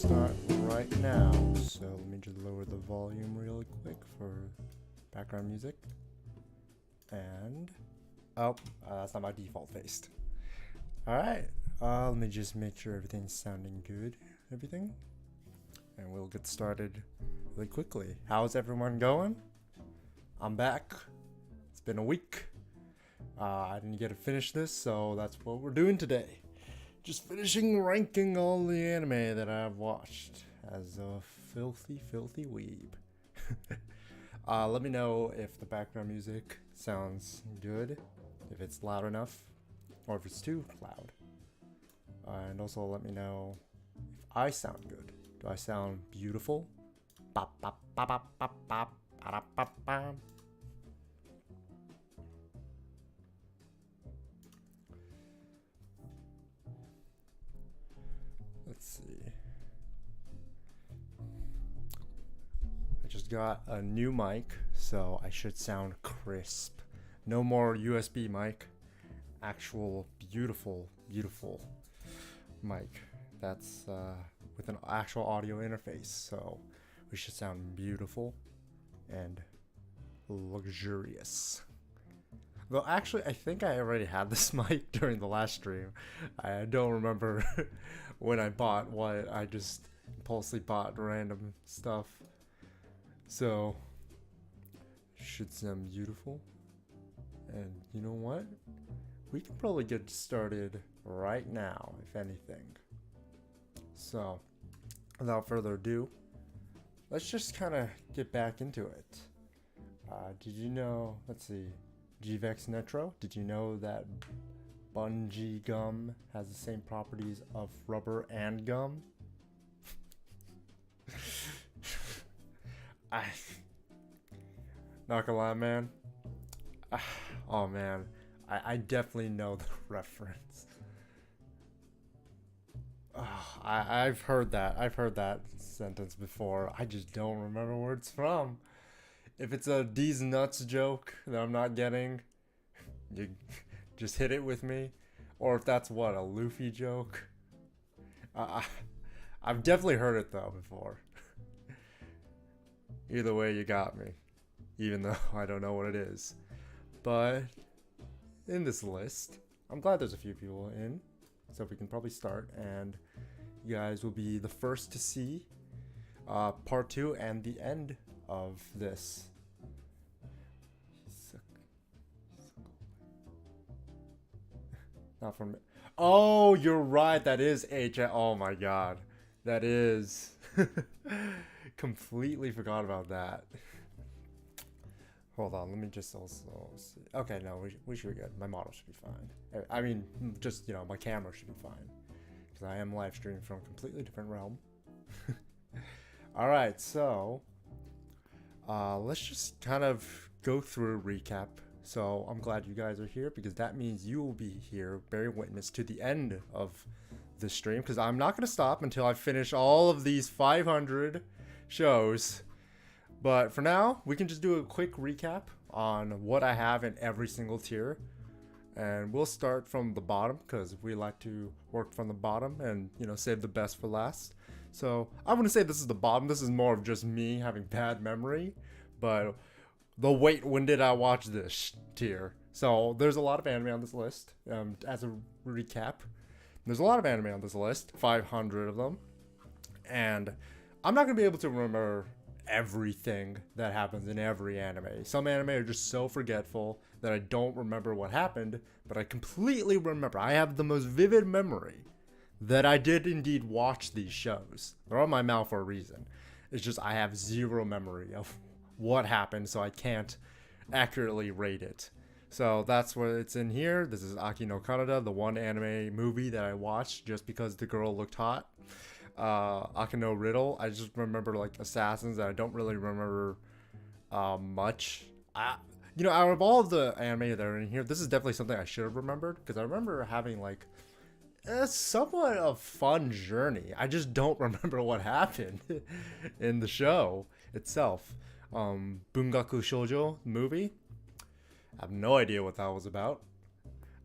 start right now. So let me just lower the volume really quick for background music. And that's not my default face. All right, let me just make sure everything's sounding good. Everything, and we'll get started really quickly. How's everyone going? I'm back. It's been a week. I didn't get to finish this, so that's what we're doing today. Just ranking all the anime that I've watched as a filthy weeb. Let me know if the background music sounds good, if it's loud enough, or if it's too loud. And also let me know if I sound good. Do I sound beautiful? Bop, bop, bop, bop, bop, bop, bop, bop, bop. Let's see. I just got a new mic, so I should sound crisp. No more USB mic. Actual beautiful mic. That's with an actual audio interface, so we should sound beautiful and luxurious. Well, actually, I think I already had this mic during the last stream. I don't remember when I bought what. I just impulsively bought random stuff. So, should sound beautiful. And you know what? We can probably get started right now, if anything. So, without further ado, let's just kind of get back into it. Did you know, let's see, GVEX Netro, did you know that bungee gum has the same properties of rubber and gum? Not gonna lie, man. Oh man, I definitely know the reference. I've heard that sentence before. I just don't remember where it's from. If it's a D's nuts joke that I'm not getting, you just hit it with me. Or if that's what, a Luffy joke. I've definitely heard it though before. Either way, you got me. Even though I don't know what it is. But in this list, I'm glad there's a few people in. So we can probably start, and you guys will be the first to see part 2 and the end of this. Not from. Oh, you're right. That is H. Oh my god, that is. Completely forgot about that. Hold on, let me just also see. Okay, no, we should be good. My model should be fine. I mean, just, you know, my camera should be fine. Because I am live streaming from a completely different realm. Alright, so let's just kind of go through a recap. So I'm glad you guys are here, because that means you will be here bearing witness to the end of the stream. Because I'm not going to stop until I finish all of these 500 shows. But for now, we can just do a quick recap on what I have in every single tier. And we'll start from the bottom, because we like to work from the bottom and, you know, save the best for last. So I wouldn't say this is the bottom. This is more of just me having bad memory. But the wait, when did I watch this tier? So there's a lot of anime on this list. As a recap, there's a lot of anime on this list, 500 of them. And I'm not going to be able to remember everything that happens in every anime. Some anime are just so forgetful that I don't remember what happened, but I completely remember. I have the most vivid memory that I did indeed watch these shows. They're on my mouth for a reason. It's just I have zero memory of what happened, so I can't accurately rate it. So that's what it's in here. This is Aki no Kanada, the one anime movie that I watched just because the girl looked hot. Akano Riddle, I just remember like assassins, and I don't really remember much. You know, out of all of the anime that are in here, this is definitely something I should have remembered, because I remember having like a somewhat of fun journey. I just don't remember what happened in the show itself. Bungaku Shoujo movie, I have no idea what that was about.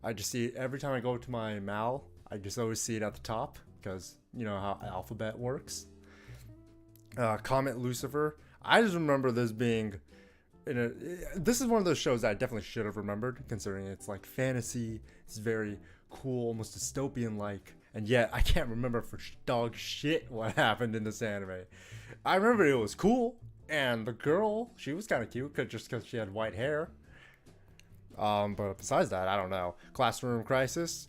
I just see it every time I go to my mal. I just always see it at the top, because you know how alphabet works. Comet Lucifer. I just remember this being this is one of those shows that I definitely should have remembered, considering it's like fantasy. It's very cool, almost dystopian like, and yet I can't remember for dog shit what happened in this anime. I remember it was cool, and the girl, she was kind of cute, just because she had white hair. But besides that, I don't know. Classroom Crisis,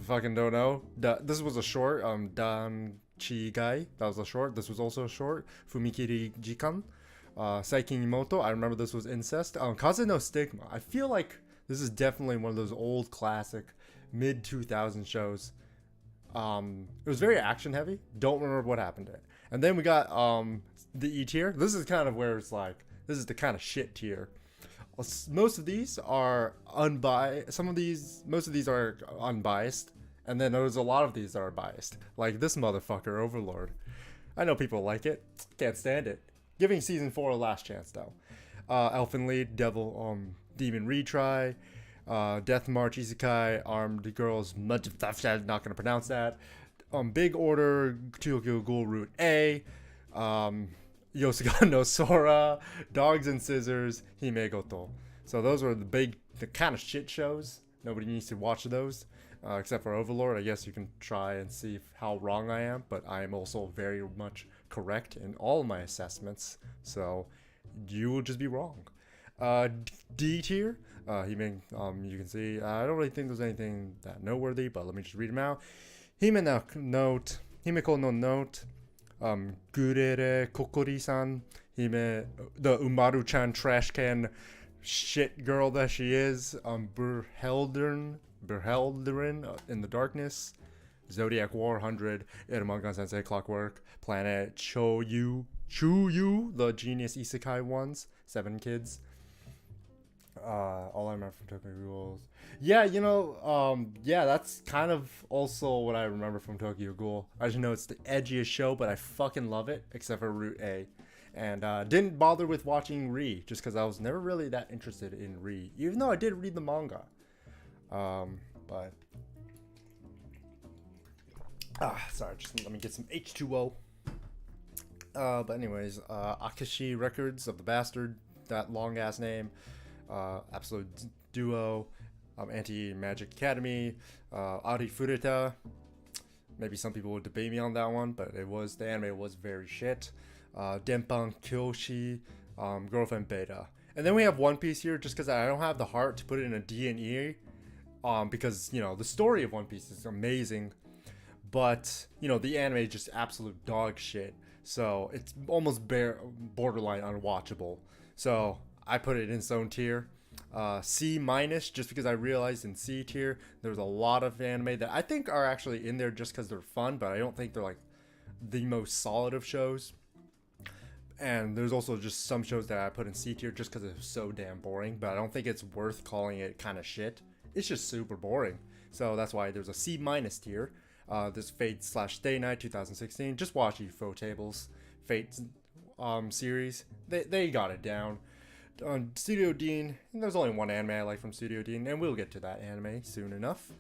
fucking don't know. This was a short. Dan Chigai, that was a short. This was also a short. Fumikiri Jikan. Saikin Imoto, I remember this was incest. Kaze no Stigma, I feel like this is definitely one of those old classic mid 2000 shows. It was very action heavy. Don't remember what happened to it. And then we got the E tier. This is kind of where it's like, this is the kind of shit tier. Most of these are unbiased. Most of these are unbiased. And then there's a lot of these that are biased. Like this motherfucker, Overlord. I know people like it. Can't stand it. Giving season 4 a last chance though. Elfin Lead, Devil, Demon Retry, Death March Isekai, Armed Girls, not gonna pronounce that. Big Order, Tokyo Ghoul Route A, Yosuga no Sora, Dogs and Scissors, Hime Goto. So those were the kind of shit shows. Nobody needs to watch those. Except for Overlord. I guess you can try and see how wrong I am, but I am also very much correct in all my assessments, so you will just be wrong. D tier, you can see, I don't really think there's anything that noteworthy, but let me just read them out. Himeko no Note, Gurere Kokori-san, Hime, the Umaru-chan trash can shit girl that she is, Berheldern in the Darkness, Zodiac War 100, Eromangan Sensei Clockwork, Planet Chuyu, the Genius Isekai ones, 7 kids. All I remember from Tokyo Ghoul. Yeah, that's kind of also what I remember from Tokyo Ghoul. I just know it's the edgiest show, but I fucking love it, except for Route A. And didn't bother with watching Re, just because I was never really that interested in Re, even though I did read the manga. But sorry, just let me get some H2O. But anyways, Akashi Records of the Bastard, that long ass name, Absolute Duo, Anti-Magic Academy, Ari Fureta. Maybe some people would debate me on that one, but the anime was very shit. Denpan Kyoshi, Girlfriend Beta. And then we have One Piece here, just because I don't have the heart to put it in a D and E. Because, the story of One Piece is amazing, but, the anime is just absolute dog shit. So it's almost borderline unwatchable. So I put it in its own tier. C minus, just because I realized in C tier, there's a lot of anime that I think are actually in there just because they're fun, but I don't think they're like the most solid of shows. And there's also just some shows that I put in C tier just because it's so damn boring, but I don't think it's worth calling it kind of shit. It's just super boring. So that's why there's a C minus tier. This Fate/Stay Night 2016. Just watch UFO Tables. Fate series. They got it down. On Studio Dean, there's only one anime I like from Studio Dean, and we'll get to that anime soon enough.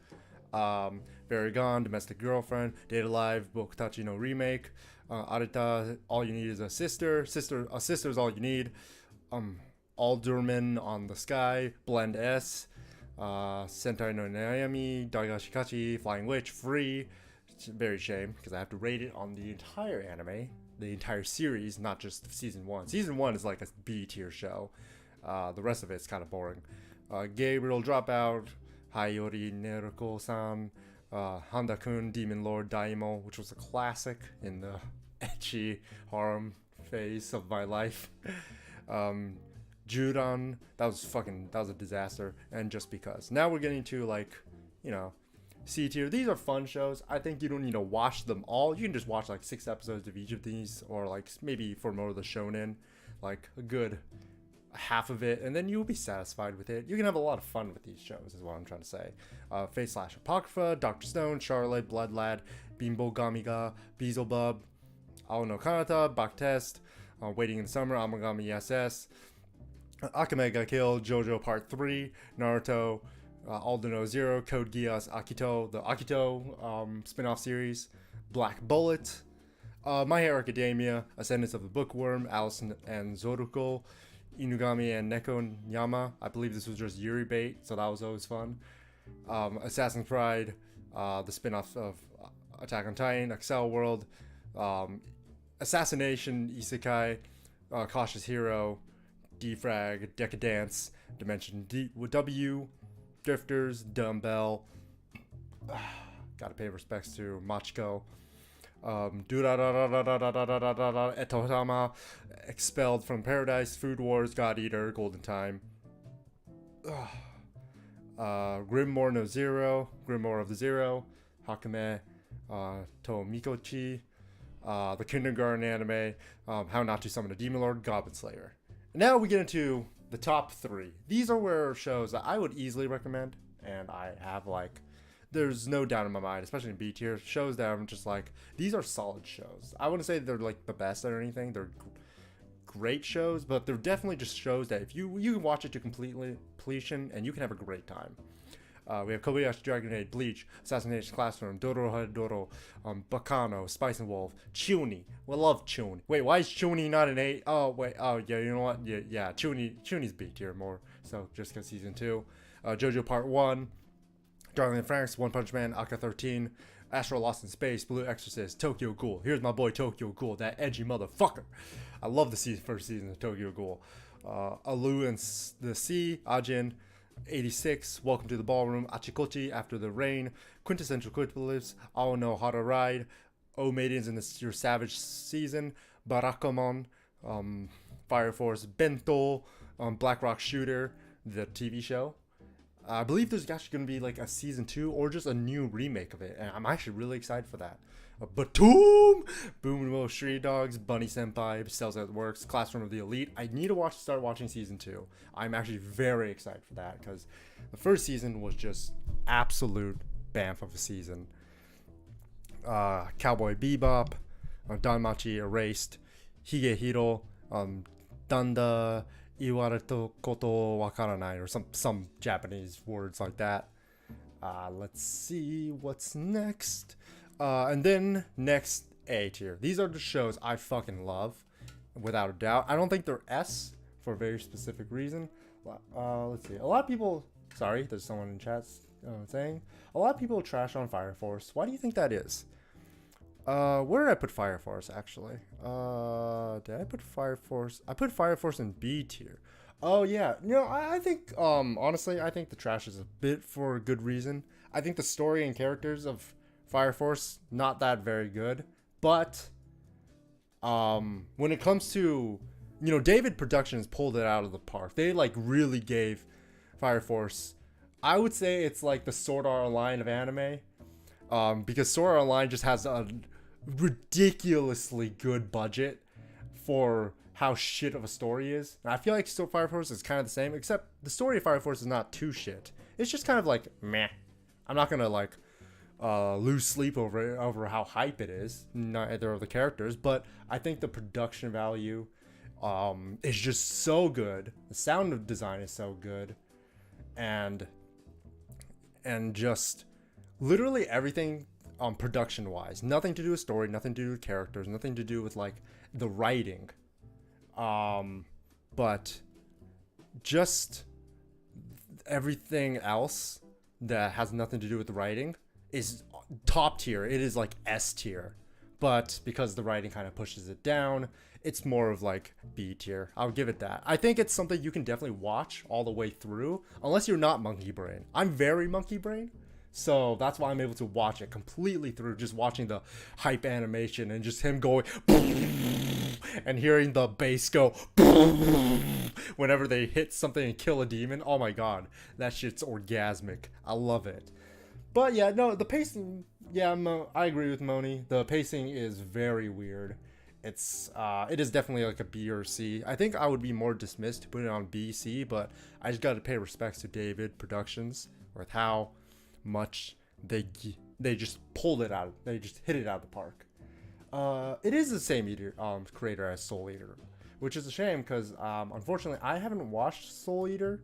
Very Gone, Domestic Girlfriend, Date Alive, Bokutachi no Remake, Arita, All You Need Is a Sister. A Sister is All You Need. Alderman on the Sky, Blend S, Sentai no Nayami, Dagashikachi, Flying Witch, Free. It's very shame because I have to rate it on the entire anime, the entire series, not just season 1. Season 1 is like a B tier show. The rest of it's kind of boring. Gabriel Dropout, Hayori Neruko-san, Handa-kun, Demon Lord Daimo, which was a classic in the ecchi harem phase of my life. Judan, that was a disaster, and Just Because. Now we're getting to C tier. These are fun shows. I think you don't need to watch them all. You can just watch 6 episodes of each of these, or maybe for more of the shonen, a good half of it, and then you'll be satisfied with it. You can have a lot of fun with these shows, is what I'm trying to say. Fate/Apocrypha, Dr. Stone, Charlotte, Blood Lad, Bimbo Gamiga, Beelzebub, Ao no Kanata, Bak Test, Waiting in Summer, Amagami SS, Akame ga Kill, JoJo Part 3, Naruto, Aldeno Zero, Code Geass, Akito, the Akito spin-off series, Black Bullet, My Hero Academia, Ascendance of the Bookworm, Alice and Zoruko, Inugami and Neko Yama. I believe this was just Yuri bait, so that was always fun. Assassin's Pride, the spin-off of Attack on Titan, Excel World, Assassination, Isekai, Cautious Hero, Defrag, Decadence, Dimension W, Drifters, Dumbbell. Gotta pay respects to Machiko. Etotama, Expelled from Paradise, Food Wars, God Eater, Golden Time. Grimoire no Zero, Grimoire of the Zero, Hakame, To Mikochi, the Kindergarten anime, How Not to Summon a Demon Lord, Goblin Slayer. And now we get into the top 3. These are where shows that I would easily recommend, and I have like, there's no doubt in my mind, especially in B tier, shows that I'm just like, these are solid shows. I wouldn't say they're like the best or anything. They're great shows, but they're definitely just shows that if you can watch it to completion and you can have a great time. We have Kobayashi Dragon Maid, Bleach, Assassination Classroom, Dorohedoro, Bacano, Spice and Wolf, Chuni. We love Chuni. Wait, why is Chuni not an 8? Oh, wait. Oh, yeah, you know what? Yeah, Chuni's B tier more. So, just because season 2. JoJo Part 1, Darling in Franxx, One Punch Man, Aka 13, Astro Lost in Space, Blue Exorcist, Tokyo Ghoul. Here's my boy Tokyo Ghoul, that edgy motherfucker. I love the first season of Tokyo Ghoul. Alu and the Sea, Ajin, 86, Welcome to the Ballroom, Achikochi, After the Rain, Quintessential Quiplips, All Know How to Ride, O Maidens in Your Savage Season, Barakamon, Fire Force, Bento, Black Rock Shooter, the TV show. I believe there's actually going to be like a season 2 or just a new remake of it, and I'm actually really excited for that. Batum, Boom Street Dogs, Bunny Senpai, Cells at Works, Classroom of the Elite. I need to start watching season 2. I'm actually very excited for that because the first season was just absolute bamf of a season. Cowboy Bebop, Danmachi Erased, Higehiro, Danda Iwareto Koto Wakaranai, or some Japanese words like that. Let's see what's next. And then next, A tier. These are the shows I fucking love, without a doubt. I don't think they're S for a very specific reason. Let's see. A lot of people, sorry, there's someone in chat saying, a lot of people trash on Fire Force. Why do you think that is? Where did I put Fire Force, actually? Did I put Fire Force? I put Fire Force in B tier. Oh, yeah. You know, I think, honestly, I think the trash is a bit for a good reason. I think the story and characters of Fire Force, not that very good. But, when it comes to, you know, David Productions pulled it out of the park. They, like, really gave Fire Force, I would say it's like the Sword Art Online of anime. Because Sword Art Online just has a ridiculously good budget for how shit of a story is. And I feel like Fire Force is kind of the same, except the story of Fire Force is not too shit. It's just kind of like meh. I'm not gonna like lose sleep over how hype it is, neither of the characters, but I think the production value is just so good. The sound design is so good, and just literally everything production wise, nothing to do with story, nothing to do with characters, nothing to do with like the writing, but just everything else that has nothing to do with the writing is top tier. It is like S tier, but because the writing kind of pushes it down, it's more of like B tier. I'll give it that. I think it's something you can definitely watch all the way through, unless you're not monkey brain. I'm very monkey brain, so that's why I'm able to watch it completely through, just watching the hype animation and just him going and hearing the bass go whenever they hit something and kill a demon. Oh my god, that shit's orgasmic. I love it. But yeah, no, the pacing, yeah, I agree with Moni. The pacing is very weird. It is definitely like a B or C. I think I would be more dismissed to put it on B, C, but I just got to pay respects to David Productions with how much they just pulled it out. They just hit it out of the park. It is the same creator as Soul Eater, which is a shame because unfortunately I haven't watched Soul Eater.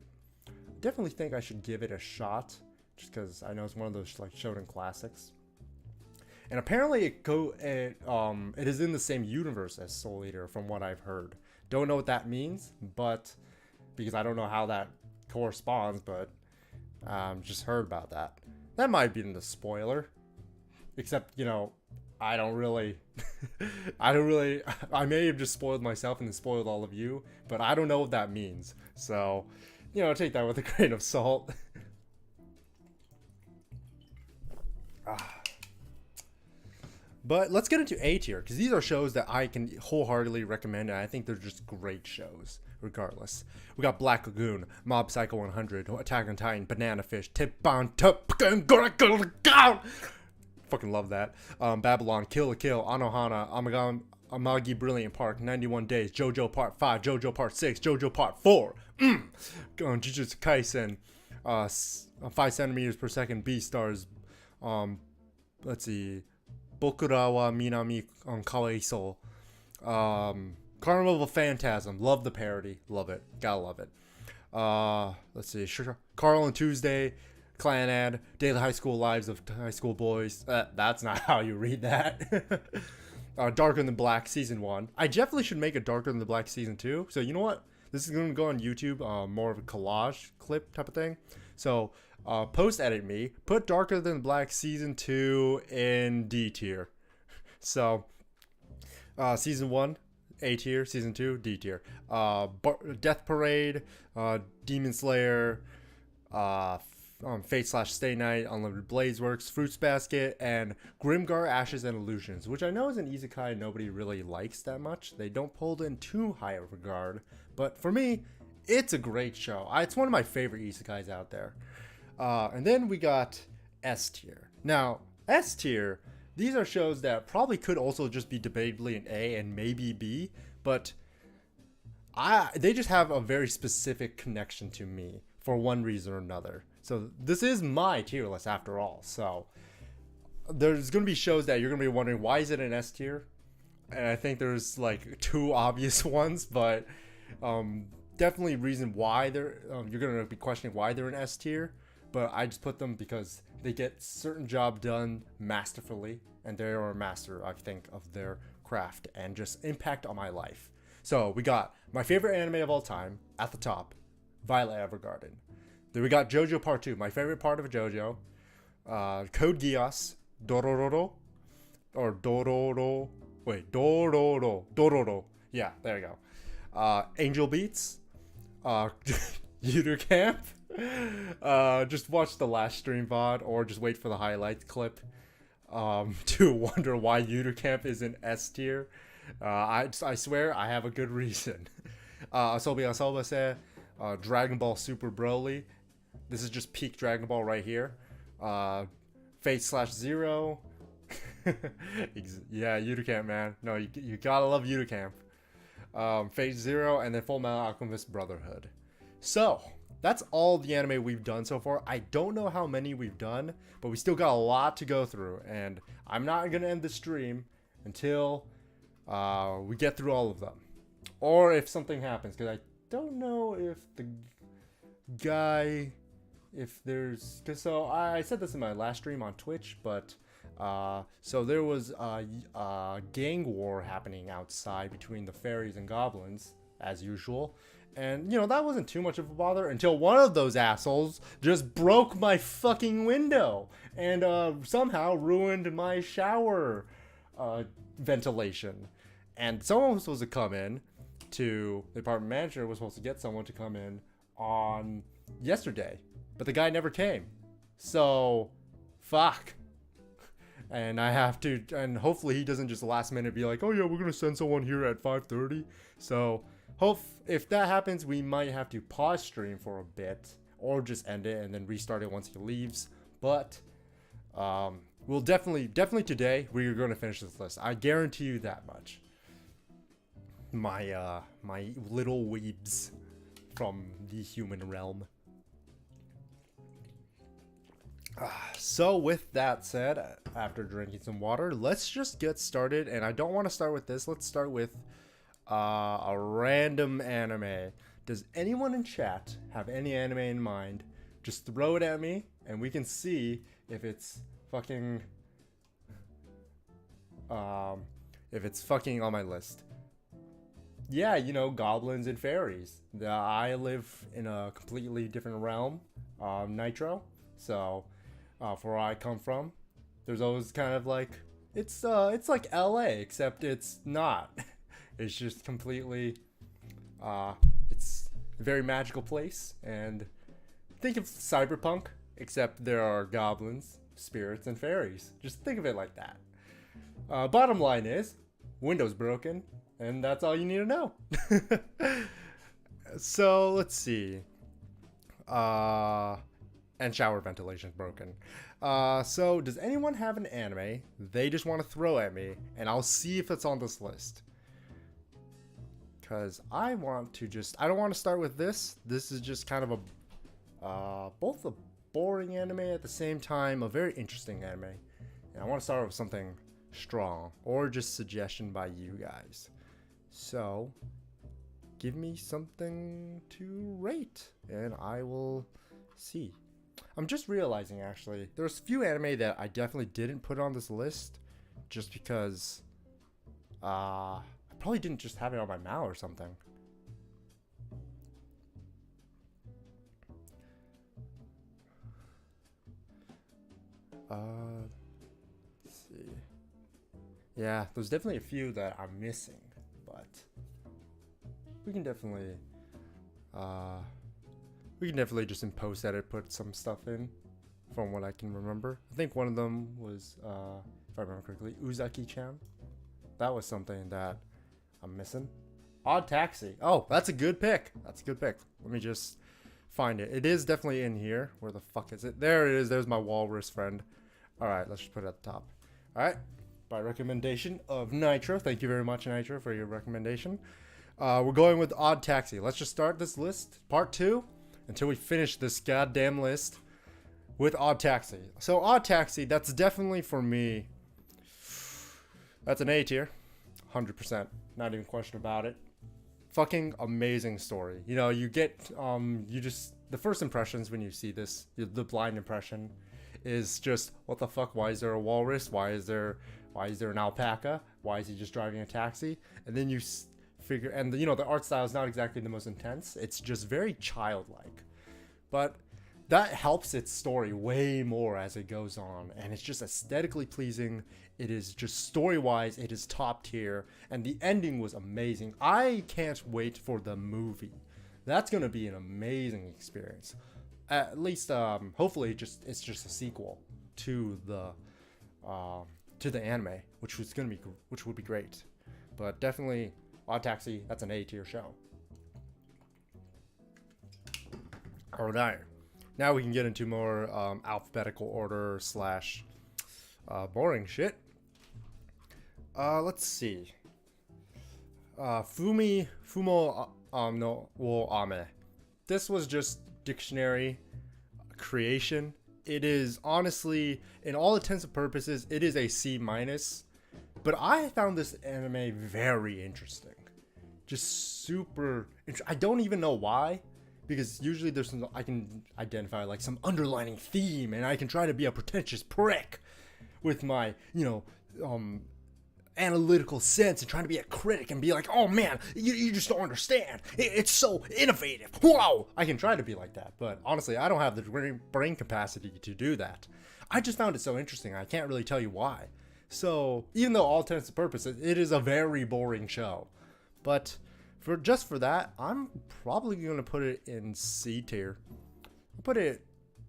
Definitely think I should give it a shot, just because I know it's one of those like Shonen classics. and apparently it is in the same universe as Soul Eater, from what I've heard. Don't know what that means, but because I don't know how that corresponds, but just heard about that. That might be in the spoiler, except I don't really, I may have just spoiled myself and then spoiled all of you, but I don't know what that means. So, take that with a grain of salt. But let's get into A tier, because these are shows that I can wholeheartedly recommend, and I think they're just great shows, regardless. We got Black Lagoon, Mob Psycho 100, Attack on Titan, Banana Fish, Tip on Top, fucking love that. Babylon, Kill la Kill, Anohana, Amagi Brilliant Park, 91 Days, JoJo Part 5, JoJo Part 6, JoJo Part 4, Jujutsu Kaisen, 5 centimeters per second, B-Stars, let's see, Bokura wa Minami Kawaiso, Carnival of Phantasm, love the parody, love it, gotta love it. Let's see, Carl and Tuesday, Clan Ad, Daily High School Lives of High School Boys. That's not how you read that. Darker Than Black Season 1. I definitely should make a Darker Than the Black Season 2. So you know what? This is going to go on YouTube, more of a collage clip type of thing. So post-edit me, put Darker Than Black Season 2 in D tier. So Season 1, A tier. Season 2, D tier. Death Parade, Demon Slayer, Fate/Stay Night, Unlimited Blaze Works, Fruits Basket, and Grimgar Ashes and Illusions, which I know is an isekai nobody really likes that much. They don't hold in too high of regard, but for me, it's a great show. It's one of my favorite isekais out there. And then we got S tier. Now, S tier, these are shows that probably could also just be debatably an A and maybe B, but they just have a very specific connection to me for one reason or another. So this is my tier list after all. So there's going to be shows that you're going to be wondering, why is it an S tier? And I think there's like two obvious ones, but definitely reason why you're going to be questioning why they're an S tier. But I just put them because they get certain job done masterfully, and they are a master, I think, of their craft and just impact on my life. So we got my favorite anime of all time at the top, Violet Evergarden. Then we got JoJo Part 2, my favorite part of JoJo. Code Geass, Dororo. Or Dororo. Wait, Dororo. Dororo. Yeah, there you go. Angel Beats. Yudu Camp. Just watch the last stream VOD or just wait for the highlights clip to wonder why Yudu Camp is in S tier. I swear I have a good reason. Asobi Asobase. Dragon Ball Super Broly. This is just peak Dragon Ball right here. Fate/Zero. Yeah, Unicamp, man. No, you gotta love Unicamp. Fate Zero, and then Full Metal Alchemist Brotherhood. So, that's all the anime we've done so far. I don't know how many we've done, but we still got a lot to go through. And I'm not gonna end the stream until we get through all of them. Or if something happens, because I don't know if the guy, so I said this in my last stream on Twitch, but so there was a gang war happening outside between the fairies and goblins, as usual, and that wasn't too much of a bother until one of those assholes just broke my fucking window and somehow ruined my shower ventilation, and someone was supposed to come in. The apartment manager was supposed to get someone to come in on yesterday, but the guy never came. So, fuck. And I have to, and hopefully he doesn't just last minute be like, oh yeah, we're gonna send someone here at 5:30. So, if that happens, we might have to pause stream for a bit, or just end it and then restart it once he leaves. But, we'll definitely today, we're gonna finish this list. I guarantee you that much. My little weebs from the human realm. So with that said, after drinking some water, let's just get started. And I don't want to start with this. Let's start with a random anime. Does anyone in chat have any anime in mind? Just throw it at me and we can see if it's fucking if it's fucking on my list. Yeah, you know, goblins and fairies. I live in a completely different realm, Nitro. So, for where I come from, there's always kind of like it's like LA, except it's not. It's just completely, it's a very magical place, and think of cyberpunk, except there are goblins, spirits, and fairies. Just think of it like that. Bottom line is, Windows broken, and that's all you need to know. So let's see. And shower ventilation broken. So does anyone have an anime they just want to throw at me, and I'll see if it's on this list? Because I don't want to start with this. This is just kind of a both a boring anime at the same time, a very interesting anime. And I want to start with something strong, or just suggestion by you guys. So give me something to rate, and I will see. I'm just realizing, actually, there's a few anime that I definitely didn't put on this list just because I probably didn't just have it on my Mal or something. Let's see. Yeah, there's definitely a few that I'm missing, but we can definitely just in post edit put some stuff in from what I can remember. I think one of them was, if I remember correctly, Uzaki-chan. That was something that I'm missing. Odd Taxi. Oh, that's a good pick. That's a good pick. Let me just find it. It is definitely in here. Where the fuck is it? There it is. There's my walrus friend. All right, let's just put it at the top. All right. By recommendation of Nitro. Thank you very much, Nitro, for your recommendation. We're going with Odd Taxi. Let's just start this list, part 2, until we finish this goddamn list with Odd Taxi. So Odd Taxi, that's definitely for me. That's an A tier, 100%. Not even a question about it. Fucking amazing story. You know, you get the first impressions when you see this, the blind impression, is just what the fuck? Why is there a walrus? Why is there an alpaca? Why is he just driving a taxi? And then you figure, and you know, the art style is not exactly the most intense. It's just very childlike, but that helps its story way more as it goes on, and it's just aesthetically pleasing. It is just story-wise, it is top tier, and the ending was amazing. I can't wait for the movie. That's gonna be an amazing experience. At least, hopefully, it's just a sequel to the anime, which would be great. But definitely, Odd Taxi, that's an A tier show. Alright, now we can get into more alphabetical order slash boring shit. Let's see. Fumo no wo ame. This was just dictionary creation. It is honestly, in all intents and purposes, it is a C-. But I found this anime very interesting. Just super I don't even know why, because usually there's some, I can identify like some underlining theme, and I can try to be a pretentious prick with my, you know, analytical sense and trying to be a critic and be like, oh man, you just don't understand. It's so innovative. Wow. I can try to be like that, but honestly, I don't have the brain capacity to do that. I just found it so interesting. I can't really tell you why. So even though all intents and purposes, it is a very boring show, but for that, I'm probably going to put it in C tier. I'll put it,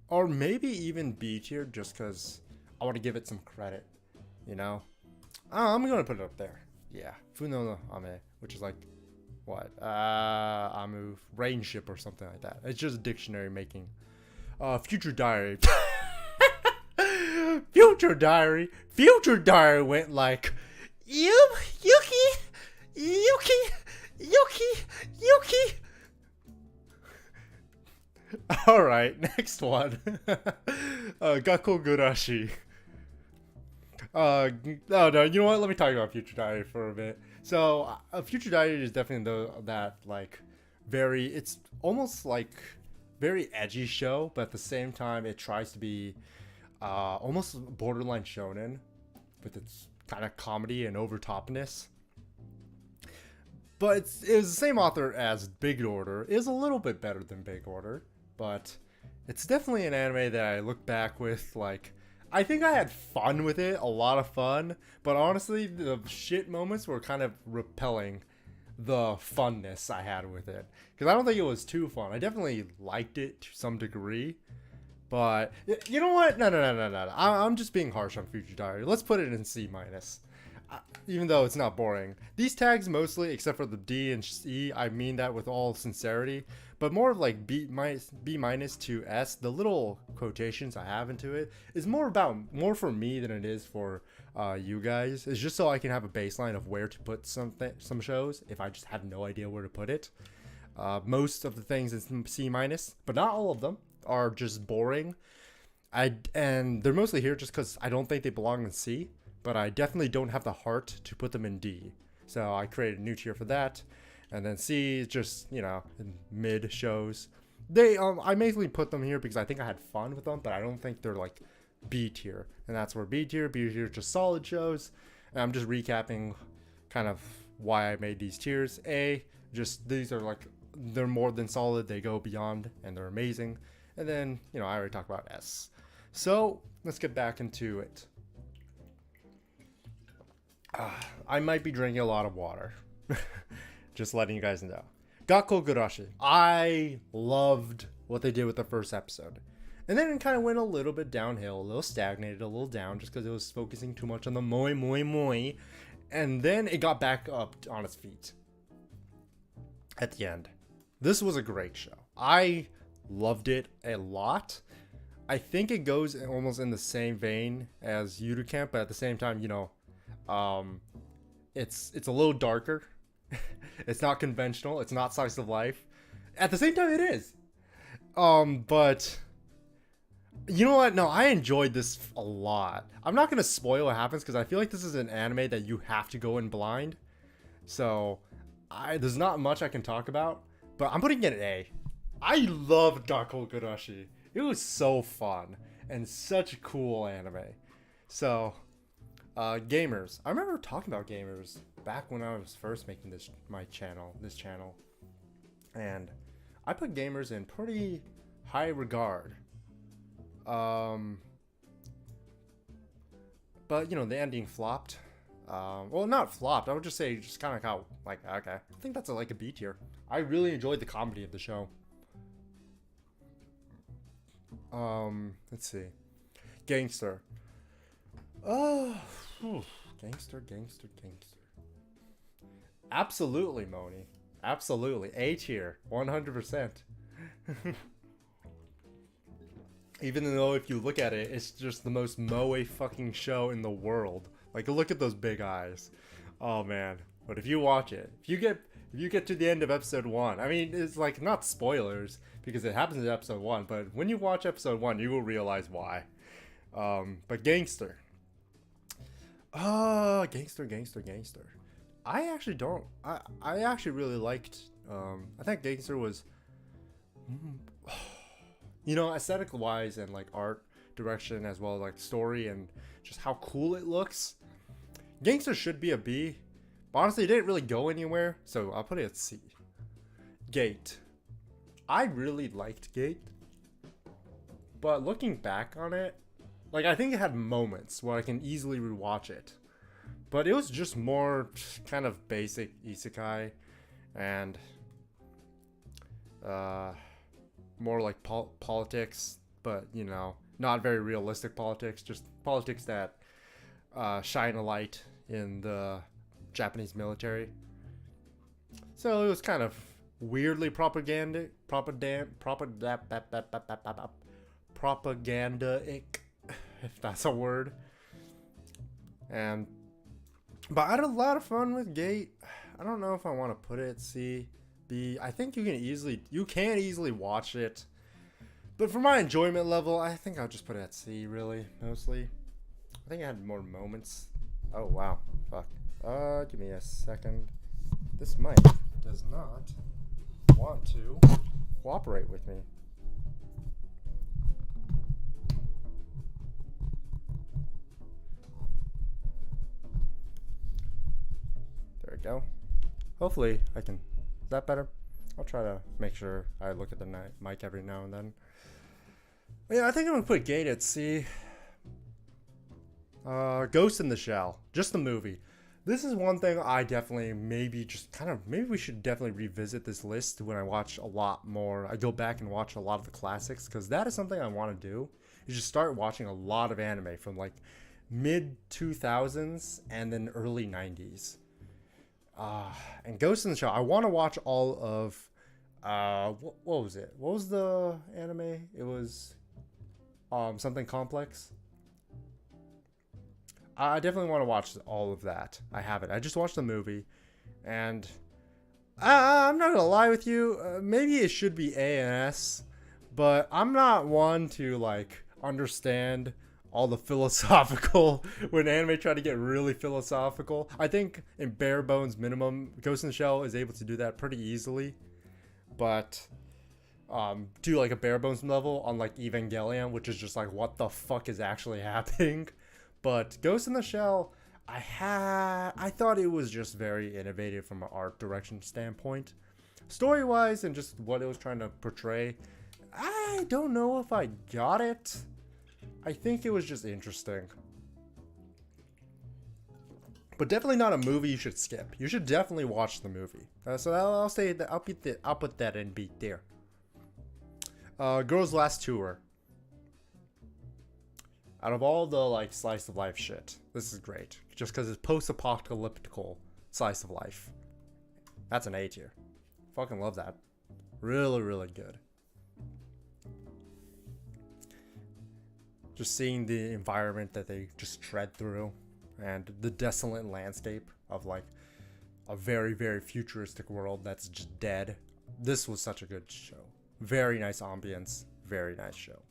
or maybe even B tier, just because I want to give it some credit, you know? I'm going to put it up there. Yeah. Funo no Ame, which is like, what? Amu, rain ship or something like that. It's just dictionary making. Future Diary. Future Diary went like, Yuki. Alright, next one. Gakko Gurashi. No, you know what? Let me talk about Future Diary for a bit. So, Future Diary is definitely that like it's almost like very edgy show, but at the same time, it tries to be almost borderline shonen with its kind of comedy and overtopness. But it was the same author as Big Order. It is a little bit better than Big Order, but it's definitely an anime that I look back with, like, I think I had fun with it, a lot of fun, but honestly, the shit moments were kind of repelling the funness I had with it. Because I don't think it was too fun. I definitely liked it to some degree, but you know what? No. I'm just being harsh on Future Diary. Let's put it in C-. Even though it's not boring. These tags mostly, except for the D and C, I mean that with all sincerity, but more of like B minus to S, the little quotations I have into it is more for me than it is for you guys. It's just so I can have a baseline of where to put some shows if I just have no idea where to put it. Most of the things in C minus, but not all of them, are just boring. And they're mostly here just because I don't think they belong in C. But I definitely don't have the heart to put them in D. So I created a new tier for that. And then C is just, mid shows. I mainly put them here because I think I had fun with them, but I don't think they're like B tier. And that's where B tier is just solid shows. And I'm just recapping kind of why I made these tiers. A, just these are like, they're more than solid. They go beyond and they're amazing. And then, I already talked about S. So let's get back into it. I might be drinking a lot of water. Just letting you guys know. Gakkou Gurashi. I loved what they did with the first episode. And then it kind of went a little bit downhill, a little stagnated, a little down, just because it was focusing too much on the moi. And then it got back up on its feet at the end. This was a great show. I loved it a lot. I think it goes almost in the same vein as Yuru Camp, but at the same time, it's a little darker. It's not conventional. It's not slice of life. At the same time, it is. But you know what? No, I enjoyed this a lot. I'm not gonna spoil what happens because I feel like this is an anime that you have to go in blind. So there's not much I can talk about. But I'm putting it an A. I love Gakkou Gurashi. It was so fun and such a cool anime. So. Gamers. I remember talking about gamers back when I was first making this channel, and I put gamers in pretty high regard. But the ending flopped. Well, not flopped. I would just say just kind of how okay. I think that's like a B tier. I really enjoyed the comedy of the show. Let's see. Gangster. Oh, gangster. Absolutely, Moni. Absolutely. A tier. 100%. Even though if you look at it, it's just the most moe fucking show in the world. Like, look at those big eyes. Oh, man. But if you watch it, if you get to the end of episode 1, I mean, it's like not spoilers because it happens in episode 1, but when you watch episode 1, you will realize why. But Gangster. Gangster. I actually don't. I actually really liked. I think Gangster was, aesthetic wise and like art direction as well as like story and just how cool it looks. Gangster should be a B. But honestly, it didn't really go anywhere, so I'll put it at C. Gate. I really liked Gate. But looking back on it, like, I think it had moments where I can easily rewatch it. But it was just more kind of basic isekai and more like politics, but, not very realistic politics. Just politics that shine a light in the Japanese military. So it was kind of weirdly propagandaic, if that's a word. But I had a lot of fun with Gate. I don't know if I want to put it at C, B. I think you can easily watch it. But for my enjoyment level, I think I'll just put it at C, really, mostly. I think I had more moments. Oh, wow. Fuck. Give me a second. This mic does not want to cooperate with me. There we go. Hopefully I can. Is that better? I'll try to make sure I look at the mic every now and then. But yeah, I think I'm gonna put Gate at C. Ghost in the Shell, just the movie. This is one thing I definitely maybe we should definitely revisit this list when I watch a lot more. I go back and watch a lot of the classics, because that is something I want to do. You just start watching a lot of anime from like mid 2000s and then early 90s. And Ghost in the Shell, I want to watch all of what was it? What was the anime? It was something complex. I definitely want to watch all of that. I haven't. I just watched the movie, and I'm not gonna lie with you. Maybe it should be A and S, but I'm not one to like understand all the philosophical when anime try to get really philosophical. I think in bare bones minimum, Ghost in the Shell is able to do that pretty easily, but do like a bare bones level on like Evangelion, which is just like what the fuck is actually happening. But Ghost in the Shell, I thought it was just very innovative from an art direction standpoint. Story-wise and just what it was trying to portray, I don't know if I got it. I think it was just interesting. But definitely not a movie you should skip. You should definitely watch the movie. So I'll say that I'll put that in B there. Girls Last Tour. Out of all the like slice of life shit, this is great. Just because it's post-apocalyptical slice of life. That's an A tier. Fucking love that. Really, really good. Just seeing the environment that they just tread through, and the desolate landscape of like a very, very futuristic world that's just dead. This was such a good show. Very nice ambience. Very nice show.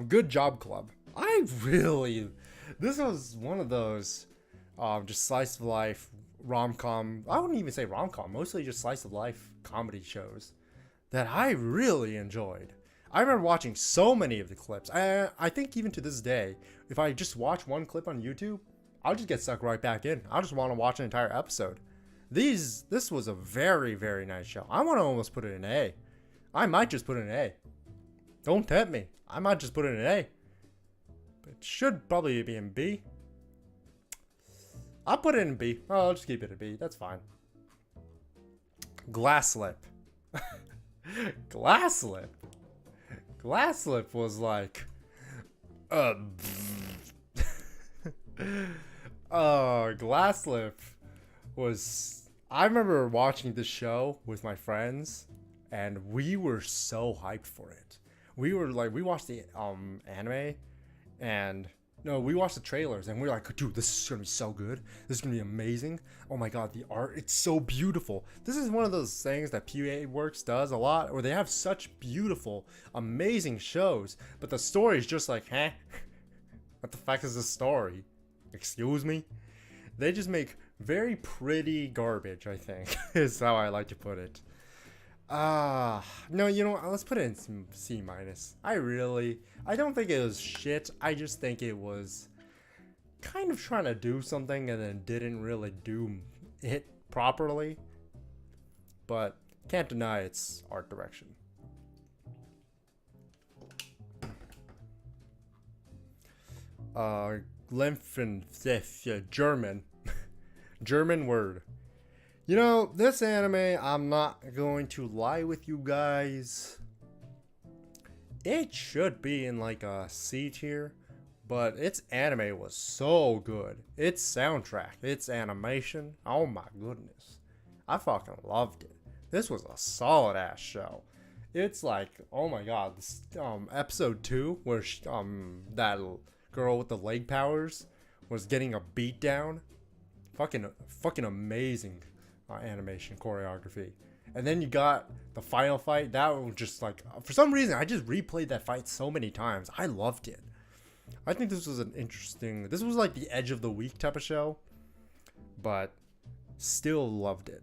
Good Job Club. This was one of those just slice of life rom-com. I wouldn't even say rom-com, mostly just slice of life comedy shows that I really enjoyed. I remember watching so many of the clips. I think even to this day, if I just watch one clip on YouTube, I'll just get sucked right back in. I'll just want to watch an entire episode. This was a very, very nice show. I want to almost put it in A. I might just put it in A. Don't tempt me. I might just put it in A. But it should probably be in B. I'll put it in B. Oh, I'll just keep it in B. That's fine. Glasslip. Glasslip. Glasslip was like... Glasslip was... I remember watching the show with my friends, and we were so hyped for it. We were like, we watched the anime, and no, we watched the trailers, and we were like, dude, this is gonna be so good. This is gonna be amazing. Oh my god, the art, it's so beautiful. This is one of those things that PA Works does a lot, where they have such beautiful, amazing shows, but the story is just like, huh? What the fuck is the story? Excuse me? They just make very pretty garbage, I think, is how I like to put it. No, you know what? Let's put it in C minus. I don't think it was shit. I just think it was kind of trying to do something and then didn't really do it properly. But can't deny its art direction. German. German word. You know, this anime, I'm not going to lie with you guys. It should be in like a C tier, but its anime was so good. Its soundtrack, its animation, oh my goodness. I fucking loved it. This was a solid ass show. It's like, oh my god, this, episode 2, where that girl with the leg powers was getting a beat down. Fucking amazing. Animation choreography, and then you got the final fight. That was just like, for some reason I just replayed that fight so many times. I loved it. I think this was this was like the edge of the week type of show, but still loved it.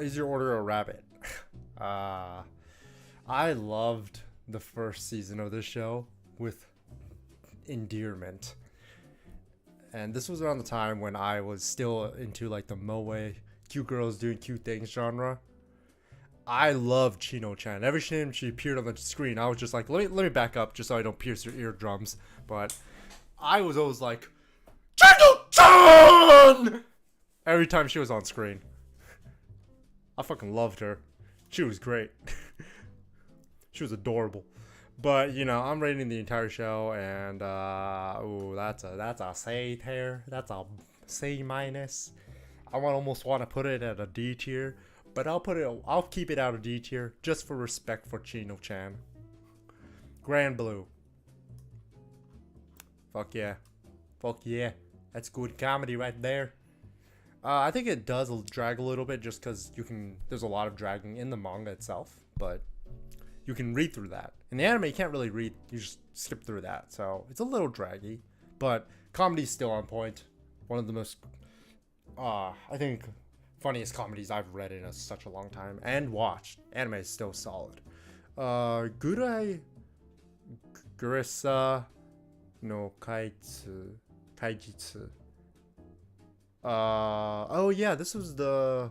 Is Your Order a Rabbit? I loved the first season of this show with endearment. And this was around the time when I was still into like the moe, cute girls doing cute things genre. I love Chino-chan. Every time she appeared on the screen, I was just like, let me back up just so I don't pierce your eardrums. But I was always like, Chino-chan! Every time she was on screen. I fucking loved her. She was great. She was adorable. But, you know, I'm rating the entire show, and, ooh, that's a C tier. That's a C minus. I almost want to put it at a D tier. But I'll keep it out of D tier just for respect for Chino-chan. Grand Blue. Fuck yeah. Fuck yeah. That's good comedy right there. I think it does drag a little bit just because there's a lot of dragging in the manga itself, but you can read through that. In the anime, you can't really read, you just skip through that, so it's a little draggy, but comedy's still on point. One of the most, I think, funniest comedies I've read in such a long time and watched. Anime is still solid. Gurai Gurisa no Kaijitsu. Oh yeah, this was the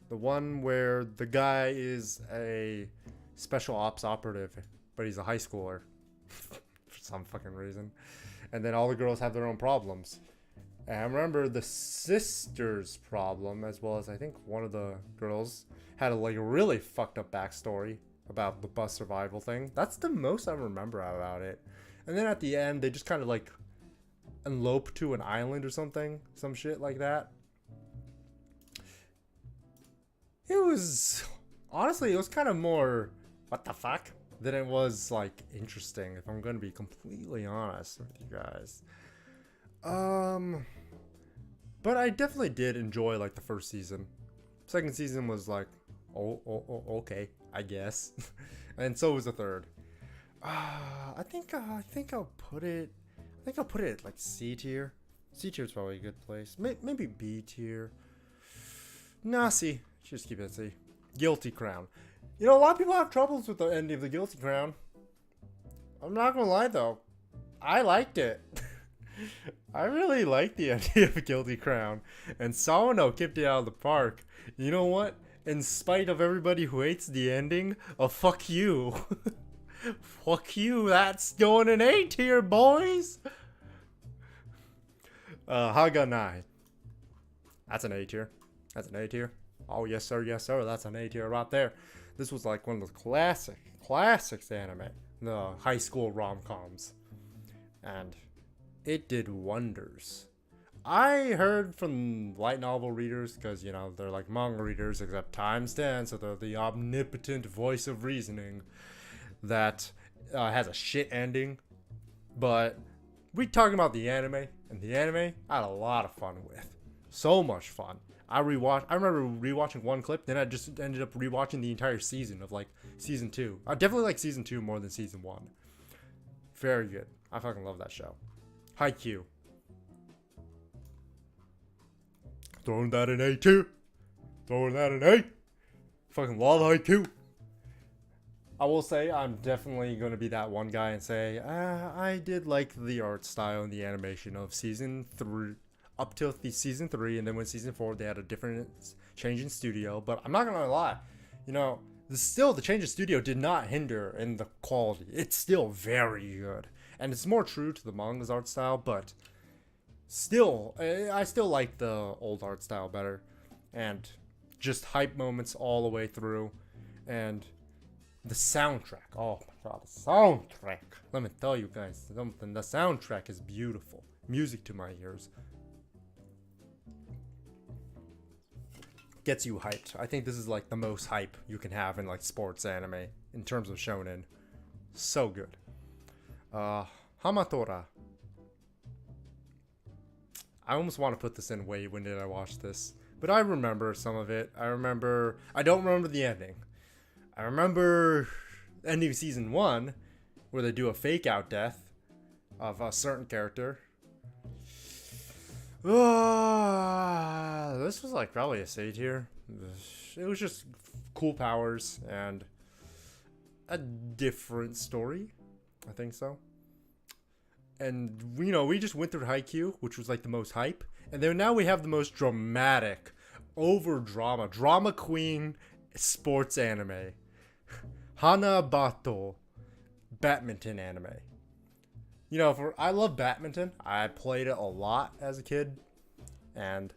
one where the guy is a special ops operative, but he's a high schooler for some fucking reason. And then all the girls have their own problems. And I remember the sister's problem, as well as I think one of the girls had a like really fucked up backstory about the bus survival thing. That's the most I remember about it. And then at the end, they just kind of like elope to an island or something, some shit like that. It was honestly, it was kind of more what the fuck than it was like interesting, if I'm gonna be completely honest with you guys. But I definitely did enjoy like the first season. Second season was like, okay, I guess. And so was the third. I think I'll put it at like C tier. C tier is probably a good place. Maybe B tier. Nah, C. Just keep it at C. Guilty Crown. You know, a lot of people have troubles with the ending of the Guilty Crown. I'm not gonna lie though, I liked it. I really liked the idea of Guilty Crown, and Sawano kicked it out of the park. You know what? In spite of everybody who hates the ending, fuck you. Fuck you, that's going in A tier, boys! Haganai. That's an A tier. That's an A tier. Oh, yes sir, that's an A tier right there. This was like one of the classics anime. The high school rom-coms. And it did wonders. I heard from light novel readers, because, you know, they're like manga readers, except times 10, so they're the omnipotent voice of reasoning, that has a shit ending. But we talking about the anime, and the anime I had a lot of fun with. So much fun. I remember rewatching one clip, then I just ended up rewatching the entire season of like season 2. I definitely like season 2 more than season 1. Very good. I fucking love that show. Haikyuu. Throwing that in A tier. Throwing that in A. Fucking love Haikyuu. I will say I'm definitely going to be that one guy and say I did like the art style and the animation of season 3 up till the season 3, and then when season 4 they had a different change in studio. But I'm not gonna lie, you know, the change in studio did not hinder in the quality. It's still very good, and it's more true to the manga's art style, but still I still like the old art style better. And just hype moments all the way through. And the soundtrack, oh my god, the soundtrack, let me tell you guys something. The soundtrack is beautiful. Music to my ears. Gets you hyped. I think this is like the most hype you can have in like sports anime in terms of shonen. So good. Hamatora. I almost want to put this in wait, when did I watch this? But I remember some of it. I don't remember the ending. I remember ending season 1 where they do a fake out death of a certain character. This was like probably a C tier. It was just cool powers and a different story. I think so. And you know, we just went through Haikyuu, which was like the most hype, and then now we have the most dramatic, over drama queen sports anime, Hana Bato, badminton anime. You know, I love badminton. I played it a lot as a kid, and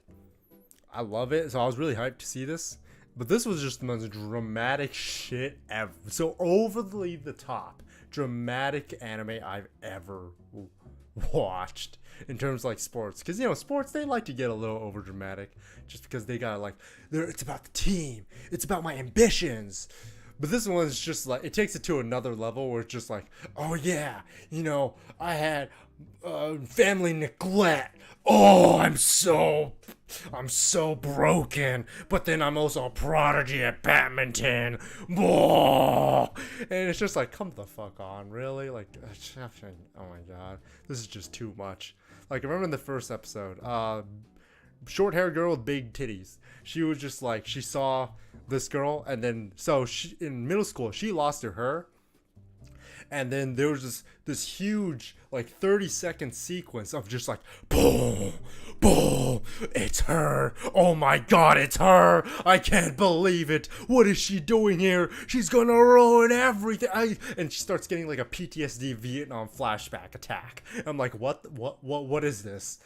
I love it. So I was really hyped to see this. But this was just the most dramatic shit ever. So overly the top dramatic anime I've ever watched in terms of like sports. Because, you know, sports, they like to get a little over dramatic just because they gotta like, it's about the team, it's about my ambitions. But this one's just like, it takes it to another level where it's just like, oh yeah, you know, I had family neglect. Oh, I'm so broken. But then I'm also a prodigy at badminton. Oh. And it's just like, come the fuck on, really? Like, oh my god, this is just too much. Like, I remember in the first episode, short haired girl with big titties. She was just like, she saw this girl, and then so she in middle school she lost to her, and then there was this huge like 30-second sequence of just like boom, boom, it's her. Oh my god, it's her. I can't believe it. What is she doing here? She's gonna ruin everything. And she starts getting like a PTSD Vietnam flashback attack. I'm like, what is this?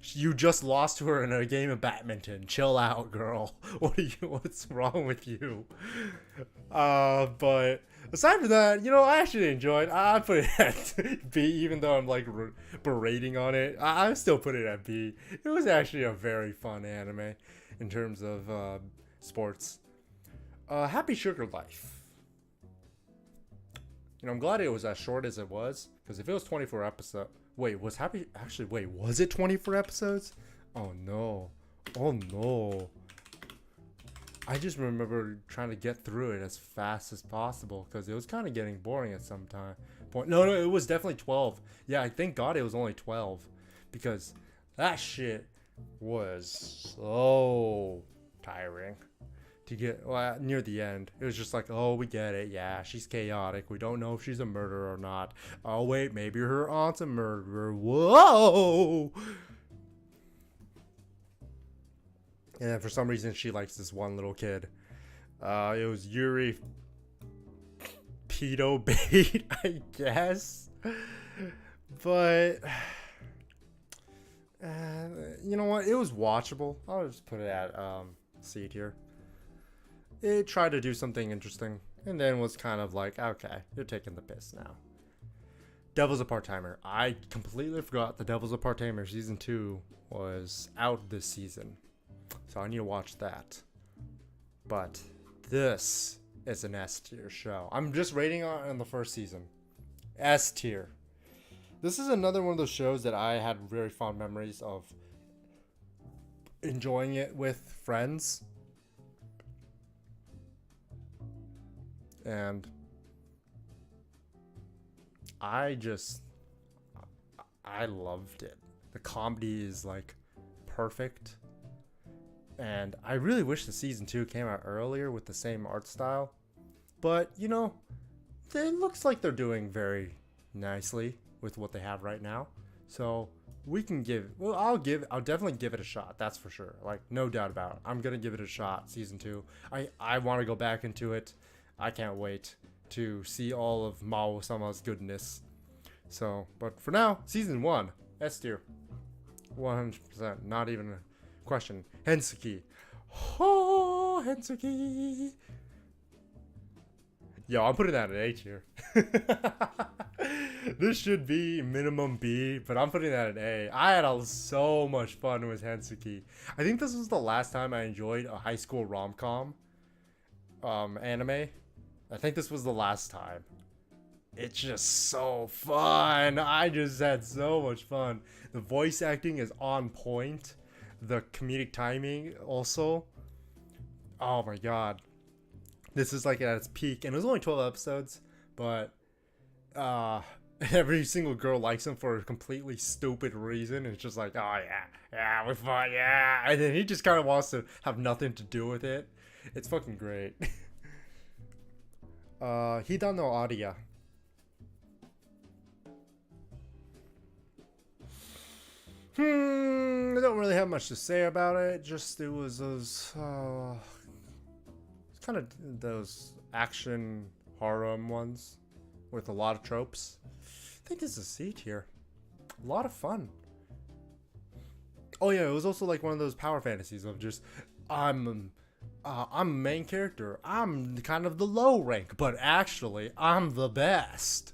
You just lost to her in a game of badminton. Chill out, girl. What's wrong with you? But aside from that, you know, I actually enjoyed. I put it at B, even though I'm like berating on it. I still put it at B. It was actually a very fun anime in terms of sports. Happy Sugar Life. You know, I'm glad it was as short as it was, because if it was 24 episodes. Wait, was it 24 episodes? Oh no. Oh no. I just remember trying to get through it as fast as possible because it was kind of getting boring at some point. No, it was definitely 12. Yeah, I thank God it was only 12 because that shit was so tiring to get near the end. It was just like, oh, we get it. Yeah, she's chaotic. We don't know if she's a murderer or not. Oh, wait, maybe her aunt's a murderer. Whoa! And then for some reason, she likes this one little kid. It was Yuri Pedo Bait, I guess. But you know what? It was watchable. I'll just put it at C tier. It tried to do something interesting, and then was kind of like, okay, you're taking the piss now. Devil's a Part-Timer. I completely forgot the Devil's a Part-Timer season 2 was out this season. So I need to watch that. But this is an S tier show. I'm just rating on the first season. S tier. This is another one of those shows that I had very fond memories of enjoying it with friends. And I loved it. The comedy is like perfect. And I really wish the season 2 came out earlier with the same art style. But, you know, it looks like they're doing very nicely with what they have right now. So we can I'll definitely give it a shot. That's for sure. Like, no doubt about it. I'm going to give it a shot, season 2. I want to go back into it. I can't wait to see all of Mao-sama's goodness. So, but for now, season 1, S tier. 100%. Not even a question. Hensuki. Oh, Hensuki. Yo, I'm putting that at A tier. This should be minimum B, but I'm putting that at A. I had so much fun with Hensuki. I think this was the last time I enjoyed a high school rom-com anime. I think this was the last time. It's just so fun. I just had so much fun. The voice acting is on point. The comedic timing also. Oh my god. This is like at its peak. And it was only 12 episodes. But every single girl likes him for a completely stupid reason. It's just like, oh yeah, we fought, yeah. And then he just kind of wants to have nothing to do with it. It's fucking great. Hida no Aria. I don't really have much to say about it. Just it was those kind of those action horror ones with a lot of tropes. I think this is a C tier. A lot of fun. Oh yeah, it was also like one of those power fantasies of just I'm a main character. I'm kind of the low rank, but actually I'm the best.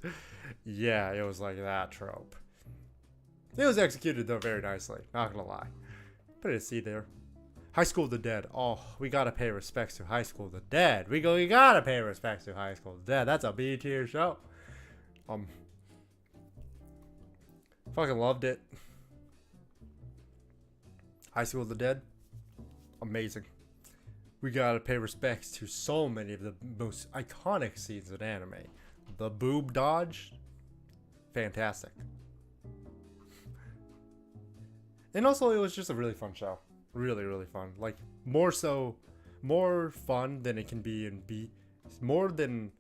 Yeah, it was like that trope. It was executed though very nicely. Not gonna lie. Put a C there. High School of the Dead. Oh, we gotta pay respects to High School of the Dead. We gotta pay respects to High School of the Dead. That's a B tier show. Fucking loved it. High School of the Dead. Amazing. We gotta pay respects to so many of the most iconic scenes in anime. The boob dodge. Fantastic. And also, it was just a really fun show. Really, really fun. Like, more fun than it can be in B. More than...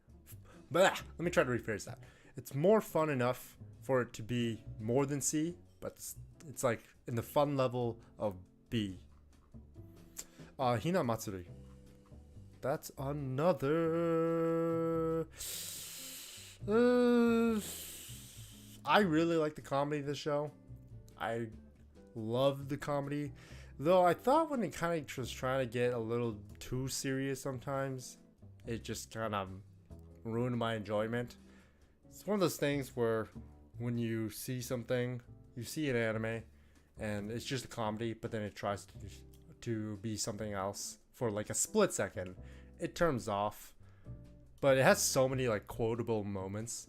Let me try to rephrase that. It's more fun enough for it to be more than C, but it's like in the fun level of B. Hina Matsuri. That's another... I really like the comedy of the show. I love the comedy. Though I thought when it kind of was trying to get a little too serious sometimes, it just kind of ruined my enjoyment. It's one of those things where when you see something, you see an anime, and it's just a comedy, but then it tries to be something else for like a split second. It turns off, but it has so many like quotable moments.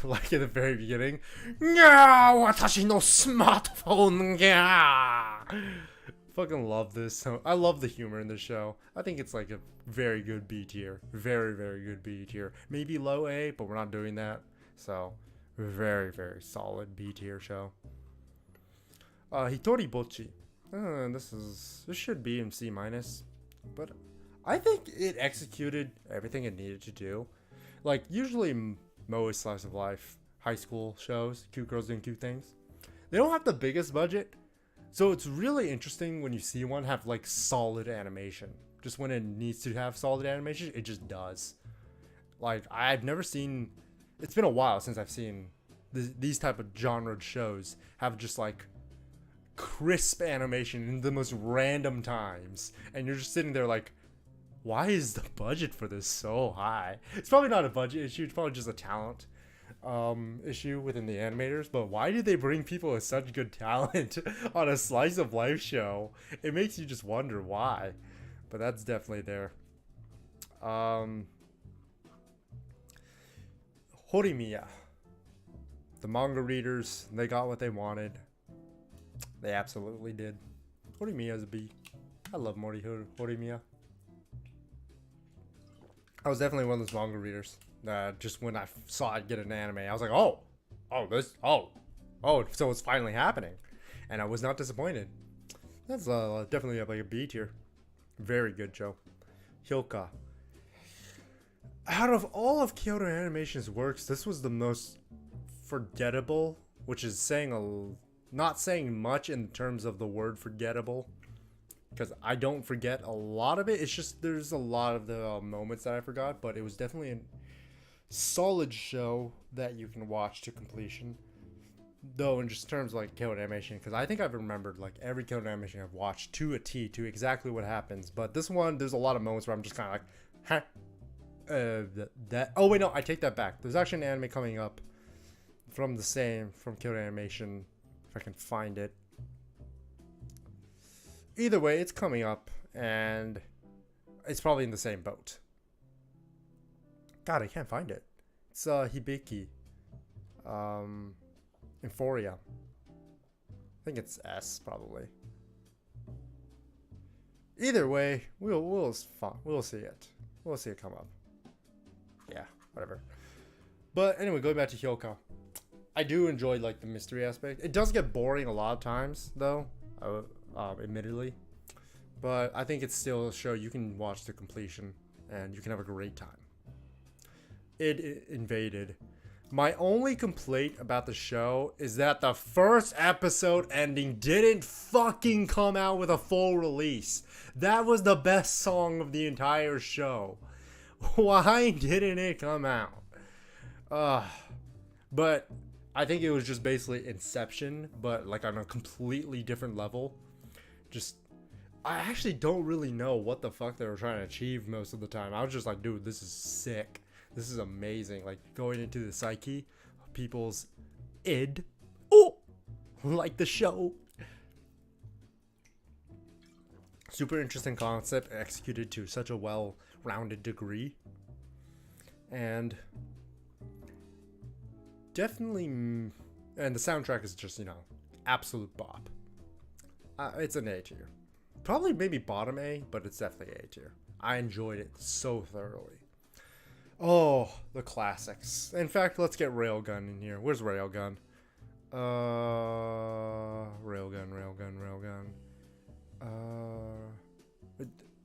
Like in the very beginning, watashi no smartphone. Fucking love this. I love the humor in the show. I think it's like a very good B tier. Very, very good B tier. Maybe low A, but we're not doing that. So, very, very solid B tier show. Hitori Bochi. This should be in C minus, but I think it executed everything it needed to do. Like usually Moe slice of life high school shows, cute girls doing cute things. They don't have the biggest budget, so it's really interesting when you see one have like solid animation. Just when it needs to have solid animation, it just does. Like I've never seen. It's been a while since I've seen these type of genre shows have just like crisp animation in the most random times, and you're just sitting there like, why is the budget for this so high? It's probably not a budget issue, it's probably just a talent issue within the animators, but why did they bring people with such good talent on a slice of life show? It makes you just wonder why, but that's definitely there. Horimiya. The manga readers, they got what they wanted. They absolutely did. Horimiya is a B. I love Horimiya. I was definitely one of those manga readers that just when I saw it get an anime, I was like, oh, so it's finally happening. And I was not disappointed. That's definitely like a B tier. Very good show. Hyoka. Out of all of Kyoto Animation's works, this was the most forgettable, which is not saying much in terms of the word forgettable, because I don't forget a lot of it. It's just there's a lot of the moments that I forgot, but it was definitely a solid show that you can watch to completion. Though in just terms of like Kyoto Animation, because I think I've remembered like every Kyoto Animation I've watched to a T, to exactly what happens. But this one, there's a lot of moments where I'm just kind of like, huh. Oh wait, no, I take that back. There's actually an anime coming up from Kyoto Animation, if I can find it. Either way, it's coming up, and it's probably in the same boat. God, I can't find it. It's Hibiki. Euphoria. I think it's S, probably. Either way, we'll see it. We'll see it come up. Yeah, whatever. But anyway, going back to Hyoka. I do enjoy like the mystery aspect. It does get boring a lot of times, though. Admittedly, but I think it's still a show you can watch to completion and you can have a great time. It invaded My only complaint about the show is that the first episode ending didn't fucking come out with a full release. That was the best song of the entire show. Why didn't it come out? But I think it was just basically Inception, but like on a completely different level. Just, I actually don't really know what the fuck they were trying to achieve most of the time. I was just like, dude, this is sick. This is amazing. Like going into the psyche of people's id. Oh, like the show. Super interesting concept, executed to such a well-rounded degree. And definitely, and the soundtrack is just, you know, absolute bop. It's an A tier. Probably maybe bottom A, but it's definitely A tier. I enjoyed it so thoroughly. Oh, the classics. In fact, let's get Railgun in here. Where's Railgun? Railgun.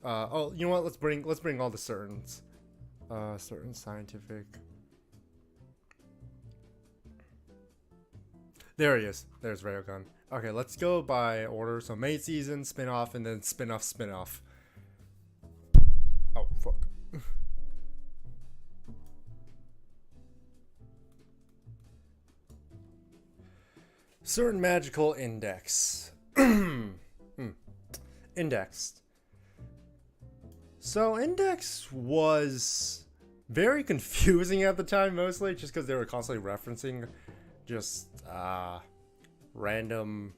Oh, you know what? Let's bring all the certains. Certain scientific. There he is. There's Railgun. Okay, let's go by order. So main season, spin-off, and then spin-off. Oh, fuck. Certain magical index. Indexed. So Index was very confusing at the time, mostly just because they were constantly referencing just random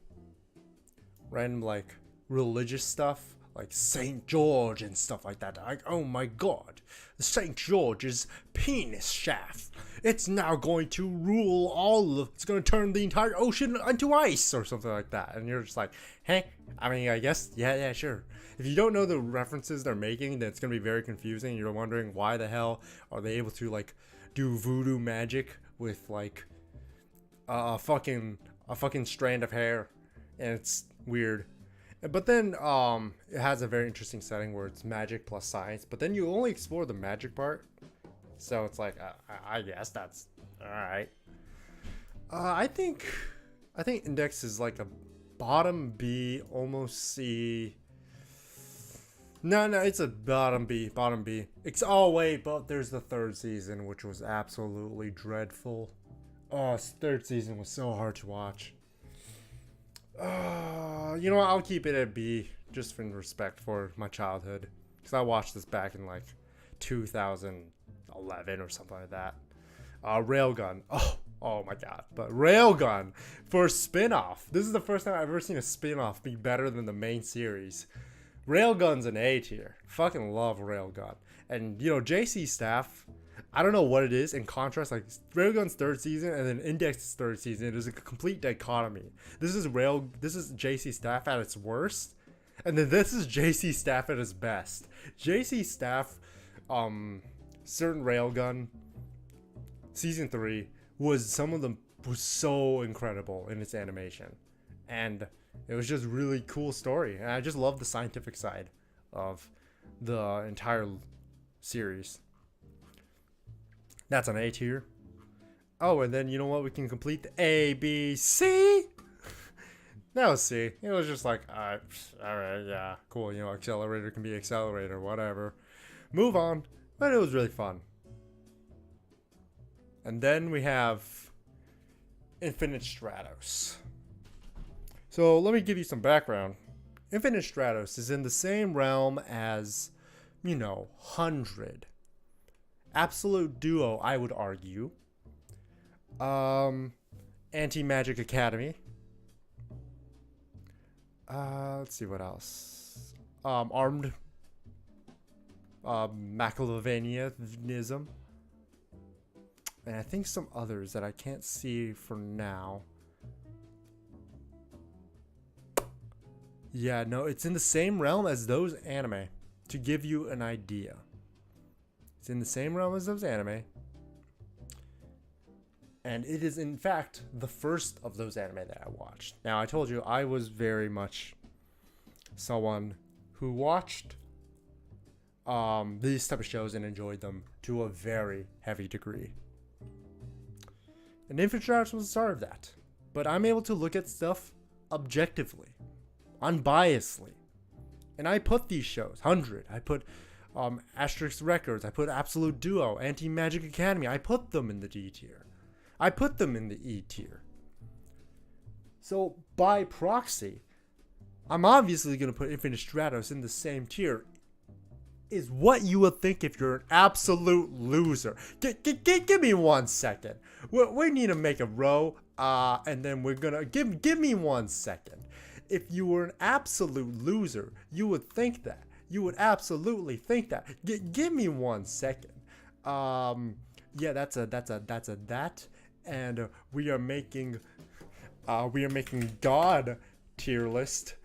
like religious stuff, like Saint George and stuff like that. Like, oh my god, Saint George's penis shaft. It's now going to rule it's going to turn the entire ocean into ice or something like that. And you're just like, hey, I mean, I guess, yeah, sure. If you don't know the references they're making, then it's going to be very confusing. You're wondering why the hell are they able to, like, do voodoo magic with, like, a fucking strand of hair. And it's weird. But then it has a very interesting setting where it's magic plus science. But then you only explore the magic part. So it's like, I guess that's alright. I think Index is like a bottom B, almost C. No, it's a bottom B. Oh wait, but there's the third season, which was absolutely dreadful. Oh, third season was so hard to watch. You know what? I'll keep it at B, just in respect for my childhood, because I watched this back in like 2011 or something like that. Railgun. Oh my god. But Railgun for a spin-off. This is the first time I've ever seen a spin-off be better than the main series. Railgun's an A tier. Fucking love Railgun. And, you know, JC Staff, I don't know what it is. In contrast, like, Railgun's third season and then Index's third season, it is a complete dichotomy. This is JC Staff at its worst. And then this is JC Staff at his best. JC Staff, certain Railgun, season 3, was so incredible in its animation. And it was just really cool story. And I just love the scientific side of the entire series. That's an A tier. Oh, and then you know what? We can complete the A, B, C. That was C. It was just like, alright, yeah, cool. You know, accelerator can be accelerator, whatever. Move on. But it was really fun. And then we have Infinite Stratos. So let me give you some background. Infinite Stratos is in the same realm as, you know, 100. Absolute Duo, I would argue. Anti-Magic Academy. Let's see what else. Armed Machiavellianism. And I think some others that I can't see for now. Yeah, no, it's in the same realm as those anime. To give you an idea. It's in the same realm as those anime. And it is, in fact, the first of those anime that I watched. Now, I told you I was very much someone who watched these type of shows and enjoyed them to a very heavy degree. And Infinite Stratos was the start of that. But I'm able to look at stuff objectively, unbiasedly. And I put these shows, 100. I put Asterisk Records. I put Absolute Duo, Anti-Magic Academy. I put them in the D tier. I put them in the E tier. So by proxy, I'm obviously going to put Infinite Stratos in the same tier. Is what you would think if you're an absolute loser. Give me 1 second. We need to make a row, and then we're gonna give me 1 second. If you were an absolute loser, you would think that. You would absolutely think that. Give me 1 second. Yeah, that's a that, and we are making God tier list.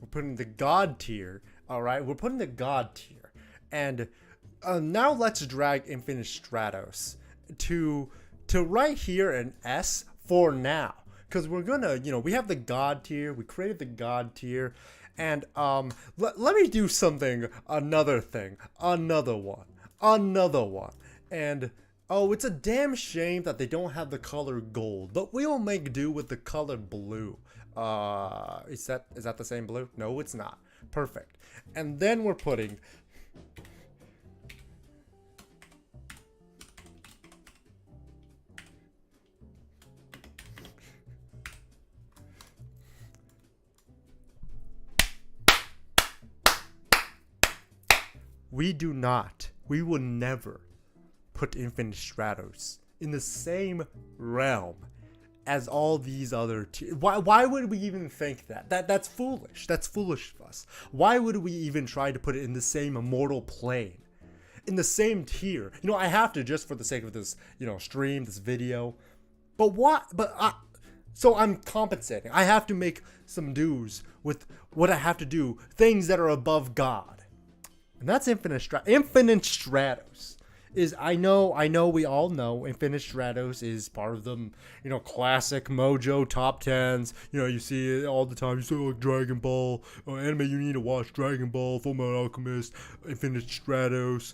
We're putting the God tier. All right, we're putting the God tier, and now let's drag Infinite Stratos to right here in S for now, because we're gonna, we have the God tier. We created the God tier, and let me do something, another one, and oh, it's a damn shame that they don't have the color gold, but we'll make do with the color blue. Is that the same blue? No, it's not. Perfect. And then we're putting we will never put Infinite Stratos in the same realm as all these other tiers. Why would we even think that? That's foolish. That's foolish of us. Why would we even try to put it in the same immortal plane? In the same tier? I have to, just for the sake of this, stream, this video. But what? So I'm compensating. I have to make some dues with what I have to do. Things that are above God. And that's Infinite Stratos. I know we all know Infinite Stratos is part of the, classic Mojo top 10s. You see it all the time. You see like Dragon Ball, anime you need to watch, Dragon Ball, Fullmetal Alchemist, Infinite Stratos,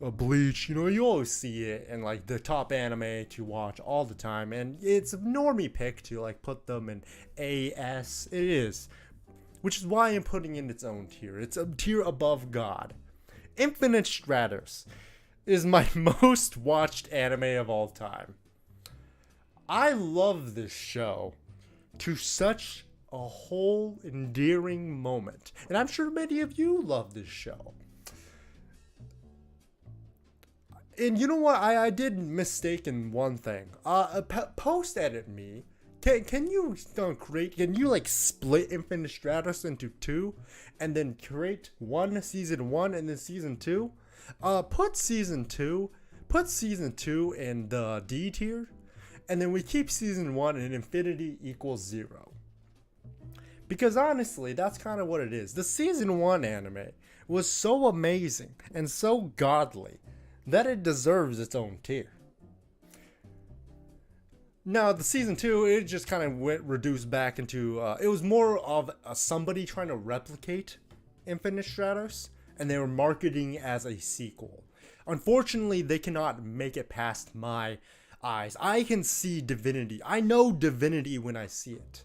Bleach. You always see it in like the top anime to watch all the time, and it's a normie pick to like put them in AS. It is. Which is why I'm putting in its own tier. It's a tier above God. Infinite Stratos is my most watched anime of all time. I love this show to such a whole endearing moment. And I'm sure many of you love this show. And you know what? I did mistake in one thing. Post-edit me. Can you split Infinite Stratos into 2 and then create season 1 and then season 2? Put season 2 in the D tier, and then we keep season 1 and infinity equals 0. Because honestly, that's kind of what it is. The season 1 anime was so amazing and so godly that it deserves its own tier. Now, the season 2, it just kind of reduced back into, it was more of somebody trying to replicate Infinite Stratos, and they were marketing as a sequel. Unfortunately, they cannot make it past my eyes. I can see divinity. I know divinity when I see it.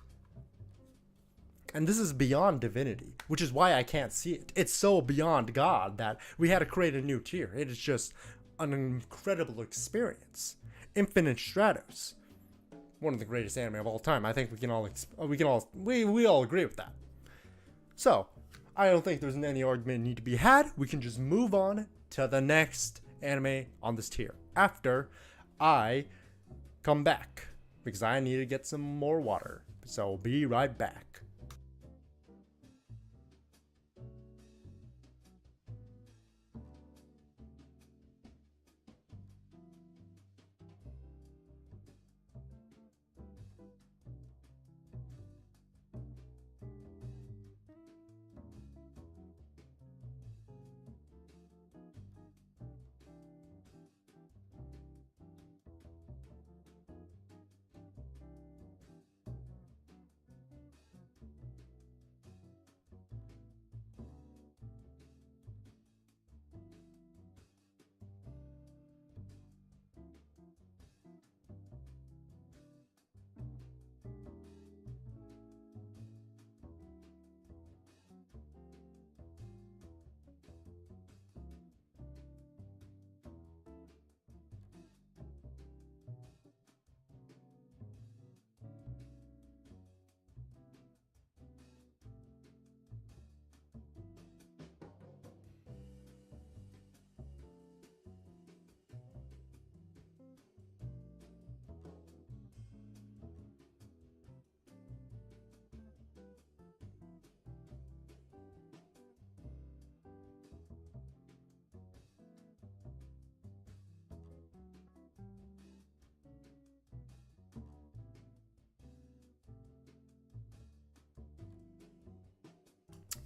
And this is beyond divinity, which is why I can't see it. It's so beyond God that we had to create a new tier. It is just an incredible experience. Infinite Stratos. One of the greatest anime of all time. I think we all agree with that. So, I don't think there's any argument need to be had. We can just move on to the next anime on this tier after I come back, because I need to get some more water. So, be right back.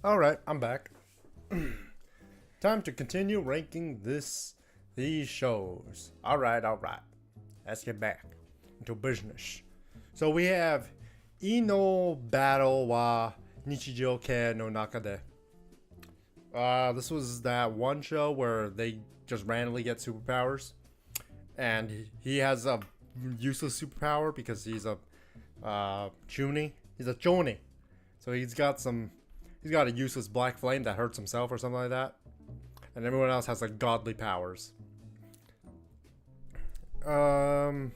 Alright, I'm back. Time to continue ranking these shows. Alright. Let's get back into business. So we have Ino Battle wa Nichijou Ke no Nakade. This was that one show where they just randomly get superpowers. And he has a useless superpower because he's a Chuni. He's a Choni. So he's got a useless black flame that hurts himself or something like that. And everyone else has like godly powers. Even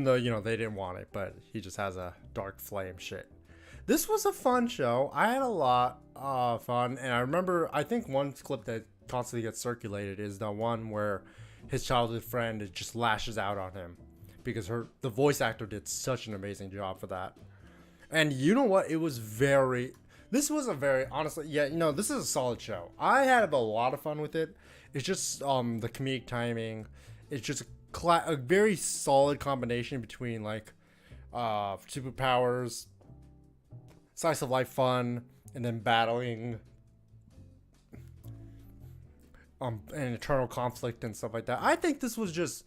though, you know, they didn't want it, but he just has a dark flame shit. This was a fun show. I had a lot of fun, and I remember, I think one clip that constantly gets circulated is the one where his childhood friend just lashes out on him because the voice actor did such an amazing job for that. And you know what? This was a very, honestly, yeah, you know, this is a solid show. I had a lot of fun with it. It's just the comedic timing. It's just a very solid combination between like superpowers, slice of life fun, and then battling an eternal conflict and stuff like that. I think this was just,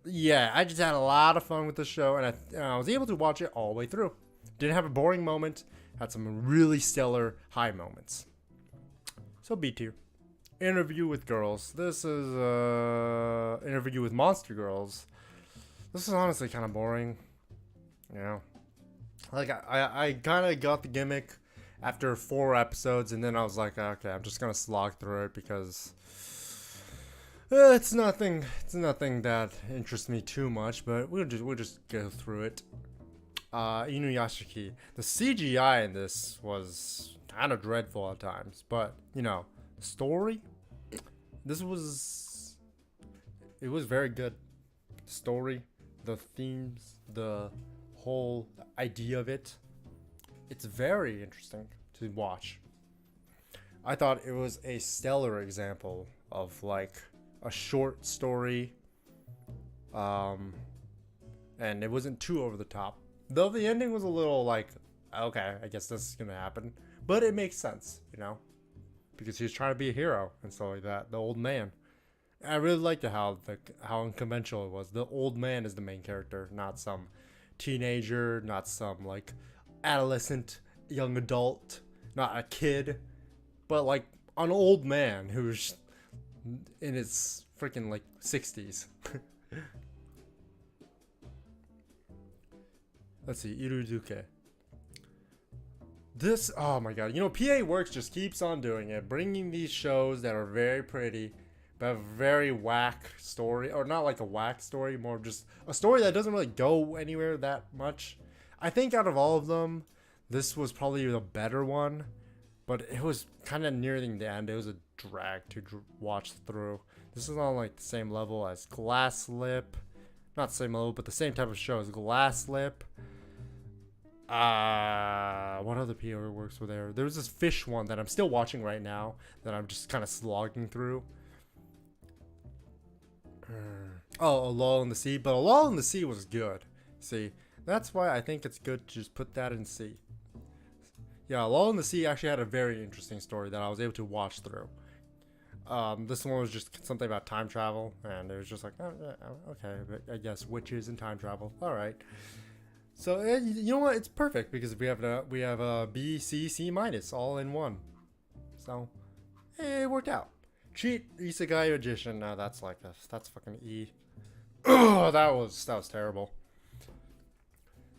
yeah, I just had a lot of fun with the show, and I was able to watch it all the way through. Didn't have a boring moment. Had some really stellar high moments. So B tier. Interview with Girls. This is Interview with Monster Girls. This is honestly kind of boring. You know, like I kind of got the gimmick after 4 episodes, and then I was like, okay, I'm just gonna slog through it because it's nothing that interests me too much. But we'll just go through it. Inuyashiki. The CGI in this was kind of dreadful at times, but you know, the story. It was very good. The story, the themes, the whole idea of it. It's very interesting to watch. I thought it was a stellar example of like a short story. And it wasn't too over the top. Though the ending was a little like, okay, I guess this is gonna happen. But it makes sense, you know? Because he was trying to be a hero and stuff like that. The old man. I really liked how unconventional it was. The old man is the main character, not some teenager, not some like adolescent, young adult, not a kid, but like an old man who's in his freaking like 60s. Let's see, Iruzuke. This, oh my god, you know, PA Works just keeps on doing it, bringing these shows that are very pretty, but have a very whack story, or not like a whack story, more just a story that doesn't really go anywhere that much. I think out of all of them, this was probably the better one, but it was kind of nearing the end. It was a drag to watch through. This is on like the same level as Glass Lip, not the same level, but the same type of show as Glass Lip. What other PR works were there? There was this fish one that I'm still watching right now that I'm just kind of slogging through. Oh, A Lull in the Sea, but A Lull in the Sea was good. See, that's why I think it's good to just put that in C. Yeah, A Lull in the Sea actually had a very interesting story that I was able to watch through. This one was just something about time travel, and it was just like, oh, okay, but I guess witches and time travel. All right. So you know what? It's perfect because we have a B, C, C minus all in one. So it worked out. Cheat Isekai Magician. No, that's fucking E. Oh, that was terrible.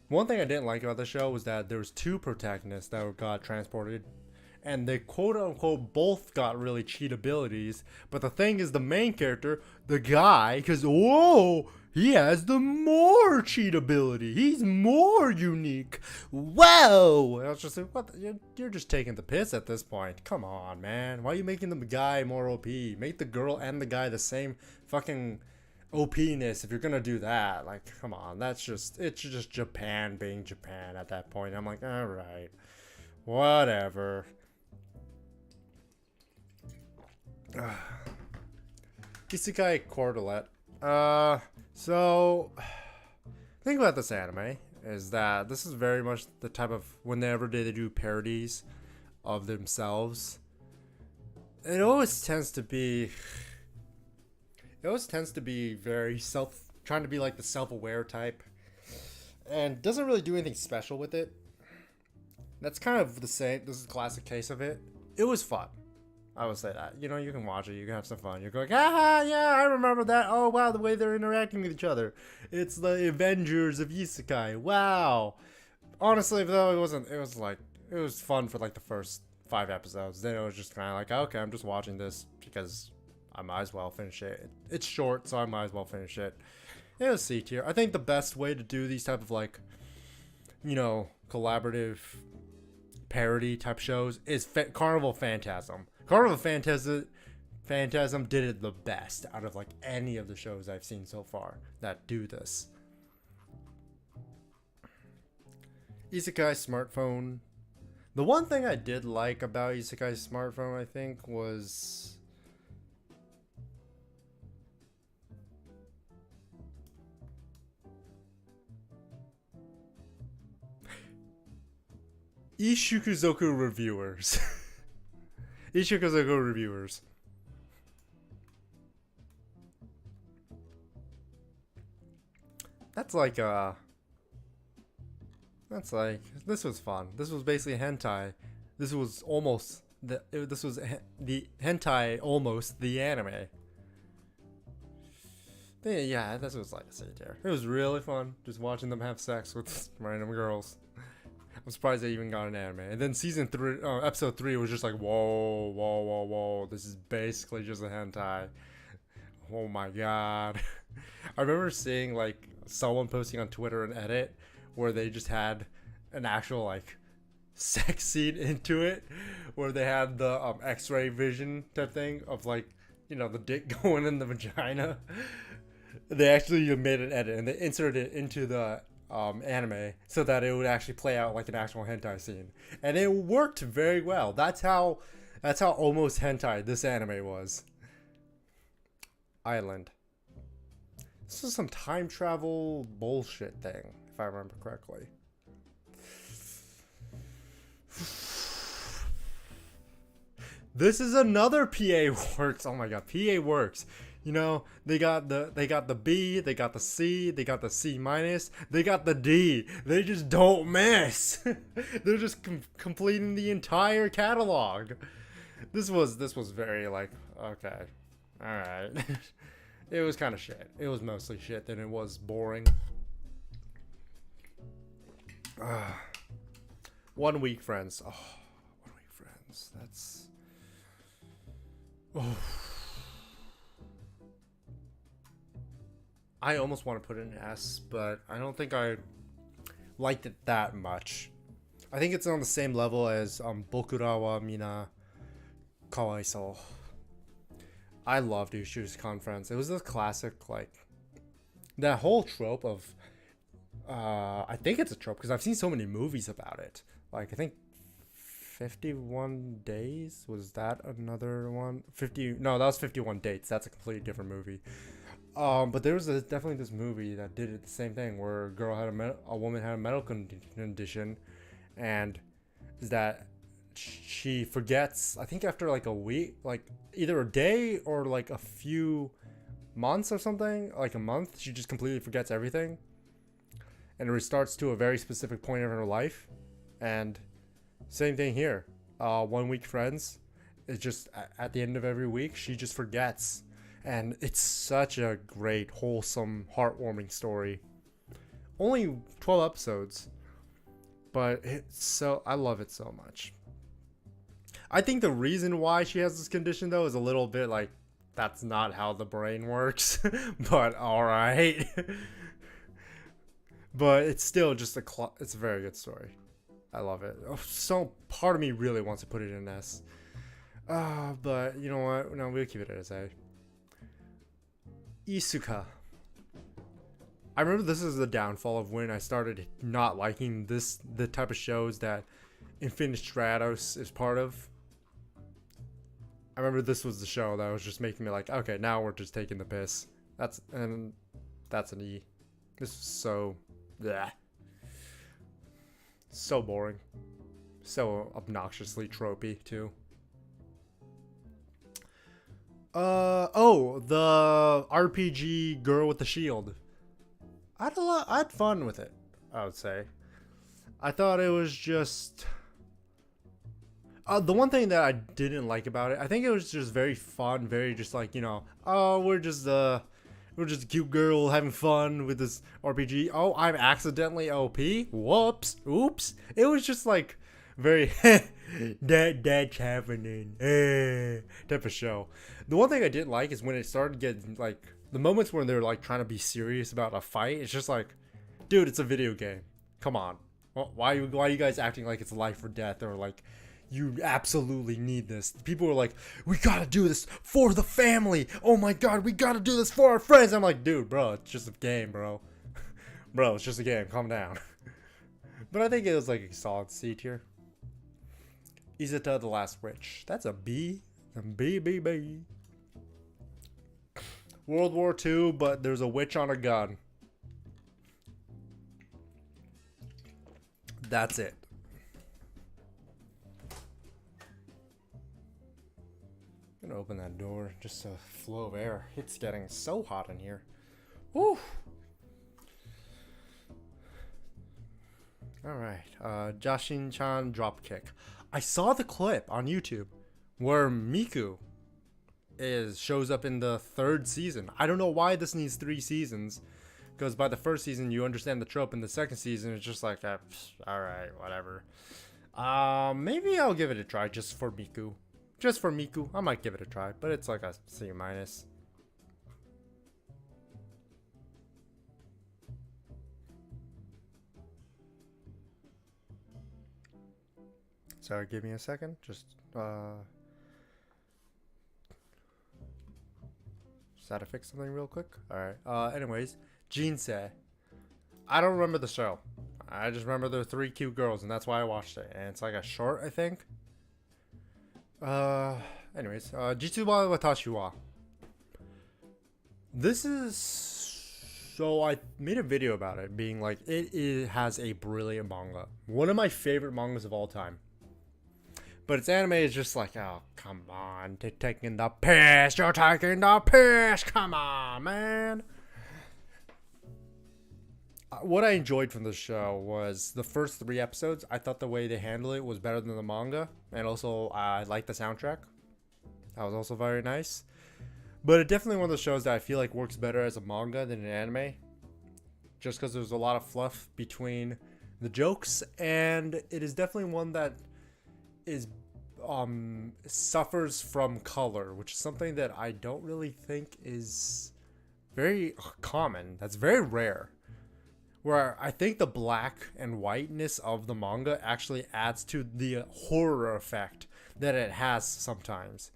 One thing I didn't like about the show was that there was 2 protagonists that got transported, and they quote unquote both got really cheat abilities. But the thing is, the main character, the guy, because whoa, he has the more cheat ability. He's more unique. Whoa! I was just like, what? You're just taking the piss at this point. Come on, man. Why are you making the guy more OP? Make the girl and the guy the same fucking OP-ness if you're gonna do that. Like, come on. It's just Japan being Japan at that point. I'm like, alright. Whatever. Isekai Quartelet. So, think about this anime is that this is very much the type of, whenever they do parodies of themselves. It always tends to be very trying to be like the self-aware type, and doesn't really do anything special with it. That's kind of the same. This is a classic case of it. It was fun. I would say that. You know, you can watch it, you can have some fun. You're going, ah, yeah, I remember that. Oh, wow, the way they're interacting with each other. It's the Avengers of Isekai. Wow. Honestly, though, it was fun for like the first 5 episodes. Then it was just kind of like, okay, I'm just watching this because I might as well finish it. It's short, so I might as well finish it. It was C tier. I think the best way to do these type of like, you know, collaborative parody type shows is Carnival Phantasm. Carnival Phantasm did it the best out of like any of the shows I've seen so far that do this. Isekai Smartphone. The one thing I did like about Isekai Smartphone, I think, was Ishukuzoku reviewers. Ishukuzoku reviewers. This was fun. This was basically hentai. This was the hentai almost the anime. Yeah, this was like a C tier. It was really fun just watching them have sex with random girls. I'm surprised they even got an anime. And then episode 3 was just like, whoa, whoa, whoa, whoa. This is basically just a hentai. Oh my god. I remember seeing like someone posting on Twitter an edit where they just had an actual like sex scene into it, where they had the X-ray vision type thing of like, you know, the dick going in the vagina. They actually made an edit and they inserted it into the anime so that it would actually play out like an actual hentai scene, and it worked very well. That's how almost hentai this anime was. Island. This is some time travel bullshit thing, if I remember correctly. This is another PA Works. Oh my god, PA Works. You know, they got the B, they got the C, they got the C minus, they got the D. They just don't miss. They're just completing the entire catalog. This was very like, okay, all right. It was kind of shit. It was mostly shit. Then it was boring. 1 Week Friends. Oh, 1 Week Friends. That's. Oh. I almost want to put it in S, but I don't think I liked it that much. I think it's on the same level as Bokura wa Mina Kawaisou. I loved Issues Conference. It was a classic, like, that whole trope of, I think it's a trope because I've seen so many movies about it. Like, I think 51 Days, was that another one? No, that was 51 Dates. That's a completely different movie. But there was definitely this movie that did it the same thing, where a woman had a medical condition, and is that she forgets, I think after like a week, like either a day or like a few months or something, like a month, she just completely forgets everything, and it restarts to a very specific point in her life. And same thing here. 1 Week Friends is just at the end of every week, she just forgets. And it's such a great, wholesome, heartwarming story. Only 12 episodes, but I love it so much. I think the reason why she has this condition, though, is a little bit like, that's not how the brain works. But alright. But it's still just it's a very good story. I love it. So part of me really wants to put it in S. But you know what? No, we'll keep it as A. Isuka. I remember this is the downfall of when I started not liking the type of shows that Infinite Stratos is part of. I remember this was the show that was just making me like, okay, now we're just taking the piss. That's an E. This is so, bleh. So boring. So obnoxiously tropey too. Oh, the RPG girl with the shield. I had fun with it, I would say. I thought it was just the one thing that I didn't like about it, I think it was just very fun, very just like, you know, oh, we're just a cute girl having fun with this RPG. Oh, I'm accidentally OP. Whoops. Oops. It was just like very that's happening type of show. The one thing I didn't like is when it started getting like the moments when they're like trying to be serious about a fight. It's just like, dude, it's a video game. Come on. Why are you guys acting like it's life or death, or like you absolutely need this? People were like, we gotta do this for the family. Oh my god, we gotta do this for our friends. I'm like, dude, bro, it's just a game, bro. Bro, it's just a game. Calm down. But I think it was like a solid C tier. Izata the Last Witch. That's a B. A B, B, B. World War II, but there's a witch on a gun. That's it. I'm gonna open that door, just a flow of air. It's getting so hot in here. Woo! Alright, Jashin-chan dropkick. I saw the clip on YouTube where Miku shows up in the 3rd season. I don't know why this needs 3 seasons. Because by the 1st season, you understand the trope. In the 2nd season, it's just like, alright, whatever. Maybe I'll give it a try just for Miku. Just for Miku. I might give it a try. But it's like a C-. Sorry, give me a second. Just had to fix something real quick. Alright. Anyways. Jinsei. I don't remember the show. I just remember there were 3 cute girls, and that's why I watched it. And it's like a short, I think. Anyways. Jitsu wa watashi wa. This is... So I made a video about it, being like, it has a brilliant manga. One of my favorite mangas of all time. But its anime is just like, oh, come on. Taking the piss. You're taking the piss. Come on, man. What I enjoyed from the show was the first 3 episodes. I thought the way they handled it was better than the manga. And also, I liked the soundtrack. That was also very nice. But it's definitely one of the shows that I feel like works better as a manga than an anime. Just because there's a lot of fluff between the jokes. And it is definitely one that is suffers from color. Which is something that I don't really think is very common. That's very rare. Where I think the black and whiteness of the manga actually adds to the horror effect that it has sometimes.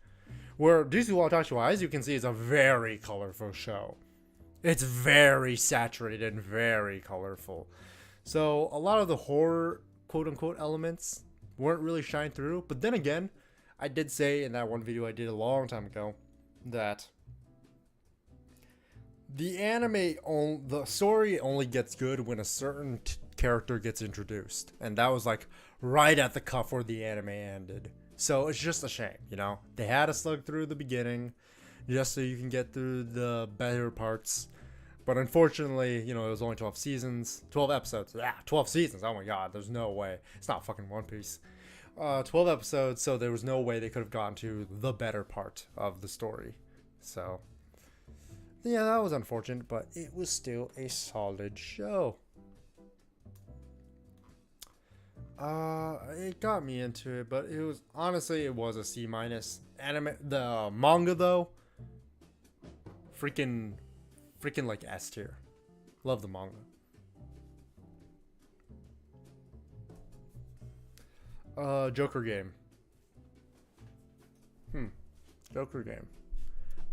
Where Jitsu wa Watashi wa, as you can see, is a very colorful show. It's very saturated and very colorful. So a lot of the horror quote-unquote elements weren't really shined through. But then again, I did say in that one video I did a long time ago that the story only gets good when a certain character gets introduced. And that was like right at the cuff where the anime ended. So it's just a shame, you know? They had to slug through the beginning just so you can get through the better parts. But unfortunately, you know, it was only 12 seasons. 12 episodes. 12 seasons. Oh my god, there's no way. It's not fucking One Piece. 12 episodes, so there was no way they could have gotten to the better part of the story. So... yeah, that was unfortunate, but it was still a solid show. It got me into it, but it was honestly it was a C-. Anime, the manga though, freaking like S tier. Love the manga. Joker game. Joker game.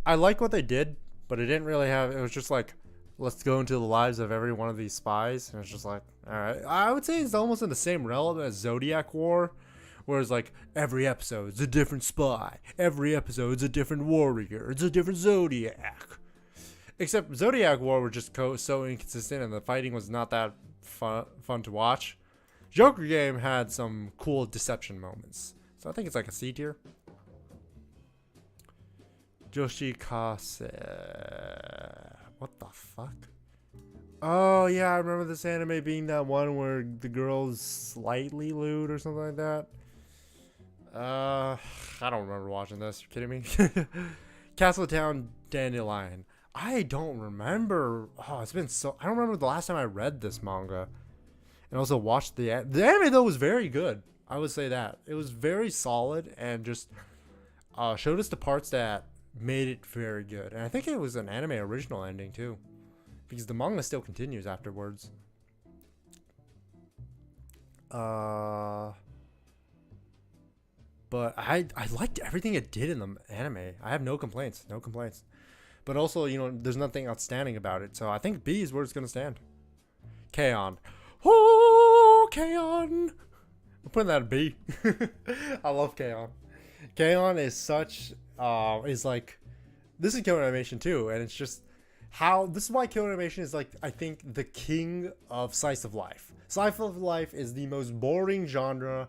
I like what they did. But it didn't really have, it was just like, let's go into the lives of every one of these spies. And it's just like, alright. I would say it's almost in the same realm as Zodiac War. Whereas like, every episode is a different spy. Every episode is a different warrior. It's a different Zodiac. Except Zodiac War were just so inconsistent and the fighting was not that fun to watch. Joker game had some cool deception moments. So I think it's like a C tier. Joshikase. What the fuck? Oh yeah, I remember this anime being that one where the girl's slightly lewd or something like that. I don't remember watching this. You kidding me? Castletown Dandelion. I don't remember. Oh, it's been so. I don't remember the last time I read this manga, and also watched the anime. Though was very good. I would say that it was very solid and just showed us the parts that made it very good. And I think it was an anime original ending too, because the manga still continues afterwards. But I liked everything it did in the anime. I have no complaints. No complaints. But also, you know, there's nothing outstanding about it. So I think B is where it's going to stand. K-On! Oh, K-On! I'm putting that at B. I love K-On! K-On! Is such, is like, this is Kyoto Animation too. And it's just how, this is why Kyoto Animation is like, I think, the king of slice of life. Slice of life is the most boring genre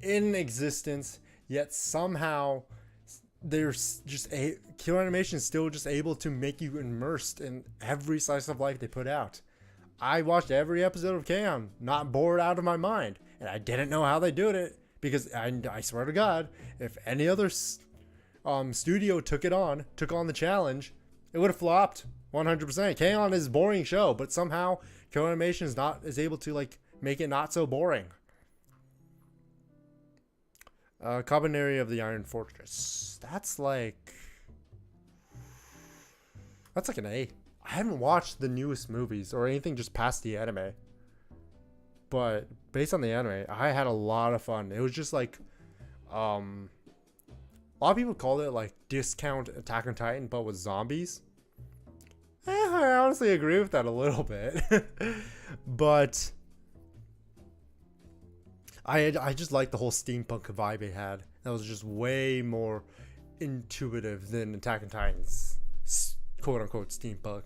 in existence, yet somehow there's just Kyoto Animation is still just able to make you immersed in every slice of life they put out. I watched every episode of K-On!, not bored out of my mind, and I didn't know how they did it, because I swear to God, if any other studio took on the challenge, it would have flopped 100%. K-On! Is a boring show, but somehow Kyoto Animation is able to like make it not so boring. Cabaneri of the Iron Fortress. That's like an A. I haven't watched the newest movies or anything just past the anime. But based on the anime, I had a lot of fun. It was just like a lot of people call it like discount Attack on Titan but with zombies. I honestly agree with that a little bit. But I just like the whole steampunk vibe it had. That was just way more intuitive than Attack on Titan's quote unquote steampunk.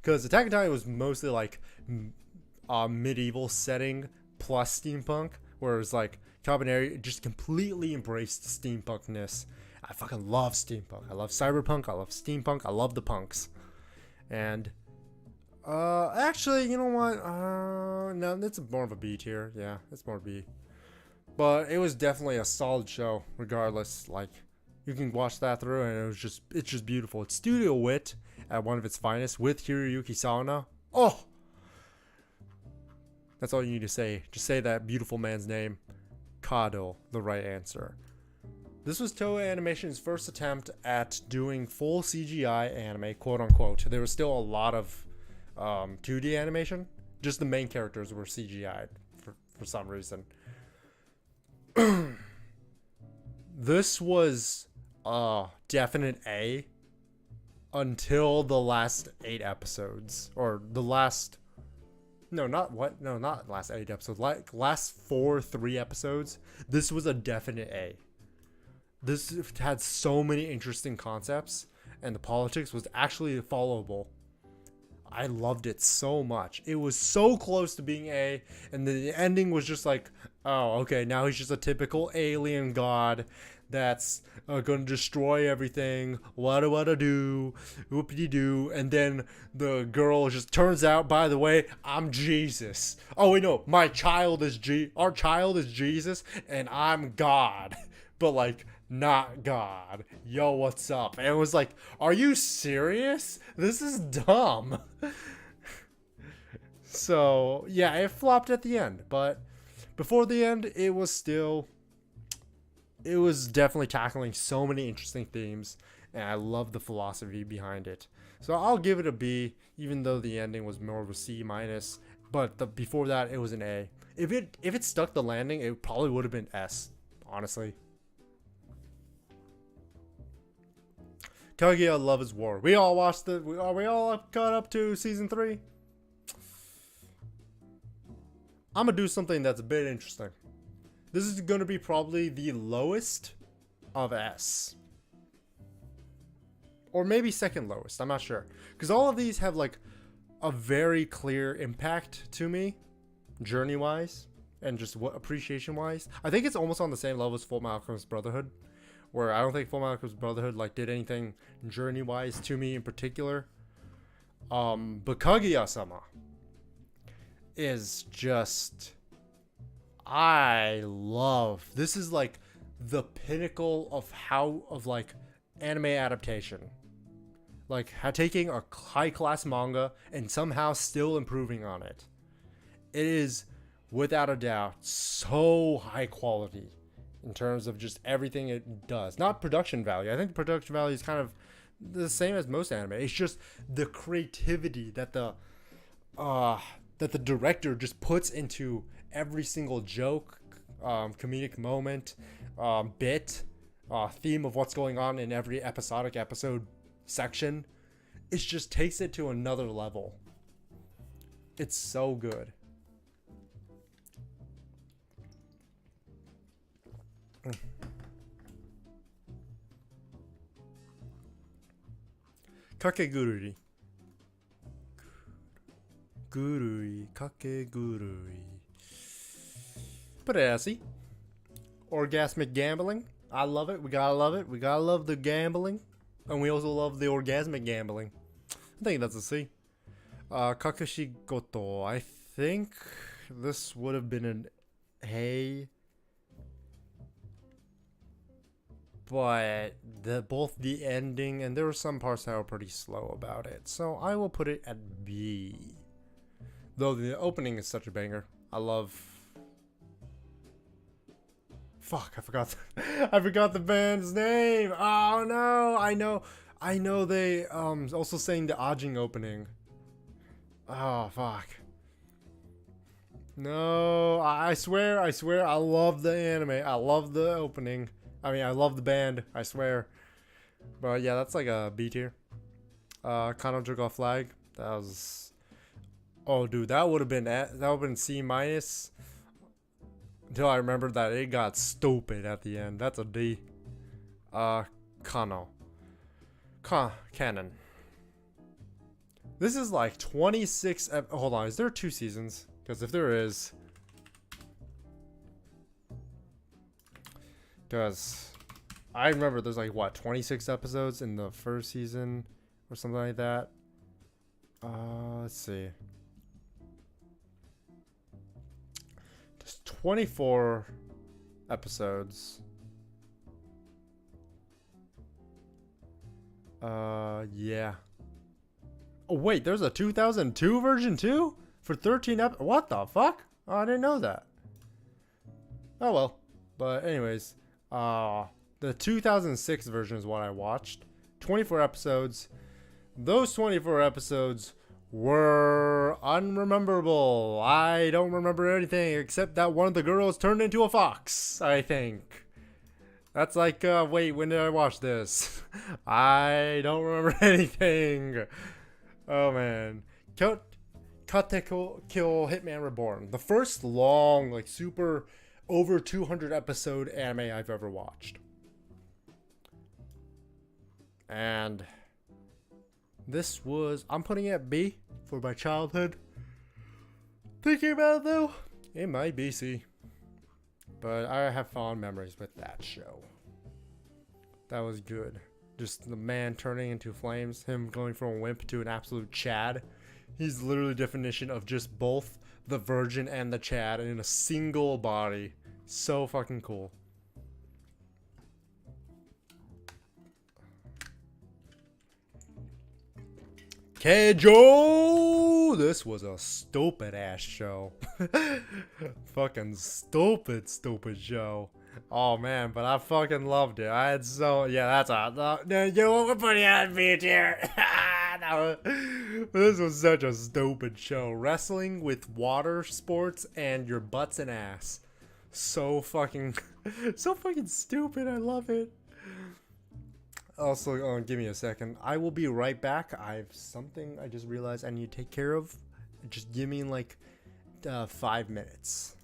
Because Attack on Titan was mostly like medieval setting plus steampunk, whereas like Cabaneri just completely embraced steampunkness. I fucking love steampunk. I love cyberpunk. I love steampunk. I love the punks. And actually, you know what? No, it's more of a B tier. Yeah, it's more B. But it was definitely a solid show, regardless. Like, you can watch that through, and it's just beautiful. It's studio wit at one of its finest with Hiroyuki Saona. Oh, that's all you need to say. Just say that beautiful man's name, Kado, the right answer. This was Toei Animation's first attempt at doing full CGI anime, quote unquote. There was still a lot of 2D animation. Just the main characters were CGI'd for some reason. This was a definite A until the last 8 episodes. Or the last... No, not last 8 episodes. Like, last 3 episodes. This was a definite A. This had so many interesting concepts, and the politics was actually followable. I loved it so much. It was so close to being A, and the ending was just like, oh, okay, now he's just a typical alien god that's gonna destroy everything. What-a-do, whoopity-doo, and then the girl just turns out, by the way, I'm Jesus. Oh, wait, no, our child is Jesus, and I'm God. But, like, not God. Yo, what's up? And it was like, are you serious? This is dumb. So, yeah, it flopped at the end. But before the end, it was definitely tackling so many interesting themes. And I love the philosophy behind it. So I'll give it a B, even though the ending was more of a C minus. But before that, it was an A. If it stuck the landing, it probably would have been S, honestly. Kaguya Love is War. We all watched are we all caught up to season 3? I'm gonna do something that's a bit interesting. This is gonna be probably the lowest of S. Or maybe second lowest, I'm not sure. Because all of these have like a very clear impact to me, journey-wise. and just what appreciation wise. I think it's almost on the same level as Full Metal Alchemist Brotherhood, where I don't think Full Metal Alchemist Brotherhood like did anything journey wise to me in particular. But Kaguya-sama is just, I love, this is like the pinnacle of like anime adaptation, like taking a high class manga and somehow still improving on it. It is without a doubt so high quality in terms of just everything it does. Not production value. I think the production value is kind of the same as most anime. It's just the creativity that the director just puts into every single joke, comedic moment, bit, theme of what's going on in every episodic episode section. It just takes it to another level. It's so good. Kakegurui. Kakegurui. Pretty. Orgasmic gambling. I love it. We gotta love it. We gotta love the gambling. And we also love the orgasmic gambling. I think that's a C. Kakushigoto. I think this would have been an A. But both the ending and there were some parts that were pretty slow about it. So I will put it at B. Though the opening is such a banger. I love... Fuck, I forgot the band's name. Oh no, I know they also sang the Ajin opening. Oh fuck. No, I swear I love the anime. I love the opening. I mean, I love the band, I swear. But yeah, that's like a B tier. Kanojo ga Flag. That was... Oh dude, that would have been C minus. Until I remembered that it got stupid at the end. That's a D. Canon. This is like 26... Hold on, is there 2 seasons? Because if there is... Because I remember there's like, what, 26 episodes in the first season? Or something like that. Let's see. 24 episodes. Yeah. Oh wait, there's a 2002 version too? For 13 what the fuck? Oh, I didn't know that. Oh well. But anyways, the 2006 version is what I watched. 24 episodes. Those 24 episodes were unrememberable. I don't remember anything except that one of the girls turned into a fox, I think. That's like, wait, when did I watch this? I don't remember anything. Oh, man. Kate Kill Hitman Reborn. The first long, like, super over 200 episode anime I've ever watched. And this was... I'm putting it at B for my childhood. Thinking about it, though, it might be C. But I have fond memories with that show. That was good. Just the man turning into flames. Him going from a wimp to an absolute Chad. He's literally the definition of just both the virgin and the Chad in a single body. So fucking cool. Keijo! This was a stupid ass show. Fucking stupid show. Oh man, but I fucking loved it. I had so... Yeah, that's a... No, we're putting on B tier. This was such a stupid show. Wrestling with water sports and your butts and ass. So fucking stupid. I love it. Also, give me a second. I will be right back. I have something I just realized I need to take care of. Just give me like 5 minutes.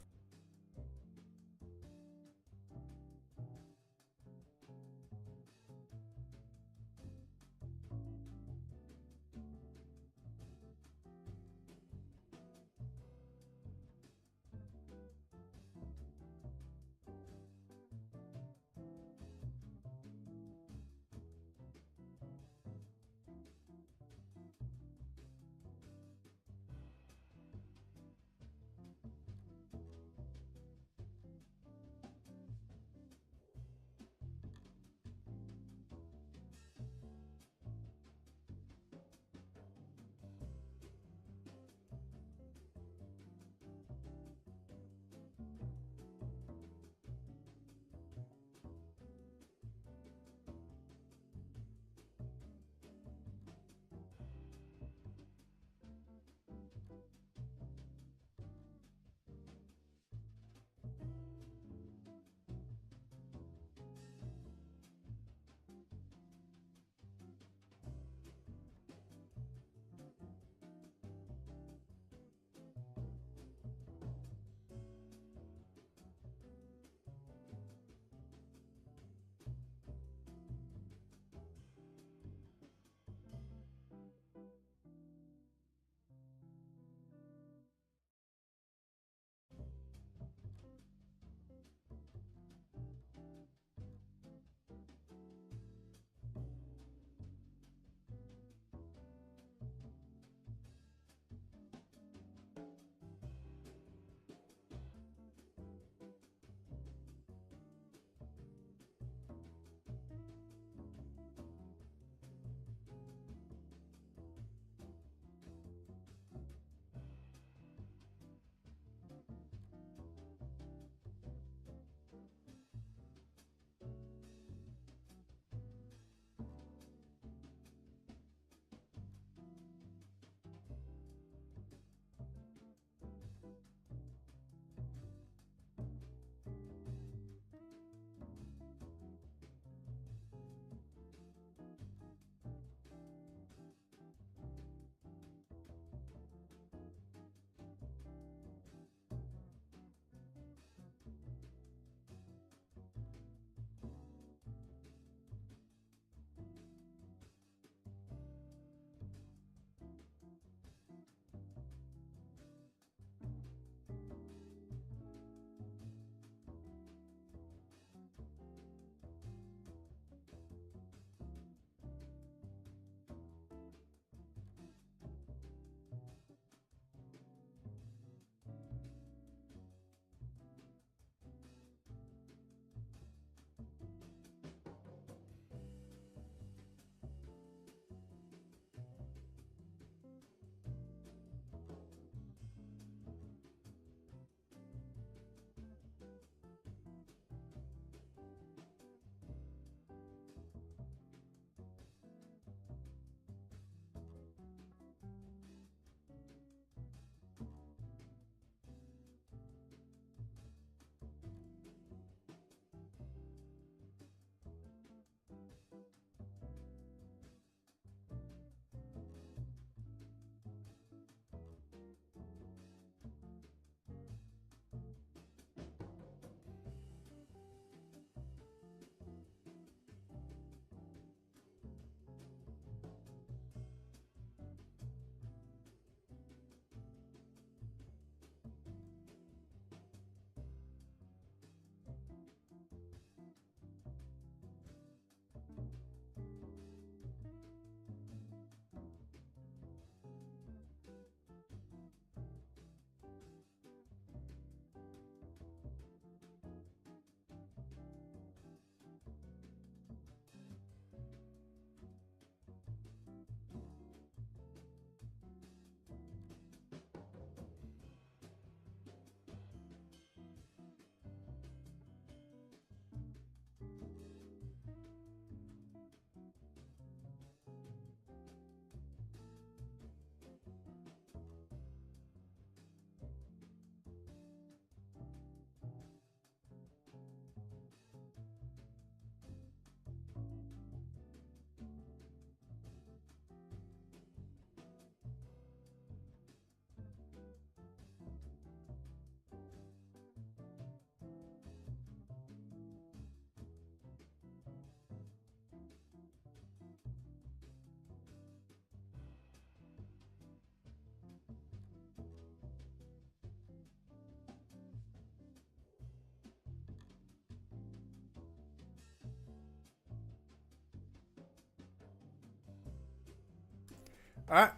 Alright,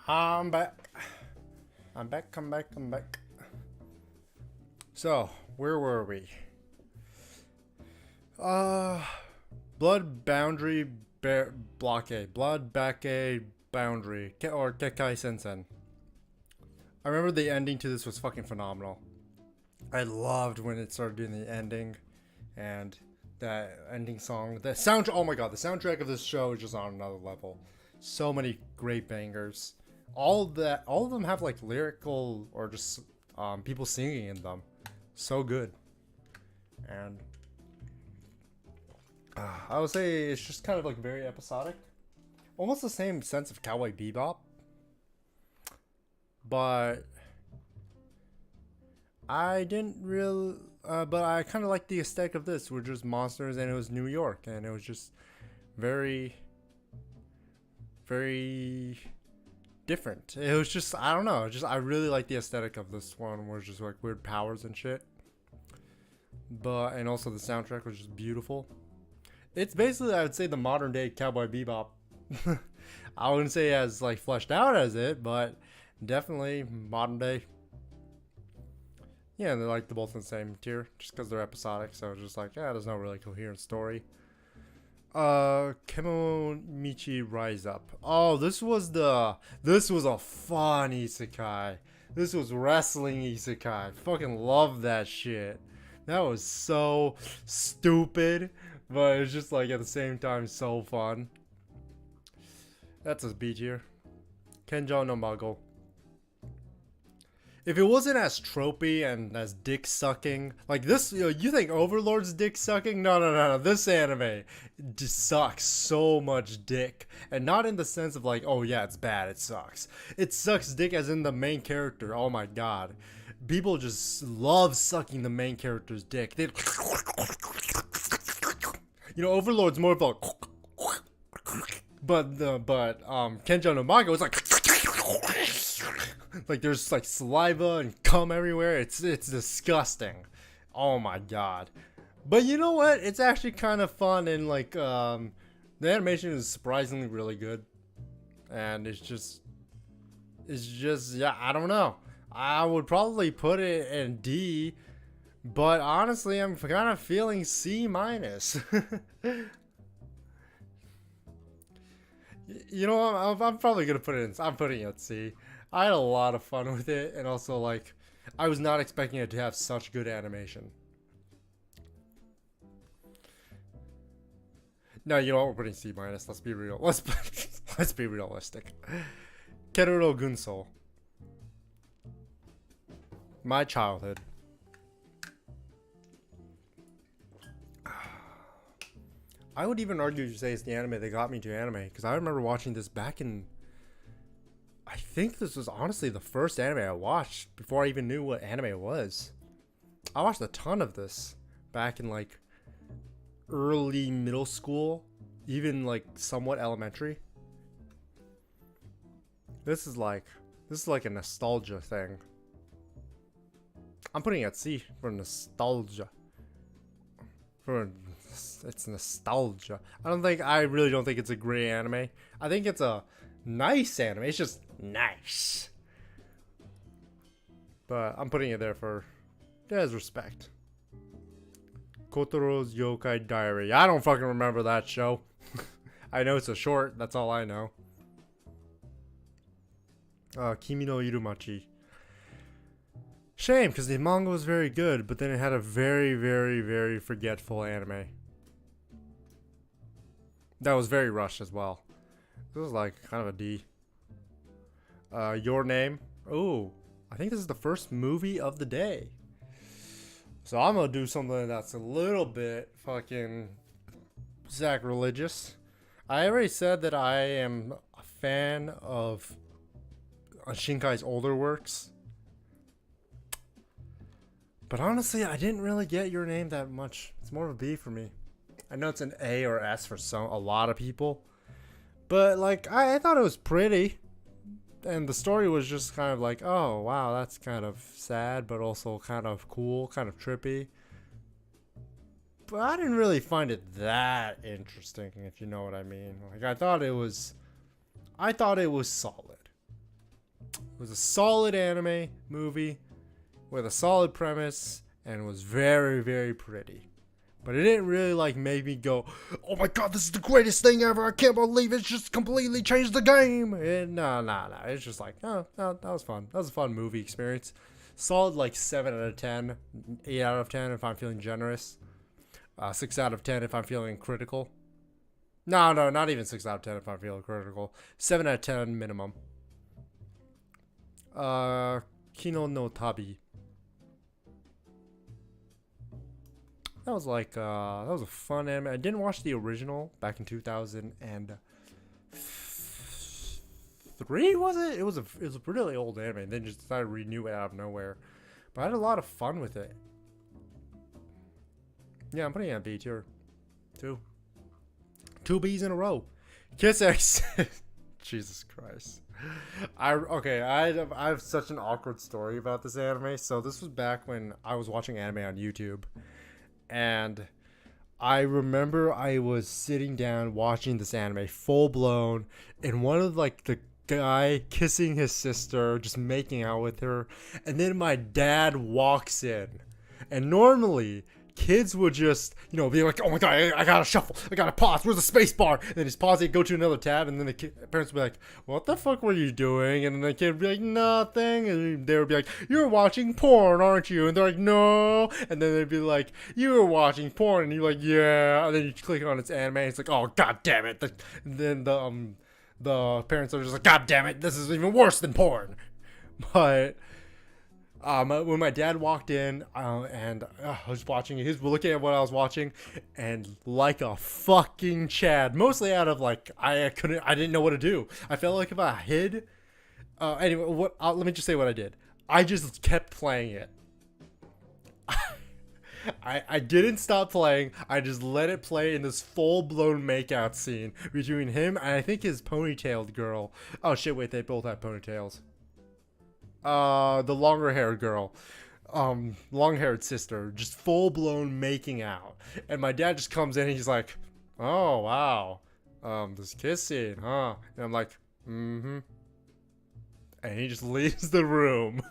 I'm back. I'm back. So, where were we? Blood boundary blockade. Blood blockade boundary. Or Kekai Sensen. I remember the ending to this was fucking phenomenal. I loved when it started doing the ending. And that ending song. The sound. Oh my god, the soundtrack of this show is just on another level. So many great bangers. All of them have like lyrical or just people singing in them. So good. And I would say it's just kind of like very episodic. Almost the same sense of Cowboy Bebop. But I didn't really... but I kind of like the aesthetic of this. We're just monsters and it was New York. And it was just very... very... different. It was just... I don't know. I really like the aesthetic of this one. Where it's just like weird powers and shit. And also the soundtrack was just beautiful. It's basically, I would say, the modern day Cowboy Bebop. I wouldn't say as like fleshed out as it, but definitely modern day. Yeah, they're like both in the same tier, just because they're episodic. So it's just like, yeah, there's no really coherent story. Kemomichi Rise Up. Oh, this was a fun isekai. This was wrestling isekai. Fucking love that shit. That was so stupid, but it's just like at the same time so fun. That's a B tier. Kenjo no Mago. If it wasn't as tropey and as dick sucking, like this, you think Overlord's dick sucking? No. This anime just sucks so much dick, and not in the sense of like, oh yeah, it's bad, it sucks. It sucks dick as in the main character. Oh my god, people just love sucking the main character's dick. Overlord's more of a, but Kenjo no Mago is like. Like there's like saliva and cum everywhere. It's disgusting. Oh my god. But you know what? It's actually kind of fun, and like the animation is surprisingly really good. And it's just yeah, I don't know. I would probably put it in D, but honestly I'm kind of feeling C minus. I'm probably gonna put it in. I'm putting it at C. I had a lot of fun with it, and also like I was not expecting it to have such good animation. No, you know what? We're putting C minus. Let's be real. Let's be realistic. Keruro Gunso. My childhood. I would even argue to say it's the anime that got me to anime, because I remember watching this back in... I think this was honestly the first anime I watched before I even knew what anime was. I watched a ton of this back in like early middle school, even like somewhat elementary. This is like a nostalgia thing. I'm putting it at C for nostalgia. It's nostalgia. I really don't think it's a great anime. I think it's a nice anime. It's just nice. But I'm putting it there for there's respect. Kotoro's Yokai Diary. I don't fucking remember that show. I know it's a short. That's all I know. Kimi no Irumachi. Shame, because the manga was very good, but then it had a very, very, very forgetful anime. That was very rushed as well. This was like kind of a D. Your Name. Oh, I think this is the first movie of the day. So I'm gonna do something that's a little bit fucking sacrilegious. I already said that I am a fan of Shinkai's older works. But honestly, I didn't really get Your Name that much. It's more of a B for me. I know it's an A or S for a lot of people. But like, I thought it was pretty. And the story was just kind of like, oh wow, that's kind of sad, but also kind of cool, kind of trippy. But I didn't really find it that interesting, if you know what I mean. Like, I thought it was I thought it was solid. It was a solid anime movie with a solid premise and was very, very pretty. But it didn't really like make me go, oh my god, this is the greatest thing ever. I can't believe it's just completely changed the game. No. It's just like, oh, that was fun. That was a fun movie experience. Solid like 7 out of 10, 8 out of 10 if I'm feeling generous. 6 out of 10 if I'm feeling critical. No, not even 6 out of 10 if I'm feeling critical. 7 out of 10 minimum. Kino no Tabi. That was like, that was a fun anime. I didn't watch the original back in 2003, was it? It was a really old anime, and then just decided to renew it out of nowhere. But I had a lot of fun with it. Yeah, I'm putting it on B tier. 2 B's in a row. Kiss X. Jesus Christ. I have such an awkward story about this anime. So this was back when I was watching anime on YouTube. And I remember I was sitting down watching this anime full blown, and one of like the guy kissing his sister, just making out with her, and then my dad walks in, and normally kids would just, you know, be like, oh my god, I gotta shuffle, I gotta pause, where's the space bar? And then just pause it, go to another tab, and then the parents would be like, what the fuck were you doing? And then the kid would be like, nothing. And they would be like, you're watching porn, aren't you? And they're like, no. And then they'd be like, you were watching porn. And you're like, yeah. And then you click on its anime, and it's like, oh god damn it. And then the parents are just like, god damn it, this is even worse than porn. But when my dad walked in, and I was watching, he was looking at what I was watching, and like a fucking Chad, mostly out of like, I didn't know what to do. I felt like if I hid, anyway, let me just say what I did. I just kept playing it. I didn't stop playing. I just let it play in this full-blown makeout scene between him and I think his ponytailed girl. Oh shit, wait, they both have ponytails. The longer haired girl, long haired sister, just full blown making out. And my dad just comes in and he's like, oh wow, this kissing, huh? And I'm like, mm-hmm. And he just leaves the room.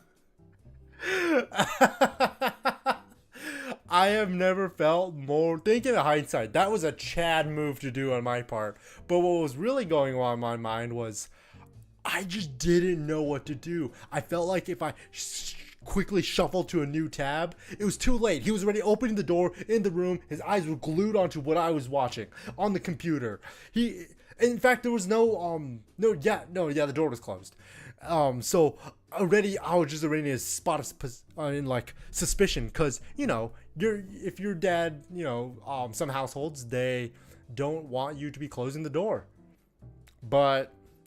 I have never felt more, thinking in hindsight, that was a Chad move to do on my part. But what was really going on in my mind was, I just didn't know what to do. I felt like if I quickly shuffled to a new tab, it was too late. He was already opening the door in the room. His eyes were glued onto what I was watching on the computer. In fact, there was the door was closed. So already I was just already in a spot of in like suspicion, because you know, if your dad, you know, some households, they don't want you to be closing the door,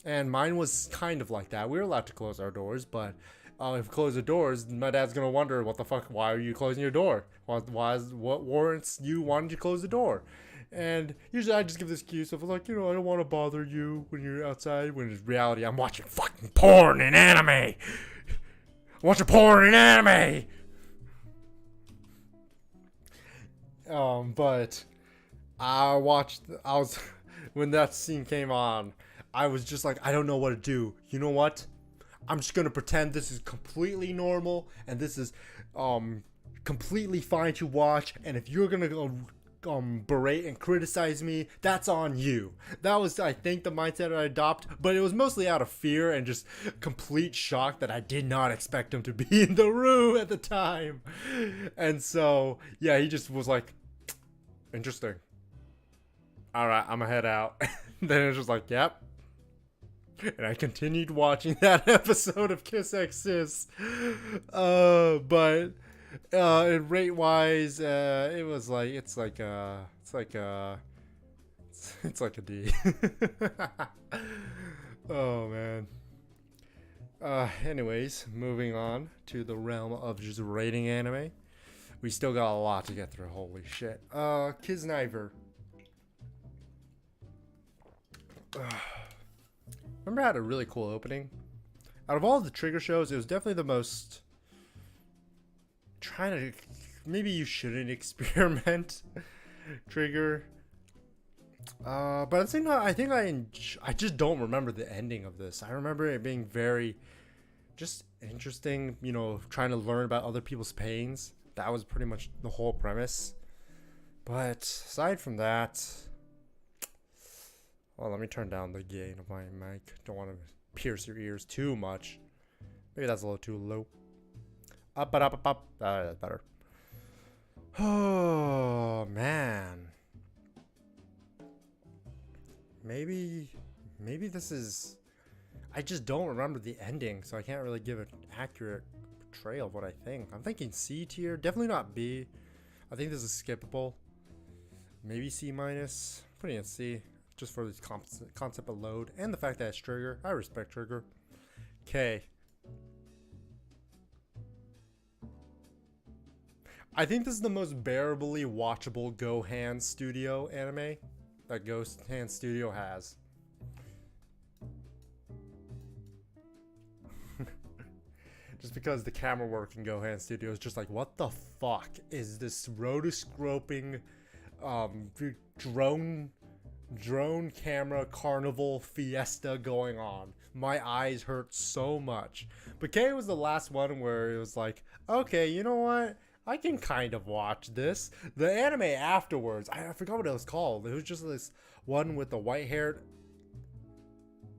and mine was kind of like that. We were allowed to close our doors, but if we close the doors, my dad's gonna wonder, what the fuck, why are you closing your door? What warrants you wanting to close the door? And usually I just give this excuse of like, you know, I don't want to bother you when you're outside, when in reality I'm watching fucking porn and anime. I'm watching porn and anime. But when that scene came on, I was just like, I don't know what to do. You know what? I'm just gonna pretend this is completely normal, and this is completely fine to watch. And if you're gonna go berate and criticize me, that's on you. That was, I think, the mindset I adopted, but it was mostly out of fear and just complete shock that I did not expect him to be in the room at the time. And so, yeah, he just was like, interesting. All right, I'm gonna head out. Then it was just like, yep. And I continued watching that episode of Kiss X Sis. But rate wise, it was like, it's like a D. Oh man. Anyways, moving on to the realm of just rating anime. We still got a lot to get through. Holy shit. Kisniver. Remember, I had a really cool opening. Out of all the Trigger shows, it was definitely the most trying to. Maybe you shouldn't experiment. Trigger. But at the same time, I think I just don't remember the ending of this. I remember it being very just interesting, you know, trying to learn about other people's pains. That was pretty much the whole premise. But aside from that, well, let me turn down the gain of my mic. Don't want to pierce your ears too much. Maybe that's a little too low. Up, up, up, up. That's better. Oh, man. Maybe this is... I just don't remember the ending, so I can't really give an accurate portrayal of what I think. I'm thinking C tier. Definitely not B. I think this is skippable. Maybe C minus. Putting it C. Just for this concept of load. And the fact that it's Trigger. I respect Trigger. K. I think this is the most bearably watchable Gohan Studio anime that Gohan Studio has. Just because the camera work in Gohan Studio is just like, what the fuck is this rotoscoping drone camera carnival fiesta going on? My eyes hurt so much. But K was the last one where it was like, okay, you know what? I can kind of watch this. The anime afterwards, I forgot what it was called. It was just this one with the white-haired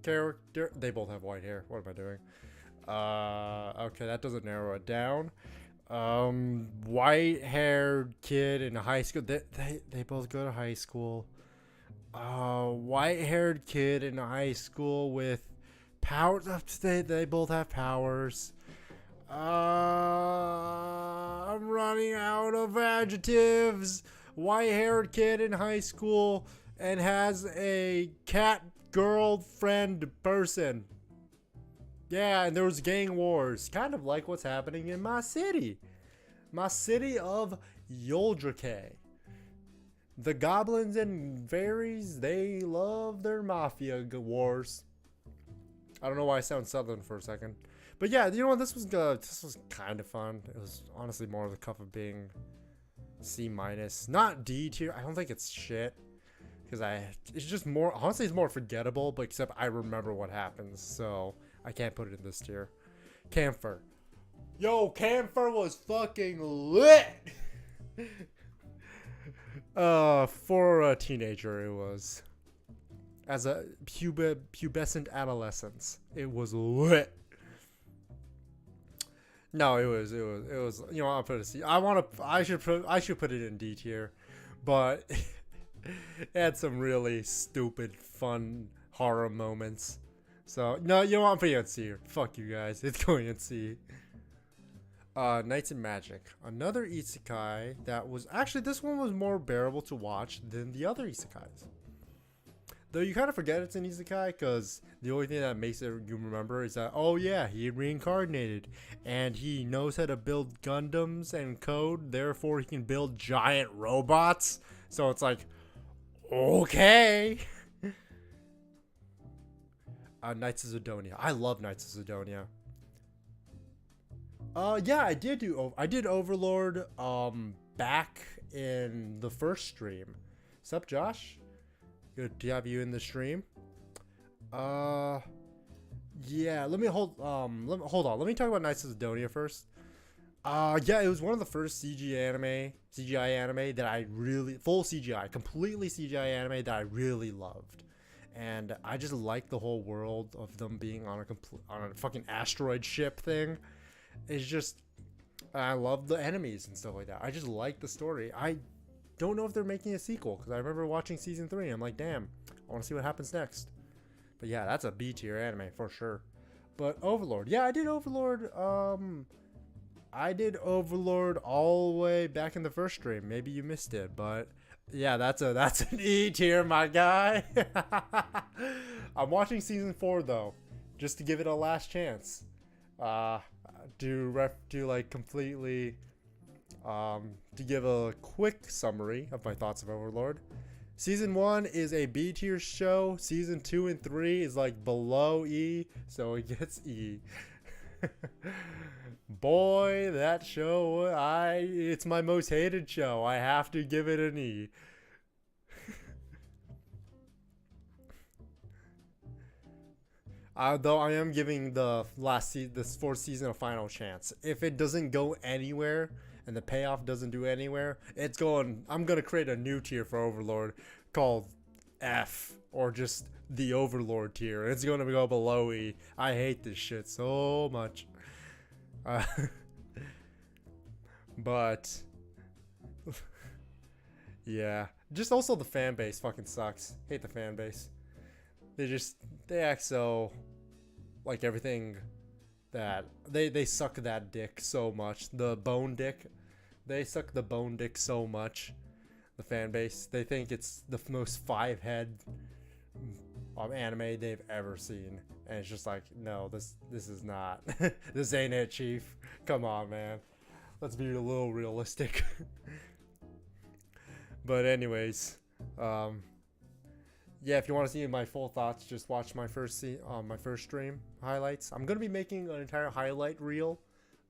character. They both have white hair. What am I doing? Okay, that doesn't narrow it down. White-haired kid in high school. They both go to high school. White-haired kid in high school with powers. They both have powers. I'm running out of adjectives. White-haired kid in high school and has a cat girlfriend person. Yeah, and there was gang wars, kind of like what's happening in my city of Yoldrake. The goblins and fairies, they love their mafia wars. I don't know why I sound southern for a second. But yeah, you know what? This was kind of fun. It was honestly more of the cup of being C minus, not D tier. I don't think it's shit because it's just more. Honestly, it's more forgettable. But except I remember what happens, so I can't put it in this tier. Camphor, yo, Camphor was fucking lit. For a teenager, it was. As a pubescent adolescence, it was lit. No, it was. You know, I'll put it C. I should put it in D tier, but it had some really stupid, fun horror moments. So no, you know what? I'm putting it in C. Fuck you guys. It's going in C. Knights and Magic, another isekai that was actually, this one was more bearable to watch than the other isekais. Though you kind of forget it's an isekai because the only thing that makes it you remember is that, oh yeah, he reincarnated and he knows how to build Gundams and code, therefore he can build giant robots. So it's like, okay. Knights of Sidonia. I love Knights of Sidonia. Yeah, I did Overlord back in the first stream. Sup, Josh? Good to have you in the stream. Yeah, let me hold on. Let me talk about Knights of Sidonia first. Yeah, it was one of the first CGI anime that I really, full CGI, completely CGI anime that I really loved. And I just like the whole world of them being on a fucking asteroid ship thing. It's just, I love the enemies and stuff like that. I just like the story. I don't know if they're making a sequel because I remember watching season 3 and I'm like, damn, I want to see what happens next. But yeah, that's a B tier anime for sure. But Overlord, yeah, I did Overlord. I did Overlord all the way back in the first stream. Maybe you missed it, but yeah, that's an E tier, my guy. I'm watching season 4 though, just to give it a last chance. To give a quick summary of my thoughts of Overlord. Season 1 is a B tier show. Season 2 and 3 is like below E, so it gets E. Boy, that show, it's my most hated show. I have to give it an E. Though I am giving the this fourth season a final chance. If it doesn't go anywhere and the payoff doesn't do anywhere, it's going. I'm gonna create a new tier for Overlord called F, or just the Overlord tier. It's gonna go below E. I hate this shit so much. But yeah, just also the fan base fucking sucks. Hate the fan base. They act so like everything that they suck that dick so much. The bone dick, they suck the bone dick so much. The fan base, they think it's the most five-head anime they've ever seen, and it's just like, no, this is not. This ain't it, Chief. Come on, man. Let's be a little realistic. But anyways, yeah, if you want to see my full thoughts, just watch my first stream highlights. I'm gonna be making an entire highlight reel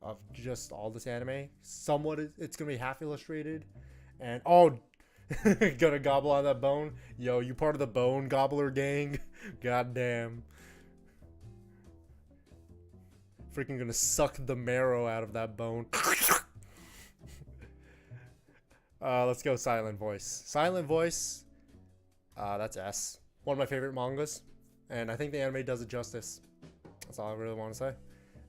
of just all this anime. Somewhat, it's gonna be half illustrated, and gonna gobble on that bone. Yo, you part of the bone gobbler gang? Goddamn. Freaking gonna suck the marrow out of that bone. Let's go silent voice. Silent voice. That's S. One of my favorite mangas, and I think the anime does it justice. That's all I really want to say.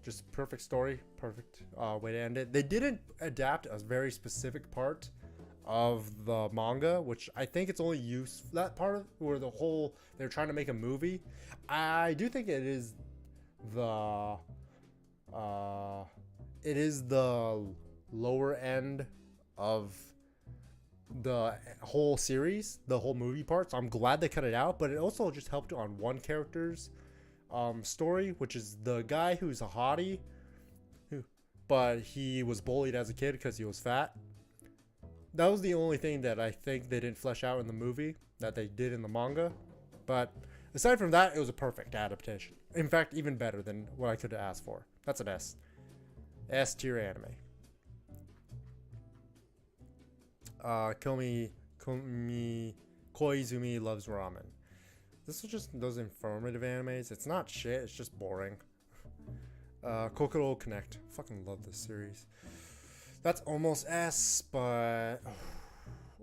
Just perfect story, perfect way to end it. They didn't adapt a very specific part of the manga, which I think it's only used that part of where they're trying to make a movie. I do think it is the lower end of the whole series, the whole movie part. So I'm glad they cut it out, but it also just helped on one character's story, which is the guy who's a hottie, but he was bullied as a kid because he was fat. That was the only thing that I think they didn't flesh out in the movie that they did in the manga. But aside from that, it was a perfect adaptation. In fact, even better than what I could have asked for. That's an S. S tier anime. Koizumi loves ramen. This is just those informative animes. It's not shit, it's just boring. Kokoro Connect. Fucking love this series. That's almost S, but I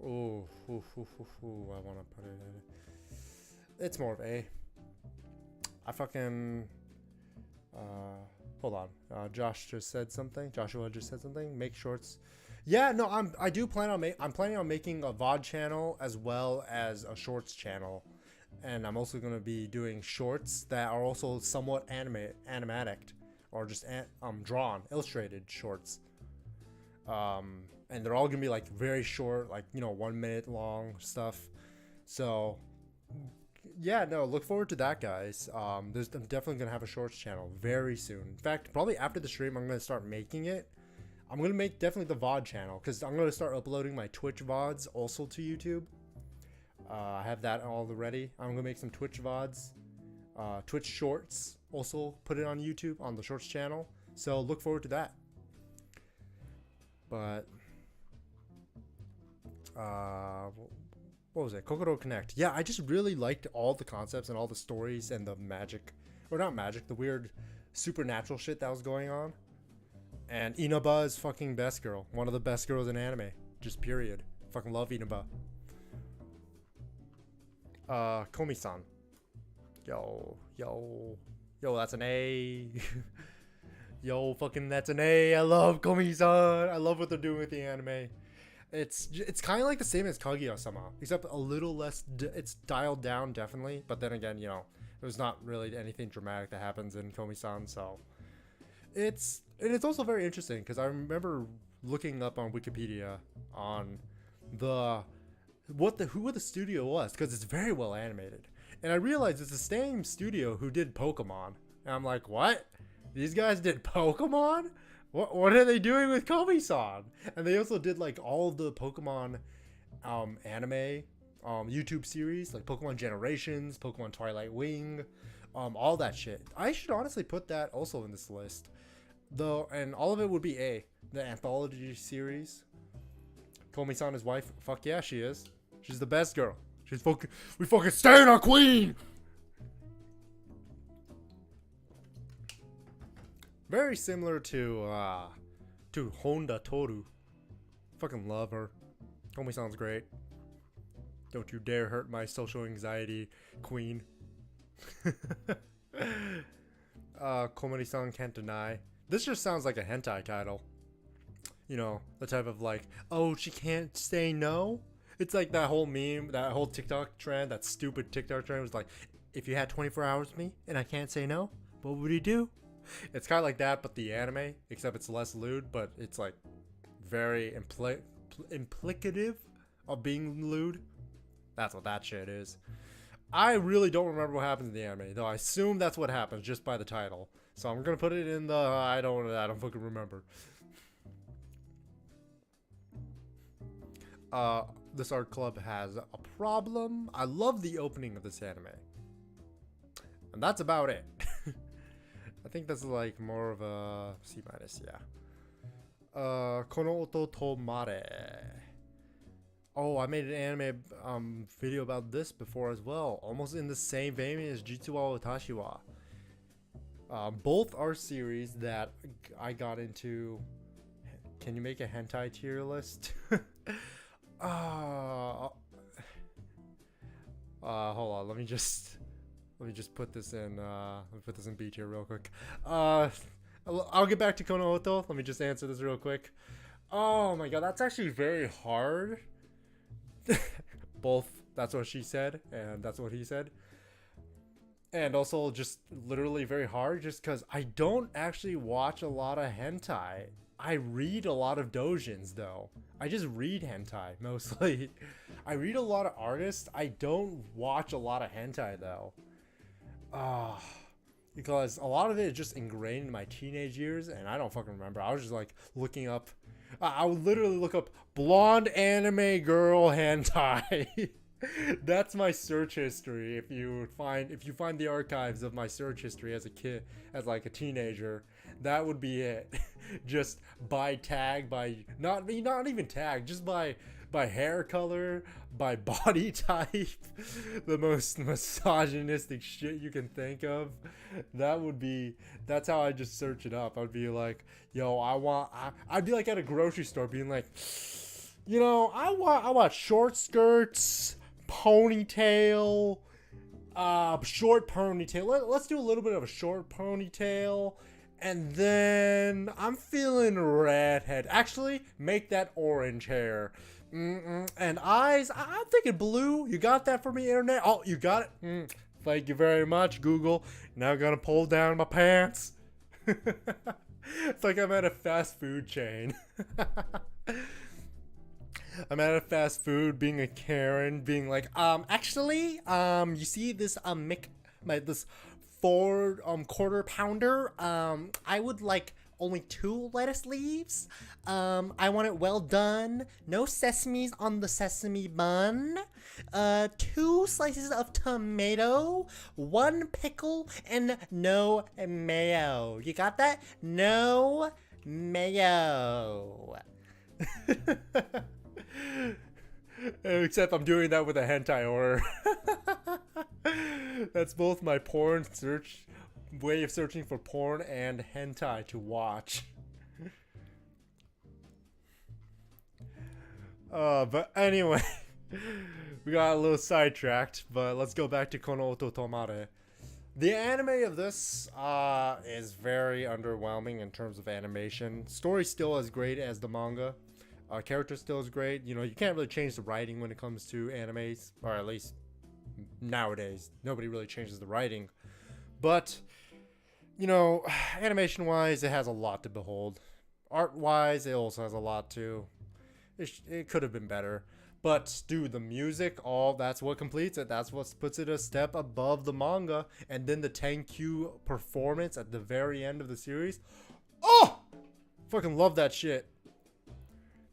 want to put it in. It's more of A. I fucking hold on. Joshua just said something. Make shorts. Yeah, no, I'm planning on making a VOD channel as well as a shorts channel, and I'm also gonna be doing shorts that are also somewhat animatic, or just drawn, illustrated shorts. And they're all gonna be like very short, like 1 minute long stuff. So yeah, no, look forward to that, guys. I'm definitely gonna have a shorts channel very soon. In fact, probably after the stream, I'm gonna start making it. I'm gonna make definitely the VOD channel, because I'm gonna start uploading my Twitch VODs also to YouTube. I have that all ready. I'm gonna make some Twitch VODs, Twitch shorts, also put it on YouTube on the shorts channel. So look forward to that. But what was it? Kokoro Connect. Yeah, I just really liked all the concepts and all the stories and the magic, or not magic, the weird supernatural shit that was going on. And Inaba is fucking best girl. One of the best girls in anime. Just period. Fucking love Inaba. Komi-san. Yo, that's an A. Yo, fucking that's an A. I love Komi-san. I love what they're doing with the anime. It's kind of like the same as Kaguya-sama, except a little less. It's dialed down, definitely. But then again, there's not really anything dramatic that happens in Komi-san, so it's also very interesting, because I remember looking up on Wikipedia on who the studio was, because it's very well animated, and I realized it's the same studio who did Pokemon, and I'm like, what? These guys did Pokemon? What are they doing with Komi-san? And they also did like all of the Pokemon anime YouTube series, like Pokemon Generations, Pokemon Twilight Wing, all that shit. I should honestly put that also in this list, though, and all of it would be A. The anthology series. Komi-san, his wife, fuck yeah, she is. She's the best girl. We fucking stand our queen. Very similar to Honda Toru. Fucking love her. Homie sounds great. Don't you dare hurt my social anxiety queen. Komori-san can't deny. This just sounds like a hentai title. You know, the type of like, oh, she can't say no? It's like that whole meme, that whole TikTok trend, that stupid TikTok trend was like, if you had 24 hours with me and I can't say no, what would you do? It's kind of like that, but the anime, except it's less lewd, but it's like very implicative of being lewd. That's what that shit is. I really don't remember what happens in the anime, though I assume that's what happens just by the title. So I'm gonna put it in the I don't fucking remember. This art club has a problem. I love the opening of this anime, and that's about it. I think that's like more of a C minus, yeah. Kono oto tomare. Oh, I made an anime video about this before as well. Almost in the same vein as Jitsu wa Watashi wa. Both are series that I got into. Can you make a hentai tier list? Hold on. Let me just put this in. Let me put this in B tier real quick. I'll get back to Kono Oto. Let me just answer this real quick. Oh my god, that's actually very hard. Both, that's what she said, and that's what he said. And also just literally very hard just because I don't actually watch a lot of hentai. I read a lot of doujins though. I just read hentai mostly. I read a lot of artists. I don't watch a lot of hentai though. Because a lot of it is just ingrained in my teenage years and I don't fucking remember. I was just like looking up. I would literally look up blonde anime girl hentai. That's my search history. If you find the archives of my search history as a kid, as like a teenager, that would be it. Just by tag, by not even tag, just by hair color, by body type, the most misogynistic shit you can think of. That's how I just search it up. I'd be like, yo, I'd be like at a grocery store being like, you know, I want short skirts, ponytail, short ponytail. Let's do a little bit of a short ponytail. And then I'm feeling redhead. Actually, make that orange hair. And eyes, I'm thinking blue. You got that for me, internet? Oh, you got it? Thank you very much, Google. Now I'm gonna pull down my pants. It's like I'm at a fast food chain. I'm at a fast food, being a Karen, being like, actually, you see this this 4 quarter pounder, I would like only 2 lettuce leaves. I want it well done. No sesames on the sesame bun. 2 slices of tomato, 1 pickle, and no mayo. You got that? No mayo. Except I'm doing that with a hentai order. That's both my porn search way of searching for porn and hentai to watch. But anyway, we got a little sidetracked, but let's go back to Kono Oto Tomare. The anime of this is very underwhelming in terms of animation. Story's still as great as the manga. Character still is great. You know, you can't really change the writing when it comes to animes, or at least nowadays. Nobody really changes the writing. But, you know, animation-wise, it has a lot to behold. Art-wise, it also has a lot too. It could have been better. But, dude, the music, that's what completes it. That's what puts it a step above the manga. And then the Tenkyu performance at the very end of the series. Oh! Fucking love that shit.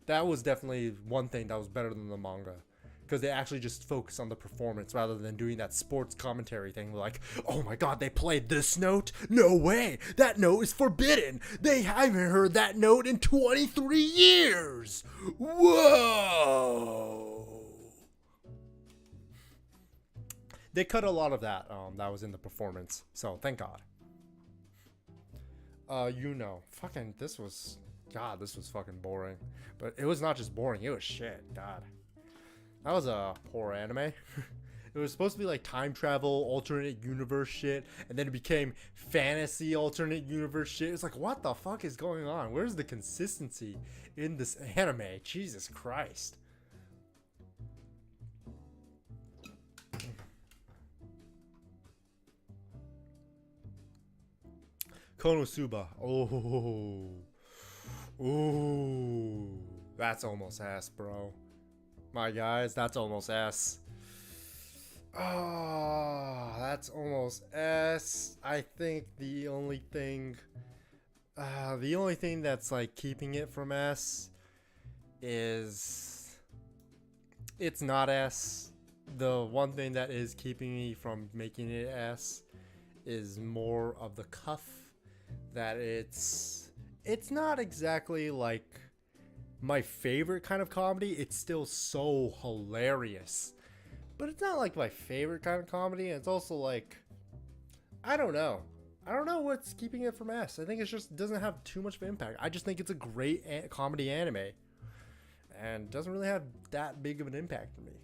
That was definitely one thing that was better than the manga. Because they actually just focus on the performance rather than doing that sports commentary thing. Like, oh my god, they played this note? No way! That note is forbidden! They haven't heard that note in 23 years! Whoa! They cut a lot of that that was in the performance. So, thank god. You know, fucking, this was, God, this was fucking boring. But it was not just boring, it was shit, God. That was a poor anime. It was supposed to be like time travel, alternate universe shit, and then it became fantasy alternate universe shit. It's like, what the fuck is going on? Where's the consistency in this anime? Jesus Christ. Konosuba. Oh. Ooh. That's almost S, bro. My guys, that's almost S. Oh, that's almost S. I think the only thing that's like keeping it from S is it's not S. The one thing that is keeping me from making it S is more of the cuff that it's not exactly like my favorite kind of comedy. It's still so hilarious. But it's not like my favorite kind of comedy. It's also like, I don't know. I don't know what's keeping it from S. I think it just doesn't have too much of an impact. I just think it's a great comedy anime. And doesn't really have that big of an impact on me.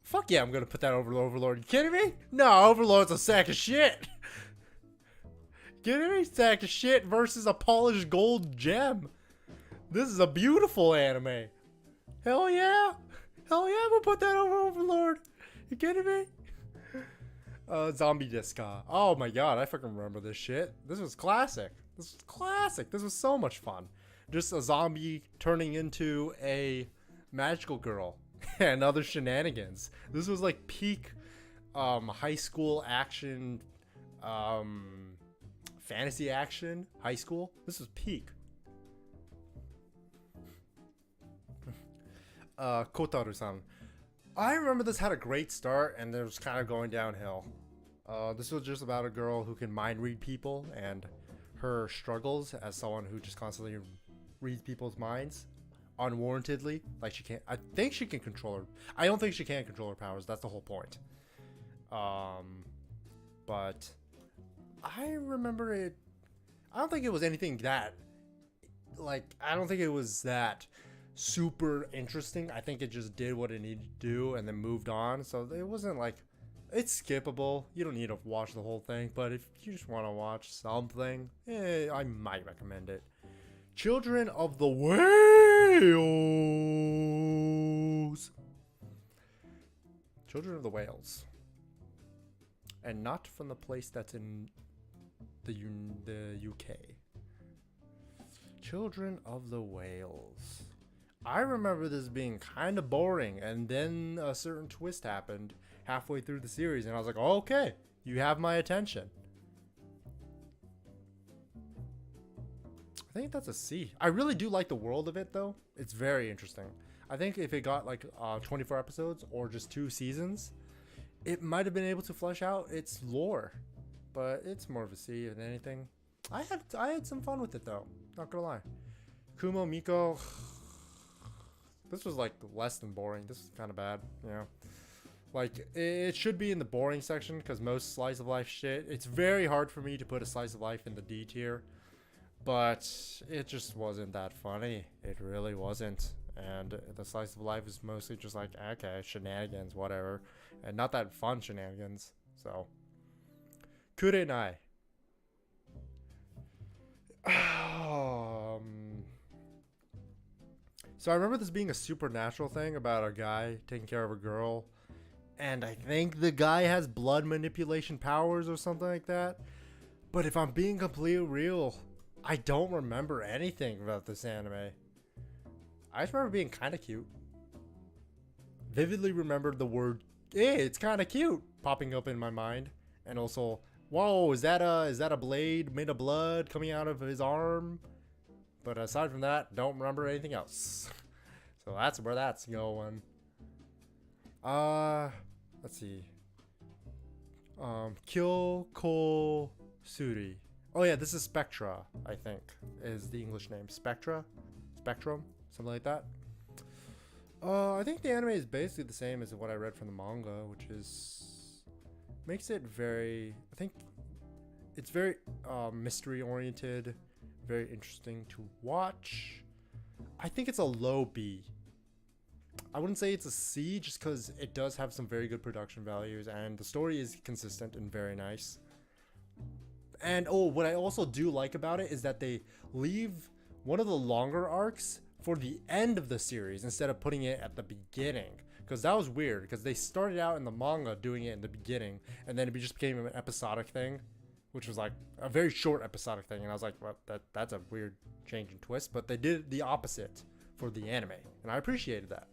Fuck yeah, I'm gonna put that over Overlord. You kidding me? No, Overlord's a sack of shit. Kidding me? Sack of shit versus a polished gold gem. This is a beautiful anime. Hell yeah. Hell yeah, I'm gonna put that over Overlord. You kidding me? Zombie Disca. Oh my god, I fucking remember this shit. This was classic. This was classic. This was so much fun. Just a zombie turning into a magical girl and other shenanigans. This was like peak high school action, fantasy action high school. This was peak. Kotaru-san. I remember this had a great start and it was kind of going downhill. This was just about a girl who can mind read people and her struggles as someone who just constantly reads people's minds unwarrantedly. Like she can't. I think she can control her. I don't think she can control her powers. That's the whole point. But I remember it. I don't think it was anything that. Like I don't think it was that super interesting. I think it just did what it needed to do and then moved on. So it wasn't like, it's skippable. You don't need to watch the whole thing, but if you just want to watch something, I might recommend it. Children of the Whales. Children of the Whales. And not from the place that's in the UK. Children of the Whales. I remember this being kind of boring, and then a certain twist happened halfway through the series, and I was like, oh, okay, you have my attention. I think that's a C. I really do like the world of it, though. It's very interesting. I think if it got like 24 episodes or just 2 seasons, it might have been able to flesh out its lore, but it's more of a C than anything. I had some fun with it, though. Not gonna lie. Kumo Miko. This was like less than boring. This is kind of bad, you know. Like it should be in the boring section because most slice of life shit. It's very hard for me to put a slice of life in the D tier, but it just wasn't that funny. It really wasn't. And the slice of life is mostly just like, okay, shenanigans, whatever, and not that fun shenanigans. So, kurenai. So I remember this being a supernatural thing about a guy taking care of a girl. And I think the guy has blood manipulation powers or something like that. But if I'm being completely real, I don't remember anything about this anime. I just remember being kind of cute. Vividly remembered the word, hey, it's kind of cute, popping up in my mind. And also, whoa, is that a blade made of blood coming out of his arm? But aside from that, don't remember anything else. So that's where that's going. Let's see. Kyoko Suri. Oh yeah, this is Spectra, I think, is the English name. Spectra? Spectrum? Something like that. I think the anime is basically the same as what I read from the manga, which is... makes it very... I think It's very mystery oriented, very interesting to watch. I think it's a low B. I wouldn't say it's a C just because it does have some very good production values and the story is consistent and very nice. And oh, what I also do like about it is that they leave one of the longer arcs for the end of the series instead of putting it at the beginning. Because that was weird, because they started out in the manga doing it in the beginning, and then it just became an episodic thing, which was like a very short episodic thing. And I was like, well, that's a weird change in twist. But they did the opposite for the anime, and I appreciated that.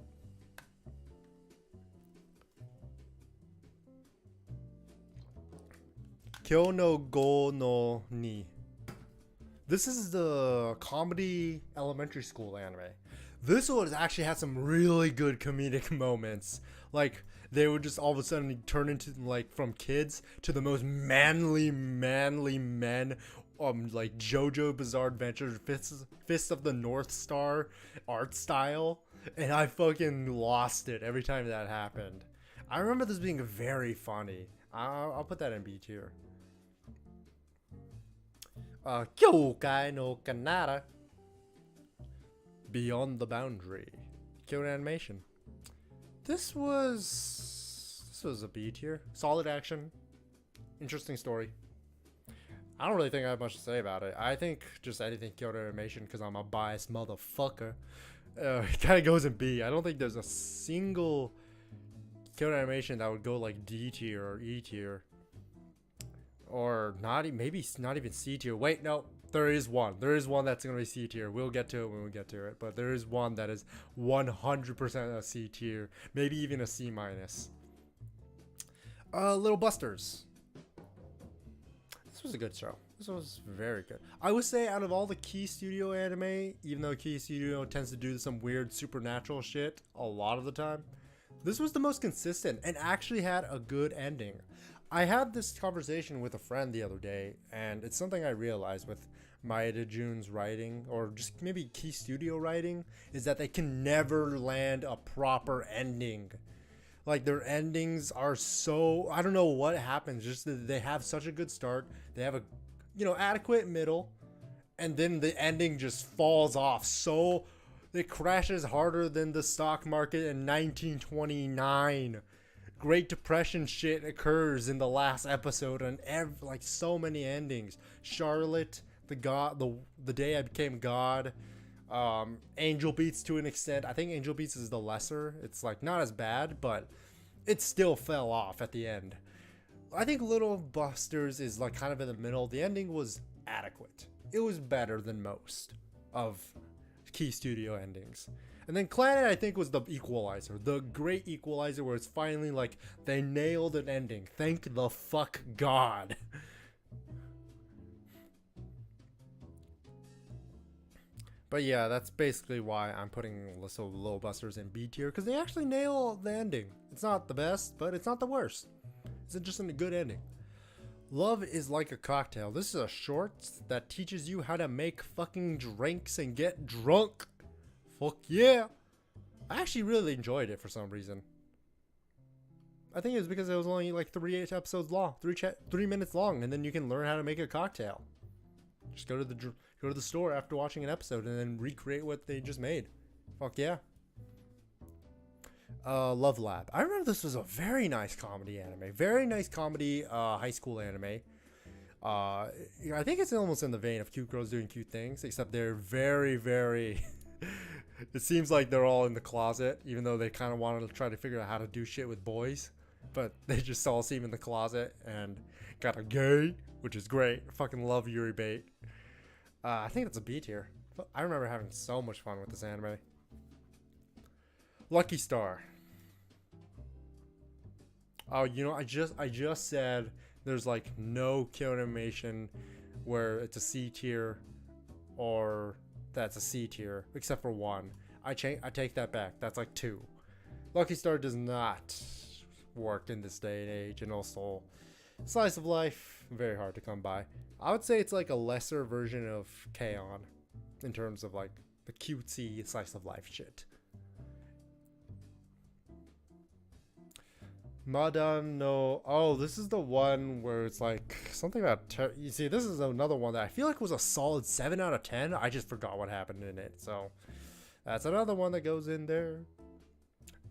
Kyo no Go no Ni. This is the comedy elementary school anime. This one actually had some really good comedic moments. Like, they would just all of a sudden turn into, like, from kids to the most manly men. Like JoJo Bizarre Adventure, Fists of the North Star art style. And I fucking lost it every time that happened. I remember this being very funny. I'll put that in B tier. Kyokai no Kanara. Beyond the Boundary. Kyoto Animation. This was a B tier. Solid action. Interesting story. I don't really think I have much to say about it. I think just anything Kyoto Animation, because I'm a biased motherfucker, it kind of goes in B. I don't think there's a single Kyoto Animation that would go like D tier or E tier. Or maybe not even C tier. Wait, no. There is one. There is one that's going to be C tier. We'll get to it when we get to it. But there is one that is 100% a C tier. Maybe even a C minus. Little Busters. This was a good show. This was very good. I would say out of all the Key Studio anime, even though Key Studio tends to do some weird supernatural shit a lot of the time, this was the most consistent and actually had a good ending. I had this conversation with a friend the other day, and it's something I realized with Maeda Jun's writing, or just maybe Key Studio writing, is that they can never land a proper ending. Like, their endings are so, I don't know what happens, just that they have such a good start, they have a, adequate middle, and then the ending just falls off so it crashes harder than the stock market in 1929. Great Depression shit occurs in the last episode, and like so many endings. Charlotte, the day I became God, Angel Beats to an extent. I think Angel Beats is the lesser. It's like not as bad, but it still fell off at the end. I think Little Busters is like kind of in the middle. The ending was adequate. It was better than most of Key Studio endings. And then Clannad, I think, was the equalizer. The great equalizer where it's finally like, they nailed an ending. Thank the fuck God. But yeah, that's basically why I'm putting Little Busters in B tier. Because they actually nail the ending. It's not the best, but it's not the worst. It's just a good ending. Love is Like a Cocktail. This is a short that teaches you how to make fucking drinks and get drunk. Fuck yeah. I actually really enjoyed it for some reason. I think it was because it was only like 3 episodes long, 3 minutes long, and then you can learn how to make a cocktail. Just go to the store after watching an episode and then recreate what they just made. Fuck yeah. Love Lab. I remember this was a very nice comedy anime. Very nice comedy high school anime. I think it's almost in the vein of cute girls doing cute things, except they're very, very... It seems like they're all in the closet, even though they kind of wanted to try to figure out how to do shit with boys. But they just all seem in the closet and got a gay, which is great. I fucking love Yuri Bait. I think that's a B tier. I remember having so much fun with this anime. Lucky Star. Oh, I just said there's like no Kyoto Animation where it's a C tier or that's a C tier, except for one. I take that back. That's like 2. Lucky Star does not work in this day and age, and also slice of life, very hard to come by. I would say it's like a lesser version of K-On! In terms of like the cutesy slice of life shit. Madan no. Oh, this is the one where it's like something about. You see, this is another one that I feel like was a solid 7 out of 10. I just forgot what happened in it. So that's another one that goes in there.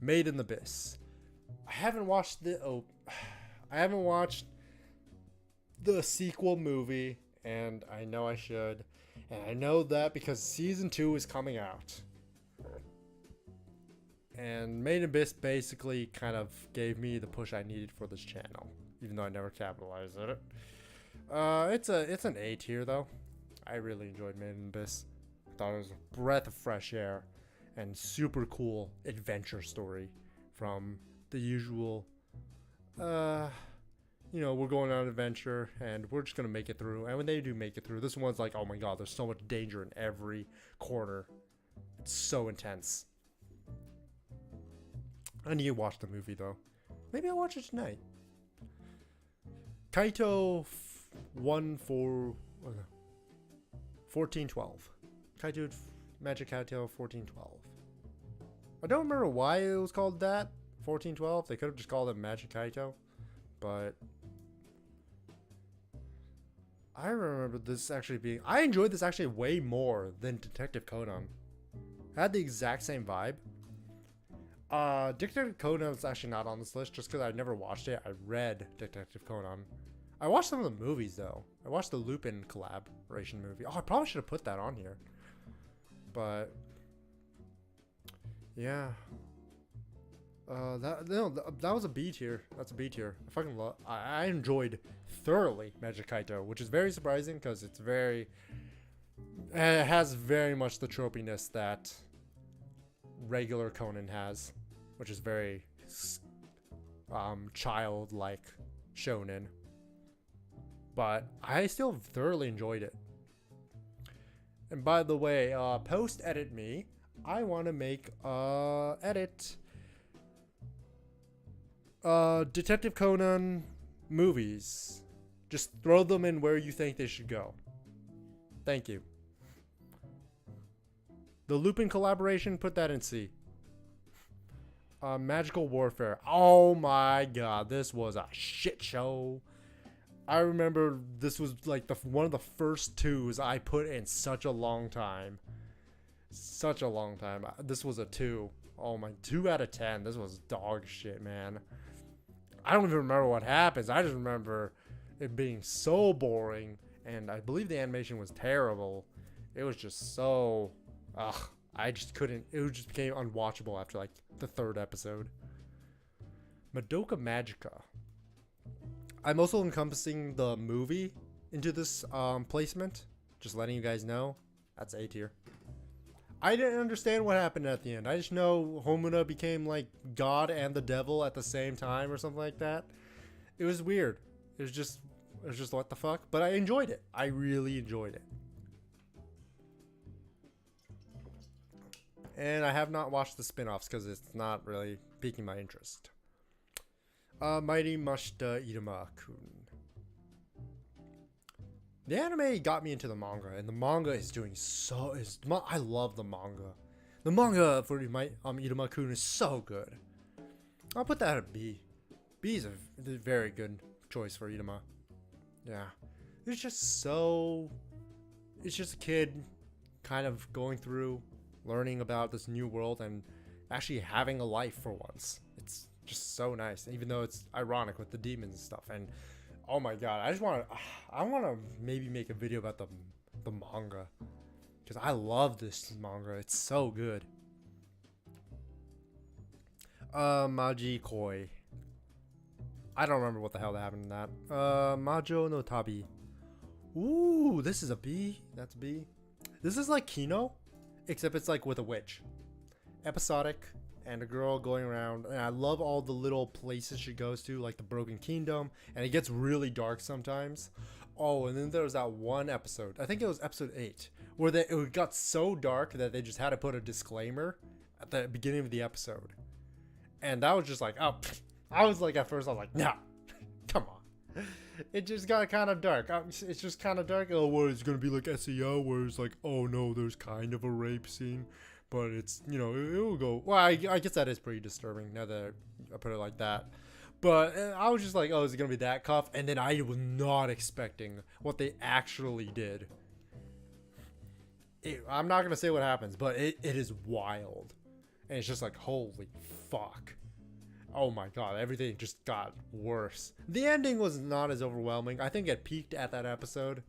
Made in the Abyss. I haven't watched the. Oh, I haven't watched the sequel movie, and I know I should. And I know that because season 2 is coming out. And Made in Abyss basically kind of gave me the push I needed for this channel, even though I never capitalized on it. It's an A tier though. I really enjoyed Made in Abyss. I thought it was a breath of fresh air and super cool adventure story from the usual. You know, we're going on an adventure and we're just gonna make it through. And when they do make it through, this one's like, oh my god, there's so much danger in every corner. It's so intense. I need to watch the movie though. Maybe I'll watch it tonight. Kaito 1412. Kaito Magic Kaito 1412. I don't remember why it was called that. 1412. They could have just called it Magic Kaito, but I remember this actually being. I enjoyed this actually way more than Detective Conan. It had the exact same vibe. Detective Conan is actually not on this list just because I never watched it. I read Detective Conan. I watched some of the movies though. I watched the Lupin collaboration movie. Oh, I probably should have put that on here. But yeah. That was a B tier. That's a B tier. I fucking love. I enjoyed thoroughly Magic Kaito, which is very surprising because it has very much the tropiness that regular Conan has, which is very childlike shonen. But I still thoroughly enjoyed it. And by the way, post edit me. I want to make edit Detective Conan movies. Just throw them in where you think they should go. Thank you. The Lupin collaboration, put that in C. Magical Warfare. Oh my god, this was a shit show. I remember this was like one of the first twos I put in such a long time. Such a long time. This was a 2. Oh my, 2 out of 10. This was dog shit, man. I don't even remember what happens. I just remember it being so boring, and I believe the animation was terrible. It was just so... I just couldn't. It just became unwatchable after like the 3rd episode. Madoka Magica. I'm also encompassing the movie into this placement. Just letting you guys know. That's A tier. I didn't understand what happened at the end. I just know Homura became like God and the devil at the same time or something like that. It was weird. It was just what the fuck. But I enjoyed it. I really enjoyed it. And I have not watched the spin-offs because it's not really piquing my interest. Mighty Mashita Iruma-kun. The anime got me into the manga, and the manga is doing so. I love the manga. The manga for Iruma-kun is so good. I'll put that at B. B is a very good choice for Iruma. Yeah, it's just so. It's just a kid, kind of going through, learning about this new world, and actually having a life for once. It's just so nice, even though it's ironic with the demons and stuff. And oh my god, I want to maybe make a video about the manga, because I love this manga. It's so good. Maji Koi. I don't remember what the hell happened in that. Majo no Tabi. Ooh, this is a B. That's a B. This is like Kino, except it's like with a witch. Episodic, and a girl going around, and I love all the little places she goes to, like the Broken Kingdom, and it gets really dark sometimes. Oh, and then there was that one episode, I think it was episode 8, where it got so dark that they just had to put a disclaimer at the beginning of the episode. And that was just like, oh, I was like, at first I was like, no, come on. It just got kind of dark. It's just kind of dark. Oh, well, it's going to be like SEO, where it's like, oh no, there's kind of a rape scene. But it's, you know, it will go. Well, I guess that is pretty disturbing now that I put it like that. But I was just like, oh, is it gonna be that cuff? And then I was not expecting what they actually did. I'm not gonna say what happens, but it is wild, and it's just like, holy fuck. Oh my god, everything just got worse. The ending was not as overwhelming. I think it peaked at that episode,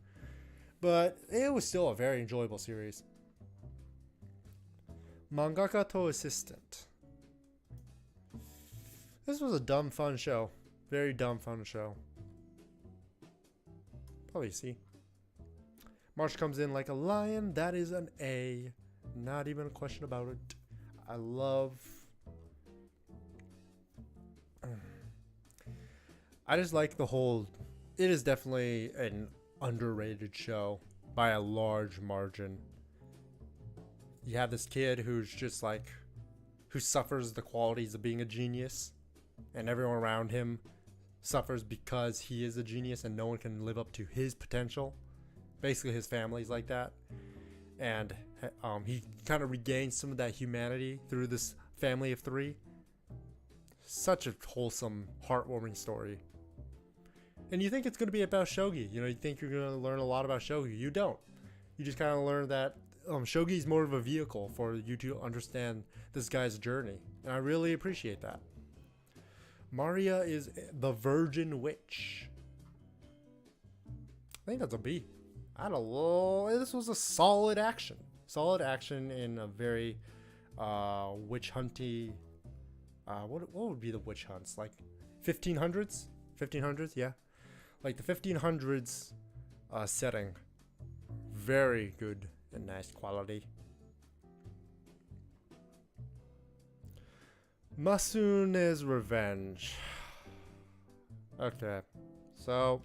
but it was still a very enjoyable series. Mangaka to assistant. This was a dumb fun show. Very dumb fun show. Probably C. March comes in like a lion. That is an A. Not even a question about it. I love... I just like the whole... It is definitely an underrated show by a large margin. You have this kid who's just like... who suffers the qualities of being a genius. And everyone around him suffers because he is a genius and no one can live up to his potential. Basically, his family's like that. And he kind of regains some of that humanity through this family of 3. Such a wholesome, heartwarming story. And you think it's going to be about shogi. You know, you think you're going to learn a lot about shogi. You don't. You just kind of learn that shogi is more of a vehicle for you to understand this guy's journey. And I really appreciate that. Maria is the Virgin Witch. I think that's a B. I don't know. This was a solid action. Solid action in a very witch hunty. What would be the witch hunts? Like 1500s? 1500s, yeah. Like the 1500s setting. Very good and nice quality. Masune's Revenge. Okay, so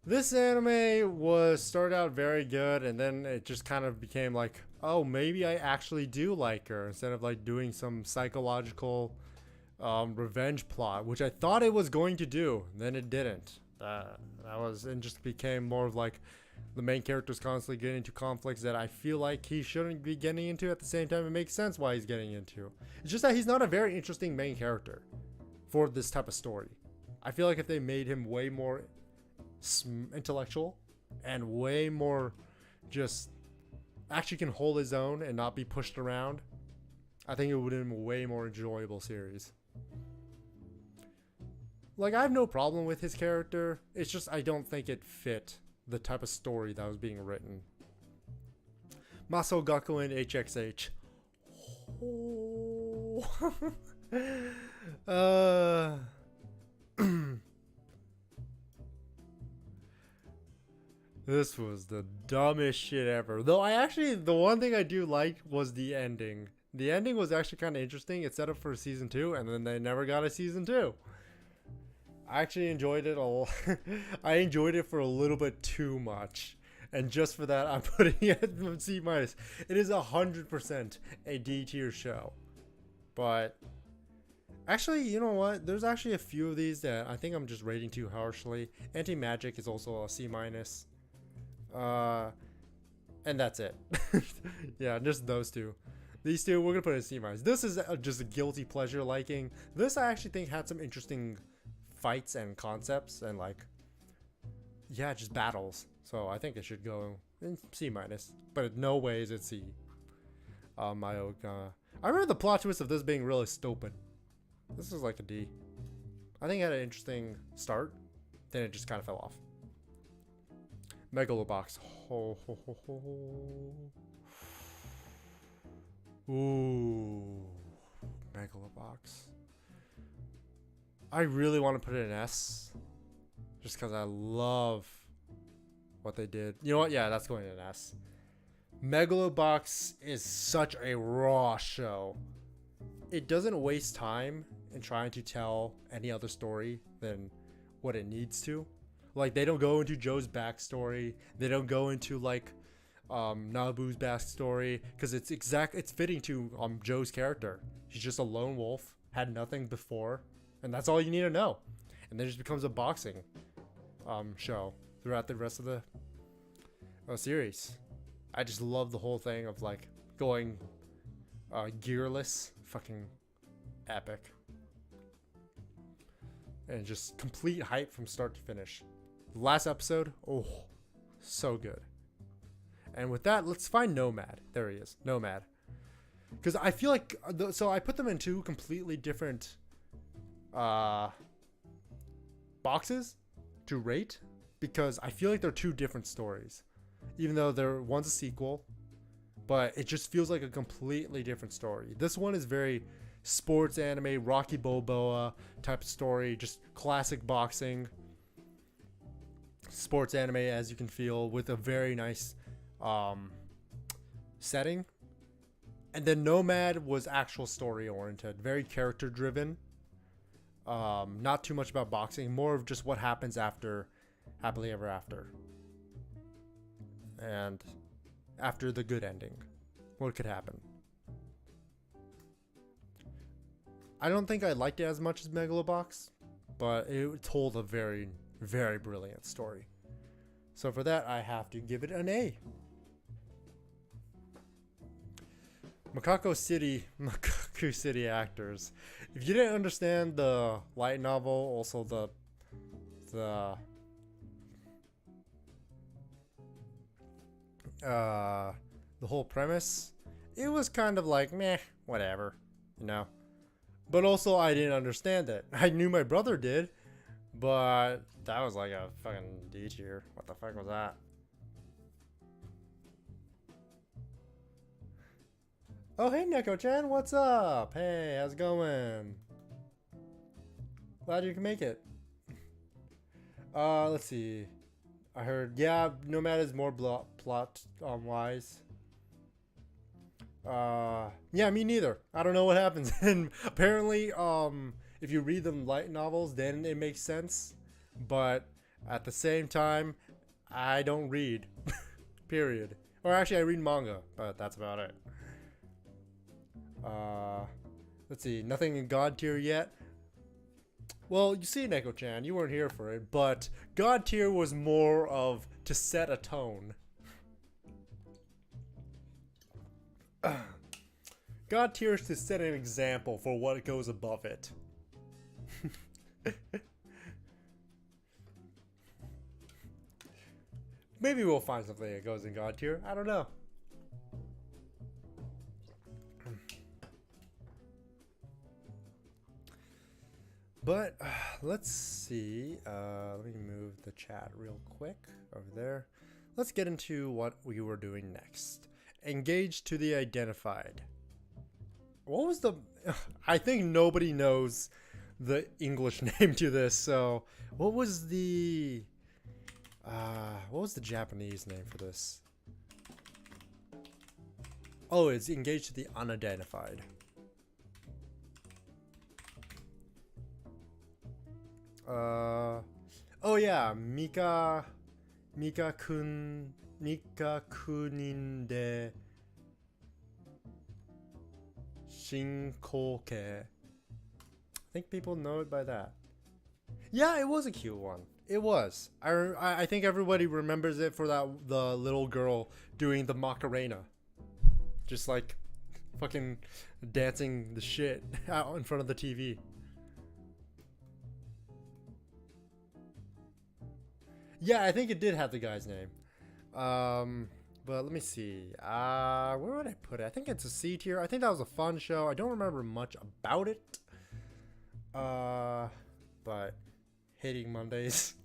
this anime started out very good, and then it just kind of became like, oh, maybe I actually do like her, instead of like doing some psychological revenge plot, which I thought it was going to do. Then it didn't. And just became more of like the main character's constantly getting into conflicts that I feel like he shouldn't be getting into. At the same time, it makes sense why he's getting into. It's just that he's not a very interesting main character for this type of story. I feel like if they made him way more intellectual and way more just actually can hold his own and not be pushed around, I think it would have been a way more enjoyable series. Like, I have no problem with his character. It's just I don't think it fit the type of story that was being written. Maso Gakuen HXH. Oh. This was the dumbest shit ever. Though the one thing I do like was the ending. The ending was actually kind of interesting. It's set up for season 2, and then they never got a season 2. I actually enjoyed it all. I enjoyed it for a little bit too much. And just for that, I'm putting it C-. It is 100% a D tier show. But actually, you know what? There's actually a few of these that I think I'm just rating too harshly. Anti-Magic is also a C-. And that's it. Yeah, just those two. These two, we're gonna put in C-. This is just a guilty pleasure liking. This I actually think had some interesting fights and concepts and like, yeah, just battles. So I think it should go in C-, but in no way is it C. Mayoga. I remember the plot twist of this being really stupid. This is like a D. I think it had an interesting start, then it just kind of fell off. Megalobox. Ho, ho, ho, ho. Ooh, Megalobox. I really want to put it in S, just because I love what they did. You know what? Yeah, that's going in S. Megalobox is such a raw show. It doesn't waste time in trying to tell any other story than what it needs to. Like, they don't go into Joe's backstory. They don't go into like Nabu's backstory, because it's fitting to Joe's character. He's just a lone wolf, had nothing before, and that's all you need to know. And then it just becomes a boxing show throughout the rest of the series. I just love the whole thing of like going gearless. Fucking epic. and just complete hype from start to finish. Last episode, oh, so good. And with that, let's find Nomad. There he is, Nomad. Because I feel like, so I put them in two completely different boxes to rate, because I feel like they're two different stories. Even though one's a sequel, but it just feels like a completely different story. This one is very sports anime, Rocky Balboa type of story, just classic boxing, sports anime, as you can feel, with a very nice setting. And then Nomad was actual story oriented, very character driven. Not too much about boxing, more of just what happens after Happily Ever After. And after the good ending, what could happen? I don't think I liked it as much as Megalobox, but it told a very, very brilliant story. So for that, I have to give it an A. Macaco City actors. If you didn't understand the light novel, also the whole premise, it was kind of like meh, whatever, you know. But also I didn't understand it. I knew my brother did, but that was like a fucking D tier. What the fuck was that? Oh hey Neko-chan, what's up? Hey, how's it going? Glad you can make it. Let's see. I heard, yeah, Nomad is more plot wise. Yeah, me neither. I don't know what happens. And apparently, if you read the light novels, then it makes sense. But at the same time, I don't read. Period. Or actually, I read manga, but that's about it. Let's see. Nothing in God tier yet. Well, you see, Neko-chan, you weren't here for it, but God tier was more of to set a tone. God tier is to set an example for what goes above it. Maybe we'll find something that goes in God tier. I don't know. But let's see. Let me move the chat real quick over there. Let's get into what we were doing next. Engage to the identified. What was the... I think nobody knows the English name to this, so... What was the Japanese name for this? Oh, it's engage to the unidentified. Oh yeah, Mika kunin de Shinkoke. I think people know it by that. Yeah, it was a cute one. It was. I think everybody remembers it for the little girl doing the Macarena, just like fucking dancing the shit out in front of the TV. Yeah, I think it did have the guy's name. But let me see. Where would I put it? I think it's a C tier. I think that was a fun show. I don't remember much about it. But hating Mondays.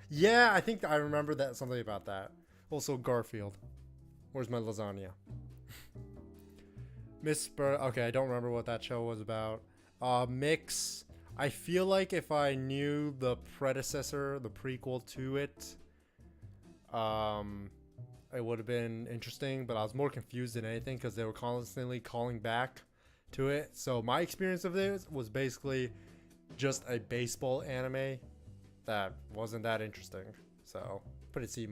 Yeah, I think I remember that something about that. Also Garfield. Where's my lasagna? Miss Burr. Okay, I don't remember what that show was about. Mix. I feel like if I knew the predecessor, the prequel to it, it would have been interesting, but I was more confused than anything because they were constantly calling back to it. So my experience of this was basically just a baseball anime that wasn't that interesting. So put it C-. You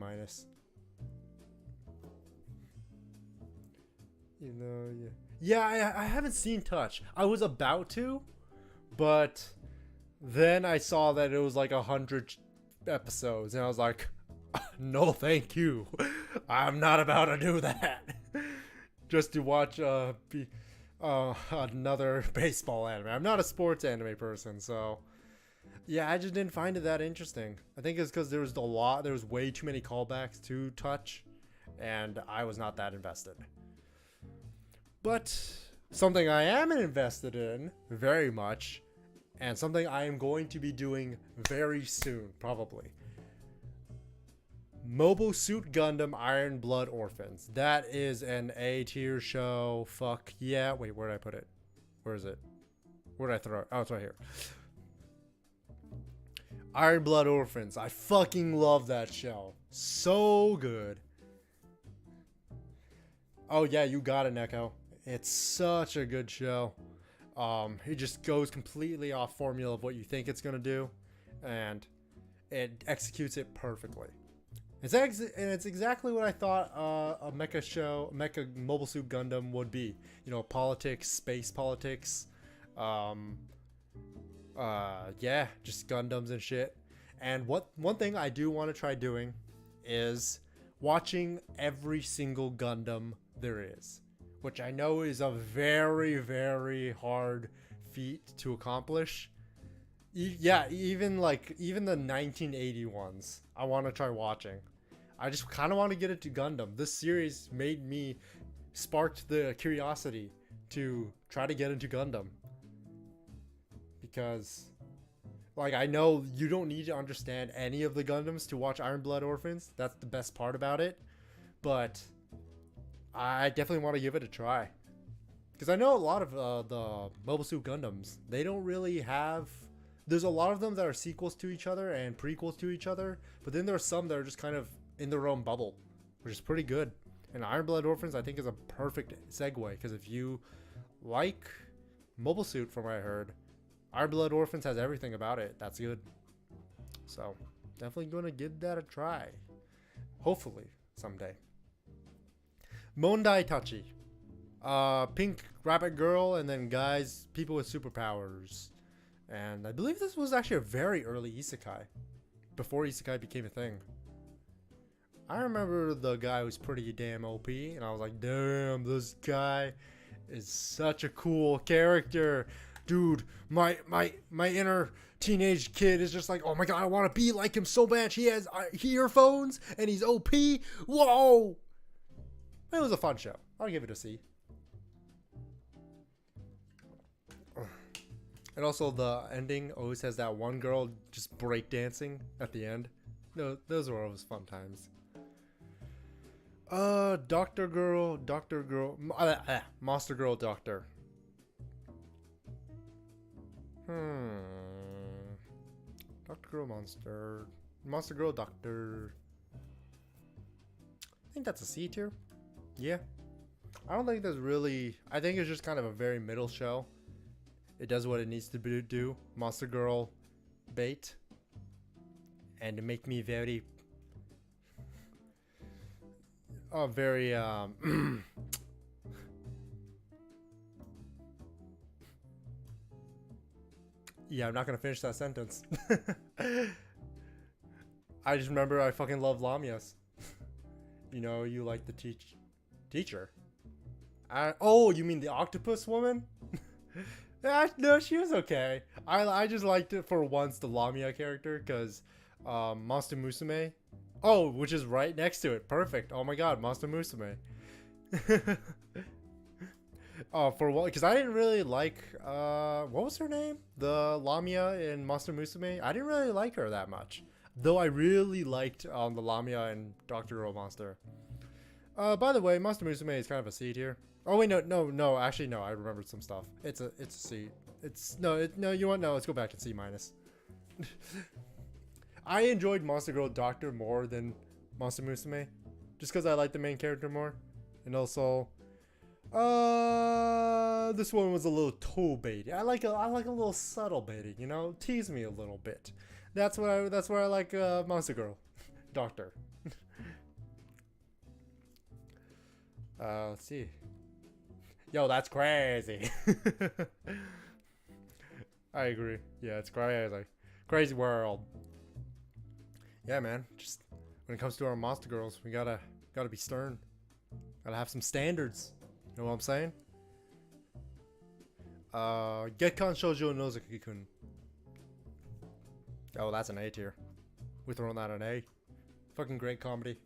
know, yeah, I haven't seen Touch. I was about to, but then I saw that it was like 100 episodes, and I was like, no, thank you. I'm not about to do that. Just to watch another baseball anime. I'm not a sports anime person, so Yeah, I just didn't find it that interesting. I think it's because there was way too many callbacks to Touch, and I was not that invested. But something I am invested in very much, and something I am going to be doing very soon, probably. Mobile Suit Gundam Iron Blood Orphans. That is an A tier show. Fuck yeah. Wait, where did I put it? Where is it? Where did I throw it? Oh, it's right here. Iron Blood Orphans. I fucking love that show. So good. Oh yeah, you got it, Neko. It's such a good show. It just goes completely off formula of what you think it's gonna do, and it executes it perfectly. It's exactly what I thought a mecha Mobile Suit Gundam would be. You know, politics, space politics, yeah, just Gundams and shit. And one thing I do want to try doing is watching every single Gundam there is, which I know is a very, very hard feat to accomplish. Yeah, even the 1980 ones, I want to try watching. I just kind of want to get into Gundam. This series made me sparked the curiosity to try to get into Gundam, because like I know you don't need to understand any of the Gundams to watch Iron Blood Orphans. That's the best part about it. But I definitely want to give it a try, because I know a lot of the Mobile Suit Gundams, they don't really have. There's a lot of them that are sequels to each other and prequels to each other, but then there are some that are just kind of in their own bubble, which is pretty good. And Iron Blood Orphans, I think, is a perfect segue, because if you like Mobile Suit, from what I heard, Iron Blood Orphans has everything about it that's good. So definitely going to give that a try, hopefully someday. Mondai Tachi, pink rabbit girl, and then guys, people with superpowers. And I believe this was actually a very early isekai, before isekai became a thing. I remember the guy was pretty damn OP, and I was like, damn, this guy is such a cool character. Dude, my inner teenage kid is just like, oh my god, I want to be like him so bad. He has earphones, and he's OP. Whoa! It was a fun show. I'll give it a C. And also the ending always has that one girl just breakdancing at the end. No, those were always fun times. Monster Girl Doctor. Doctor Girl Monster Girl Doctor. I think that's a C tier. Yeah. I don't think there's really. I think it's just kind of a very middle show. It does what it needs to do. Monster Girl bait. And to make me very. Yeah, I'm not gonna finish that sentence. I just remember I fucking love Lamias. You know, you like the teacher. Oh, you mean the octopus woman? No, she was okay. I just liked it for once, the Lamia character, because Monster Musume. Oh, which is right next to it. Perfect. Oh my god, Monster Musume. Oh, for what? Because I didn't really like what was her name? The Lamia in Monster Musume. I didn't really like her that much, though I really liked the Lamia in Doctor Girl Monster. By the way, Monster Musume is kind of a C tier. Oh wait, no. Actually, no. I remembered some stuff. It's a C. No. You want no? Let's go back to C minus. I enjoyed Monster Girl Doctor more than Monster Musume, just because I like the main character more, and also, this one was a little toe baiting. I like a little subtle baiting, you know, tease me a little bit. That's where I like Monster Girl Doctor. Let's see. Yo, that's crazy. I agree. Yeah, it's crazy. Crazy world. Yeah, man. Just when it comes to our monster girls, we gotta be stern. Gotta have some standards. You know what I'm saying? Gekkan Shoujo Nozaki-kun. Oh, that's an A tier. We're throwing that an A. Fucking great comedy.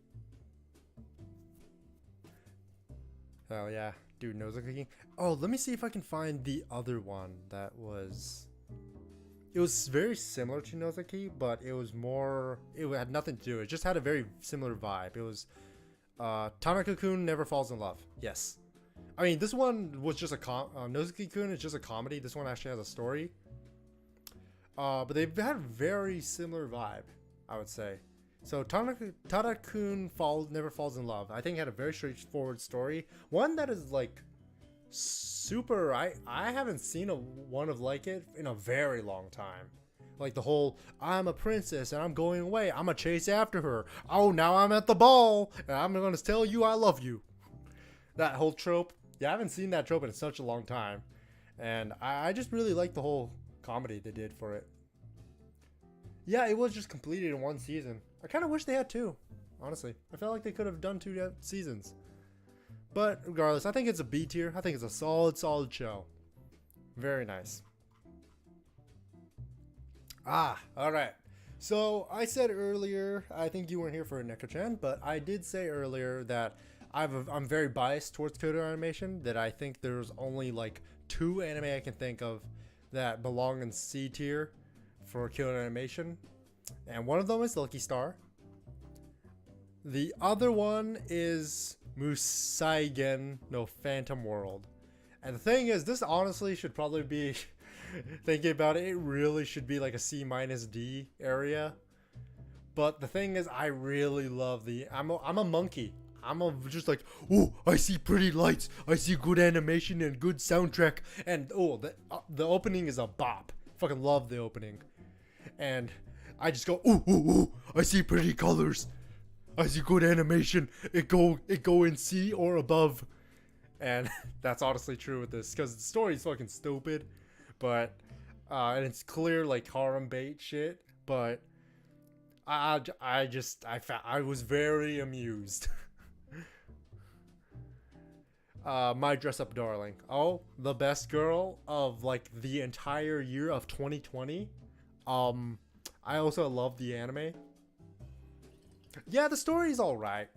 Hell yeah. Dude, nose cooking. Oh, let me see if I can find the other one that was... It was very similar to Nozaki, but it was more... It had nothing to do. It just had a very similar vibe. It was... Tanaka-kun Never Falls in Love. Yes. I mean, this one was just a Nozaki-kun is just a comedy. This one actually has a story. But they've had a very similar vibe, I would say. So Tanaka-kun Never Falls in Love. I think it had a very straightforward story. One that is like super... I haven't seen one of like it in a very long time. Like the whole, I'm a princess and I'm going away. I'm going to chase after her. Oh, now I'm at the ball and I'm going to tell you I love you. That whole trope. Yeah, I haven't seen that trope in such a long time. And I just really like the whole comedy they did for it. Yeah, it was just completed in one season. I kind of wish they had two, honestly. I felt like they could have done 2 seasons. But regardless, I think it's a B tier. I think it's a solid show. Very nice. Alright. So, I said earlier, I think you weren't here for Neko-chan, but I did say earlier that I'm very biased towards Kyoto Animation, that I think there's only like 2 anime I can think of that belong in C tier for Kyoto Animation. And one of them is Lucky Star. The other one is Musaigen no Phantom World. And the thing is, this honestly should probably be... Thinking about it, it really should be like a C- D area. But the thing is, I really love I'm a monkey. Just like, oh, I see pretty lights, I see good animation and good soundtrack, and oh, the opening is a bop. Fucking love the opening, and I just go, ooh, I see pretty colors, I see good animation. It go in C or above, and that's honestly true with this because the story is fucking stupid. But and it's clear like harem bait shit, but I was very amused. My Dress Up Darling. Oh, the best girl of like the entire year of 2020. I also love the anime. Yeah, the story's alright.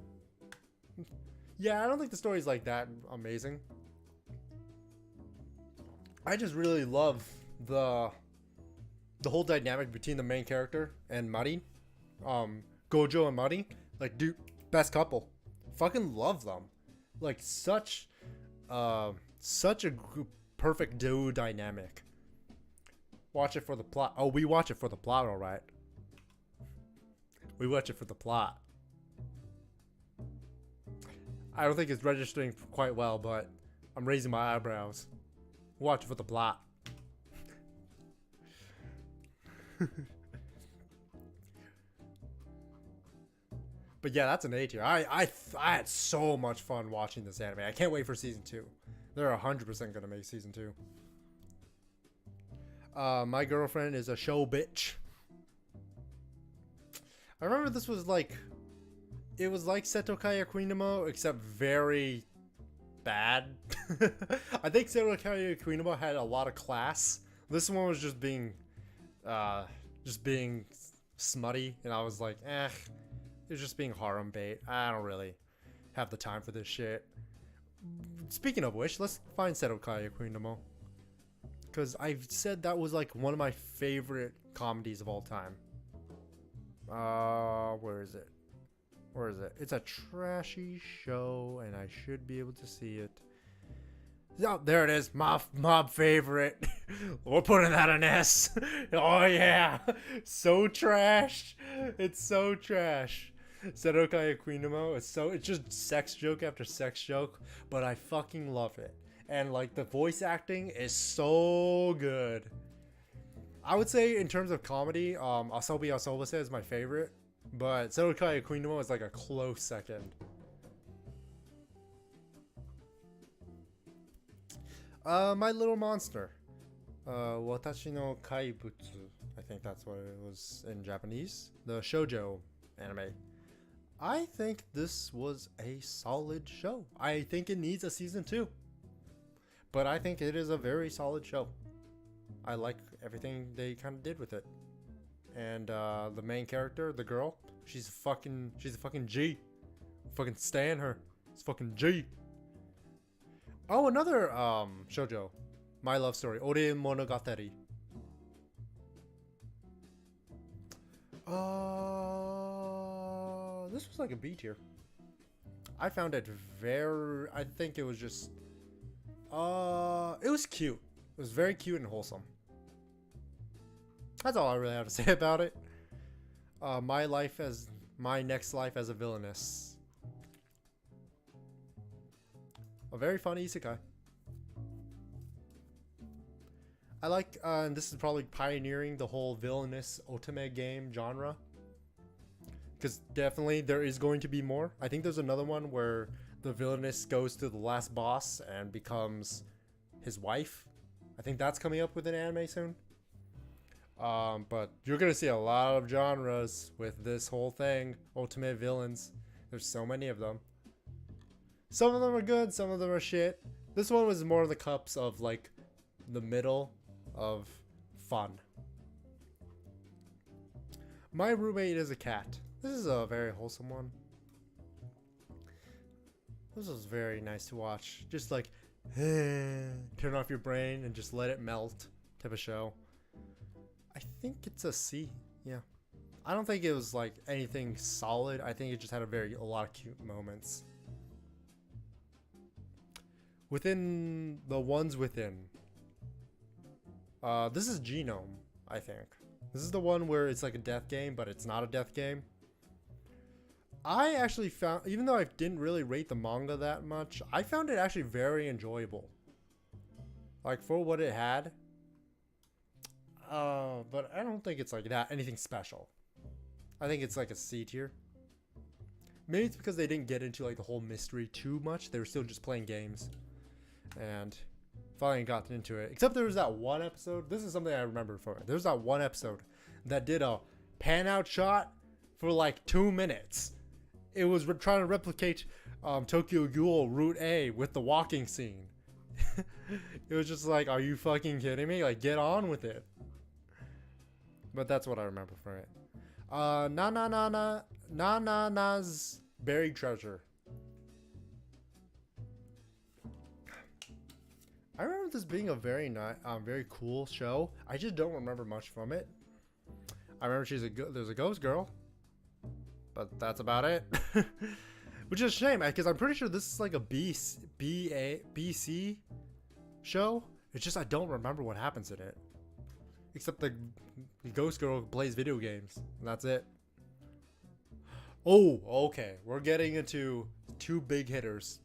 Yeah, I don't think the story's like that amazing. I just really love the whole dynamic between the main character and Mari. Gojo and Mari. Like, dude, best couple. Fucking love them. Like, such a perfect duo dynamic. Watch it for the plot. Oh, we watch it for the plot, alright. We watch it for the plot. I don't think it's registering quite well, but I'm raising my eyebrows. Watch for the plot. But yeah, that's an A tier. I had so much fun watching this anime. I can't wait for season 2. They're 100% gonna make season 2. My girlfriend is a show bitch. I remember this was like, it was like Seto Kaya Queenemo, except very bad. I think Seto Kaya Queenemo had a lot of class. This one was just being smutty, and I was like, it's just being harem bait. I don't really have the time for this shit. Speaking of which, let's find Seto Kaya Queenemo, because I've said that was like one of my favorite comedies of all time. Where is it? Where is it? It's a trashy show, and I should be able to see it. Oh, there it is. My favorite. We're putting that an S. Oh yeah, so trash. It's so trash. Seto Kaya Queenemo. It's just sex joke after sex joke, but I fucking love it. And like the voice acting is so good. I would say in terms of comedy, Asobi Asobase is my favorite, but Seto Kaya Queenemo is like a close second. My Little Monster. Watashi no Kaibutsu. I think that's what it was in Japanese. The shoujo anime. I think this was a solid show. I think it needs a season 2. But I think it is a very solid show. I like everything they kind of did with it. And the main character, the girl, she's a fucking G. Fucking stan her. It's fucking G. Oh, another shoujo. My Love Story. Ore Monogatari. This was like a B tier. I found it very. I think it was just. It was cute. It was very cute and wholesome. That's all I really have to say about it. My next life as a villainess. A very fun isekai. I like, and this is probably pioneering the whole villainous otome game genre. Because definitely there is going to be more. I think there's another one where the villainess goes to the last boss and becomes his wife. I think that's coming up with an anime soon. But you're going to see a lot of genres with this whole thing. Ultimate villains. There's so many of them. Some of them are good, some of them are shit. This one was more in the cups of like the middle of fun. My roommate is a cat. This is a very wholesome one. This was very nice to watch. Just like turn off your brain and just let it melt type of show. I think it's a C. Yeah. I don't think it was like anything solid. I think it just had a lot of cute moments. Within the ones within. This is Genome, I think. This is the one where it's like a death game, but it's not a death game. I actually found, even though I didn't really rate the manga that much, I found it actually very enjoyable. Like for what it had. But I don't think it's like that anything special. I think it's like a C tier. Maybe it's because they didn't get into like the whole mystery too much. They were still just playing games. And finally got into it. Except there was that one episode. This is something I remember from it. There's that one episode that did a pan out shot for like 2 minutes. It was trying to replicate Tokyo Ghoul Route A with the walking scene. It was just like, are you fucking kidding me? Like, get on with it. But that's what I remember from it. Na's Buried Treasure. I remember this being a very very cool show. I just don't remember much from it. I remember there's a ghost girl, but that's about it. Which is a shame because I'm pretty sure this is like a BC show. It's just I don't remember what happens in it, except the ghost girl plays video games, and that's it. Oh, okay. We're getting into two big hitters.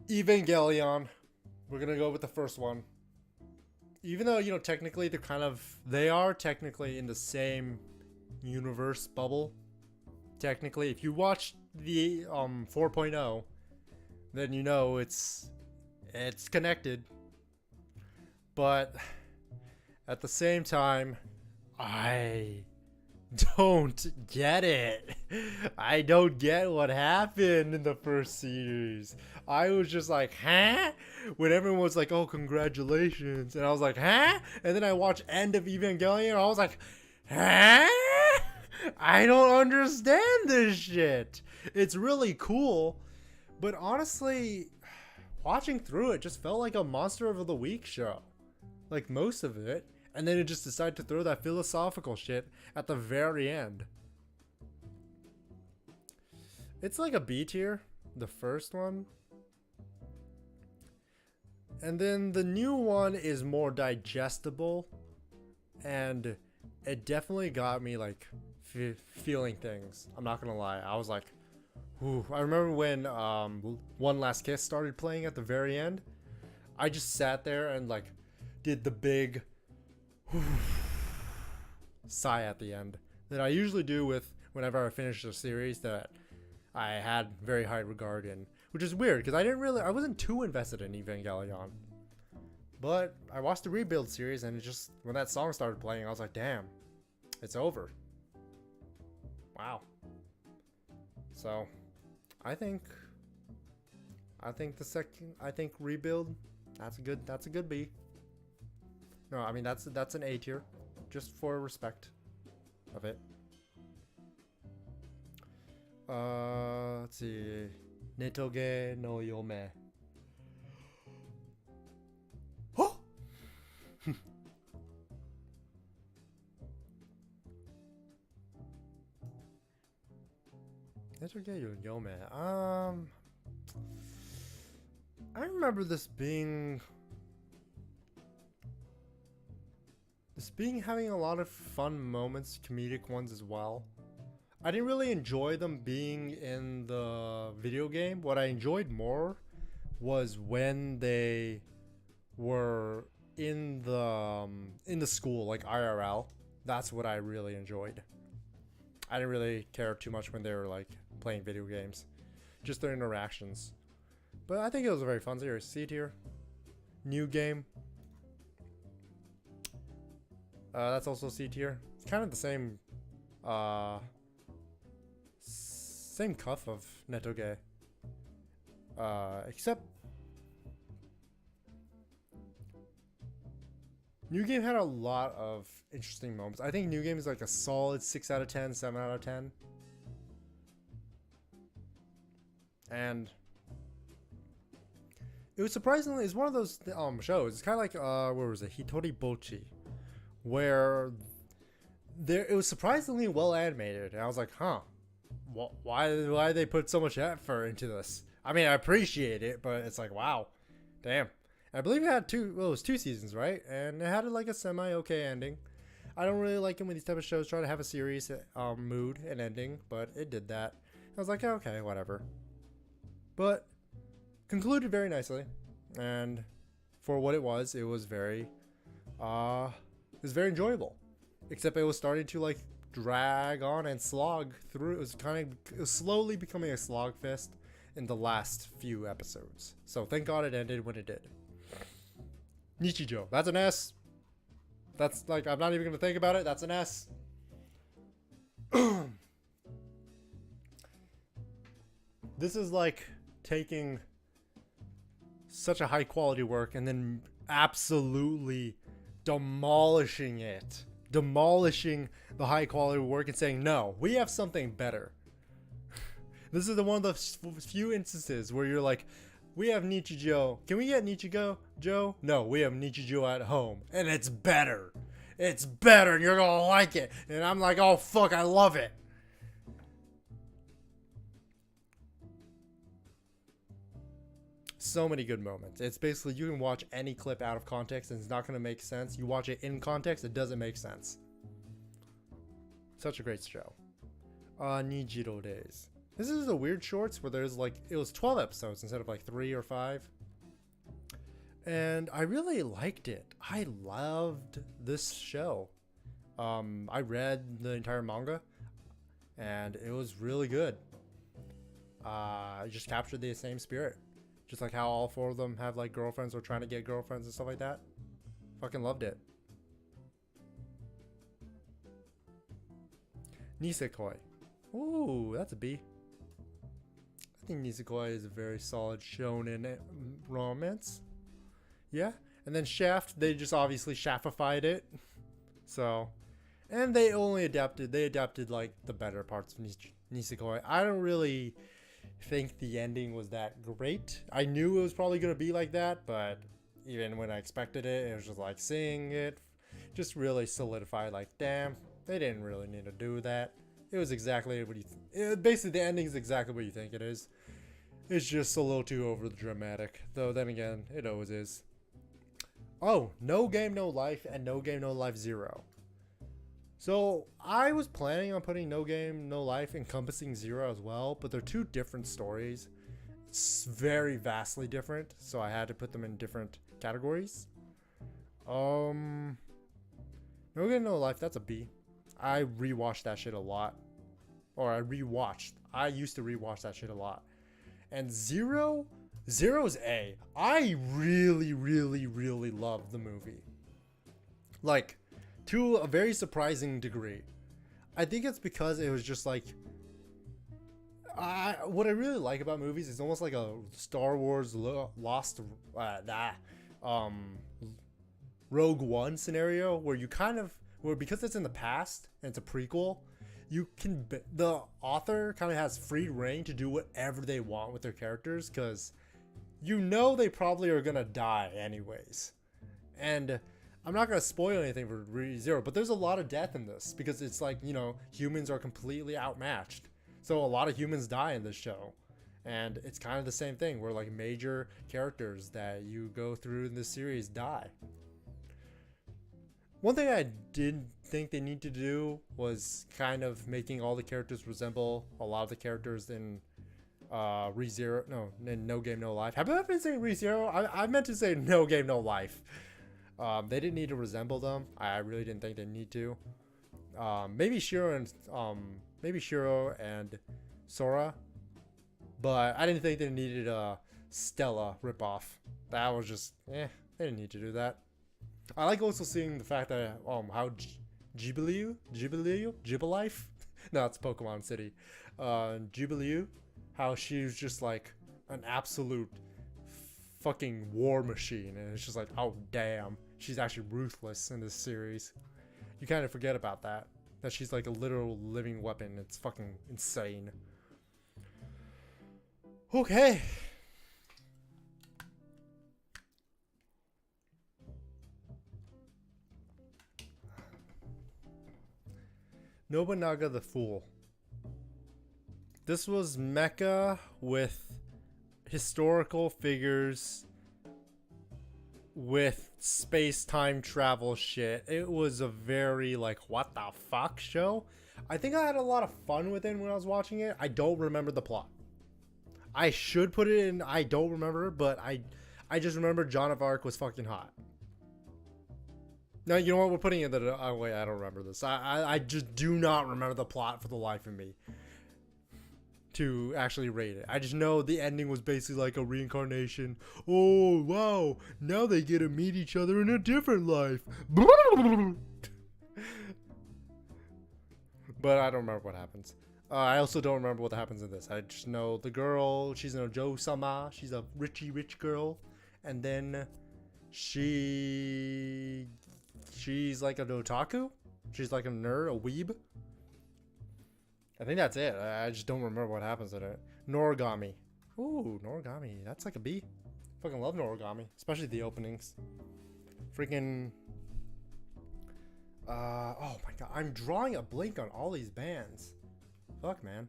Evangelion. We're gonna go with the first one. Even though, you know, technically they are technically in the same universe bubble. Technically, if you watch the 4.0, then you know it's connected. But at the same time, I don't get it. I don't get what happened in the first series. I was just like, huh? When everyone was like, oh, congratulations. And I was like, huh? And then I watched End of Evangelion and I was like, huh? I don't understand this shit. It's really cool. But honestly, watching through it just felt like a Monster of the Week show. Like most of it. And then it just decided to throw that philosophical shit at the very end. It's like a B tier, the first one. And then the new one is more digestible. And it definitely got me like feeling things. I'm not gonna lie. I was like, whew. I remember when One Last Kiss started playing at the very end. I just sat there and like did the big sigh at the end that I usually do with whenever I finish a series that I had very high regard in, which is weird because I wasn't too invested in Evangelion, but I watched the Rebuild series and it just, when that song started playing, I was like, damn, it's over. Wow. So I think Rebuild, that's a good B. No, I mean that's an A tier. just for respect of it. Let's see. Netoge no Yome. Oh! Netoge no Yome. I remember this being having a lot of fun moments, comedic ones as well. I didn't really enjoy them being in the video game. What I enjoyed more was when they were in the school, like IRL. That's what I really enjoyed. I didn't really care too much when they were like playing video games, just their interactions. But I think it was a very fun series. See it here, new game. That's also C tier. It's kind of the same, same cuff of Netoge. Except New Game had a lot of interesting moments. I think New Game is like a solid 6 out of 10, 7 out of 10. And it was surprisingly, it's one of those shows. It's kind of like, where was it? Hitori Bochi. Where it was surprisingly well animated. And I was like, huh. Why did they put so much effort into this? I mean, I appreciate it, but it's like, wow. Damn. I believe it had it was 2 seasons, right? And it had like a semi-okay ending. I don't really like it when these type of shows try to have a serious mood and ending, but it did that. I was like, okay, whatever. But concluded very nicely, and for what it was very enjoyable. Except it was starting to like drag on and slog through. It was slowly becoming a slog fest in the last few episodes. So thank God it ended when it did. Nichijou, that's an S. That's like, I'm not even gonna think about it. That's an S. This is like taking such a high quality work and then absolutely demolishing it. Demolishing the high quality work and saying, no, we have something better. This is one of the few instances where you're like, we have Nichijou. Can we get Nichijou, Joe? No, we have Nichijou at home. And it's better. It's better and you're gonna like it. And I'm like, oh fuck, I love it. So many good moments. It's basically, you can watch any clip out of context and it's not going to make sense. You watch it in context, it doesn't make sense. Such a great show. Nijiro Days. This is the weird shorts where there's like, it was 12 episodes instead of like 3 or 5. And I really liked it. I loved this show. I read the entire manga and it was really good. I just captured the same spirit. Just like how all 4 of them have like girlfriends or trying to get girlfriends and stuff like that. Fucking loved it. Nisekoi. Ooh, that's a B. I think Nisekoi is a very solid shonen romance. Yeah. And then Shaft, they just obviously Shaftified it. So, and they adapted like the better parts of Nisekoi. I don't really think the ending was that great. I knew it was probably going to be like that, but even when I expected it, it was just like seeing it just really solidified, like, damn, they didn't really need to do that. It was exactly what basically the ending is exactly what you think it is. It's just a little too over the dramatic, though then again, it always is. Oh, No Game No Life and No Game No Life 0. So I was planning on putting No Game No Life encompassing 0 as well, but they're 2 different stories. It's very vastly different, so I had to put them in different categories. No Game No Life, that's a B. I rewatched that shit a lot. Or I used to rewatch that shit a lot. And 0 is A. I really, really, really love the movie. Like, to a very surprising degree. I think it's because it was just like, what I really like about movies is almost like a Star Wars Rogue One scenario where you kind of where because it's in the past and it's a prequel, the author kind of has free reign to do whatever they want with their characters, because you know they probably are gonna die anyways. And I'm not gonna spoil anything for ReZero, but there's a lot of death in this because it's like, you know, humans are completely outmatched, so a lot of humans die in this show. And it's kind of the same thing where like major characters that you go through in this series die. One thing I did think they need to do was kind of making all the characters resemble a lot of the characters in ReZero. No, in No Game No Life. Have I been saying ReZero? I meant to say No Game No Life. They didn't need to resemble them. I really didn't think they need to. Maybe Shiro and Sora, but I didn't think they needed a Stella ripoff. That was just, they didn't need to do that. I like also seeing the fact that how Jubilee, no, it's Pokemon City. Jubilee, how she's just like an absolute fucking war machine, and it's just like, oh damn, she's actually ruthless in this series. You kind of forget about that she's like a literal living weapon. It's fucking insane. Okay. Nobunaga the Fool. This was mecha with historical figures with space-time travel shit. It was a very like, what the fuck show. I think I had a lot of fun with it when I was watching it. I don't remember the plot. I should put it in, I don't remember, but I just remember Joan of Arc was fucking hot. No, you know what? We're putting it in the, oh wait, I don't remember this. I just do not remember the plot for the life of me to actually rate it. I just know the ending was basically like a reincarnation. Oh, wow. Now they get to meet each other in a different life. But I don't remember what happens. I also don't remember what happens in this. I just know the girl, she's a Jo-sama. She's a rich girl. And then she's like an otaku. She's like a nerd, a weeb. I think that's it. I just don't remember what happens in it. Noragami. Ooh, Noragami. That's like a B. Fucking love Noragami. Especially the openings. Freaking... oh my god. I'm drawing a blank on all these bands. Fuck, man.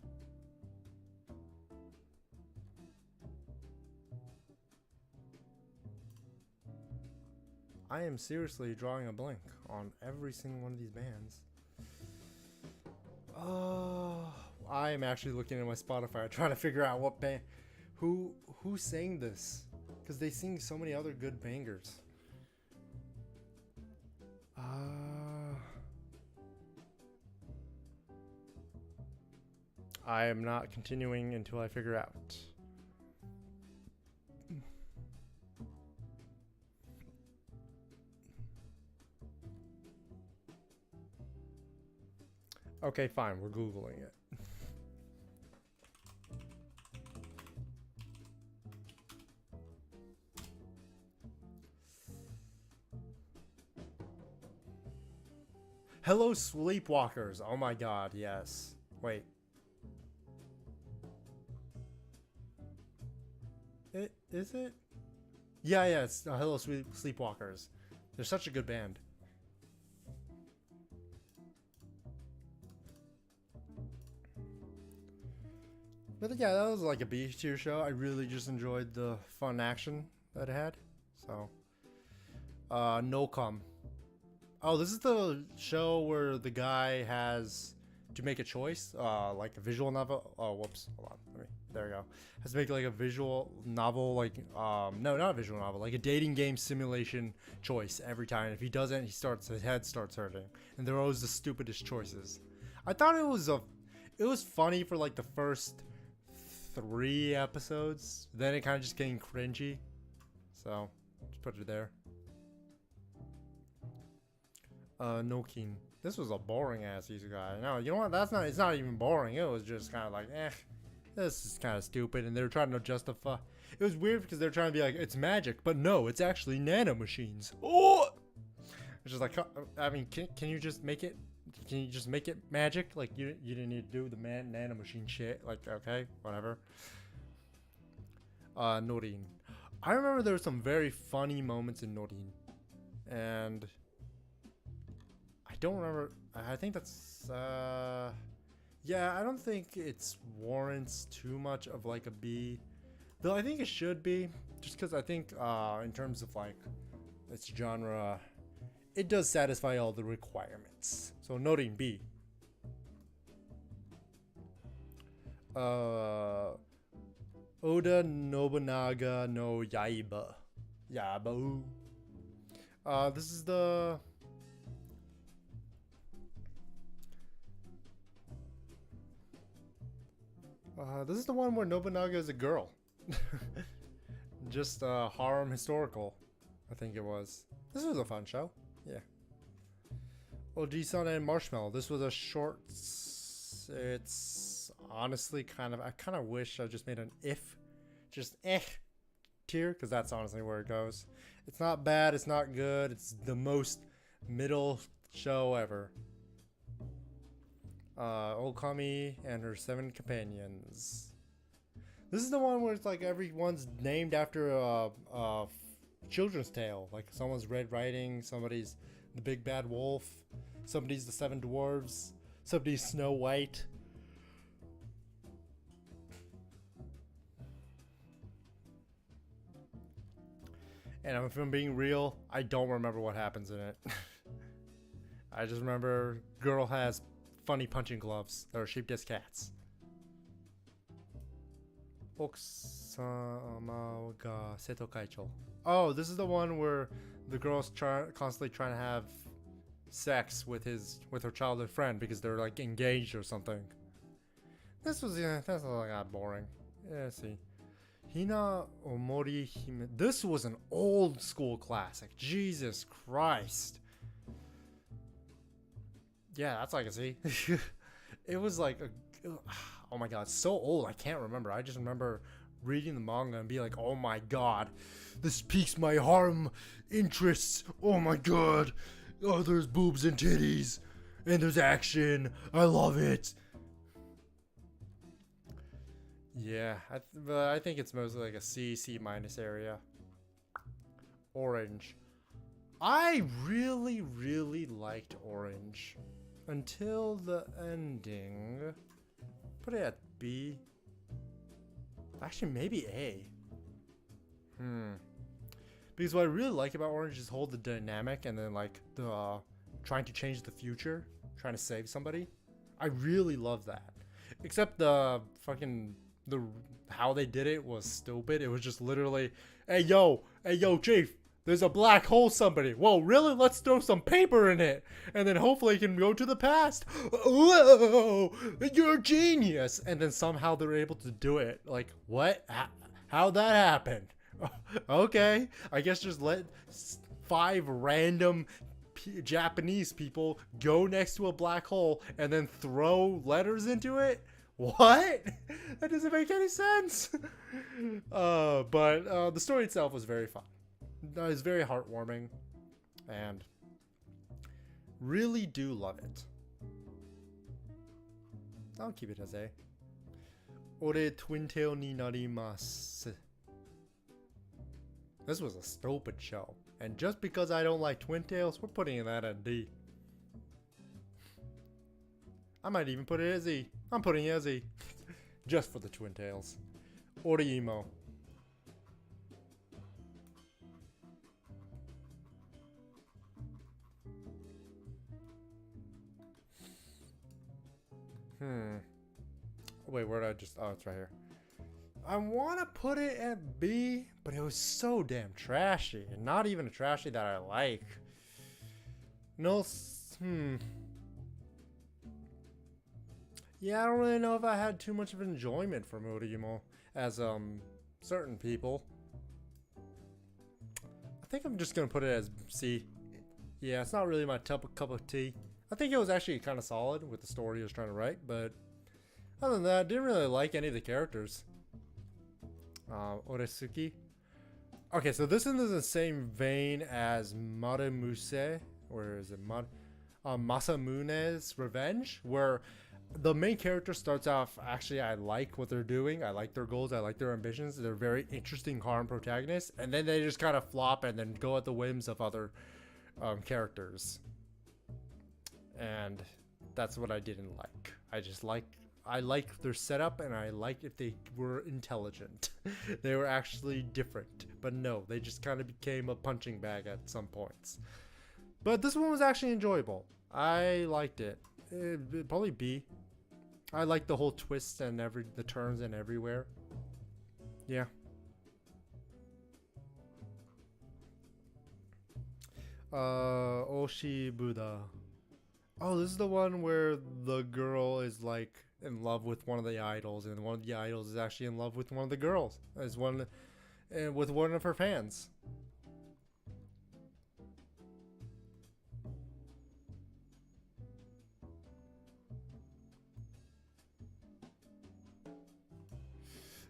I am seriously drawing a blank on every single one of these bands. I am actually looking at my Spotify trying to figure out what band, who sang this, because they sing so many other good bangers. I am not continuing until I figure out. Okay, fine. We're Googling it. Hello, Sleepwalkers. Oh my god, yes. Wait. Is it? Yeah, it's Hello, Sleepwalkers. They're such a good band. But yeah, that was like a B tier show. I really just enjoyed the fun action that it had. So, No-Come. Oh, this is the show where the guy has to make a choice, like a visual novel. Oh, whoops, hold on. There we go. Has to make like a visual novel, like no, not a visual novel, like a dating game simulation choice every time. If he doesn't, his head starts hurting, and they're always the stupidest choices. I thought it was funny for like the first 3 episodes. Then it kind of just getting cringy. So just put it there. Nokin. This was a boring ass guy. No, you know what? It's not even boring. It was just kind of like, this is kind of stupid. And they were trying to justify. It was weird because they were trying to be like, it's magic, but no, it's actually nanomachines. Oh, It's just like, I mean, can you just make it? Can you just make it magic? Like you didn't need to do the nano machine shit. Like okay, whatever. Norin. I remember there were some very funny moments in Norin, and I don't remember. I think that's yeah. I don't think it's warrants too much of like a B, though. I think it should be, just because I think in terms of like its genre, it does satisfy all the requirements. So Norin B. Oda Nobunaga no Yaiba. Yaiba. This is the... this is the one where Nobunaga is a girl. Just harem historical, I think it was. This was a fun show. Yeah. Oji-san and Marshmallow. This was a short... It's honestly kind of... I kind of wish I just made an if. Just tier, because that's honestly where it goes. It's not bad. It's not good. It's the most middle show ever. Okami and her 7 companions. This is the one where it's like everyone's named after a children's tale. Like someone's Red Riding, somebody's the Big Bad Wolf, somebody's the 7 Dwarves, somebody's Snow White. And if I'm being real, I don't remember what happens in it. I just remember girl has funny punching gloves that are shaped as cats. Okusama ga Seto Kaicho. Oh, this is the one where the girl's constantly trying to have sex with her childhood friend because they're like engaged or something. This was that's like boring. Yeah, see. Hina Omori Hime. This was an old school classic. Jesus Christ. Yeah, that's all I can see. It was like oh my god, so old. I can't remember. I just remember reading the manga and be like, oh my god, this piques my harem interests. Oh my god. Oh, there's boobs and titties. And there's action. I love it. Yeah, but I think it's mostly like a C minus area. Orange. I really liked Orange until the ending. Put it at B. Actually, maybe A. Because what I really like about Orange is hold the dynamic and then like the trying to change the future, trying to save somebody. I really love that. Except the fucking how they did it was stupid. It was just literally, hey yo, chief, there's a black hole somebody. Whoa, really? Let's throw some paper in it. And then hopefully it can go to the past. Whoa, you're a genius. And then somehow they're able to do it. Like, what? How'd that happen? Okay, I guess just let 5 random Japanese people go next to a black hole and then throw letters into it? What? That doesn't make any sense. But the story itself was very fun. It was very heartwarming and really do love it. I'll keep it as A. Ore twin tail ni narimasu. This was a stupid show. And just because I don't like twin tails, we're putting that at D. I might even put it as E. I'm putting it as E. Just for the twin tails. Orimo. Wait, where did I just... Oh, it's right here. I want to put it at B, but it was so damn trashy. And not even a trashy that I like. No... Yeah, I don't really know if I had too much of enjoyment from Orimo as certain people. I think I'm just gonna put it as C. Yeah, it's not really my cup of tea. I think it was actually kind of solid with the story I was trying to write, but other than that, I didn't really like any of the characters. Oresuki. Okay, so this is in the same vein as Maremuse, where is it? Masamune's Revenge, where the main character starts off, actually, I like what they're doing. I like their goals. I like their ambitions. They're very interesting harem protagonists. And then they just kind of flop and then go at the whims of other characters. And that's what I didn't like. I like their setup, and I like if they were intelligent. They were actually different. But no, they just kind of became a punching bag at some points. But this one was actually enjoyable. I liked it. It'd probably B. I like the whole twists and the turns and everywhere. Yeah. Oshi Buddha. Oh, this is the one where the girl is like in love with one of the idols, and one of the idols is actually in love with one of the girls, with one of her fans.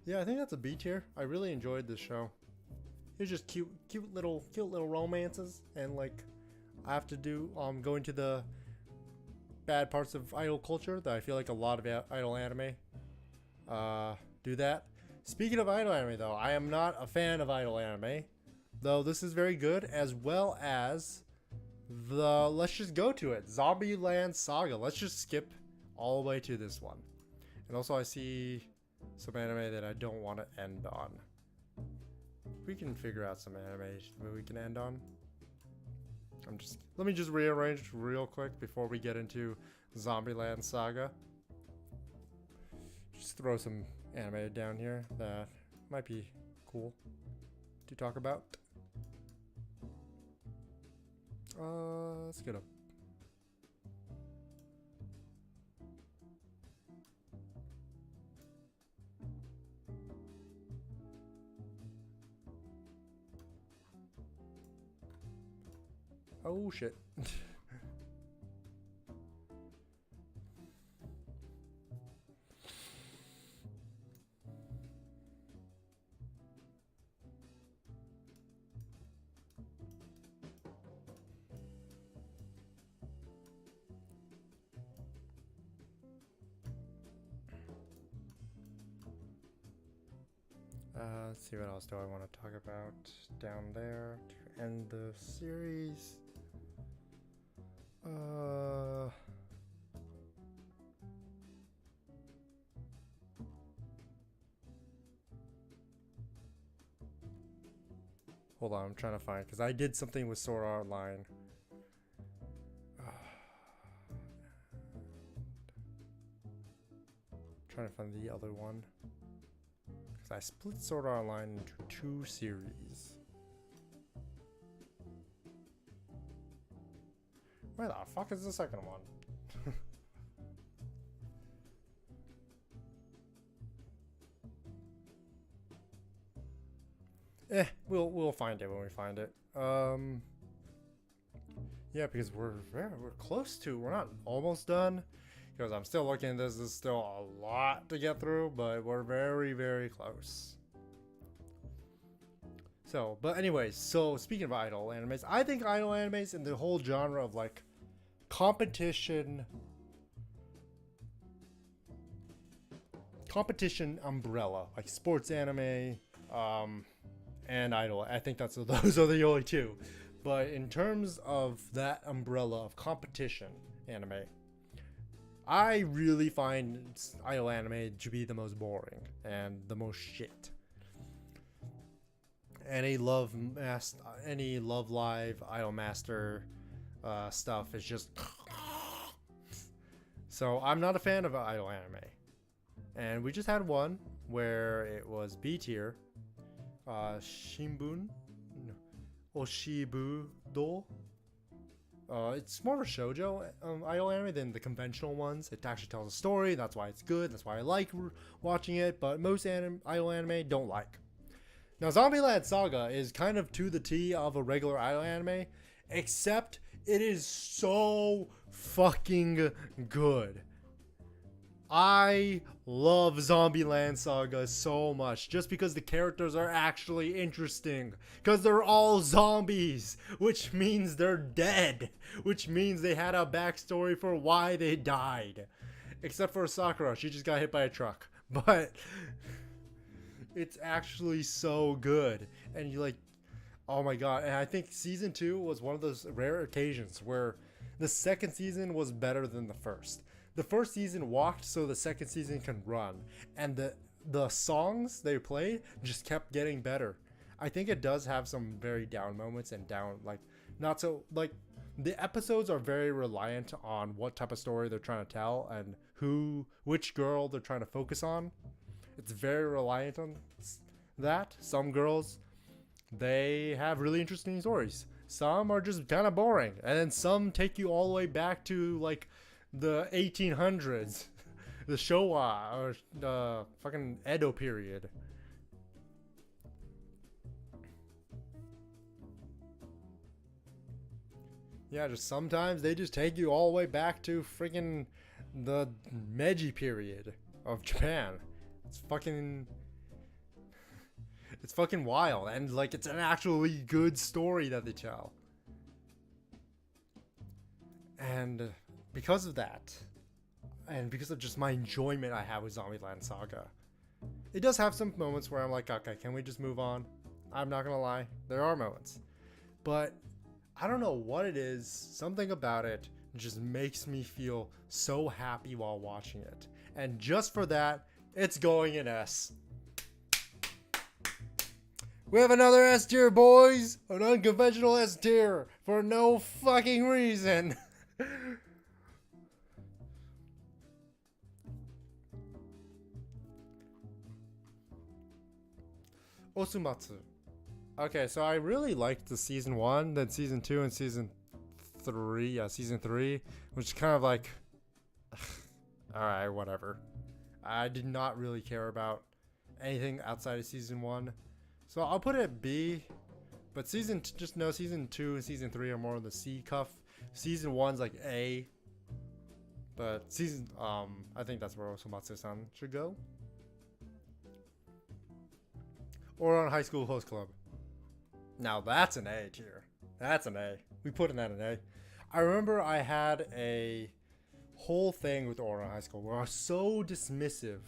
Yeah, I think that's a B tier. I really enjoyed this show. It's just cute little romances, and like I have to do going to the bad parts of idol culture that I feel like a lot of idol anime do that. Speaking of idol anime, though, I am not a fan of idol anime, though this is very good, as well as the let's just go to it, Zombieland Saga. Let's just skip all the way to this one. And also I see some anime that I don't want to end on. We can figure out some anime we can end on. Let me just rearrange real quick before we get into Zombieland Saga. Just throw some anime down here that might be cool to talk about. Let's get up. Oh shit. Let's see, what else do I want to talk about down there to end the series. Hold on, I'm trying to find, because I did something with Sword Art Online. Trying to find the other one, because I split Sword Art Online into 2 series. Where the fuck is the second one? We'll find it when we find it. Yeah, because we're close to. We're not almost done, because I'm still looking at this. There's still a lot to get through, but we're very, very close. So, but anyways, so speaking of idol animes, I think idol animes and the whole genre of like competition umbrella, like sports anime, and idol. I think those are the only 2. But in terms of that umbrella of competition anime, I really find idol anime to be the most boring and the most shit. Any Love Live, Idol Master stuff is just. So I'm not a fan of idol anime. And we just had one where it was B tier. Shinbun Oshibudo. It's more of a shoujo idol anime than the conventional ones. It actually tells a story. That's why it's good. That's why I like watching it. But most idol anime don't like. Now, Zombieland Saga is kind of to the T of a regular idol anime, except it is so fucking good. I love Zombieland Saga so much just because the characters are actually interesting. Because they're all zombies, which means they're dead, which means they had a backstory for why they died. Except for Sakura, she just got hit by a truck. But it's actually so good. And you like, oh my god. And I think season 2 was one of those rare occasions where the second season was better than the first. The first season walked so the second season can run, and the songs they played just kept getting better. I think it does have some very down moments and down, like, not so, like, the episodes are very reliant on what type of story they're trying to tell and which girl they're trying to focus on. It's very reliant on that. Some girls, they have really interesting stories. Some are just kind of boring, and then some take you all the way back to like the 1800s, the Showa, or the fucking Edo period. Yeah, just sometimes they just take you all the way back to freaking the Meiji period of Japan. It's fucking wild, and like it's an actually good story that they tell. And because of that, and because of just my enjoyment I have with Zombieland Saga, it does have some moments where I'm like, okay, can we just move on? I'm not gonna lie, there are moments, but I don't know what it is. Something about it just makes me feel so happy while watching it, and just for that, it's going in S. We have another S tier, boys! An unconventional S tier for no fucking reason. Osumatsu. Okay, so I really liked the season 1, then season 2, and season 3. Yeah, season 3, which is kind of like, alright, whatever. I did not really care about anything outside of season 1. So I'll put it at B, but season 2 and season 3 are more of the C cuff. Season 1's like A, but I think that's where Osomatsu-san should go. Or on High School Host Club. Now that's an A tier. That's an A. We put in that an A. I remember I had a whole thing with Ouran High School where I was so dismissive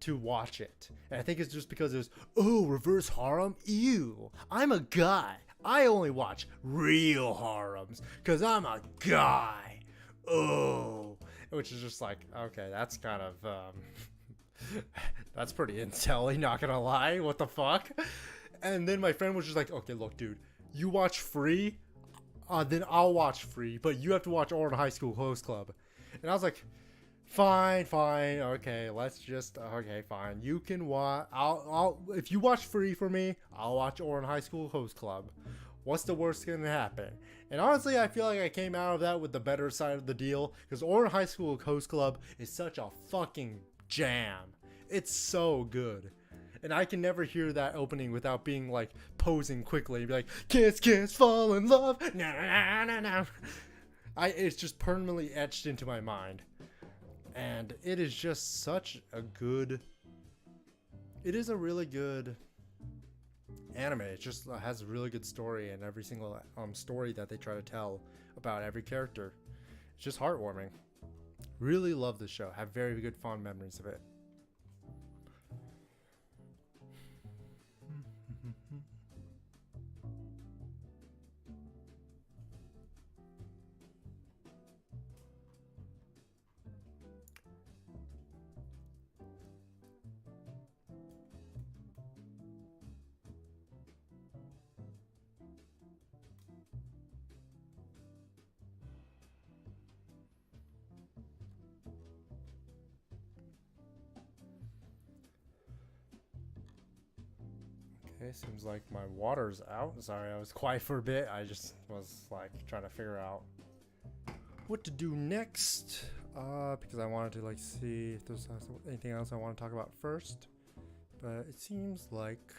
to watch it. And I think it's just because it was, oh, reverse harem? Ew. I'm a guy. I only watch real harems because I'm a guy. Oh. Which is just like, okay, that's kind of, that's pretty intelly, not gonna lie. What the fuck? And then my friend was just like, okay, look, dude, you watch Free, then I'll watch Free, but you have to watch Ouran High School Host Club. And I was like, fine, okay, let's just, okay, fine. You can watch, if you watch Free for me, I'll watch Ouran High School Host Club. What's the worst gonna happen? And honestly, I feel like I came out of that with the better side of the deal, because Ouran High School Host Club is such a fucking jam. It's so good. And I can never hear that opening without being like posing quickly and be like, kiss, kiss, fall in love. No, no, no, no. It's just permanently etched into my mind. And it is just such a good, it is a really good anime. It just has a really good story, and every single story that they try to tell about every character. It's just heartwarming. Really love the show. Have very good fond memories of it. Okay, seems like my water's out. Sorry, I was quiet for a bit. I just was like trying to figure out what to do next. Because I wanted to like see if there's anything else I want to talk about first. But it seems like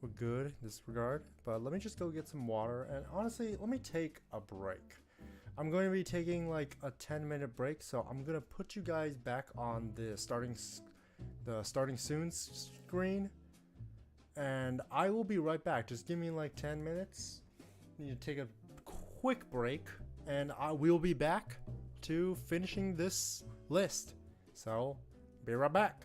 we're good in this regard. But let me just go get some water. And honestly, let me take a break. I'm going to be taking like a 10-minute break, so I'm gonna put you guys back on the starting soon screen, and I will be right back. Just give me like 10 minutes. Need to take a quick break, and I will be back to finishing this list. So, be right back.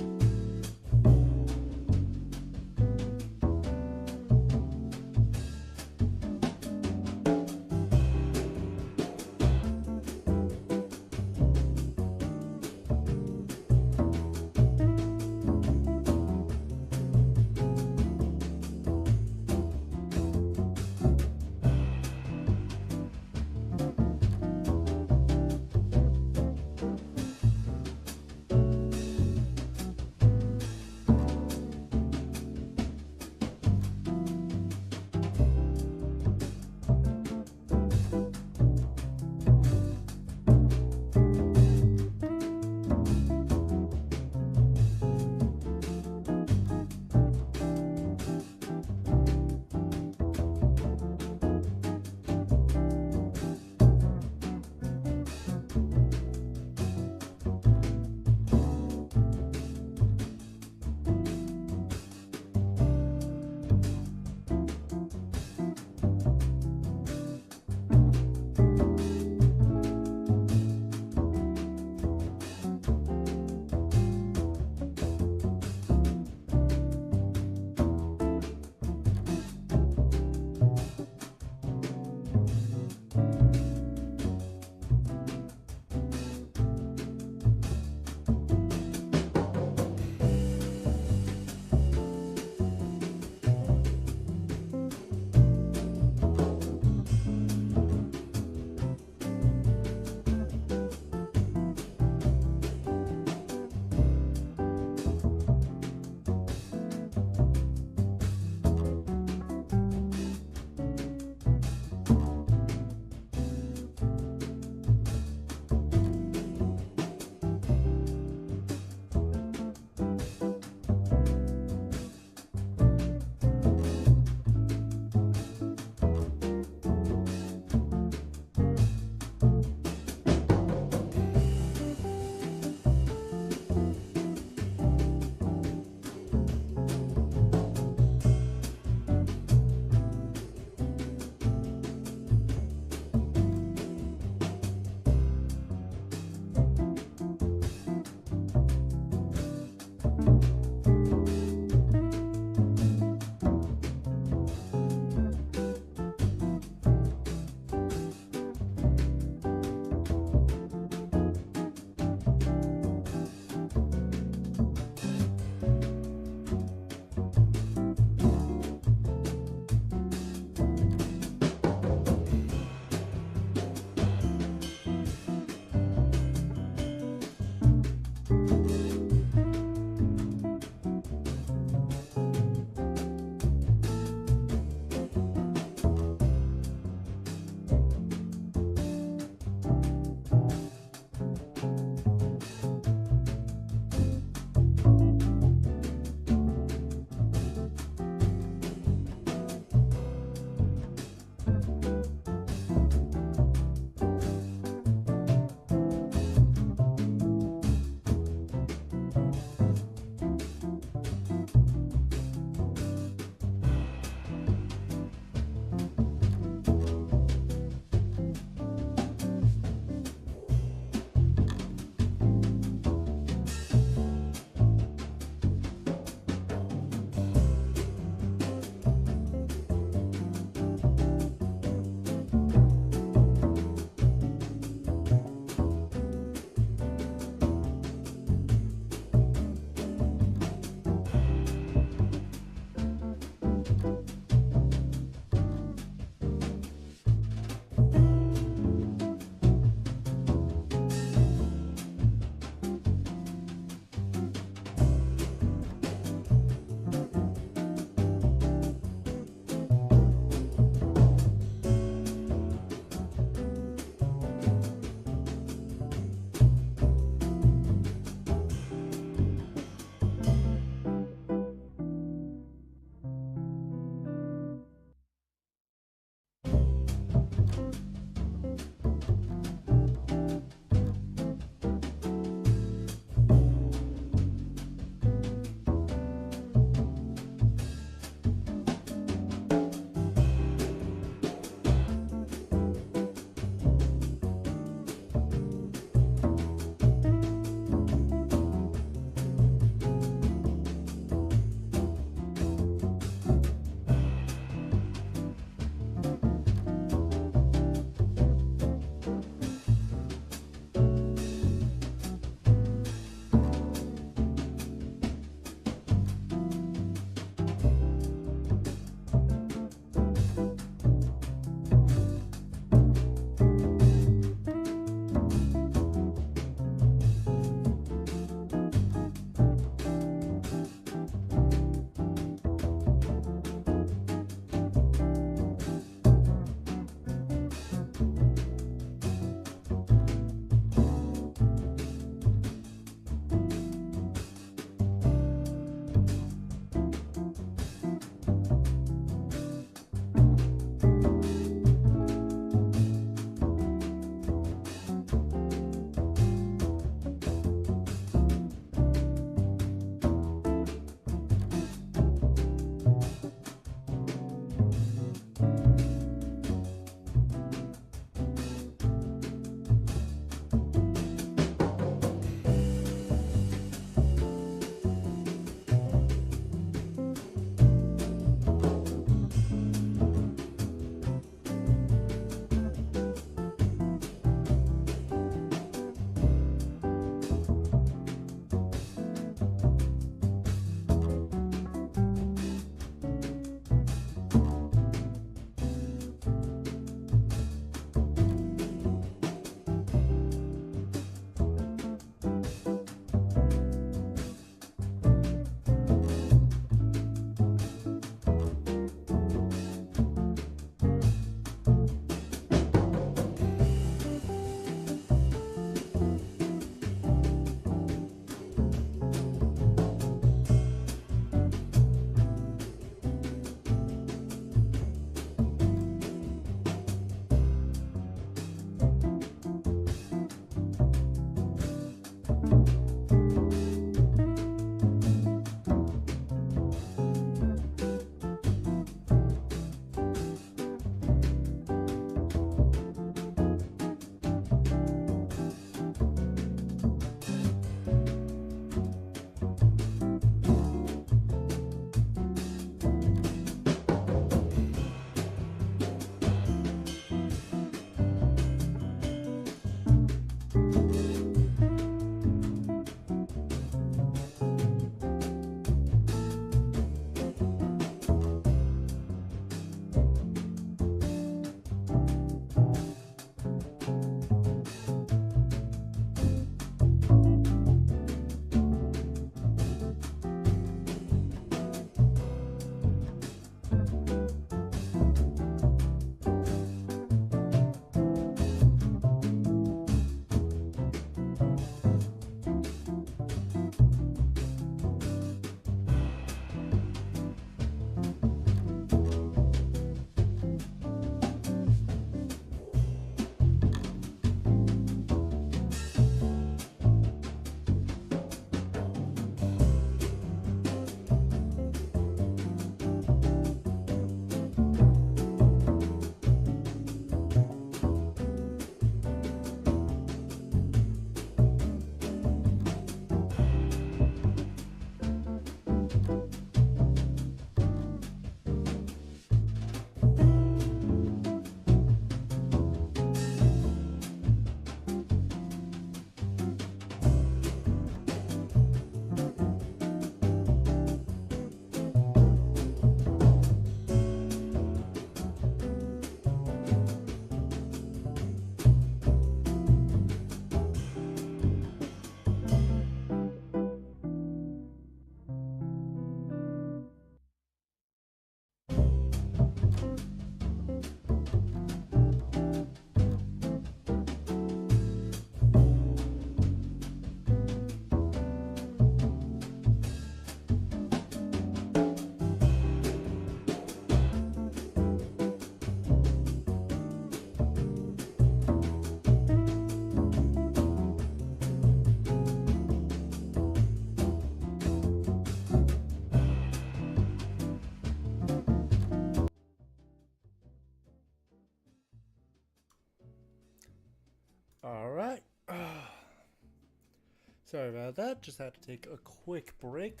Sorry about that. Just had to take a quick break.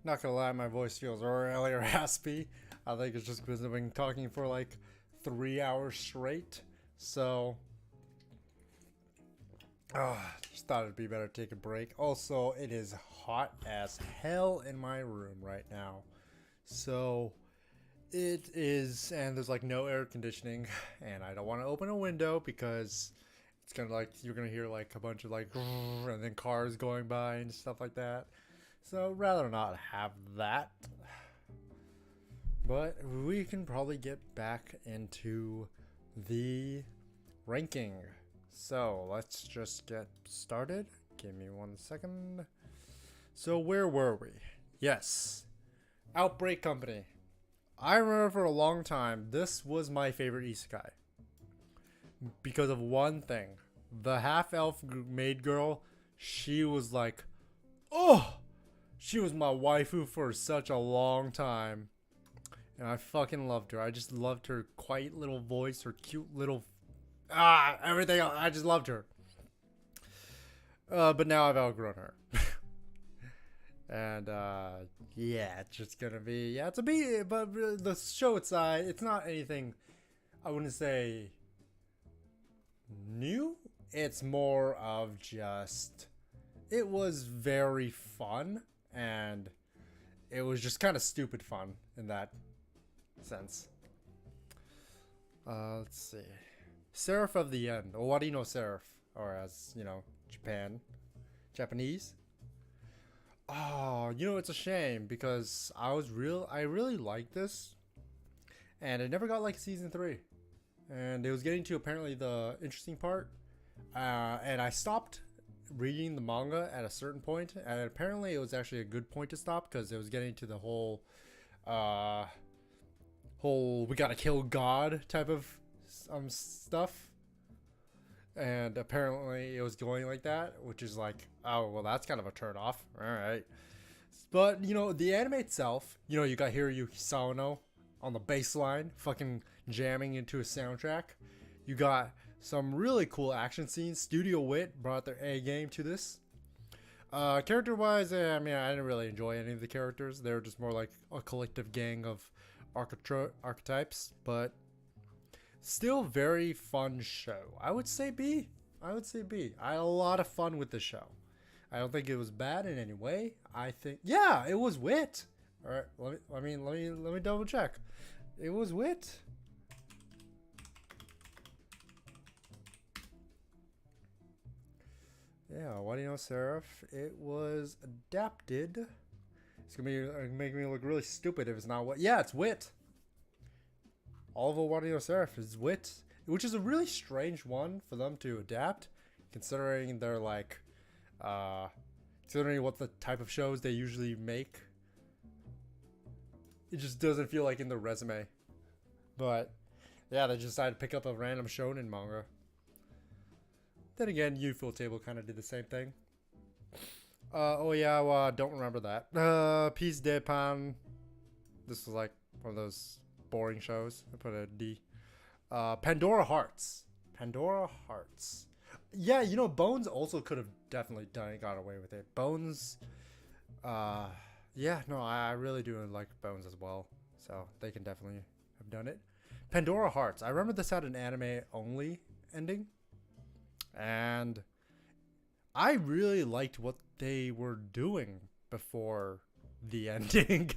Not gonna lie, my voice feels really raspy. I think it's just because I've been talking for like 3 hours straight. So, just thought it'd be better to take a break. Also, it is hot as hell in my room right now. So, it is, and there's like no air conditioning, and I don't want to open a window because it's gonna like, you're gonna hear like a bunch of like, and then cars going by and stuff like that. So, rather not have that. But we can probably get back into the ranking. So let's just get started. Give me 1 second. So where were we? Yes, Outbreak Company. I remember for a long time this was my favorite isekai because of one thing. The half-elf maid girl, she was like, oh, she was my waifu for such a long time. And I fucking loved her. I just loved her quiet little voice, her cute little everything else. I just loved her. But now I've outgrown her. And yeah, it's just gonna be, yeah, it's a B. But the show inside, it's not anything, I wouldn't say new. It's more of just, it was very fun, and it was just kind of stupid fun in that sense. Let's see. Seraph of the End, Owari no Seraph, or as you know, Japanese. Oh, you know, it's a shame because I really liked this, and it never got like season 3, and it was getting to apparently the interesting part, and I stopped reading the manga at a certain point, and apparently it was actually a good point to stop because it was getting to the whole we gotta kill God type of stuff, and apparently it was going like that, which is like, oh well, that's kind of a turn off. All right, but you know, the anime itself, you know, you got Hiroyuki Sawano on the bass line fucking jamming into a soundtrack. You got some really cool action scenes. Studio Wit brought their A game to this. Character wise, I mean, I didn't really enjoy any of the characters. They were just more like a collective gang of archetypes, but still very fun show. I would say B. I had a lot of fun with the show. I don't think it was bad in any way. I think, yeah, it was wit. All right, let me double check. It was wit. Yeah, Why do you know Seraph? It was adapted. It's gonna make me look really stupid if it's not wit. Yeah, it's wit. All of Owari no Seraph is wit, which is a really strange one for them to adapt, considering they're like, considering what the type of shows they usually make. It just doesn't feel like in their resume. But yeah, they just decided to pick up a random shonen manga. Then again, UFO Table kind of did the same thing. Oh yeah, well, I don't remember that. Peace de Pan. This was like one of those boring shows. I put a D. Pandora Hearts. Yeah, you know, Bones also could have definitely got away with it. Bones, yeah, no, I really do like Bones as well. So they can definitely have done it. Pandora Hearts. I remember this had an anime only ending. And I really liked what they were doing before the ending.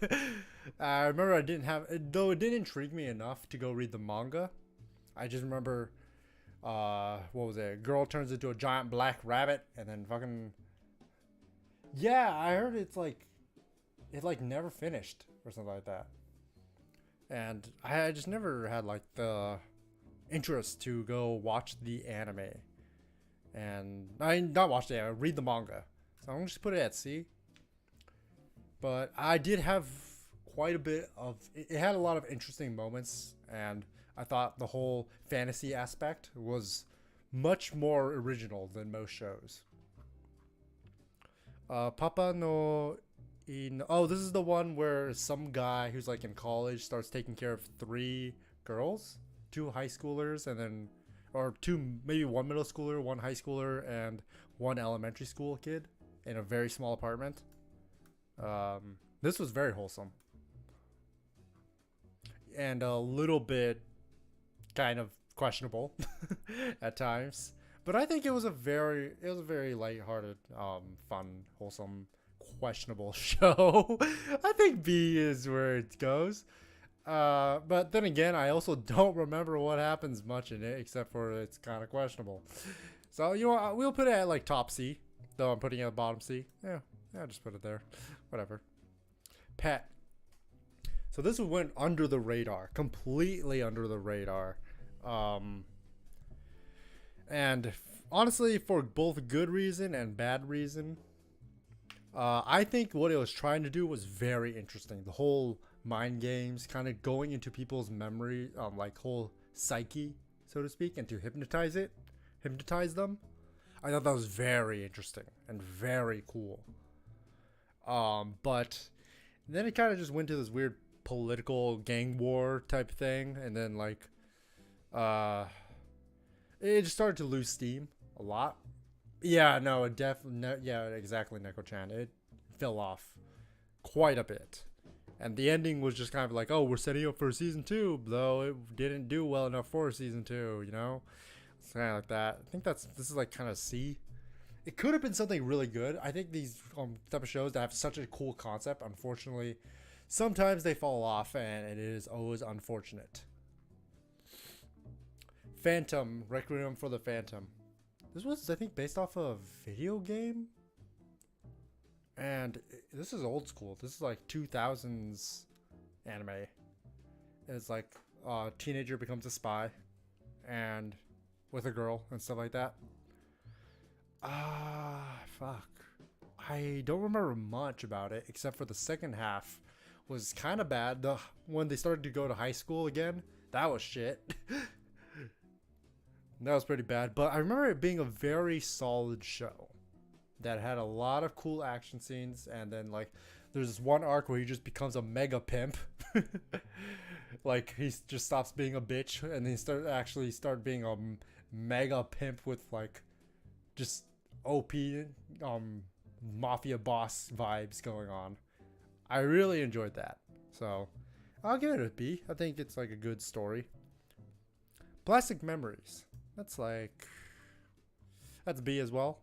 I remember I didn't have, though it did intrigue me enough to go read the manga. I just remember, what was it? A girl turns into a giant black rabbit and then fucking, yeah, I heard it's like, it like never finished or something like that. And I just never had like the interest to go watch the anime. And I not watch the anime, read the manga. So I'm gonna just put it at C. But I did have quite a bit of, it had a lot of interesting moments, and I thought the whole fantasy aspect was much more original than most shows. Papa no oh, this is the one where some guy who's like in college starts taking care of 3 girls, 2 high schoolers, and then, or 2, maybe 1 middle schooler, 1 high schooler, and one elementary school kid in a very small apartment. This was very wholesome and a little bit kind of questionable at times. But I think it was a very lighthearted, fun, wholesome, questionable show. I think B is where it goes. But then again, I also don't remember what happens much in it, except for it's kind of questionable. So you know, we'll put it at like top C, though I'm putting it at bottom C. Yeah, just put it there. Whatever. Pet. So this went under the radar, completely under the radar. And honestly, for both good reason and bad reason, I think what it was trying to do was very interesting. The whole mind games, kind of going into people's memory, like whole psyche, so to speak, and to hypnotize them. I thought that was very interesting and very cool. But then it kind of just went to this weird political gang war type thing, and then like, it just started to lose steam a lot. Yeah, no, it definitely, yeah, exactly, Neko-chan. It fell off quite a bit. And the ending was just kind of like, oh, we're setting up for season 2, though it didn't do well enough for season 2, you know? It's kind of like that. I think this is like kind of C. It could have been something really good. I think these type of shows that have such a cool concept, unfortunately, sometimes they fall off, and it is always unfortunate. Phantom, Requiem for the Phantom. This was, I think, based off a video game. And this is old school. This is like 2000s anime. It's like a teenager becomes a spy and with a girl and stuff like that. Fuck. I don't remember much about it except for the second half was kind of bad. When they started to go to high school again, that was shit. That was pretty bad. But I remember it being a very solid show that had a lot of cool action scenes, and then like there's this one arc where he just becomes a mega pimp. Like he just stops being a bitch and he start being a mega pimp with like just OP mafia boss vibes going on. I really enjoyed that, so I'll give it a B. I think it's like a good story. Plastic Memories, that's B as well.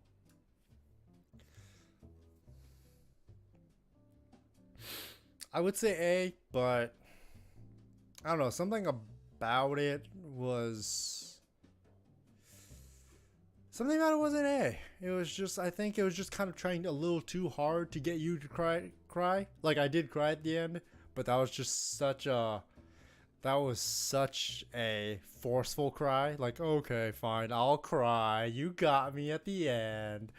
I would say A, but I don't know. Something about it was... Something about it wasn't A. It was just, I think it was just kind of trying a little too hard to get you to cry. Like, I did cry at the end, but that was just such a forceful cry. Like, okay, fine, I'll cry. You got me at the end.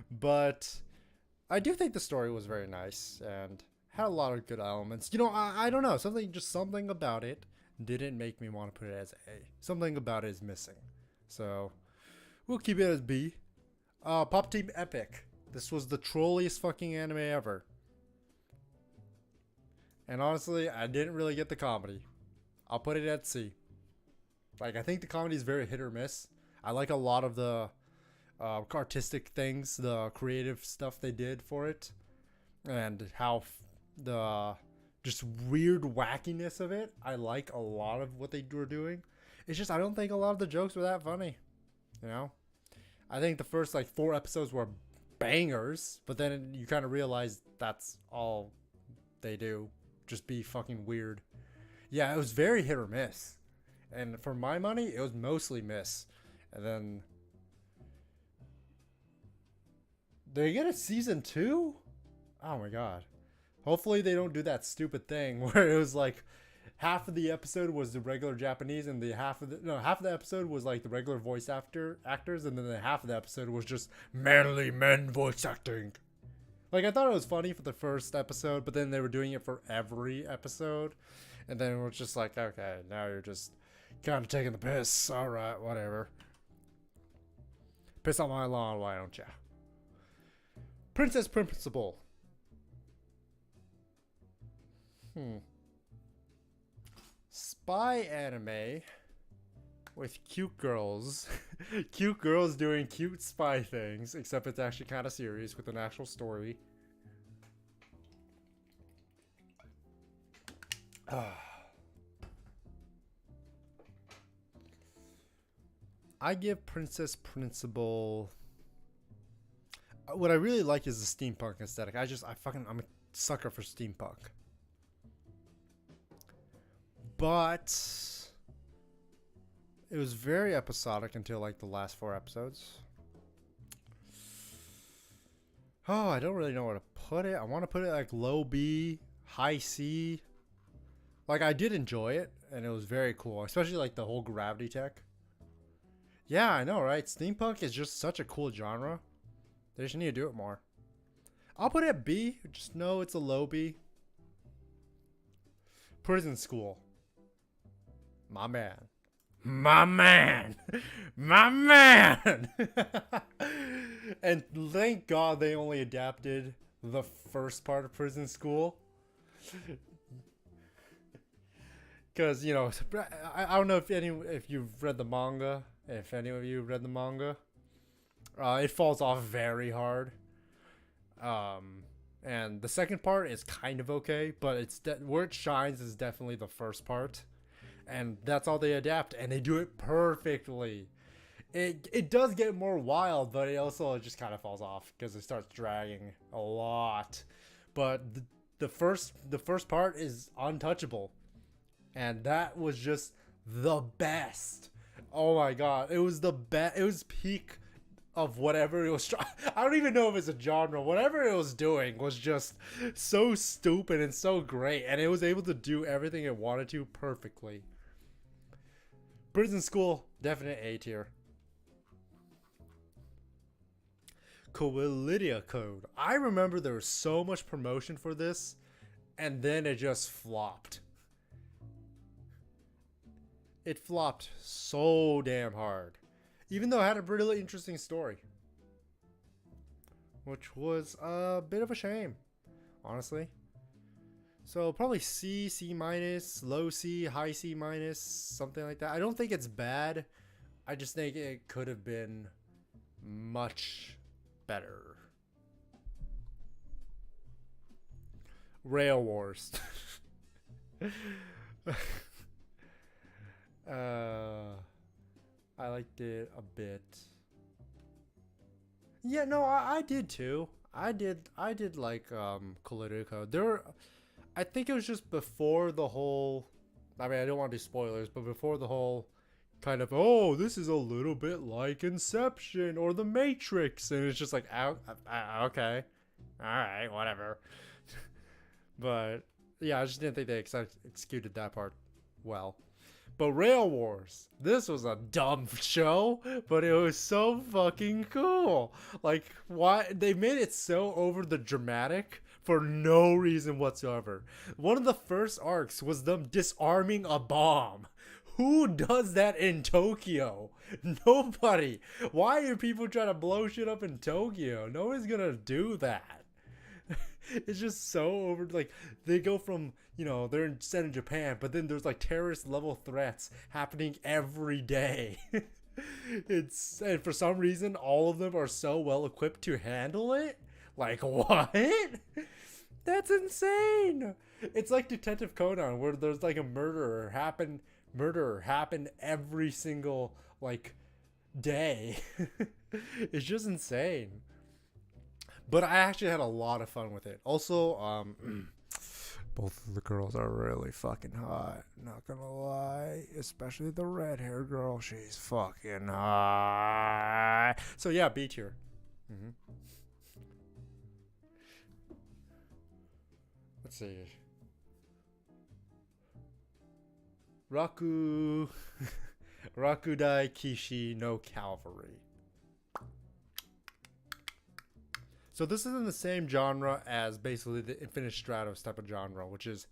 But I do think the story was very nice and had a lot of good elements. You know, I don't know. Something about it didn't make me want to put it as A. Something about it is missing. So, we'll keep it as B. Pop Team Epic. This was the trolliest fucking anime ever. And honestly, I didn't really get the comedy. I'll put it at C. Like, I think the comedy is very hit or miss. I like a lot of the artistic things, the creative stuff they did for it. And how the just weird wackiness of it. I like a lot of what they were doing. It's just I don't think a lot of the jokes were that funny. You know? I think the first like 4 episodes were bangers, but then you kind of realize that's all they do. Just be fucking weird. Yeah, it was very hit or miss. And for my money, it was mostly miss. And then they get a season 2? Oh my god. Hopefully they don't do that stupid thing where it was like half of the episode was the regular Japanese and the half of the episode was like the regular voice actors, and then the half of the episode was just manly men voice acting. Like, I thought it was funny for the first episode, but then they were doing it for every episode, and then it was just like, okay, now you're just kind of taking the piss. All right, whatever. Piss on my lawn, why don't ya? Princess Principal. Spy anime. with cute girls. Cute girls doing cute spy things, except it's actually kind of serious with an actual story. I give Princess Principal. What I really like is the steampunk aesthetic. I'm a sucker for steampunk. But it was very episodic until like the last 4 episodes. Oh, I don't really know where to put it. I want to put it like low B, high C. Like, I did enjoy it, and it was very cool, especially like the whole gravity tech. Yeah, I know, right? Steampunk is just such a cool genre. They just need to do it more. I'll put it at B. Just know it's a low B. Prison School. My man. My man. My man. And thank God they only adapted the first part of Prison School. Because, you know, I don't know if you've read the manga. If any of you read the manga. It falls off very hard. And the second part is kind of okay, but where it shines is definitely the first part. And that's all they adapt, and they do it perfectly. It does get more wild, but it also just kind of falls off because it starts dragging a lot. But the first part is untouchable, and that was just the best. Oh my god, it was the best. It was peak of whatever it was. I don't even know if it's a genre. Whatever it was doing was just so stupid and so great, and it was able to do everything it wanted to perfectly. Prison School, definite A tier. Coelidia Code. I remember there was so much promotion for this, and then it just flopped. It flopped so damn hard. Even though it had a really interesting story. Which was a bit of a shame, honestly. So probably C, C minus, low C, high C minus, something like that. I don't think it's bad. I just think it could have been much better. Rail Wars. I liked it a bit. Yeah, no, I did too. I did like Colitico. I think it was just before the whole, I mean, I don't want to do spoilers, but before the whole kind of, oh, this is a little bit like Inception or The Matrix, and it's just like, okay, all right, whatever. But yeah, I just didn't think they executed that part well. But Rail Wars, this was a dumb show, but it was so fucking cool. Like, why they made it so over the dramatic for no reason whatsoever. One of the first arcs was them disarming a bomb. Who does that in Tokyo? Nobody. Why are people trying to blow shit up in Tokyo? Nobody's gonna do that. It's just so over. Like, they go from, you know, they're set in Japan, but then there's like terrorist level threats happening every day. And for some reason all of them are so well equipped to handle it. Like, what? That's insane. It's like Detective Conan, where there's like a murder happen every single like day. It's just insane. But I actually had a lot of fun with it. Also, both of the girls are really fucking hot. Not gonna lie. Especially the red hair girl. She's fucking hot. So yeah, B tier. Let's see. Rakudai Kishi no Cavalry. So this is in the same genre as basically the Infinite Stratos type of genre, which is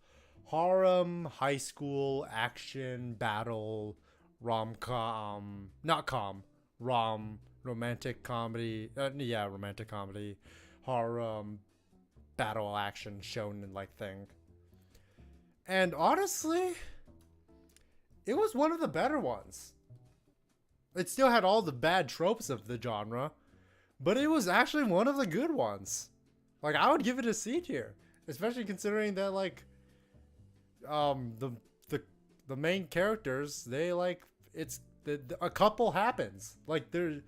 harem, high school, action, battle, rom-com, not com, romantic comedy, romantic comedy, harem, battle action, shonen like thing. And honestly, it was one of the better ones. It still had all the bad tropes of the genre, but it was actually one of the good ones. Like, I would give it a C tier, especially considering that, like, the the the main characters, they like, it's a couple happens. Like, there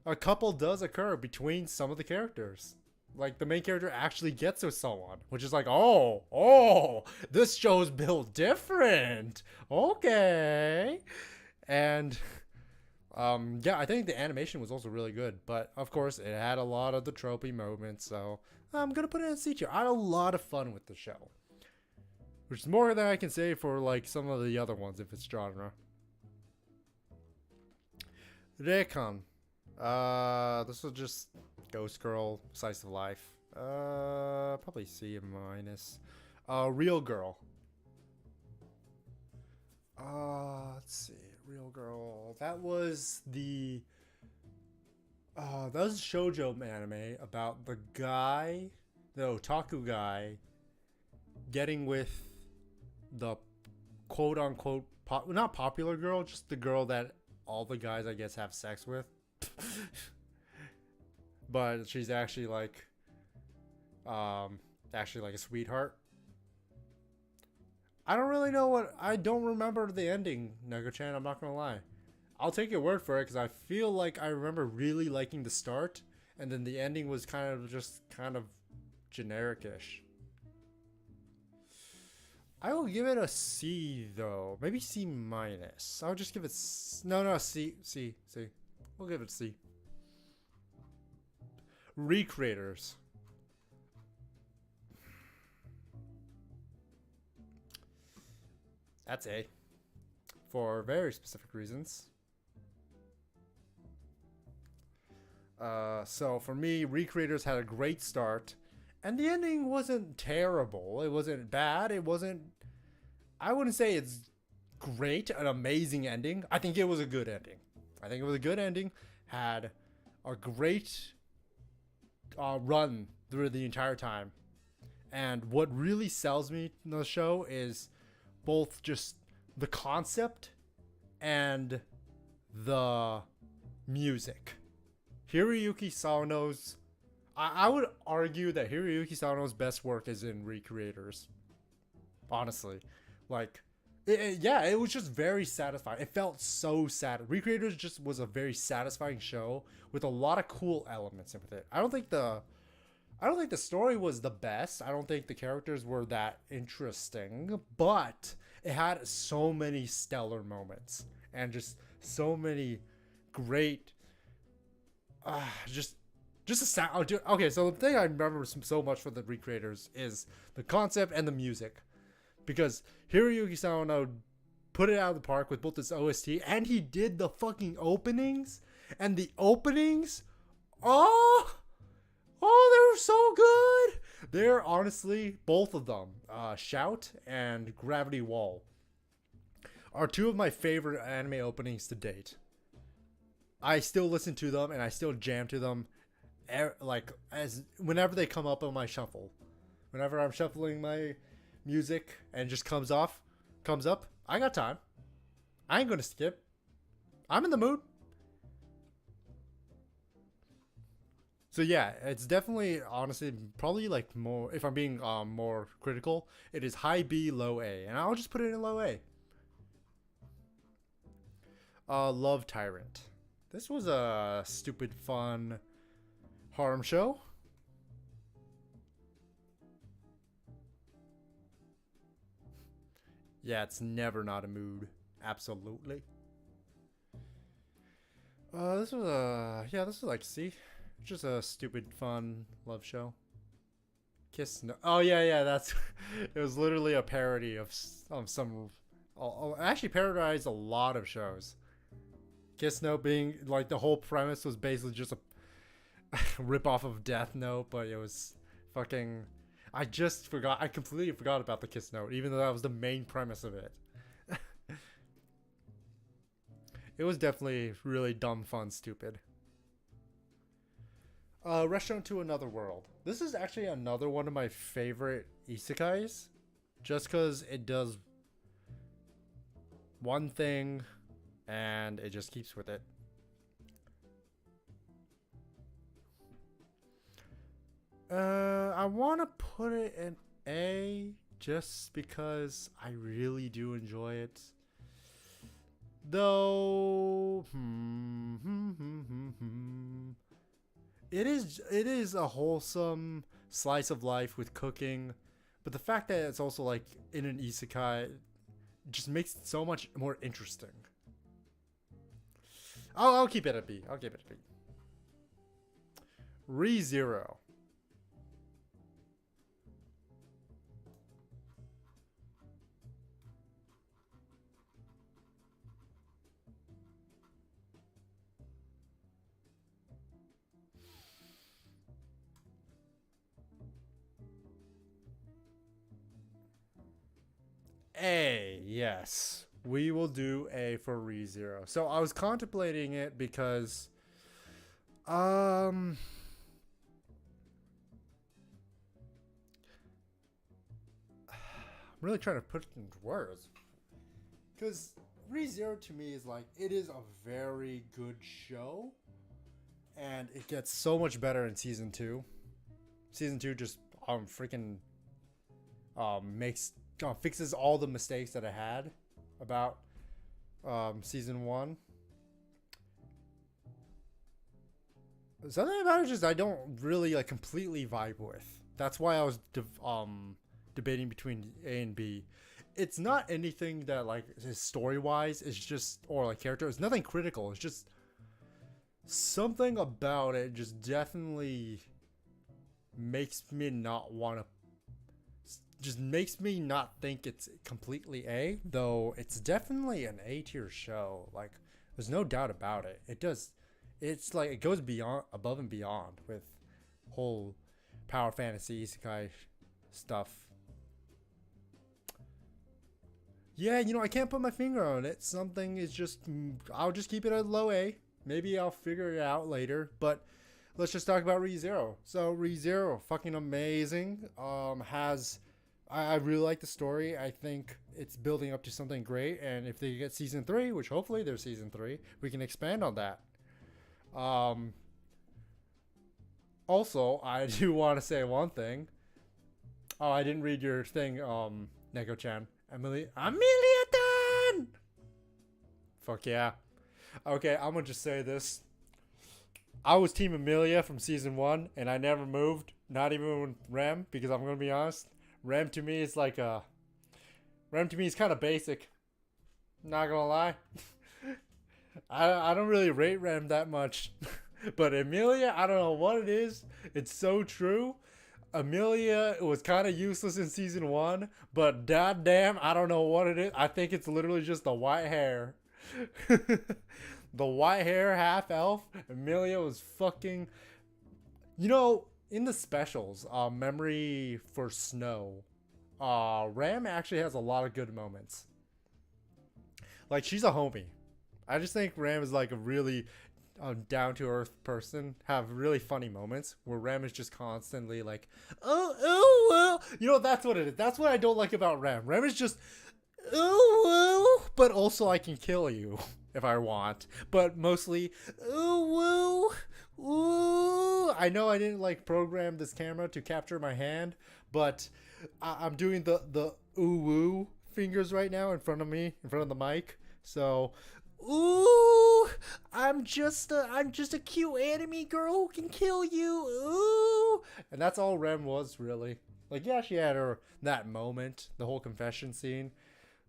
a couple does occur between some of the characters. Like, the main character actually gets with someone, which is like, oh, this show's built different. Okay. And yeah, I think the animation was also really good, but of course it had a lot of the tropey moments, so I'm gonna put it in C tier. I had a lot of fun with the show, which is more than I can say for like some of the other ones if it's genre. Recon. This was just Ghost Girl, Slice of Life. Probably C minus. Real Girl. Let's see. Real Girl. That was the that was a shoujo anime about the guy, the otaku guy, getting with the quote unquote not popular girl, just the girl that all the guys I guess have sex with. But she's actually like a sweetheart. I don't really know I don't remember the ending, Nego-chan, I'm not gonna lie. I'll take your word for it because I feel like I remember really liking the start, and then the ending was kind of generic-ish. I will give it a C though, maybe C minus. I'll just give it no C. We'll give it C. Recreators. That's A. For very specific reasons. So for me, Recreators had a great start, and the ending wasn't terrible. It wasn't bad. It wasn't. I wouldn't say it's great, an amazing ending. I think it was a good ending. Had a great run through the entire time. And what really sells me in the show is both just the concept and the music. Hiroyuki Sawano's... I would argue that Hiroyuki Sawano's best work is in Recreators. Honestly. Like, it was just very satisfying. It felt so sad. Recreators just was a very satisfying show with a lot of cool elements with it. I don't think the story was the best. I don't think the characters were that interesting, but it had so many stellar moments and just so many great just a sound. Okay, so the thing I remember so much for the Recreators is the concept and the music. Because Hiroyuki Sawano put it out of the park with both this OST, and he did the fucking openings. And the openings, oh, they're so good. They're honestly, both of them, Shout and Gravity Wall, are two of my favorite anime openings to date. I still listen to them, and I still jam to them, like, as whenever they come up on my shuffle. Whenever I'm shuffling my music and just comes up, I got time. I ain't gonna skip. I'm in the mood. So yeah, it's definitely, honestly, probably like more, if I'm being more critical, it is high B, low A, and I'll just put it in low A. Love Tyrant. This was a stupid, fun harem show. Yeah, it's never not a mood. Absolutely. This was like C. Just a stupid, fun love show. Kiss No. Oh yeah, that's. It was literally a parody of some. Actually, parodied a lot of shows. Kiss Note being like, the whole premise was basically just a rip off of Death Note, but it was fucking. I completely forgot about the Kiss Note, even though that was the main premise of it. It was definitely really dumb, fun, stupid. Restaurant to Another World. This is actually another one of my favorite isekais, just because it does one thing and it just keeps with it. I want to put it in A just because I really do enjoy it. Though, it is a wholesome slice of life with cooking, but the fact that it's also like in an isekai just makes it so much more interesting. I'll keep it at B. I'll keep it at B. ReZero. A, yes. We will do A for ReZero. So I was contemplating it because I'm really trying to put it into words. Because ReZero to me is like, it is a very good show. And it gets so much better in season 2. Season 2 just freaking fixes all the mistakes that I had about season 1. Something about it just I don't really like completely vibe with. That's why I was debating between A and B. It's not anything that like story wise is just, or like character. It's nothing critical. It's just something about it just definitely makes me not want to. Just makes me not think it's completely A, though it's definitely an A tier show. Like, there's no doubt about it. It does. It's like it goes beyond, above and beyond with whole power fantasy isekai stuff. Yeah, I can't put my finger on it. Something is just, I'll just keep it at low A. Maybe I'll figure it out later, but let's just talk about ReZero. So ReZero, fucking amazing. I really like the story. I think it's building up to something great, and if they get season 3, which hopefully there's season 3, we can expand on that. Also, I do want to say one thing. Oh, I didn't read your thing, Neko-chan. Amelia Dan! Fuck yeah. Okay, I'm gonna just say this. I was Team Amelia from season 1, and I never moved, not even with Rem, because I'm gonna be honest. Rem to me is kind of basic. Not gonna lie. I don't really rate Rem that much. But Amelia, I don't know what it is. It's so true. Amelia was kind of useless in season 1, but goddamn, I don't know what it is. I think it's literally just the white hair. The white hair, half elf. Amelia was fucking. In the specials, Memory for Snow, Ram actually has a lot of good moments. Like, she's a homie. I just think Ram is like a really down-to-earth person, have really funny moments where Ram is just constantly like, oh, that's what it is. That's what I don't like about Ram. Ram is just, but also I can kill you if I want. But mostly, I know I didn't like program this camera to capture my hand, but I'm doing the ooh woo fingers right now in front of me, in front of the mic. So, ooh, I'm just a cute anime girl who can kill you. Ooh, and that's all Rem was really. Like, yeah, she had that moment, the whole confession scene,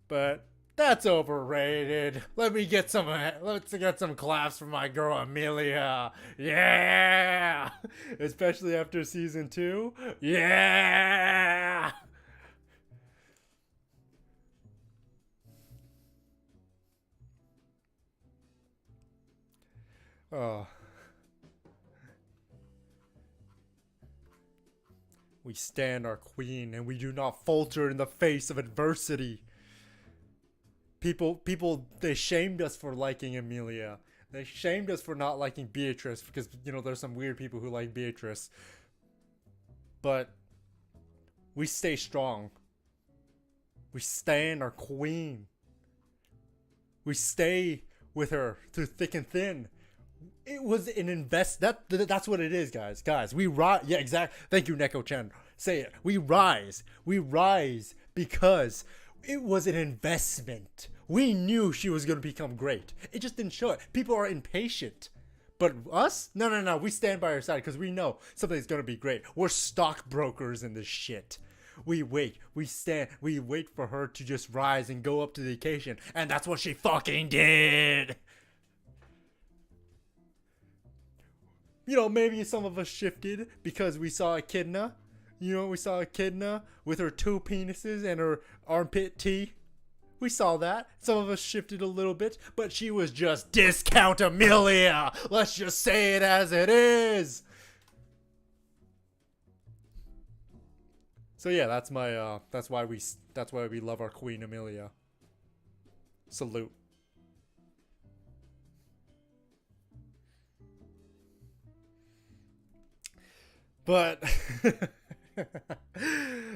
but that's overrated. Let's get some claps for my girl Amelia. Yeah! Especially after season 2. Yeah! Oh. We stand our queen and we do not falter in the face of adversity. People, they shamed us for liking Amelia. They shamed us for not liking Beatrice because, there's some weird people who like Beatrice. But we stay strong. We stand our queen. We stay with her through thick and thin. It was an that's what it is, guys, we rise. Yeah, exactly. Thank you, Neko Chan. Say it. We rise because it was an investment. We knew she was going to become great. It just didn't show it. People are impatient. But us? No. We stand by her side because we know something's going to be great. We're stockbrokers in this shit. We wait. We stand. We wait for her to just rise and go up to the occasion. And that's what she fucking did. You know, maybe some of us shifted because we saw Echidna. You know, we saw Echidna with her 2 penises and her armpit tea. We saw that. Some of us shifted a little bit, but she was just discount Amelia. Let's just say it as it is. So yeah, that's my that's why we love our Queen Amelia. Salute. But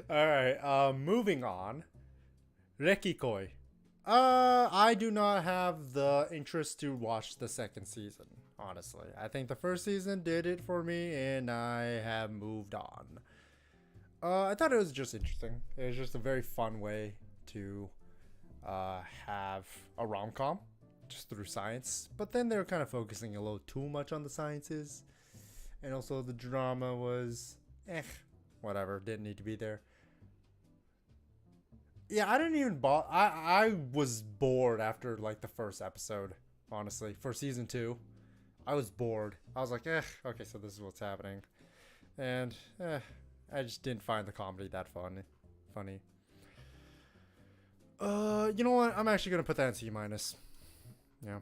all right, moving on. Rekikoi. I do not have the interest to watch the second season, honestly. I think the first season did it for me, and I have moved on. I thought it was just interesting. It was just a very fun way to have a rom-com, just through science. But then they were kind of focusing a little too much on the sciences. And also the drama was, whatever, didn't need to be there. Yeah, I didn't even I was bored after like the first episode, honestly. For season 2, I was bored. I was like, okay, so this is what's happening. And I just didn't find the comedy that funny. You know what? I'm actually gonna put that in C-. Yeah.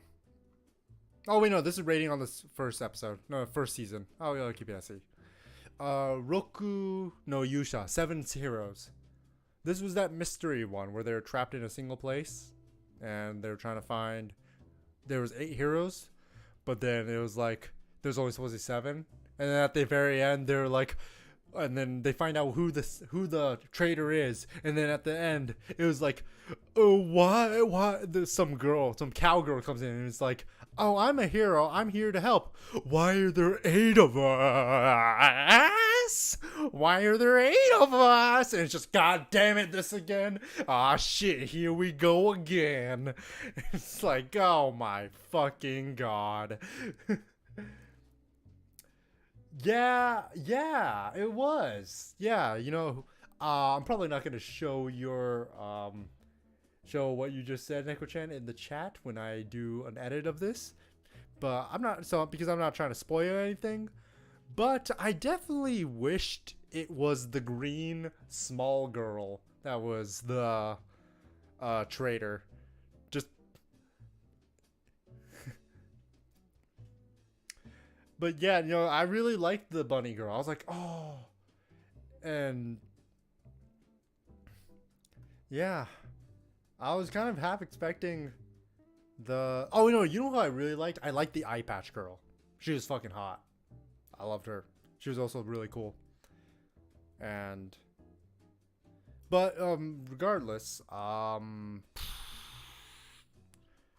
Oh wait, no, this is rating on this first episode. No, first season. Oh yeah, I'll keep it at C. Roku no Yusha, 7 Heroes. This was that mystery one where they were trapped in a single place, and they were trying to find. There was 8 heroes, but then it was like there's only supposed to be 7, and then at the very end they're like, and then they find out who the traitor is, and then at the end it was like, oh why there's some cowgirl comes in and it's like, oh, I'm a hero, I'm here to help. Why are there 8 of us? Why are there 8 of us? And it's just, god damn it, this again. Ah shit, here we go again. It's like, oh my fucking god. Yeah, it was. Yeah, you know, I'm probably not gonna show show what you just said, Neko-chan, in the chat when I do an edit of this, but because I'm not trying to spoil anything. But I definitely wished it was the green small girl that was the traitor. Just. But yeah, you know, I really liked the bunny girl. I was like, oh. And yeah, I was kind of half expecting the. Oh no, you know who I really liked? I liked the eye patch girl. She was fucking hot. I loved her. She was also really cool. But regardless,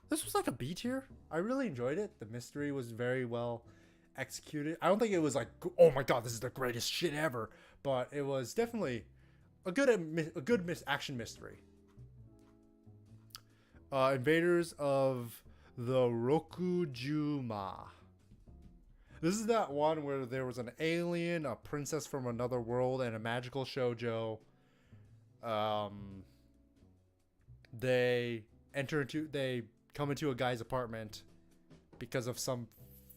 this was like a B tier. I really enjoyed it. The mystery was very well executed. I don't think it was like, oh my god, this is the greatest shit ever, but it was definitely a good action mystery. Invaders of the Rokujuma. This is that one where there was an alien, a princess from another world, and a magical shoujo. They come into a guy's apartment because of some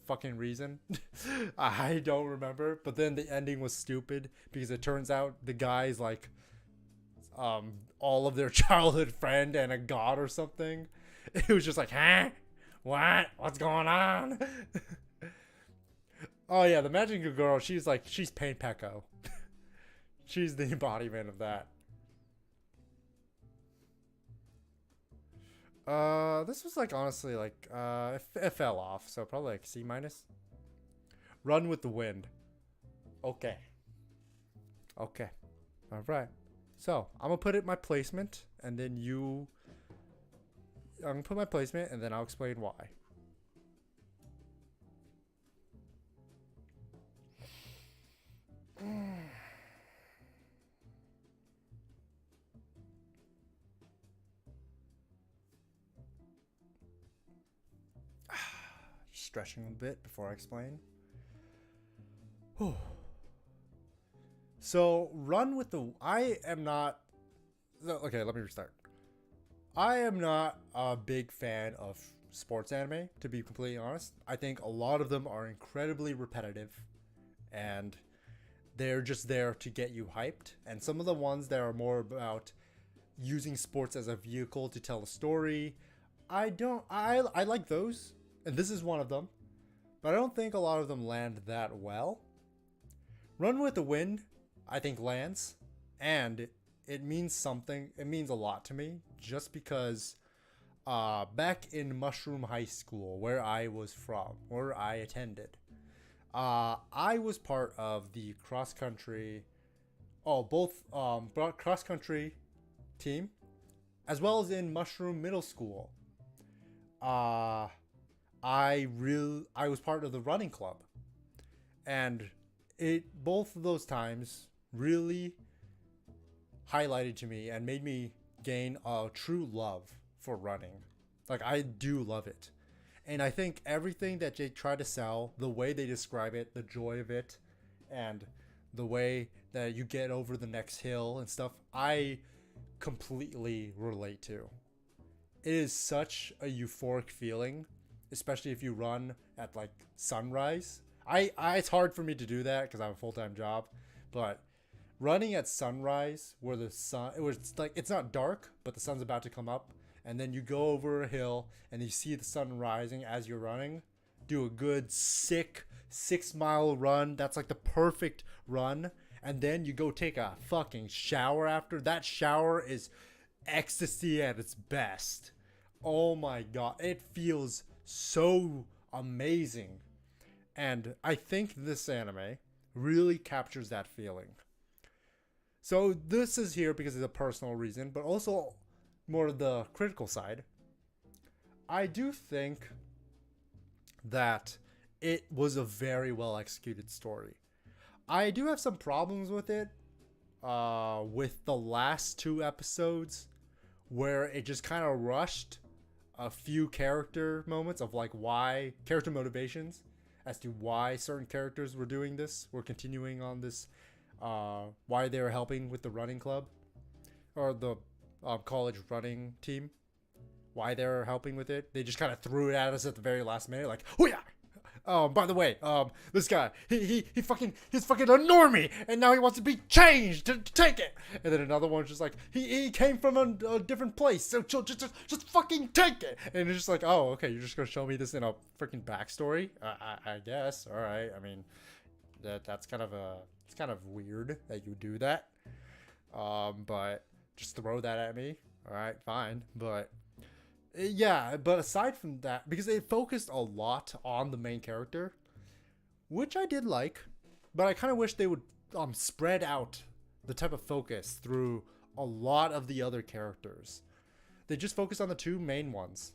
fucking reason. I don't remember, but then the ending was stupid because it turns out the guy's like all of their childhood friend and a god or something. It was just like, huh? What's going on? Oh yeah, the magical girl, she's Pain Pecco. She's the embodiment of that. This was like, honestly, like, it fell off, so probably like C-. Run with the Wind. Okay. Alright. So, I'm gonna put it in my placement, and then you I'm gonna put my placement and then I'll explain why. Stretching a bit before I explain. Whew. So, run with the. I am not. Okay, let me restart. I am not a big fan of sports anime, to be completely honest. I think a lot of them are incredibly repetitive and they're just there to get you hyped. And some of the ones that are more about using sports as a vehicle to tell a story, I like those. And this is one of them. But I don't think a lot of them land that well. Run with the Wind, I think lands. And it means something. It means a lot to me. Just because back in Mushroom High School, where I was from, where I attended, I was part of the cross-country, cross-country team, as well as in Mushroom Middle School. I was part of the running club, and both of those times really highlighted to me and made me gain a true love for running. Like, I do love it. And I think everything that they try to sell, the way they describe it, the joy of it, and the way that you get over the next hill and stuff, I completely relate to. It is such a euphoric feeling, especially if you run at like sunrise. It's hard for me to do that because I have a full-time job, but running at sunrise where the sun, it's not dark, but the sun's about to come up, and then you go over a hill and you see the sun rising as you're running. Do a good sick 6-mile run. That's like the perfect run. And then you go take a fucking shower after. That shower is ecstasy at its best. Oh my god. It feels so amazing. And I think this anime really captures that feeling. So this is here because of a personal reason, but also more of the critical side. I do think that it was a very well executed story. I do have some problems with it, with the last 2 episodes where it just kind of rushed a few character moments of like why character motivations as to why certain characters were doing this, were continuing on this, why they were helping with the running club or the college running team, why they're helping with it. They just kind of threw it at us at the very last minute, like, oh yeah. By the way, this guy, he's fucking a normie, and now he wants to be changed to take it. And then another one's just like, he came from a different place, so just fucking take it. And it's just like, oh, okay, you're just gonna show me this in a freaking backstory? I guess. All right. I mean, it's kind of weird that you do that. But just throw that at me. All right, fine. But yeah, but aside from that, because they focused a lot on the main character, which I did like, but I kind of wish they would spread out the type of focus through a lot of the other characters. They just focused on the 2 main ones,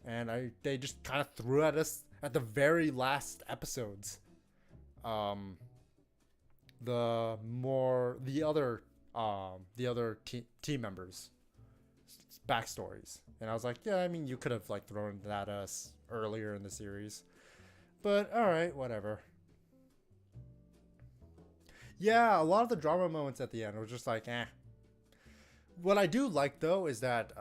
and they just kind of threw at us at the very last episodes. The other team members' backstories. And I was like, yeah, I mean, you could have like thrown that at us earlier in the series. But all right, whatever. Yeah, a lot of the drama moments at the end were just like, eh. What I do like though is that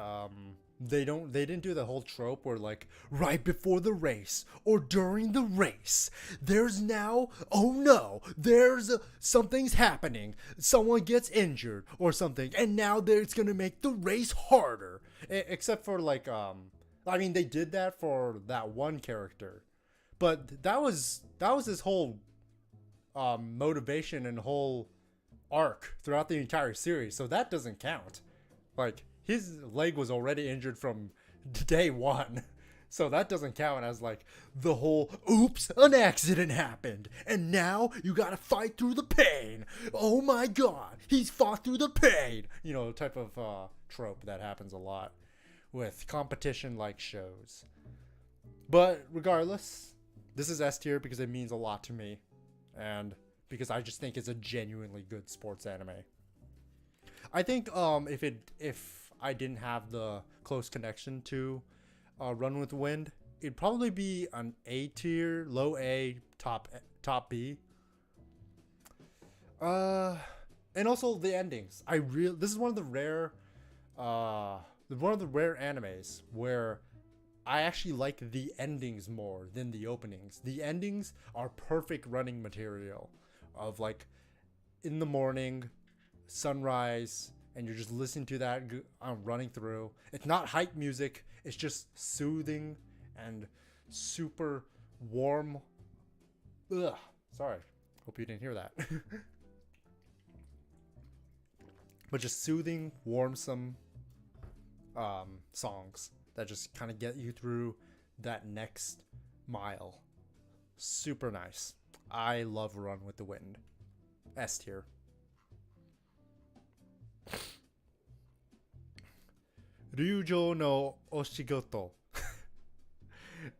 they didn't do the whole trope where like right before the race or during the race there's now, oh no, something's happening, someone gets injured or something, and now it's gonna make the race harder. Except for like I mean, they did that for that one character, but that was his whole motivation and whole arc throughout the entire series, so that doesn't count. Like, his leg was already injured from day 1. So that doesn't count as like the whole, oops, an accident happened, and now you gotta fight through the pain. Oh my god, he's fought through the pain. You know, type of trope that happens a lot. with competition like shows. But regardless, this is S tier because it means a lot to me, and because I just think it's a genuinely good sports anime. I think if I didn't have the close connection to Run with the Wind, it'd probably be an A tier, low A, top B. And also the endings. This is one of the rare animes where I actually like the endings more than the openings. The endings are perfect running material of like in the morning, sunrise, and you're just listening to that running through. It's not hype music. It's just soothing and super warm. Ugh, sorry. Hope you didn't hear that. But just soothing, warmsome songs that just kind of get you through that next mile. Super nice. I love Run with the Wind. S tier. Ryujo no Oshigoto.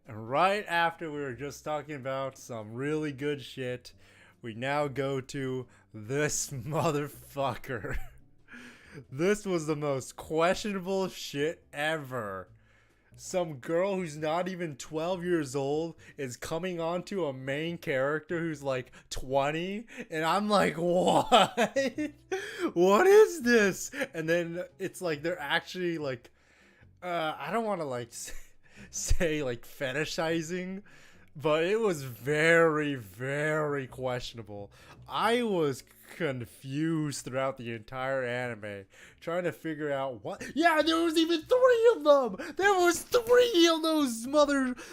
And right after we were just talking about some really good shit, we now go to this motherfucker. This was the most questionable shit ever. Some girl who's not even 12 years old is coming on to a main character who's like 20, and I'm like, what? What is this? And then it's like they're actually like, I don't want to like say like fetishizing, but it was very, very questionable. I was confused throughout the entire anime, trying to figure out what. Yeah, there was even 3 of them. There was 3 of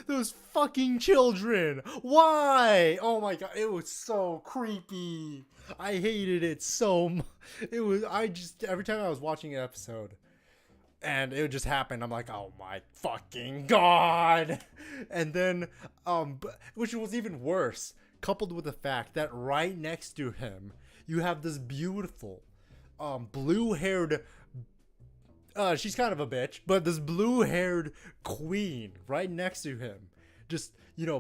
those fucking children. Why? Oh my god, it was so creepy. I hated it so much. Every time I was watching an episode, and it would just happen, I'm like, oh my fucking god. And then, which was even worse, coupled with the fact that right next to him, you have this beautiful, blue-haired, she's kind of a bitch, but this blue-haired queen right next to him. Just,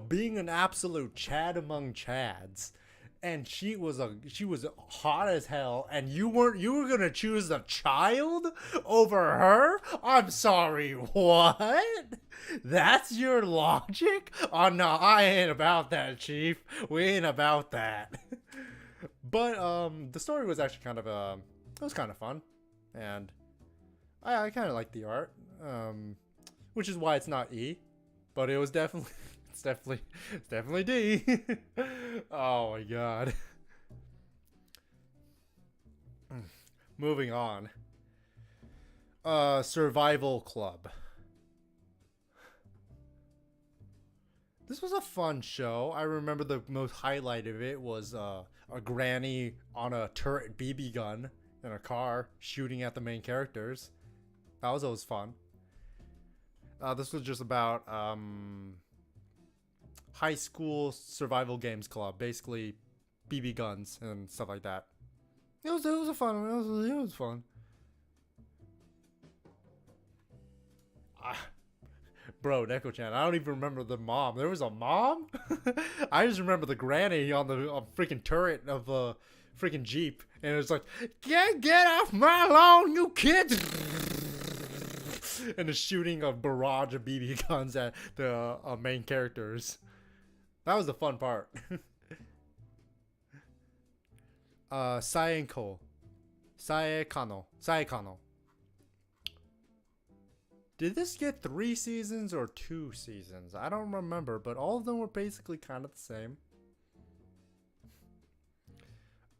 being an absolute Chad among Chads. And she was hot as hell, and you were gonna choose a child over her? I'm sorry, what? That's your logic? Oh no, I ain't about that, Chief. We ain't about that. But the story was actually kind of it was kind of fun, and I kind of liked the art, which is why it's not E, but it was definitely. It's definitely D. Oh my god. Moving on. Survival Club. This was a fun show. I remember the most highlight of it was a granny on a turret BB gun in a car shooting at the main characters. That was always fun. This was just about high school survival games club, basically BB guns and stuff like that. It was a fun. It was fun. Bro, Neko-chan, I don't even remember the mom. There was a mom? I just remember the granny on the freaking turret of a freaking Jeep, and it was like, get off my lawn, you kids! And the shooting a barrage of BB guns at the main characters. That was the fun part. Saekano. Did this get 3 seasons or 2 seasons? I don't remember, but all of them were basically kind of the same.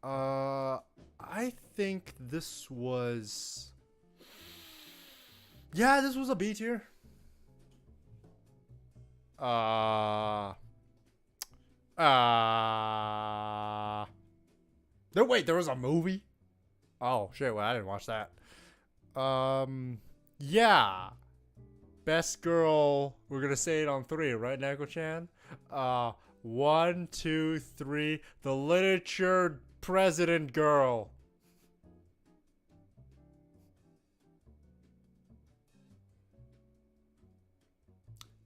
I think this was... Yeah, this was a B tier. There was a movie? Oh shit, well I didn't watch that. Yeah. Best girl, we're gonna say it on 3, right, Neko-chan? 1, 2, 3, the literature president girl.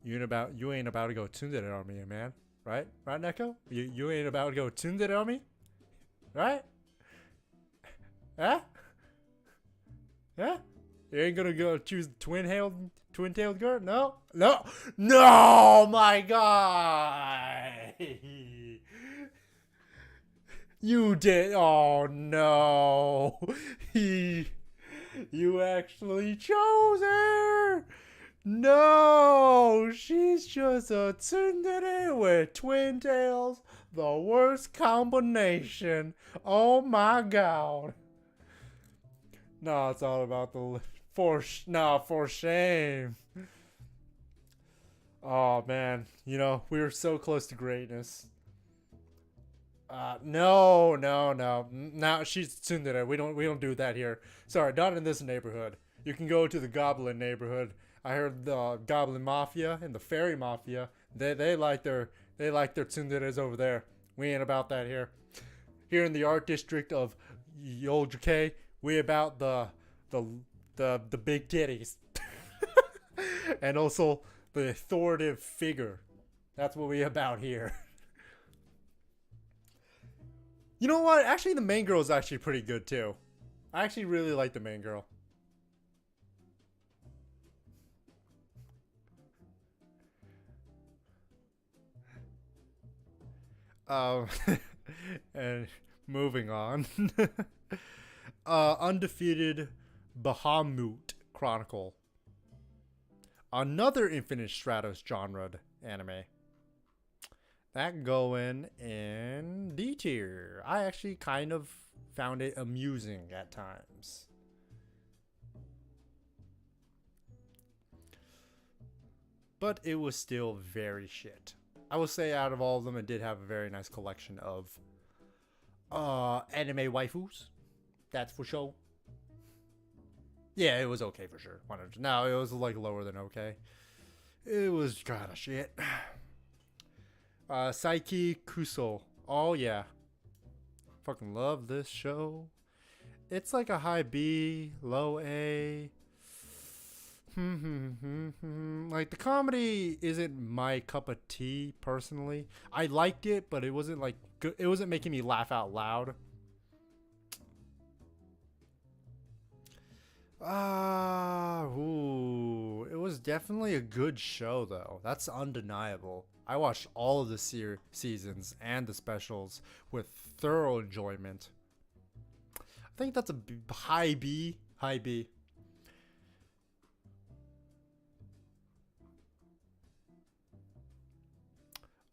You ain't about to go tsundere on me, man. Right? Right, Neko? You ain't about to go tsundere on me? Right? Huh? Huh? You ain't gonna go choose twin-tailed girl? No? No! No! My God! You did. Oh no! You actually chose her! No! She's just a tsundere with twin tails. The worst combination. Oh my God. No, it's all about the for shame. Oh man, you know, we were so close to greatness. No, no, no. Now she's tsundere. We don't do that here. Sorry, not in this neighborhood. You can go to the Goblin neighborhood. I heard the Goblin Mafia and the Fairy Mafia. They like their tsunderes over there. We ain't about that here. Here in the art district of Yojuke, we about the big titties. And also the authoritative figure. That's what we about here. You know what? Actually, the main girl is actually pretty good too. I actually really like the main girl. Um, and moving on. Undefeated Bahamut Chronicle. Another Infinite Stratos genred anime. That going in D tier. I actually kind of found it amusing at times. But it was still very shit. I will say out of all of them, it did have a very nice collection of anime waifus. That's for sure. Yeah, it was okay for sure. No, it was like lower than okay. It was kind of shit. Saiki Kuso. Oh yeah. Fucking love this show. It's like a high B, low A. Like the comedy isn't my cup of tea personally. I liked it, but it wasn't like good. It wasn't making me laugh out loud. It was definitely a good show though. That's undeniable. I watched all of the seasons and the specials with thorough enjoyment. I think that's a high B. High B.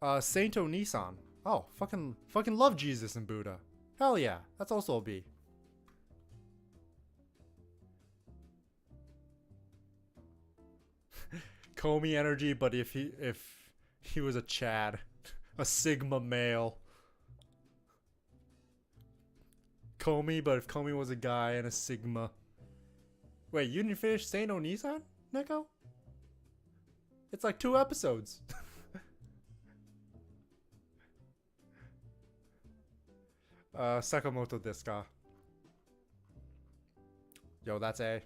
Sainto Nissan. Oh, fucking love Jesus and Buddha. Hell yeah, that's also a B. Comey energy, but if he was a Chad, a Sigma male. Comey, but if Comey was a guy and a Sigma. Wait, you didn't finish Saint Onisan, Neko? It's like 2 episodes. Sakamoto desu ka? Yo, that's A.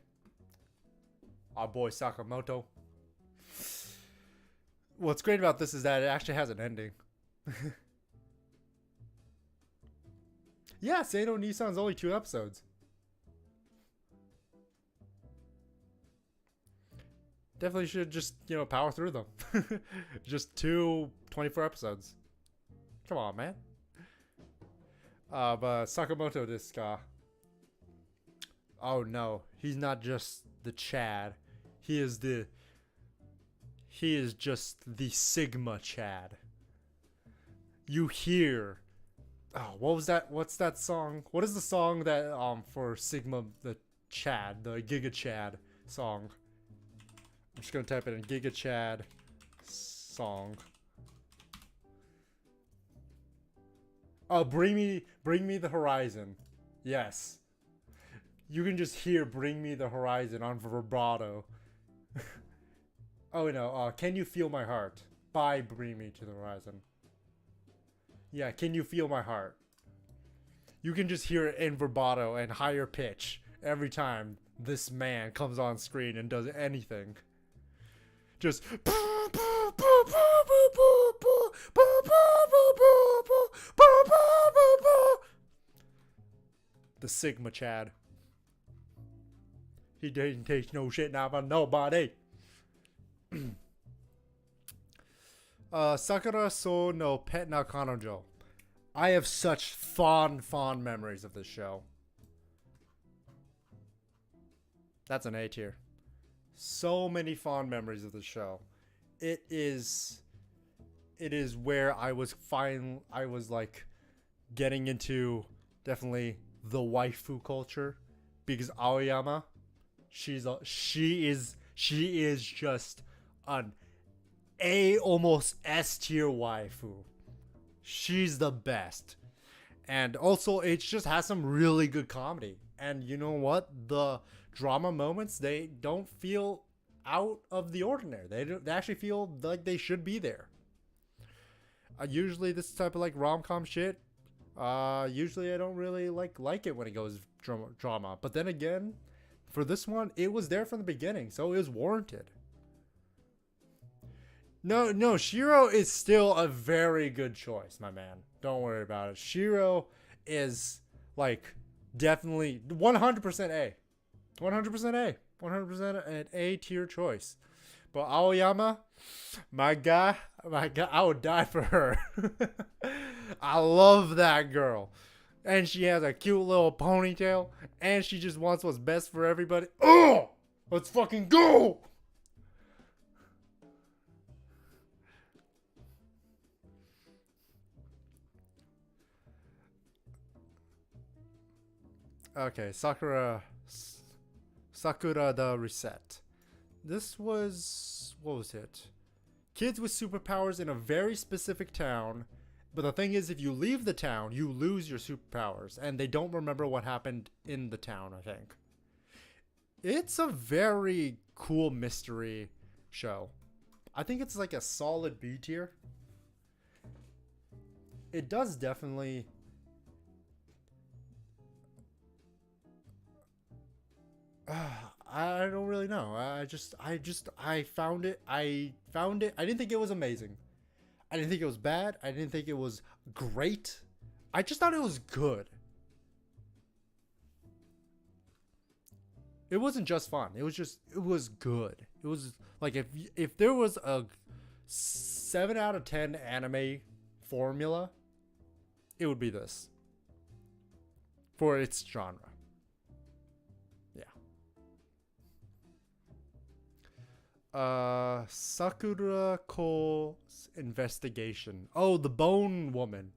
Our boy Sakamoto. What's great about this is that it actually has an ending. Yeah, Seino Nissan's only 2 episodes. Definitely should just, power through them. Just 2 24 episodes. Come on, man. But Sakamoto desu ka? Oh no, he's not just the Chad. He is just the Sigma Chad. You hear. Oh, what was that? What's that song? What is the song that for Sigma the Chad, the Giga Chad song? I'm just gonna type it in Giga Chad song. Oh, bring me the horizon. Yes. You can just hear "Bring Me the Horizon" on vibrato. Oh no, Can You Feel My Heart by Bring Me to the Horizon. Yeah, Can You Feel My Heart? You can just hear it in vibrato and higher pitch every time this man comes on screen and does anything. Just The Sigma Chad. He didn't take no shit now from nobody. Sakura so no pet na kanojo. I have such fond memories of this show. That's an A tier. So many fond memories of the show. It is where I was like getting into definitely the waifu culture, because Aoyama, she is just an A, almost S tier waifu. She's the best. And also it just has some really good comedy. And you know what? The drama moments, they don't feel out of the ordinary. They actually feel like they should be there. Usually this type of like rom-com shit, usually I don't really like it when it goes drama. But then again, for this one, it was there from the beginning, so it was warranted. No, Shiro is still a very good choice, my man. Don't worry about it. Shiro is like definitely 100% A. 100% A. 100% an A tier choice. But Aoyama, my guy, I would die for her. I love that girl. And she has a cute little ponytail. And she just wants what's best for everybody. Oh! Let's fucking go! Okay, Sakura the Reset. This was, what was it? Kids with superpowers in a very specific town. But the thing is, if you leave the town, you lose your superpowers. And they don't remember what happened in the town, I think. It's a very cool mystery show. I think it's like a solid B tier. It does definitely... I don't really know. I found it. I didn't think it was amazing. I didn't think it was bad. I didn't think it was great. I just thought it was good. It wasn't just fun. It was good. It was like if there was a 7 out of 10 anime formula, it would be this. For its genre. Sakura Ko's investigation. Oh, the bone woman.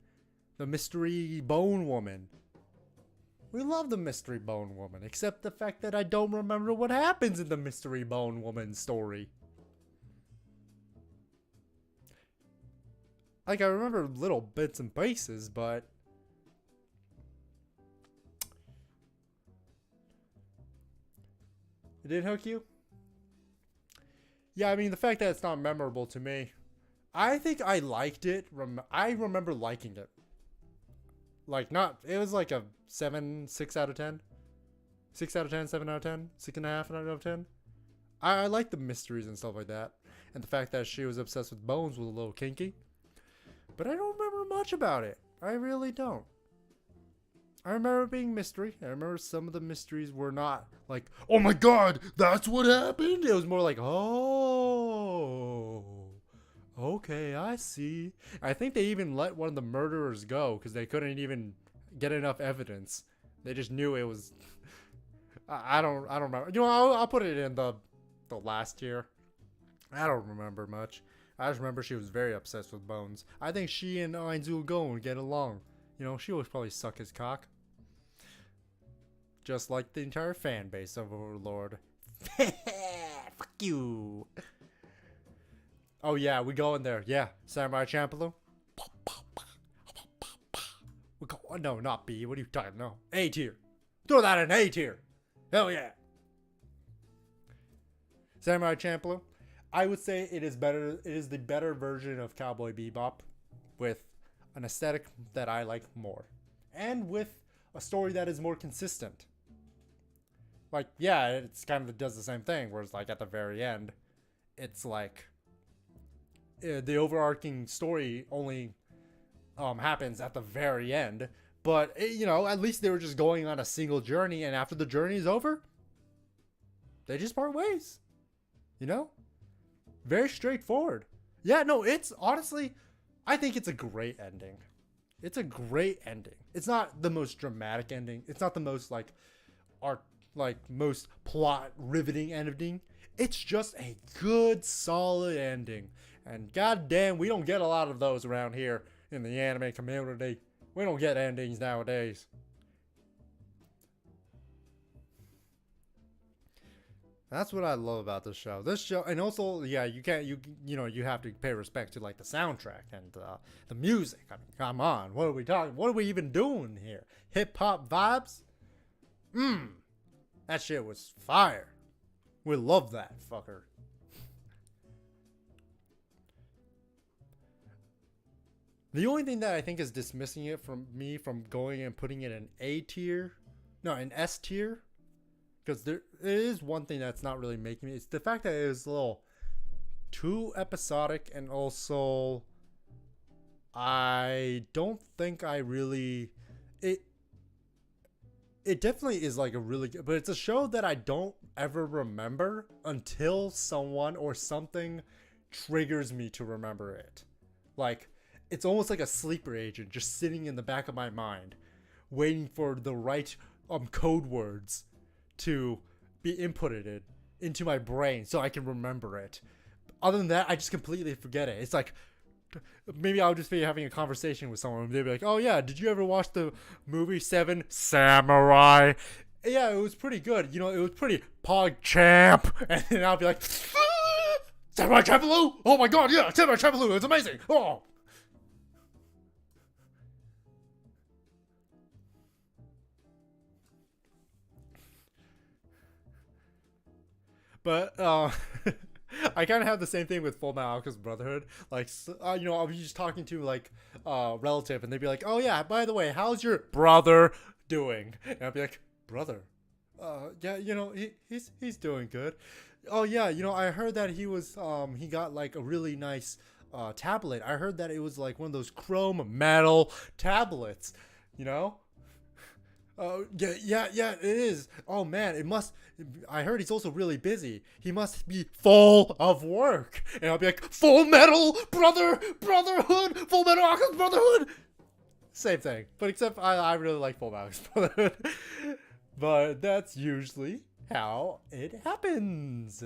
The mystery bone woman. We love the mystery bone woman, except the fact that I don't remember what happens in the mystery bone woman story. Like, I remember little bits and pieces, but... It didn't hook you? Yeah, I mean, the fact that it's not memorable to me. I think I liked it. I remember liking it. Like, not... It was like a 6 out of 10. 6 out of 10, 7 out of 10, 6.5 out of 10. I like the mysteries and stuff like that. And the fact that she was obsessed with bones was a little kinky. But I don't remember much about it. I really don't. I remember it being mystery. I remember some of the mysteries were not like, oh my god, that's what happened. It was more like, oh, okay, I see. I think they even let one of the murderers go because they couldn't even get enough evidence. They just knew it was. I don't remember. You know, I'll put it in the last tier. I don't remember much. I just remember she was very obsessed with bones. I think she and Ainzu Go would get along. You know, she would probably suck his cock. Just like the entire fan base of Overlord. Fuck you. Oh yeah, we go in there. Yeah, Samurai Champloo. We go. No, not B. What are you talking? No, A tier. Throw that in A tier. Hell yeah. Samurai Champloo. I would say it is better. It is the better version of Cowboy Bebop, with an aesthetic that I like more, and with a story that is more consistent. Like, yeah, it's kind of does the same thing, whereas like at the very end, it's like the overarching story only happens at the very end. But you know, at least they were just going on a single journey, and after the journey is over, they just part ways. You know, very straightforward. Yeah, no, it's honestly, I think it's a great ending. It's a great ending. It's not the most dramatic ending. It's not the most like art, like most plot riveting ending. It's just a good, solid ending. And goddamn, we don't get a lot of those around here in the anime community. We don't get endings nowadays. That's what I love about this show. This show, and also, yeah, you can't, you know, you have to pay respect to like the soundtrack and the music. I mean, come on, what are we talking? What are we even doing here? Hip hop vibes? That shit was fire. We love that fucker. The only thing that I think is dismissing it from me from going and putting it in A tier, no, an S tier, because there is one thing that's not really making me. It's the fact that it is a little too episodic, and also I don't think I really it. It definitely is like a really good, but it's a show that I don't ever remember until someone or something triggers me to remember it. Like, it's almost like a sleeper agent just sitting in the back of my mind, waiting for the right code words to be inputted into my brain so I can remember it. Other than that, I just completely forget it. It's like, maybe I'll just be having a conversation with someone and they'll be like, oh yeah, did you ever watch the movie Seven Samurai? Yeah, it was pretty good. You know, it was pretty pog champ. And then I'll be like, Samurai Champloo? Oh my god, yeah, Samurai Champloo, it's amazing. Oh. But I kind of have the same thing with Full Metal Alchemist Brotherhood. Like, you know, I'll be just talking to like a relative, and they'd be like, "Oh yeah, by the way, how's your brother doing?" And I'd be like, "Brother, yeah, you know, he's doing good. Oh yeah, you know, I heard that he got like a really nice tablet. I heard that it was like one of those chrome metal tablets, you know." Oh, yeah, it is. Oh man, it must. I heard he's also really busy. He must be full of work. And I'll be like, Full Metal Brotherhood, Full Metal Alchemist Brotherhood. Same thing, but except I really like Full Metal Alchemist Brotherhood. But that's usually how it happens.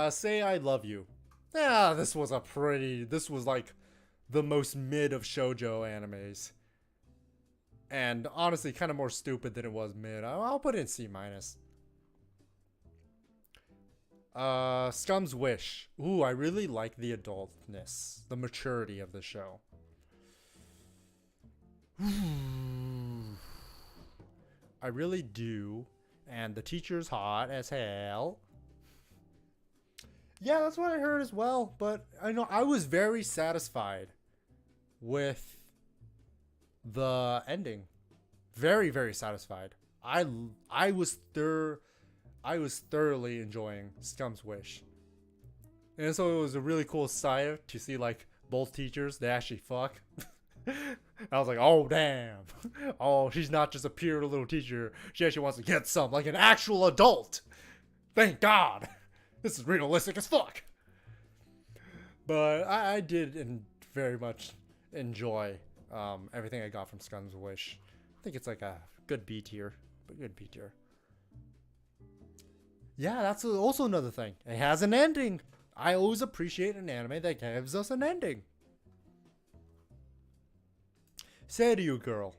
Say I love you. Yeah, this was this was like the most mid of shoujo animes. And honestly, kind of more stupid than it was mid. I'll put it in C minus. Scum's Wish. Ooh, I really like the adultness, the maturity of the show. I really do. And the teacher's hot as hell. Yeah, that's what I heard as well. But I know I was very satisfied with the ending. Very, very satisfied. I was thoroughly enjoying Scum's Wish. And so it was a really cool sight to see like both teachers, they actually fuck. I was like, oh damn. Oh, she's not just a pure little teacher. She actually wants to get some, like an actual adult. Thank God. This is realistic as fuck. But I did very much enjoy everything I got from Scum's Wish. I think it's like a good B tier. But good B tier. Yeah, that's also another thing. It has an ending. I always appreciate an anime that gives us an ending. Seiryu Girl.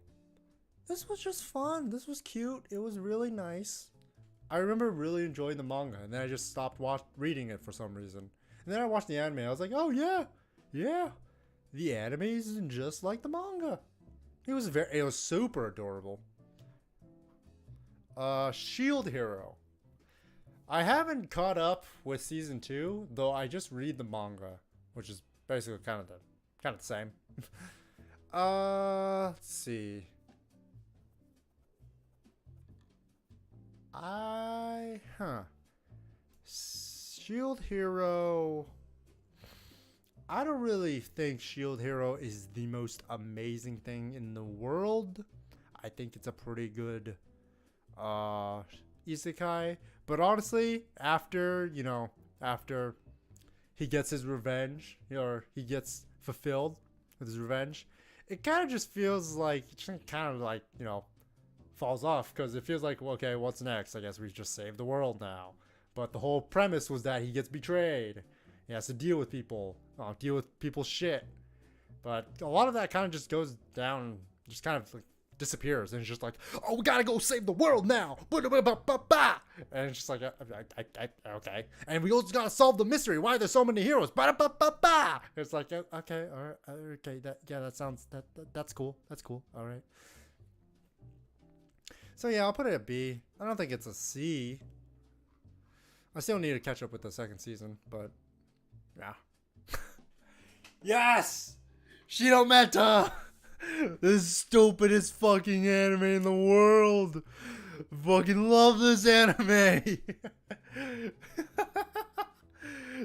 This was just fun. This was cute. It was really nice. I remember really enjoying the manga, and then I just stopped reading it for some reason. And then I watched the anime. I was like, oh yeah, the anime is just like the manga. It was super adorable. Shield Hero. I haven't caught up with season 2, though I just read the manga, which is basically kind of the same. Let's see. Shield Hero. I don't really think Shield Hero is the most amazing thing in the world. I think it's a pretty good isekai. But honestly, after he gets his revenge, or he gets fulfilled with his revenge, it kind of just feels like, falls off, because it feels like, well, okay, what's next? I guess we just save the world now. But the whole premise was that he gets betrayed. He has to deal with people, deal with people's shit. But a lot of that kind of just goes down, just kind of like disappears, and it's just like, oh, we gotta go save the world now. And it's just like, okay. And we also gotta solve the mystery. Why are there so many heroes? It's like, okay, all right, okay, that sounds that's cool. That's cool. All right. So yeah, I'll put it at B. I don't think it's a C. I still need to catch up with the second season, but yeah. Yes! Shiro Meta! The stupidest fucking anime in the world! Fucking love this anime!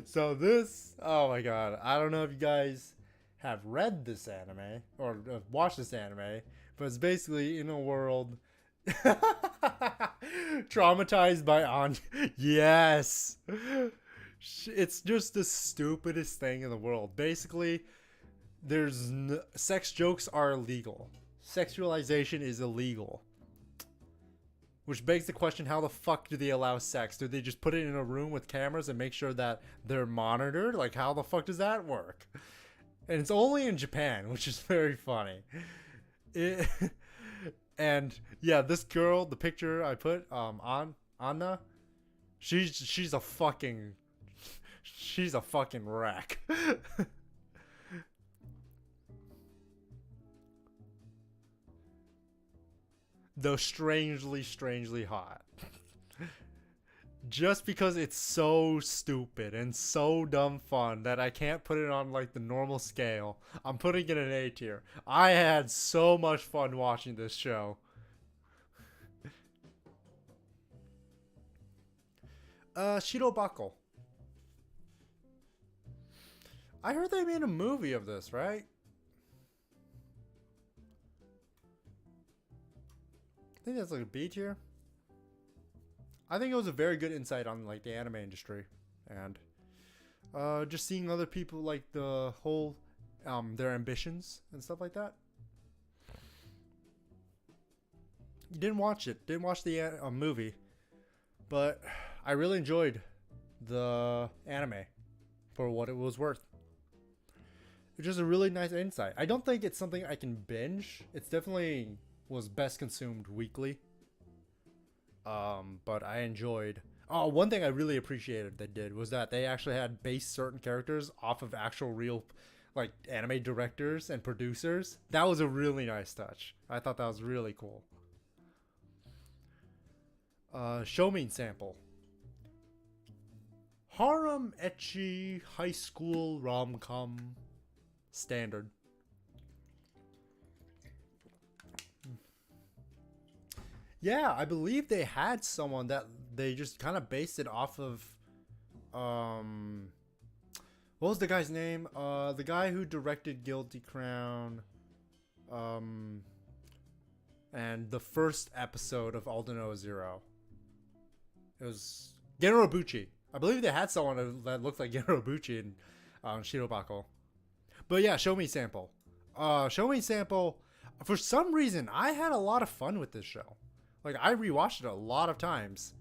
So this, oh my god, I don't know if you guys have read this anime or watched this anime, but it's basically in a world traumatized by Anya. Yes! It's just the stupidest thing in the world. Basically, sex jokes are illegal. Sexualization is illegal. Which begs the question, how the fuck do they allow sex? Do they just put it in a room with cameras and make sure that they're monitored? Like, how the fuck does that work? And it's only in Japan, which is very funny. And yeah, this girl, the picture I put on Anna, she's a fucking wreck. Though strangely hot. Just because it's so stupid and so dumb fun that I can't put it on like the normal scale. I'm putting it in A tier. I had so much fun watching this show. Shirobako. I heard they made a movie of this, right? I think that's like a B tier. I think it was a very good insight on like the anime industry, and just seeing other people, like the whole their ambitions and stuff like that. You didn't watch the movie, but I really enjoyed the anime for what it was worth. It's just a really nice insight. I don't think it's something I can binge. It's definitely was best consumed weekly. But I enjoyed. Oh, one thing I really appreciated they did was that they actually had based certain characters off of actual real, like, anime directors and producers. That was a really nice touch. I thought that was really cool. Show me sample. Harem ecchi high school rom-com standard. Yeah, I believe they had someone that they just kind of based it off of. What was the guy's name? The guy who directed Guilty Crown. And the first episode of Aldino Zero. It was Genrobuchi. I believe they had someone that looked like Genrobuchi in Shirobako. But yeah, Show Me Sample. Show Me Sample. For some reason, I had a lot of fun with this show. Like, I rewatched it a lot of times.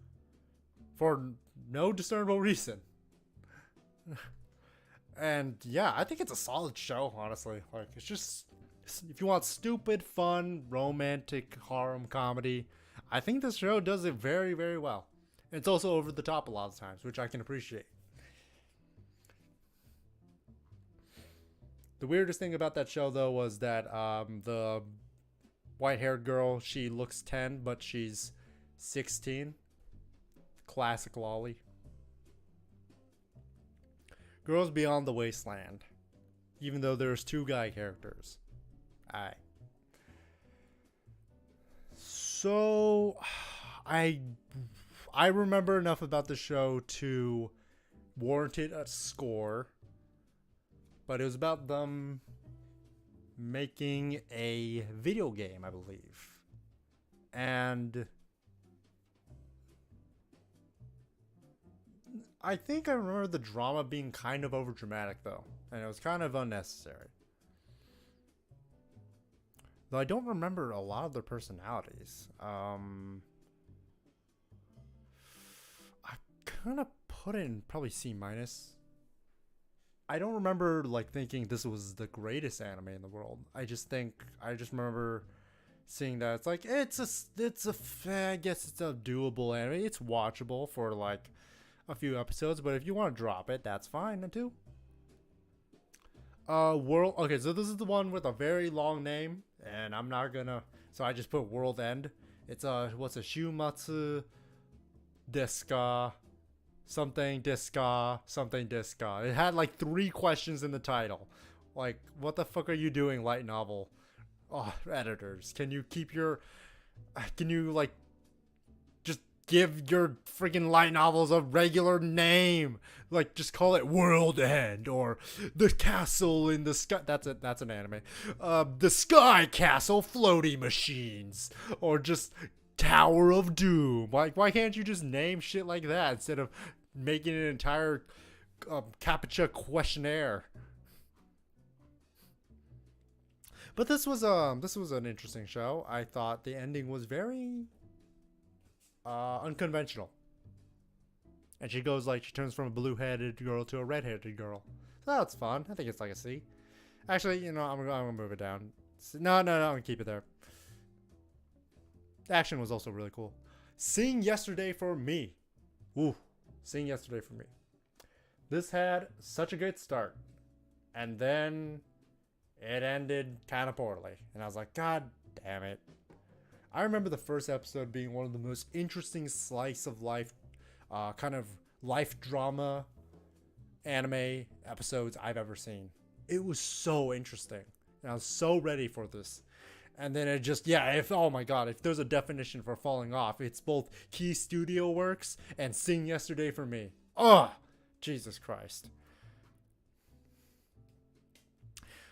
For no discernible reason. And yeah, I think it's a solid show, honestly. Like, it's just, if you want stupid, fun, romantic harem comedy, I think this show does it very, very well. And it's also over the top a lot of times, which I can appreciate. The weirdest thing about that show, though, was that the white-haired girl, she looks 10, but she's 16. Classic lolly. Girls Beyond the Wasteland. Even though there's 2 guy characters. Aye. So, I I remember enough about the show to warrant it a score, but it was about them making a video game, I believe. And I think I remember the drama being kind of overdramatic, though, and it was kind of unnecessary. Though I don't remember a lot of their personalities. I kind of put it in probably C minus. I don't remember like thinking this was the greatest anime in the world. I just remember seeing that it's like I guess it's a doable anime. It's watchable for like a few episodes, but if you want to drop it, that's fine too. World. Okay, so this is the one with a very long name, and I'm not gonna. So I just put World End. It's what's a Shumatsu Deska, something Deska, something Deska. It had like 3 questions in the title. Like, what the fuck are you doing, light novel? Oh, editors, can you keep your? Can you like just give your freaking light novels a regular name? Like, just call it World End or The Castle in the Sky. That's it. That's an anime. The Sky Castle Floaty Machines, or just Tower of Doom. Like, why can't you just name shit like that instead of making an entire captcha questionnaire? But this was an interesting show. I thought the ending was very unconventional. And she turns from a blue-headed girl to a red-headed girl. So that's fun. I think it's like a C. Actually, you know, I'm gonna move it down. No, I'm gonna keep it there. The action was also really cool. Seeing Yesterday for me. Ooh, Seeing Yesterday for me. This had such a good start. And then it ended kind of poorly. And I was like, God damn it. I remember the first episode being one of the most interesting slice of life, kind of life drama anime episodes I've ever seen. It was so interesting. And I was so ready for this. And then it just, oh my god, if there's a definition for falling off, it's both Key Studio Works and Sing Yesterday for me. Oh, Jesus Christ.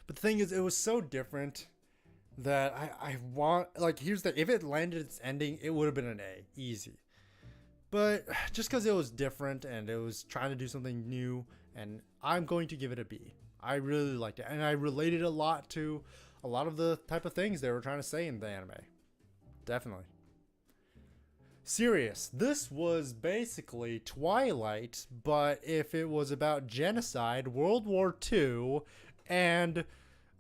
But the thing is, it was so different that I want, like, if it landed its ending, it would have been an A, easy. But just because it was different and it was trying to do something new, and I'm going to give it a B. I really liked it, and I related a lot to a lot of the type of things they were trying to say in the anime. Definitely. Serious. This was basically Twilight, but if it was about genocide, World War II, and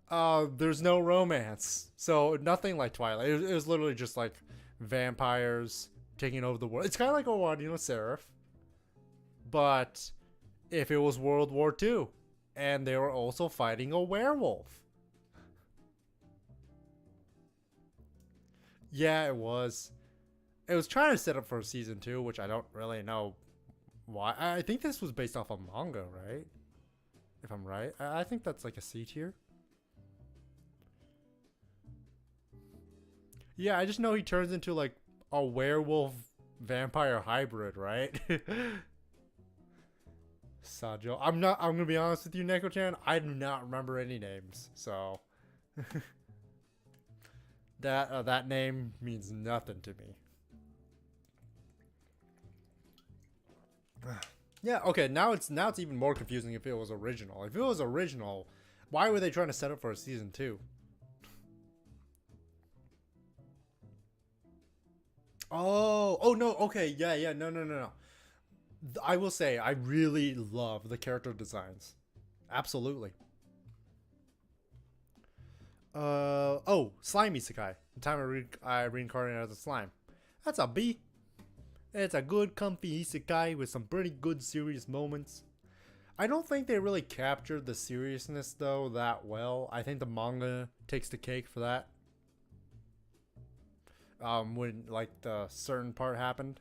there's no romance. So nothing like Twilight. It was literally just like vampires taking over the world. It's kind of like Owari Seraph, but if it was World War II, and they were also fighting a werewolf. Yeah, it was. It was trying to set up for season 2, which I don't really know why. I think this was based off a manga, right? If I'm right. I think that's like a C tier. Yeah, I just know he turns into like a werewolf vampire hybrid, right? Sajo. I'm gonna be honest with you, Neko-chan. I do not remember any names, so that name means nothing to me. Yeah, okay, now it's even more confusing if it was original. If it was original, why were they trying to set up for a season 2? Oh no, okay, yeah, no. I will say, I really love the character designs. Absolutely. Slimy Isekai. The time I reincarnated as a slime. That's a B. It's a good, comfy isekai with some pretty good serious moments. I don't think they really captured the seriousness, though, that well. I think the manga takes the cake for that. When, like, the certain part happened.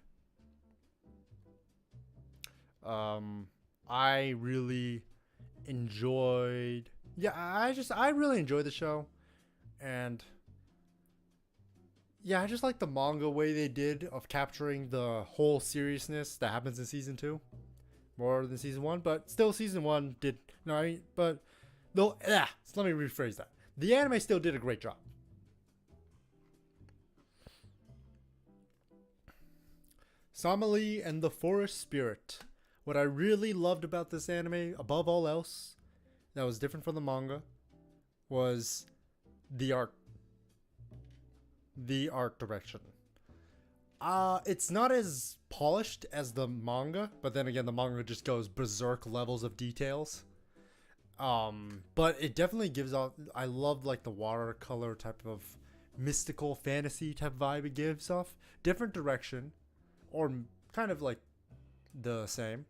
I really enjoyed... Yeah, I really enjoyed the show. And... yeah, I just like the manga way they did of capturing the whole seriousness that happens in season 2 more than season 1, but still season 1 did no, I mean, but though, yeah. So let me rephrase that. The anime still did a great job. Samali and the Forest Spirit. What I really loved about this anime, above all else, that was different from the manga, was the art. The art direction. It's not as polished as the manga, but then again, the manga just goes berserk levels of details. But it definitely gives off. I love like the watercolor type of mystical fantasy type vibe it gives off. Different direction, or kind of like the same,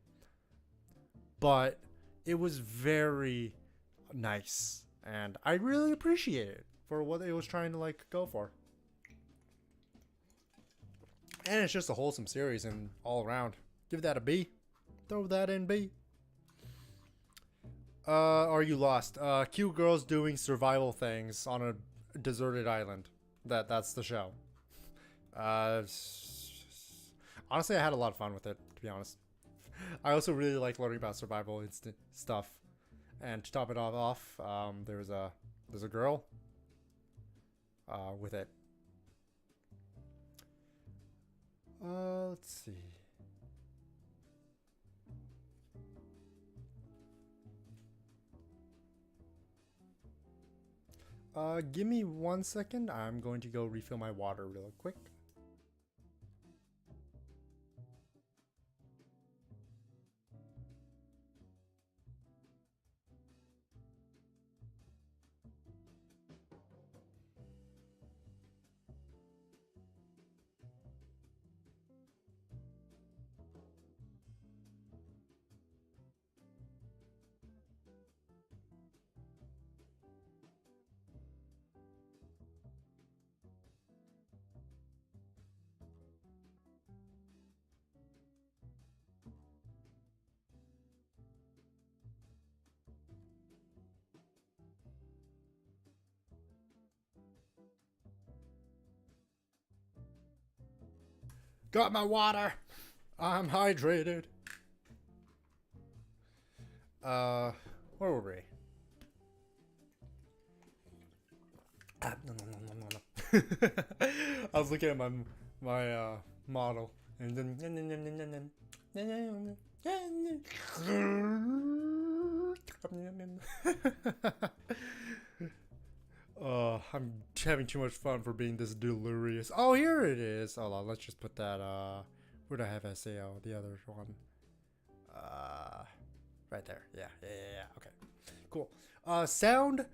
but it was very nice, and I really appreciate it for what it was trying to like go for. And it's just a wholesome series and all around. Give that a B. Throw that in B. Are you lost? Cute girls doing survival things on a deserted island. That's the show. Honestly, I had a lot of fun with it, to be honest. I also really like learning about survival instant stuff. And to top it all off, there's a girl with it. Let's see. Give me 1 second. I'm going to go refill my water real quick. Got my water. I'm hydrated. Where were we? I was looking at my model and then I'm having too much fun for being this delirious. Oh, here it is. Hold on, let's just put that, where'd I have SAO? The other one. Right there. Yeah. Okay. Cool. Sound,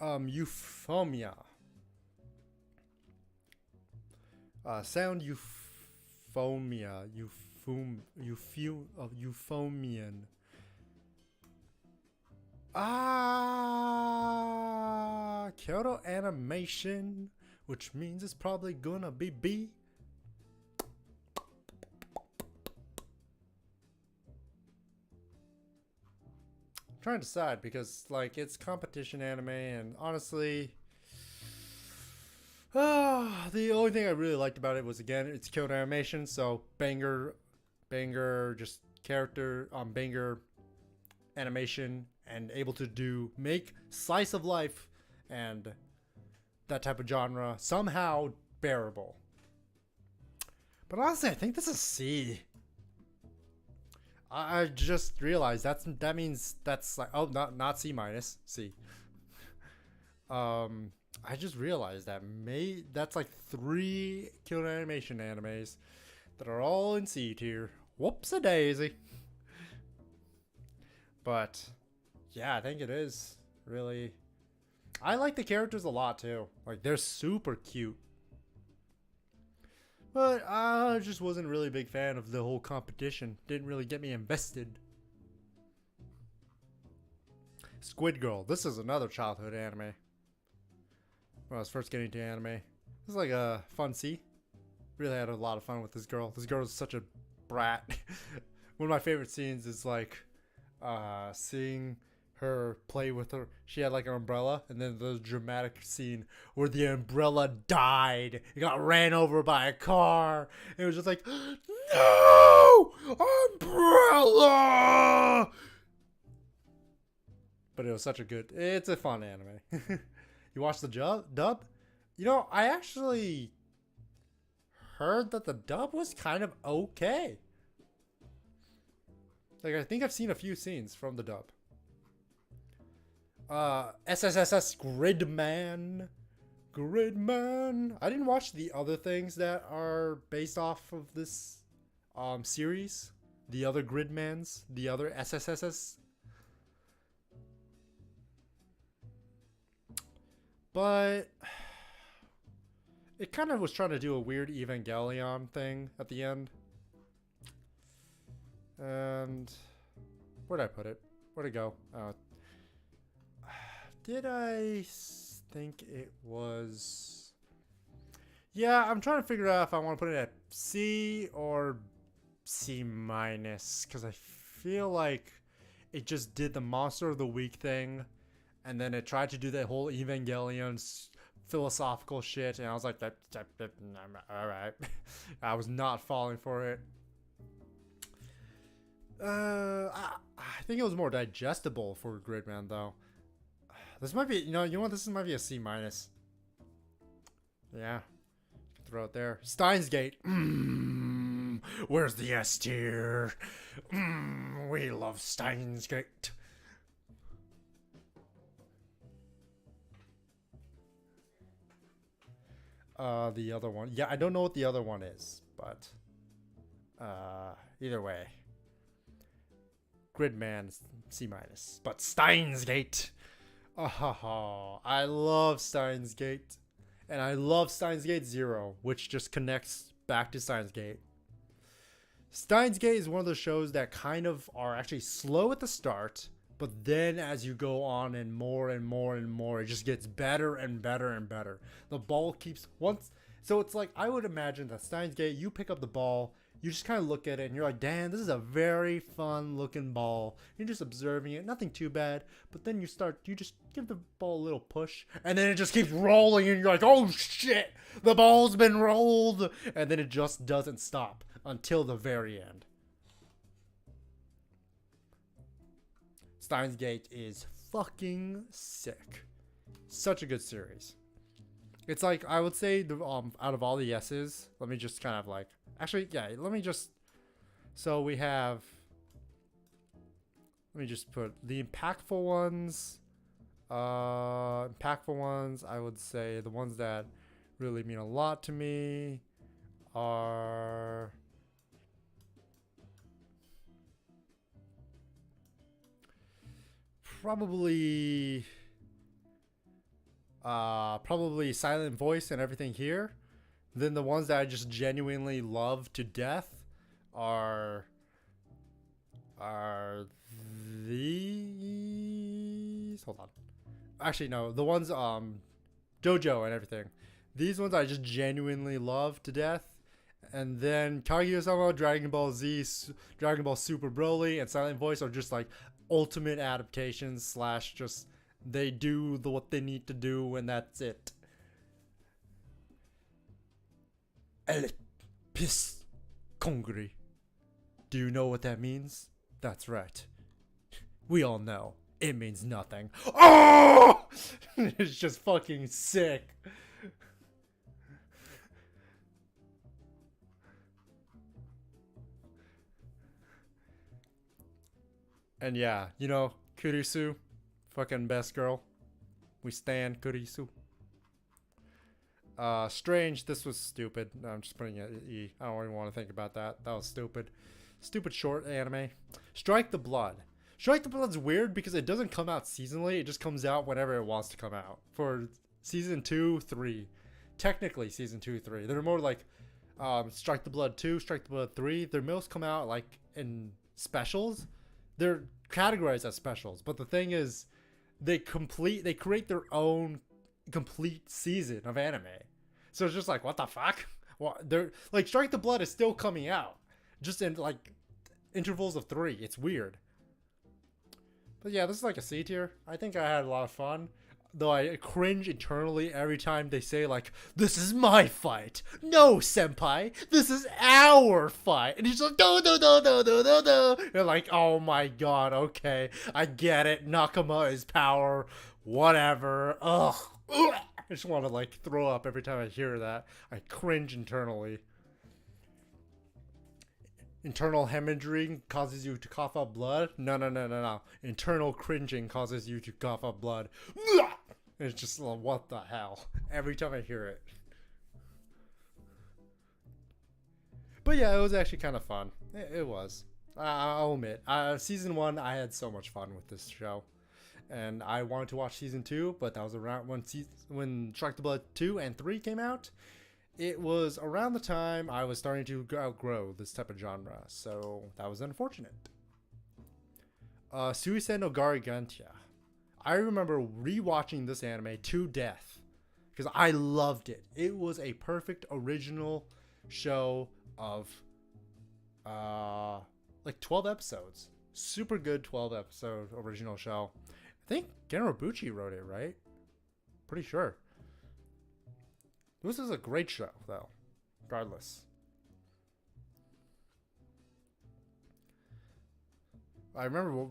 euphemia. Sound euphemia. Euphemian. Kyoto animation, which means it's probably gonna be B. I'm trying to decide because like it's competition anime, and honestly, the only thing I really liked about it was again it's Kyoto animation, so banger, just character banger animation, and able to make slice of life and that type of genre somehow bearable. But honestly, I think this is C. I just realized that means that's like, oh, not C minus, C. I just realized that's like 3 Kyoto Animation animes that are all in C tier. Whoops a daisy. But yeah, I think it is really. I like the characters a lot too. Like they're super cute. But I just wasn't really a big fan of the whole competition. Didn't really get me invested. Squid Girl. This is another childhood anime. When I was first getting into anime. This is like a fun C. Really had a lot of fun with this girl. This girl is such a brat. One of my favorite scenes is like seeing her play with her. She had like an umbrella, and then the dramatic scene where the umbrella died. It got ran over by a car. It was just like, no, umbrella. But it was such a good. It's a fun anime. You watched the dub? You know, I actually heard that the dub was kind of okay. Like, I think I've seen a few scenes from the dub. SSSS Gridman. Gridman. I didn't watch the other things that are based off of this series. The other Gridmans. The other SSSS. But it kind of was trying to do a weird Evangelion thing at the end. And where'd I put it? Where'd it go? Did I think it was... Yeah, I'm trying to figure out if I want to put it at C or C minus, because I feel like it just did the Monster of the Week thing, and then it tried to do that whole Evangelion philosophical shit, and I was like, alright. I was not falling for it. I think it was more digestible for Gridman, though. This might be, you know what? This might be a C minus. Yeah, throw it there. Steins Gate. Where's the S tier? We love Steins Gate. The other one. Yeah, I don't know what the other one is, but either way. Gridman C minus. But Steins Gate. Oh, I love Steins Gate. And I love Steins Gate 0, which just connects back to Steins Gate. Steins Gate is one of those shows that kind of are actually slow at the start, but then as you go on and more, it just gets better and better and better. The ball keeps once. So it's like, I would imagine that Steins Gate, you pick up the ball, you just kind of look at it and you're like, damn, this is a very fun looking ball. You're just observing it, nothing too bad. But then you just give the ball a little push, and then it just keeps rolling and you're like, oh shit, the ball's been rolled. And then it just doesn't stop until the very end. Steins Gate is fucking sick. Such a good series. It's like, I would say, the out of all the yeses, let me just kind of like, actually, yeah, let me just, so we have, let me just put the impactful ones, I would say the ones that really mean a lot to me are, probably Silent Voice and everything here. Then the ones that I just genuinely love to death are these. Hold on. Actually, no. The ones JoJo and everything. These ones I just genuinely love to death. And then Kaguya-sama, Dragon Ball Z, Dragon Ball Super Broly, and Silent Voice are just like ultimate adaptations slash just they do what they need to do and that's it. El Pis Congri. Do you know what that means? That's right. We all know. It means nothing. Oh! It's just fucking sick. And yeah, you know, Kurisu, fucking best girl. We stand Kurisu. Strange, this was stupid. No, I'm just putting it at E. I don't even want to think about that. That was stupid. Stupid short anime. Strike the Blood. Strike the Blood's weird because it doesn't come out seasonally. It just comes out whenever it wants to come out. For season 2, 3. Technically season 2, 3. They're more like Strike the Blood 2, Strike the Blood 3. Their most come out like in specials. They're categorized as specials. But the thing is, they create their own complete season of anime. So it's just like, what the fuck? Well, they're like, Strike the Blood is still coming out, just in like intervals of 3. It's weird. But yeah, this is like a C tier. I think I had a lot of fun. Though I cringe internally every time they say like, "This is my fight." No, senpai, this is our fight. And he's like, "No, no, no, no, no, no, no." You're like, "Oh my god, okay, I get it. Nakama is power, whatever." Ugh. I just want to like throw up every time I hear that. I cringe internally. Internal hemorrhaging causes you to cough up blood? No, no, no, no, no. Internal cringing causes you to cough up blood. It's just, what the hell? Every time I hear it. But yeah, it was actually kind of fun. It was. I'll admit. Season 1, I had so much fun with this show. And I wanted to watch season 2, but that was around when Shark the Blood 2 and 3 came out. It was around the time I was starting to outgrow this type of genre, so that was unfortunate. Suicide no Gargantia. I remember rewatching this anime to death because I loved it. It was a perfect original show of like 12 episodes. Super good 12 episode original show. I think Genrobuchi wrote it, right? Pretty sure. This is a great show, though, regardless. I remember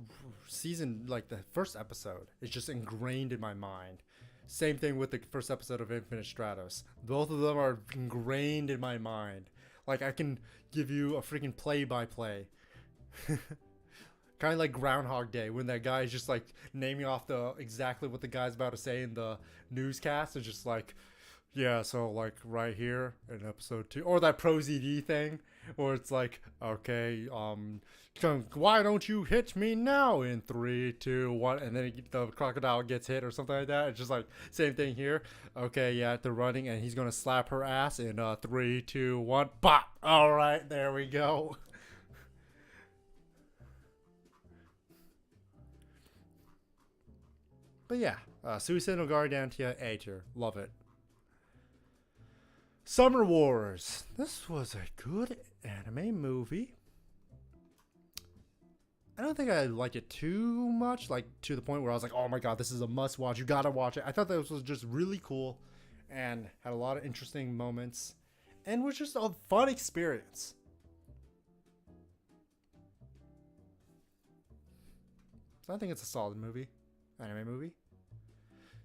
season, like the first episode, is just ingrained in my mind. Same thing with the first episode of Infinite Stratos. Both of them are ingrained in my mind. Like, I can give you a freaking play-by-play. Kind of like Groundhog Day, when that guy is just like naming off exactly what the guy's about to say in the newscast. It's just like, yeah, so like right here in episode 2, or that Pro ZD thing, where it's like, okay, why don't you hit me now in 3, 2, 1, and then the crocodile gets hit or something like that. It's just like same thing here. Okay, yeah, they're running, and he's gonna slap her ass in 3, 2, 1, pop. All right, there we go. But yeah, Suicide no Gargantia A tier, love it. Summer Wars. This was a good anime movie. I don't think I liked it too much, like to the point where I was like, oh my god, this is a must watch. You gotta watch it. I thought this was just really cool and had a lot of interesting moments and was just a fun experience. So I think it's a solid movie. Anime movie.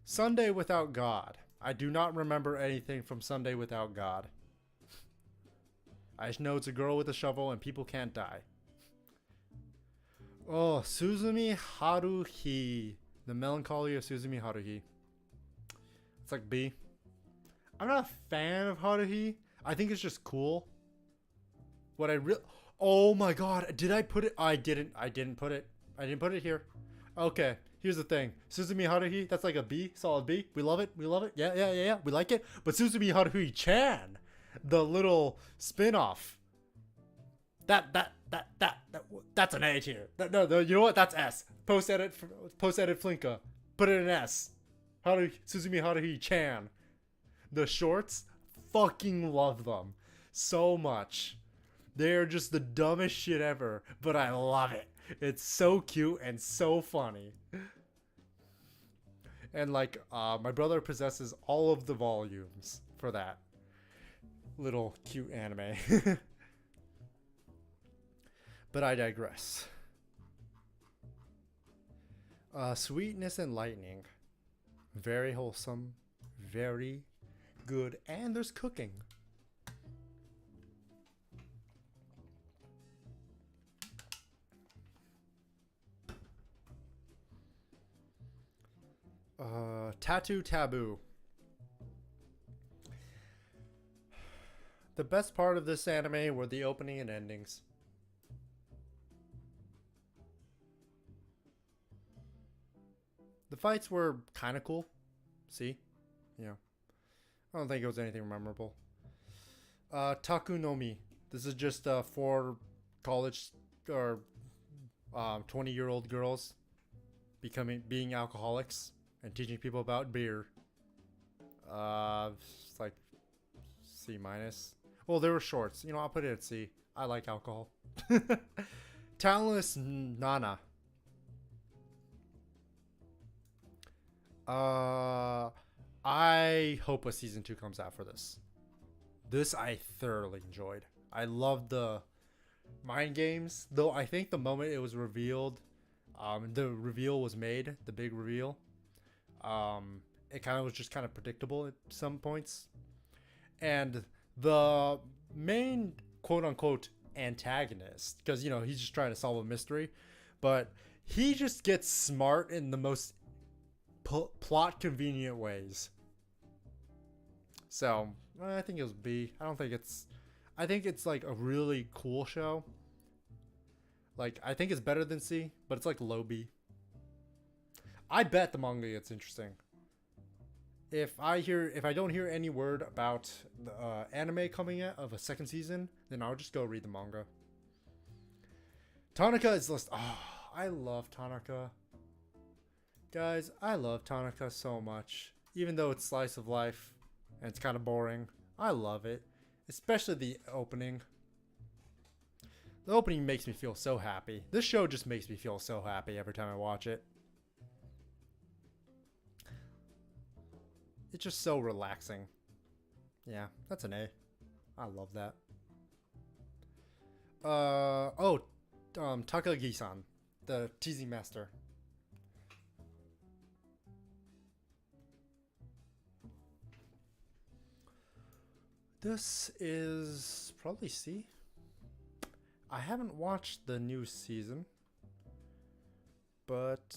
Sunday Without God. I do not remember anything from Sunday Without God. I just know it's a girl with a shovel and people can't die. Oh, Suzumi Haruhi. The Melancholy of Suzumi Haruhi. It's like B. I'm not a fan of Haruhi. I think it's just cool. What I really... Oh my god. Did I put it? I didn't put it. I didn't put it here. Okay. Here's the thing. Suzumi Haruhi, that's like a B. Solid B. We love it. We love it. Yeah, yeah, yeah, yeah. We like it. But Suzumi Haruhi-chan, the little spin-off. That's an A tier. No, you know what? That's S. Post-edit Flinnka. Put it in S. Suzumi Haruhi-chan. The shorts, fucking love them so much. They're just the dumbest shit ever, but I love it. It's so cute and so funny. And like, my brother possesses all of the volumes for that little cute anime. But I digress. Sweetness and Lightning. Very wholesome. Very good. And there's cooking. Tattoo Taboo. The best part of this anime were the opening and endings. The fights were kind of cool. See? Yeah. I don't think it was anything memorable. Taku no Mi. This is just for college or 20-year-old girls being alcoholics and teaching people about beer. It's like C minus. Well, they were shorts. You know, I'll put it at C. I like alcohol. Talentless Nana. Uh, I hope a season 2 comes out for this. This I thoroughly enjoyed. I loved the mind games, though I think the moment it was revealed, the reveal was made, the big reveal, it kind of was just kind of predictable at some points. And the main quote unquote antagonist, because you know he's just trying to solve a mystery, but he just gets smart in the most plot convenient ways. So I think it was B. I don't think it's. I think it's like a really cool show. Like I think it's better than C, but it's like low B. I bet the manga gets interesting. If I don't hear any word about the anime coming out of a second season, then I'll just go read the manga. Tanaka is list. Oh, I love Tanaka. Guys, I love Tanaka so much. Even though it's slice of life and it's kind of boring, I love it. Especially the opening. The opening makes me feel so happy. This show just makes me feel so happy every time I watch it. It's just so relaxing. Yeah, that's an A. I love that. Takagi-san, the teasing master. This is probably C. I haven't watched the new season, but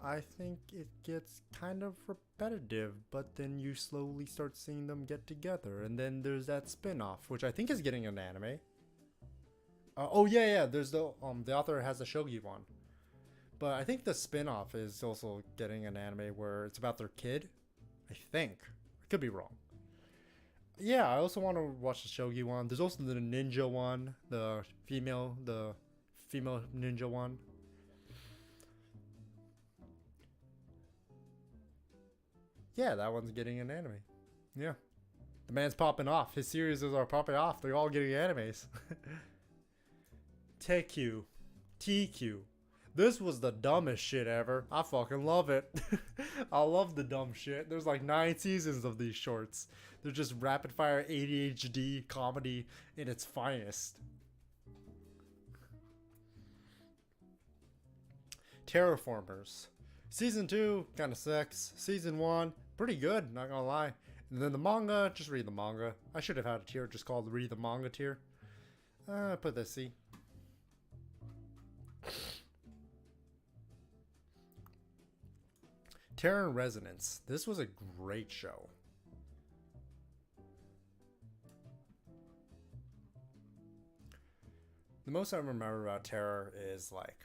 I think it gets kind of repetitive, but then you slowly start seeing them get together, and then there's that spin-off, which I think is getting an anime. Oh yeah, there's the author has a shogi one, but I think the spin-off is also getting an anime where it's about their kid. I think I could be wrong. Yeah, I also want to watch the shogi one. There's also the ninja one, the female ninja one. Yeah, that one's getting an anime. Yeah. The man's popping off. His series are popping off. They're all getting animes. TQ. TQ. This was the dumbest shit ever. I fucking love it. I love the dumb shit. There's like 9 seasons of these shorts. They're just rapid fire ADHD comedy in its finest. Terraformers. Season 2 kind of sucks. Season 1 pretty good, not gonna lie. And then the manga, just read the manga. I should have had a tier just called read the manga tier. Put this C. Terror and Resonance. This was a great show. The most I remember about Terror is like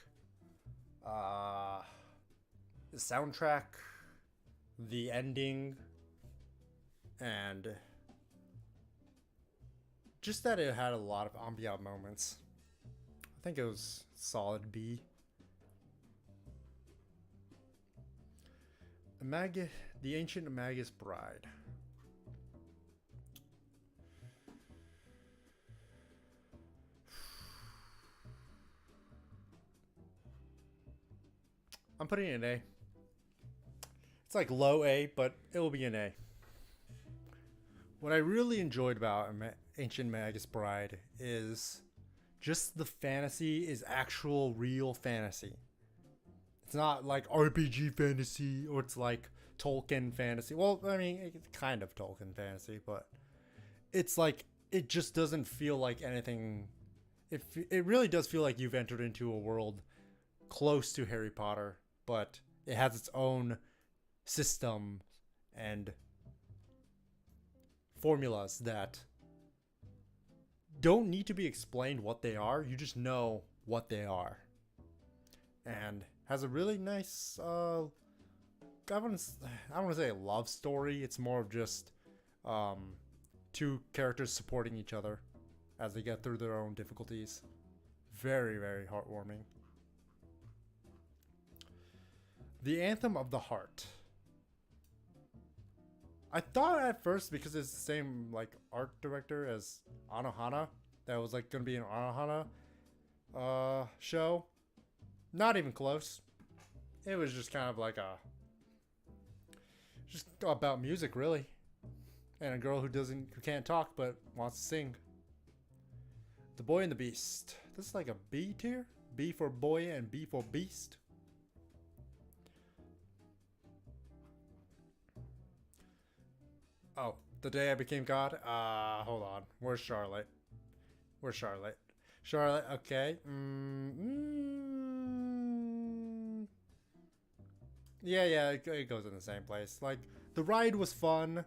the soundtrack, the ending, and just that it had a lot of ambient moments. I think it was solid B. The Ancient Magus Bride. I'm putting it in A. It's like low A, but it will be an A. What I really enjoyed about Ancient Magus Bride is just the fantasy is actual real fantasy. It's not like RPG fantasy or it's like Tolkien fantasy. Well, I mean, it's kind of Tolkien fantasy, but it's like it just doesn't feel like anything. It really does feel like you've entered into a world close to Harry Potter, but it has its own system and formulas that don't need to be explained what they are. You just know what they are. And has a really nice I don't want to say a love story. It's more of just two characters supporting each other as they get through their own difficulties. Very, very heartwarming. The Anthem of the Heart. I thought at first, because it's the same like art director as Anohana, that was like gonna be an Anohana show. Not even close. It was just kind of like a Just about music, really. And a girl who can't talk but wants to sing. The Boy and the Beast. This is like a B tier. B for boy and B for beast. Oh, the day I became God. Hold on. Where's Charlotte? Where's Charlotte? Charlotte. Okay. Yeah. It goes in the same place. Like the ride was fun,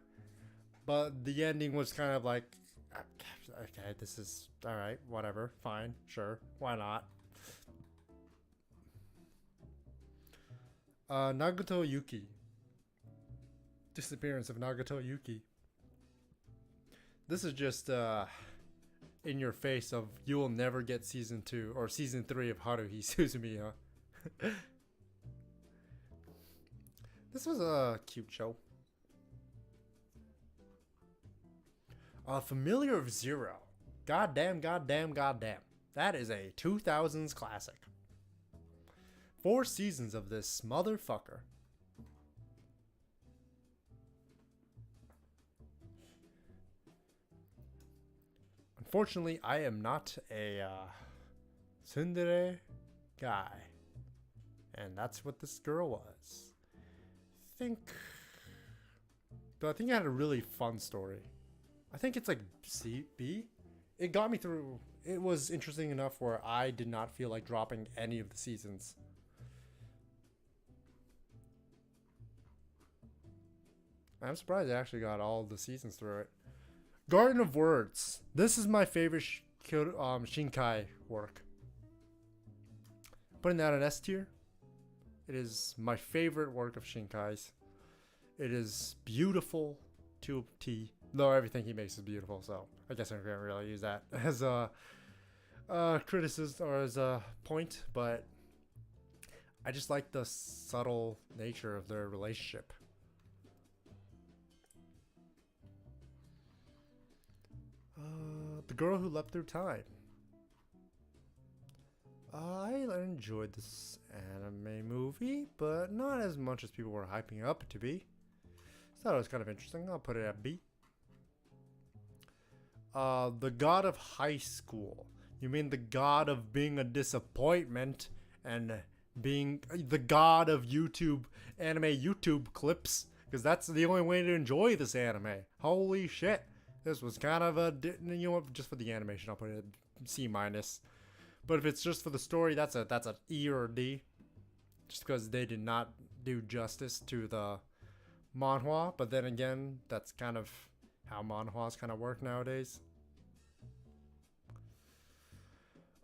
but the ending was kind of like, okay, this is all right. Whatever. Fine. Sure. Why not? Nagato Yuki. Disappearance of Nagato Yuki. This is just in your face of you will never get season 2 or season 3 of Haruhi Suzumiya. This was a cute show. Familiar of Zero. Goddamn. That is a 2000s classic. 4 seasons of this motherfucker. Unfortunately, I am not a tsundere guy. And that's what this girl was. I think it had a really fun story. I think it's like C, B. It got me through. It was interesting enough where I did not feel like dropping any of the seasons. I'm surprised I actually got all the seasons through it. Garden of Words. This is my favorite Shinkai work. Putting that on S tier. It is my favorite work of Shinkai's. It is beautiful to a T. Though everything he makes is beautiful, so I guess I'm gonna really use that as a criticism or as a point. But I just like the subtle nature of their relationship. The Girl Who Leapt Through Time. I enjoyed this anime movie, but not as much as people were hyping up to be. Thought it was kind of interesting. I'll put it at B. The God of High School. You mean the God of being a disappointment and being the God of anime YouTube clips? Because that's the only way to enjoy this anime. Holy shit. This was kind of a, you know what, just for the animation, I'll put it at C-. But if it's just for the story, that's an E or a D. Just because they did not do justice to the manhwa. But then again, that's kind of how manhwas kind of work nowadays.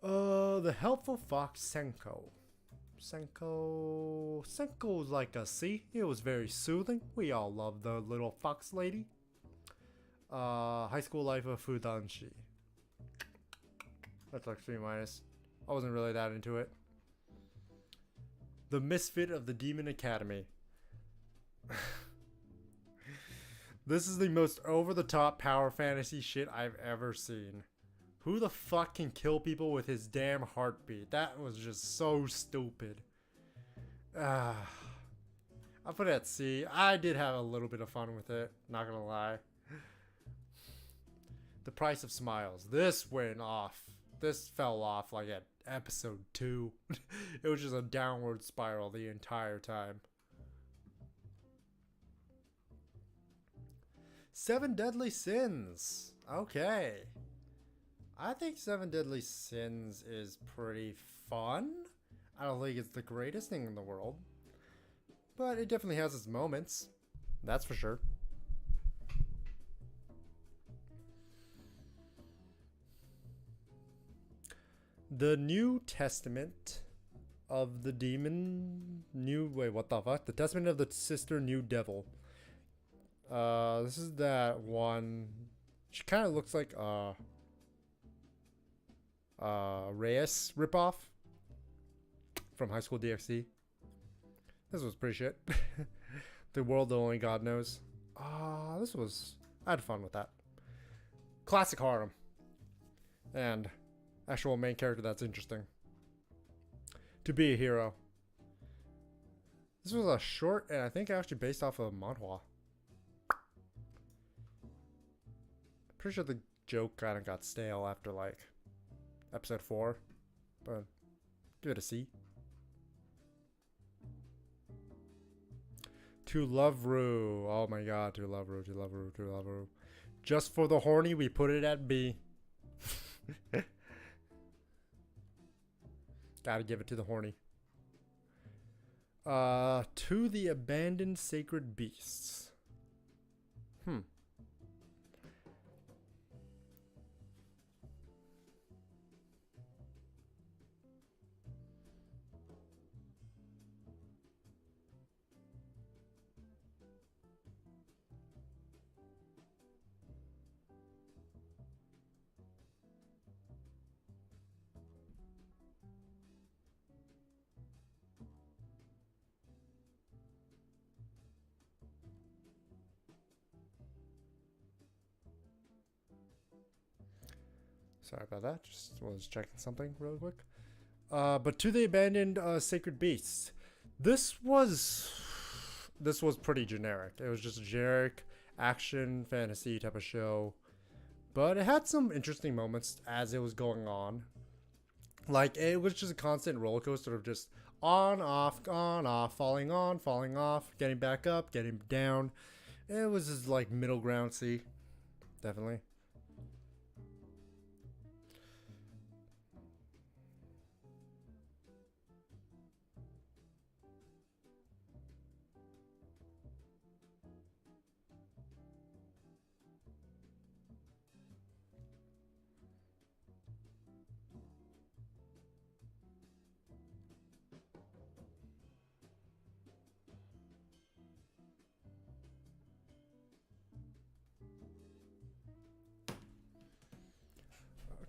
The Helpful Fox Senko. Senko's like a C. It was very soothing. We all love the little fox lady. High School Life of Fudanshi. That's like C-. I wasn't really that into it. The Misfit of the Demon Academy. This is the most over-the-top power fantasy shit I've ever seen. Who the fuck can kill people with his damn heartbeat? That was just so stupid. I'll put it at C. I did have a little bit of fun with it, not gonna lie. The Price of Smiles. This went off. This fell off like at episode 2. It was just a downward spiral the entire time. 7 Deadly Sins. Okay. I think 7 Deadly Sins is pretty fun. I don't think it's the greatest thing in the world. But it definitely has its moments. That's for sure. The New Testament of the Demon... Wait, what the fuck? The Testament of the Sister New Devil. This is that one... She kind of looks like Reyes ripoff from High School DxD. This was pretty shit. The World That Only God Knows. I had fun with that. Classic harem. And actual main character that's interesting. To be a hero. This was a short, and I think actually based off of manhwa. Pretty sure the joke kind of got stale after like episode 4, but give it a C. To Love Ru. Oh my god, To Love Ru, To Love Ru, To Love Ru. Just for the horny, we put it at B. Gotta give it to the horny. To the Abandoned Sacred Beasts. Sorry about that. Just was checking something real quick. But To the Abandoned Sacred Beasts. This was pretty generic. It was just a generic action fantasy type of show. But it had some interesting moments as it was going on. Like, it was just a constant roller coaster of just on, off, falling on, falling off, getting back up, getting down. It was just like middle ground C. Definitely.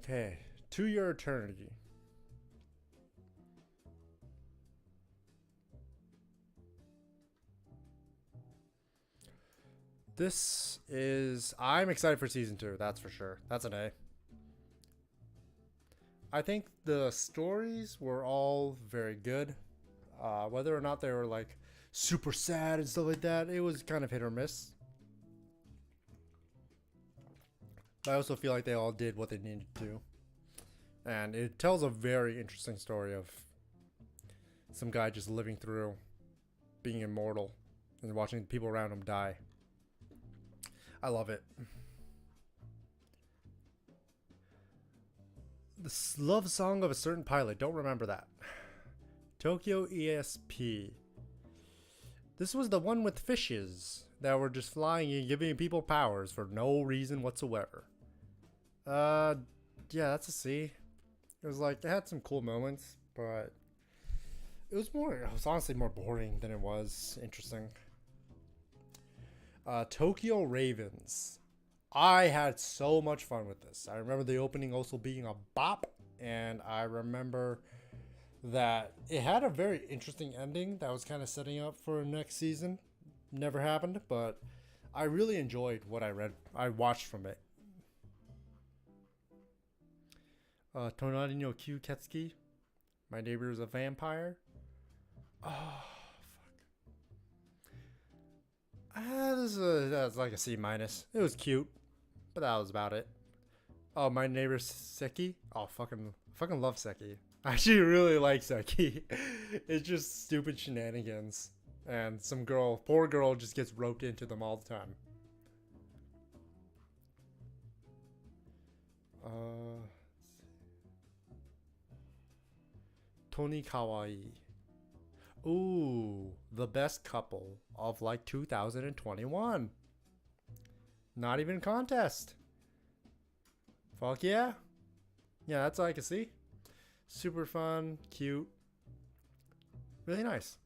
Okay, To Your Eternity. This is... I'm excited for season 2, that's for sure. That's an A. I think the stories were all very good. Whether or not they were like super sad and stuff like that, it was kind of hit or miss. But I also feel like they all did what they needed to. And it tells a very interesting story of some guy just living through being immortal and watching people around him die. I love it. The love song of a certain pilot. Don't remember that. Tokyo ESP. This was the one with fishes that were just flying and giving people powers for no reason whatsoever. Yeah, that's a C. It was like, it had some cool moments, but it was honestly more boring than it was interesting. Tokyo Ravens. I had so much fun with this. I remember the opening also being a bop, and I remember that it had a very interesting ending that was kind of setting up for next season. Never happened, but I really enjoyed what I watched from it. Tonari no Kyuketsuki. My neighbor is a vampire. Oh, fuck. That's like a C minus. It was cute, but that was about it. Oh, My Neighbor Seki. Oh, fucking love Seki. I actually really like Seki. It's just stupid shenanigans, and some poor girl, just gets roped into them all the time. Toni Kawaii. Ooh, the best couple of like 2021. Not even contest. Fuck yeah. Yeah, that's all I can see. Super fun, cute. Really nice.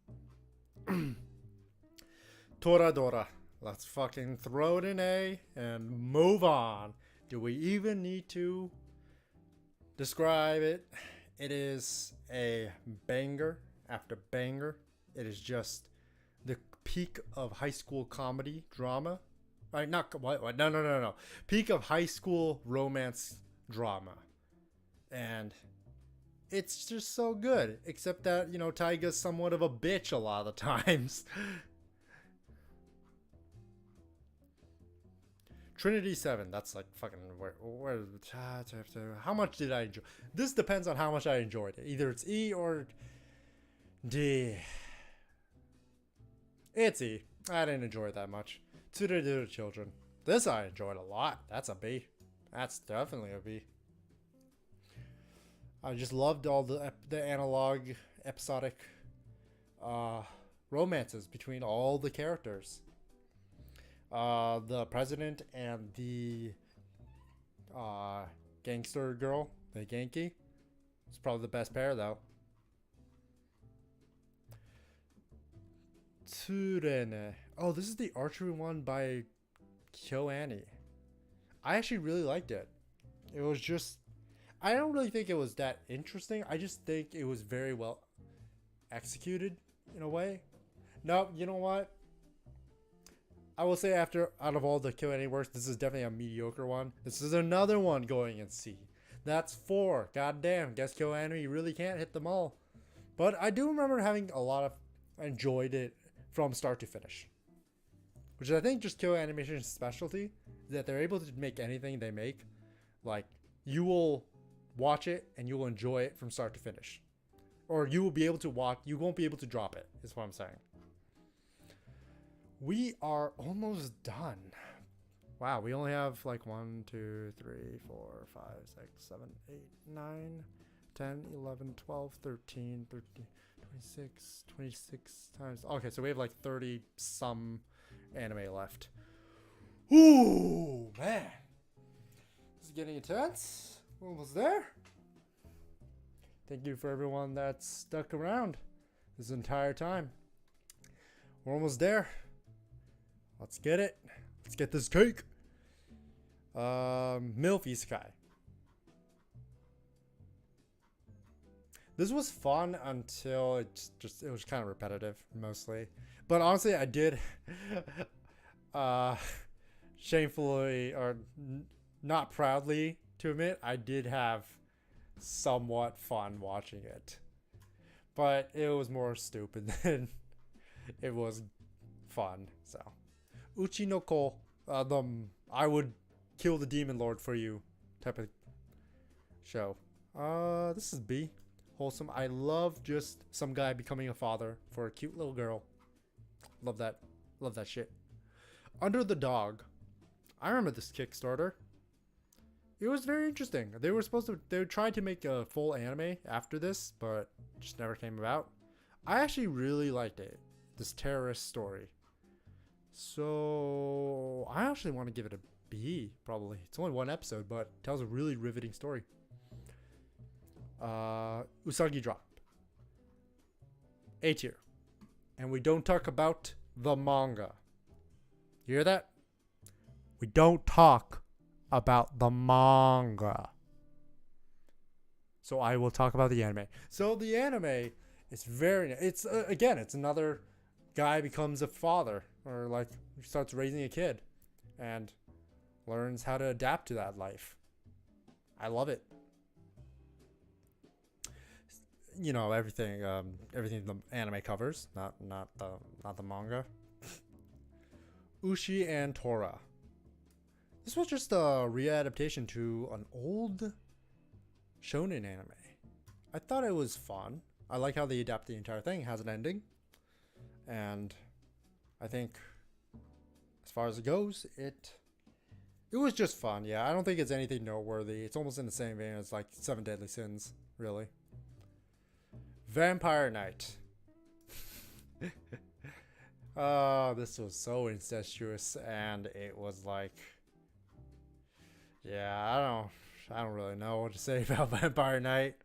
Toradora. Let's fucking throw it in A and move on. Do we even need to describe it? It is a banger after banger. It is just the peak of high school comedy drama. Right? Not what? No. Peak of high school romance drama, and it's just so good. Except that, you know, Taiga's somewhat of a bitch a lot of the times. Trinity 7, that's like fucking where how much did I enjoy? This depends on how much I enjoyed it. Either it's E or D. It's E. I didn't enjoy it that much. To the children. This I enjoyed a lot. That's a B. That's definitely a B. I just loved all the analog episodic romances between all the characters. The president and the gangster girl, the Genki. It's probably the best pair though. Tsurene. Oh, this is the archery one by KyoAni. I actually really liked it. It was just, I don't really think it was that interesting. I just think it was very well executed in a way. No, you know what? I will say out of all the KyoAni works, this is definitely a mediocre one. This is another one going in C. That's 4. God damn, guess KyoAni really can't hit them all. But I do remember having a lot of enjoyed it from start to finish. Which I think just KyoAni Animation's specialty is that they're able to make anything they make. Like, you will watch it and you will enjoy it from start to finish. Or you will be able to watch, you won't be able to drop it, is what I'm saying. We are almost done. Wow, we only have like 1, 2, 3, 4, 5, 6, 7, 8, 9, 10, 11, 12, 13, 26 times. Okay, so we have like 30 some anime left. Ooh, man. This is getting intense. We're almost there. Thank you for everyone that's stuck around this entire time. We're almost there. Let's get it. Let's get this cake. MILF Isekai. This was fun until it was kind of repetitive mostly. But honestly, I did shamefully or not proudly to admit, I did have somewhat fun watching it. But it was more stupid than it was fun, so. Uchi no Ko, I would kill the demon lord for you type of show. This is B. Wholesome. I love just some guy becoming a father for a cute little girl. Love that. Love that shit. Under the Dog. I remember this Kickstarter. It was very interesting. They tried to make a full anime after this, but just never came about. I actually really liked it. This terrorist story. So I actually want to give it a B, probably. It's only one episode, but it tells a really riveting story. Usagi Drop. A tier. And we don't talk about the manga. You hear that? We don't talk about the manga. So I will talk about the anime. So the anime is again, it's another guy becomes a father, or like starts raising a kid and learns how to adapt to that life. I love it. You know, everything the anime covers, not the manga. Ushi and Tora. This was just a readaptation to an old shonen anime. I thought it was fun. I like how they adapt the entire thing. It has an ending. And I think as far as it goes, it was just fun. Yeah, I don't think it's anything noteworthy. It's almost in the same vein as like 7 Deadly Sins, really. Vampire Knight. This was so incestuous, and it was like, yeah, I don't really know what to say about Vampire Knight.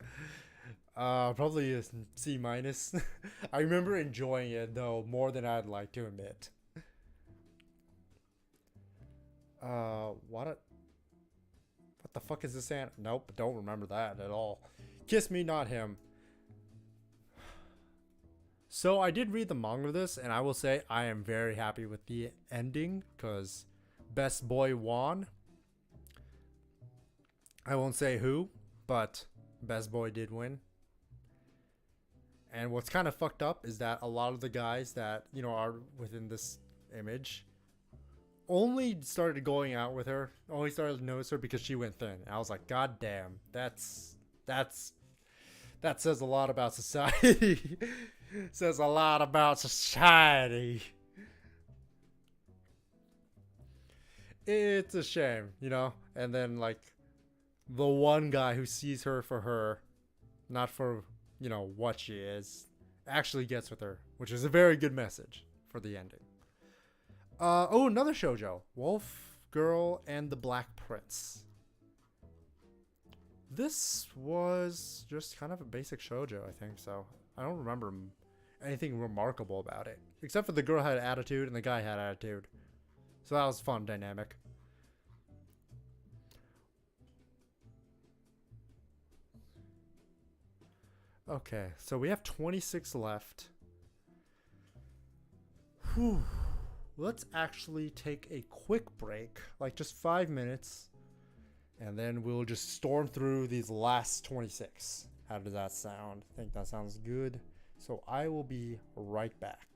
Probably a C-. I remember enjoying it though more than I'd like to admit. What the fuck is this? Nope, don't remember that at all. Kiss Me Not Him. So I did read the manga of this, and I will say I am very happy with the ending because best boy won. I won't say who, but best boy did win. And what's kind of fucked up is that a lot of the guys that, you know, are within this image only started going out with her, only started to notice her because she went thin. And I was like, God damn, that says a lot about society. Says a lot about society. It's a shame, you know? And then, like, the one guy who sees her for her, not for, you know, what she is, actually gets with her, which is a very good message for the ending. Oh, another shoujo. Wolf Girl and the Black Prince. This was just kind of a basic shoujo, I think, so I don't remember anything remarkable about it. Except for the girl had attitude and the guy had attitude. So that was a fun dynamic. Okay, so we have 26 left. Whew. Let's actually take a quick break, like just 5 minutes, and then we'll just storm through these last 26. How does that sound? I think that sounds good. So I will be right back.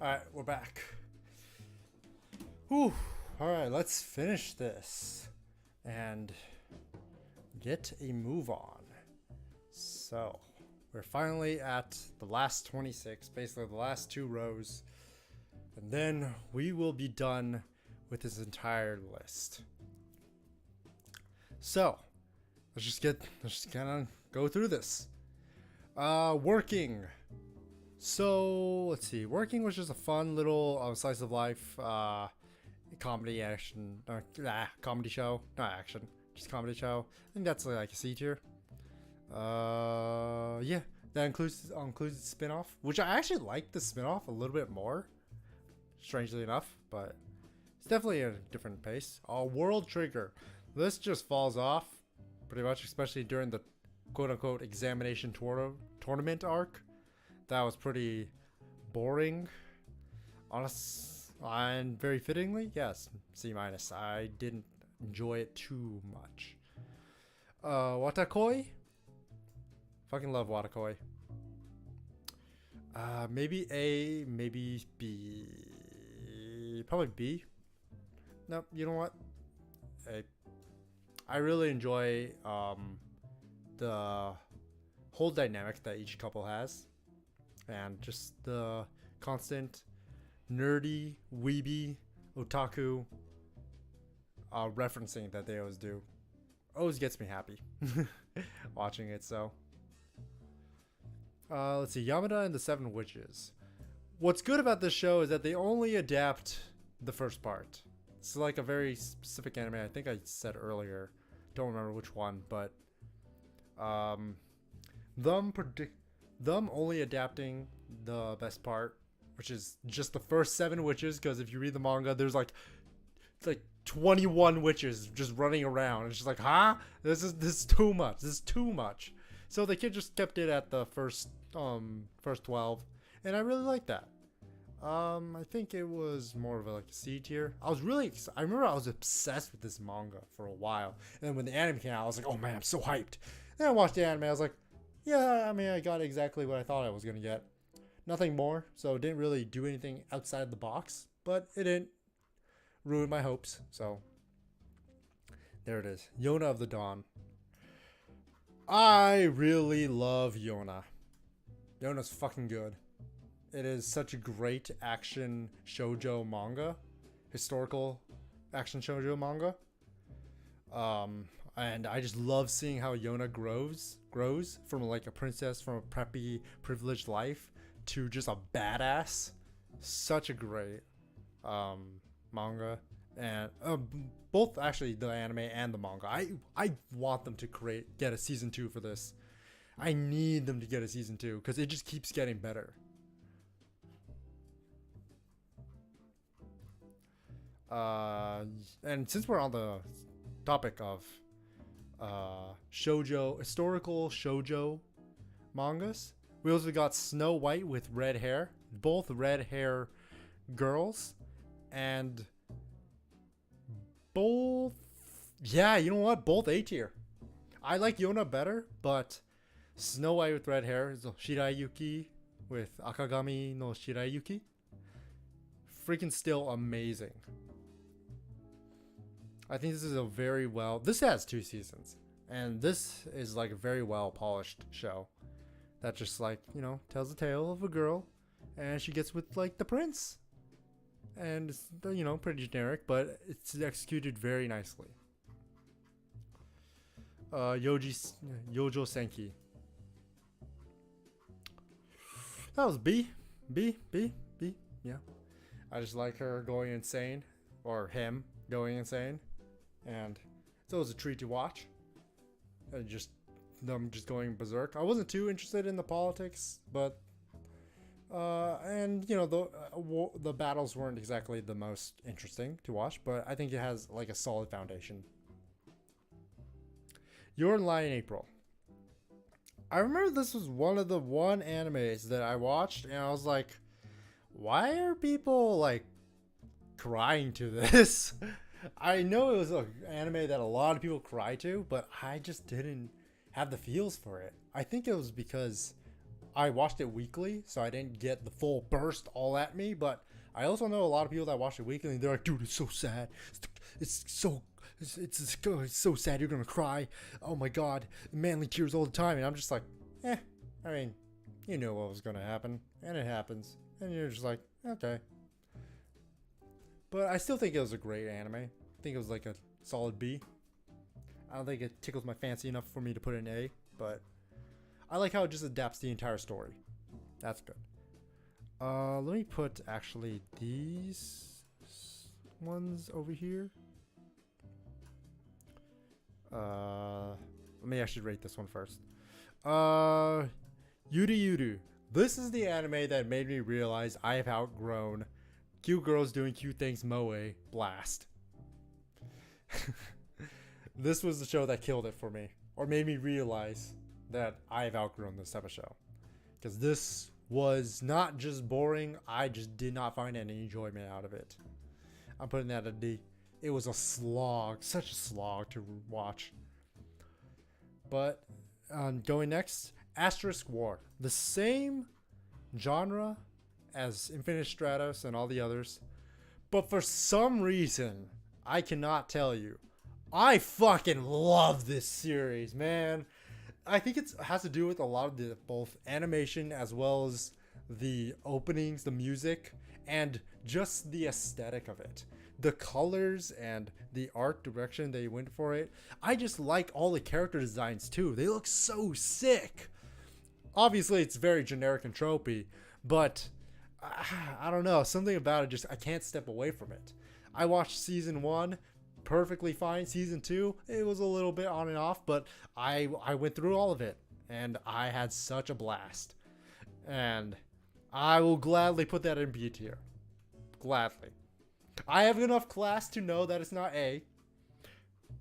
Alright, we're back. Whew. Alright, let's finish this and get a move on. So, we're finally at the last 26, basically the last 2 rows. And then we will be done with this entire list. So, let's just kind of go through this. Working. So, let's see. Working was just a fun little slice of life comedy action, comedy show. Not action, just comedy show. I think that's like a C tier. Yeah, that includes the spin-off, which I actually like the spin-off a little bit more, strangely enough, but it's definitely a different pace. World Trigger. This just falls off pretty much, especially during the quote-unquote examination tournament arc. That was pretty boring. Honest and very fittingly, yes, C-. I didn't enjoy it too much. Watakoi. Fucking love Watakoi. Maybe A, maybe B. Probably B. Nope, you know what? A. I really enjoy the whole dynamic that each couple has. And just the constant nerdy, weeby, otaku referencing that they always do. Always gets me happy watching it, so. Let's see, Yamada and the Seven Witches. What's good about this show is that they only adapt the first part. It's like a very specific anime, I think I said earlier. Don't remember which one, but them only adapting the best part, which is just the first 7 witches, because if you read the manga, there's like 21 witches just running around. It's just like, huh? This is too much. This is too much. So the kid just kept it at the first 12, and I really like that. I think it was more of a C tier. I remember I was obsessed with this manga for a while, and then when the anime came out, I was like, oh man, I'm so hyped. Then I watched the anime, I was like, yeah, I mean, I got exactly what I thought I was gonna get. Nothing more, so it didn't really do anything outside the box, but it didn't ruin my hopes, so there it is. Yona of the Dawn. I really love Yona. Yona's fucking good. It is such a great action shoujo manga. Historical action shoujo manga. And I just love seeing how Yona grows from like a princess from a preppy, privileged life to just a badass. Such a great manga. And both actually the anime and the manga. I want them to get a season 2 for this. I need them to get a season 2 because it just keeps getting better. And since we're on the topic of historical shoujo mangas, we also got Snow White with red hair, both red hair girls, and both, yeah, you know what, both A tier. I like Yona better, but Snow White with red hair is Shirayuki with Akagami no Shirayuki. Freaking still amazing. I think this is this has 2 seasons, and this is like a very well polished show that just like, you know, tells the tale of a girl and she gets with like the prince, and it's, you know, pretty generic, but it's executed very nicely. Yojo Senki. That was B. Yeah. I just like her going insane, or him going insane, and it's always a treat to watch. And just them just going berserk. I wasn't too interested in the politics, but and you know, the battles weren't exactly the most interesting to watch, but I think it has like a solid foundation. Your Lie in April. I remember this was one of the animes that I watched, and I was like, why are people like crying to this? I know it was an anime that a lot of people cry to, but I just didn't have the feels for it. I think it was because I watched it weekly, so I didn't get the full burst all at me. But I also know a lot of people that watch it weekly, and they're like, "Dude, it's so sad. It's so it's so sad. You're gonna cry. Oh my god, manly tears all the time." And I'm just like, eh. I mean, you knew what was gonna happen, and it happens, and you're just like, okay. But I still think it was a great anime. I think it was like a solid B. I don't think it tickles my fancy enough for me to put an A, but I like how it just adapts the entire story. That's good. Let me put actually these ones over here. Let me actually rate this one first. Yuru Yuru. This is the anime that made me realize I have outgrown cute girls doing cute things moe blast. This was the show that killed it for me, or made me realize that I've outgrown this type of show. Because this was not just boring, I just did not find any enjoyment out of it. I'm putting that at a D. It was a slog, such a slog to watch. But going next, Asterisk War. The same genre as Infinite Stratos and all the others. But for some reason, I cannot tell you, I fucking love this series, man. I think it has to do with a lot of the both animation as well as the openings, the music, and just the aesthetic of it. The colors and the art direction they went for it. I just like all the character designs too. They look so sick. Obviously, it's very generic and tropey, but I don't know. Something about it just, I can't step away from it. I watched season 1 perfectly fine. Season 2, it was a little bit on and off, but I went through all of it, and I had such a blast. And I will gladly put that in B tier. Gladly. I have enough class to know that it's not A,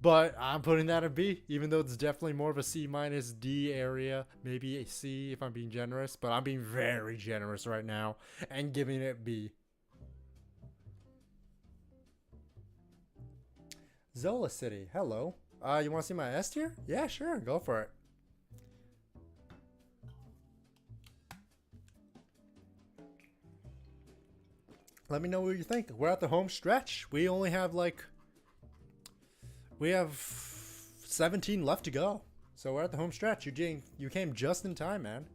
but I'm putting that in B, even though it's definitely more of a C minus D area, maybe a C if I'm being generous, but I'm being very generous right now and giving it B. Zola City, hello. You want to see my S tier? Yeah, sure, go for it. Let me know what you think. We're at the home stretch. We only have we have 17 left to go. So we're at the home stretch. You came just in time, man.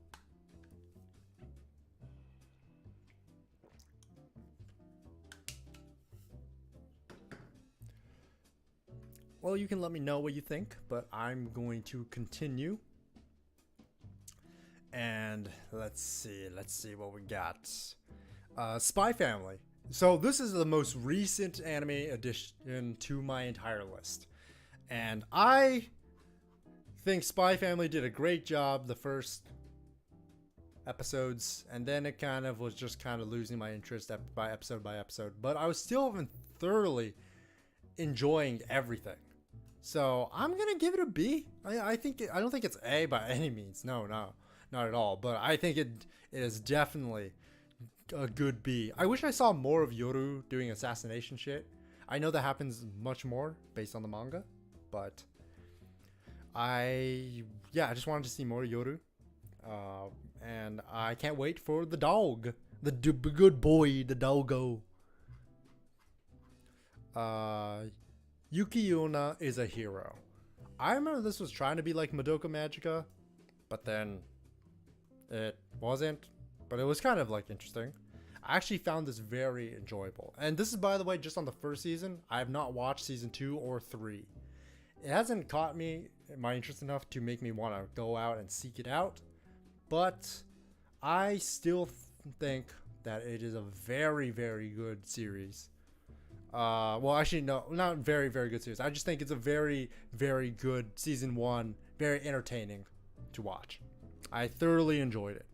Well, you can let me know what you think, but I'm going to continue. And let's see what we got. Spy Family. So this is the most recent anime addition to my entire list. And I think Spy Family did a great job the first episodes, and then it kind of was just kind of losing my interest by episode. But I was still thoroughly enjoying everything. So I'm gonna give it a B. I don't think it's A by any means. No, not at all. But I think it is definitely a good B. I wish I saw more of Yoru doing assassination shit. I know that happens much more based on the manga, but I just wanted to see more Yoru. And I can't wait for the dog, the good boy, the doggo. Yuki Yuna is a hero. I remember this was trying to be like Madoka Magica, but then it wasn't. But it was kind of like interesting. I actually found this very enjoyable. And this is, by the way, just on the first season. I have not watched season 2 or 3. It hasn't caught my interest enough to make me want to go out and seek it out. But I still think that it is a very, very good series. Well, actually, no, not very, very good series. I just think it's a very, very good season 1. Very entertaining to watch. I thoroughly enjoyed it.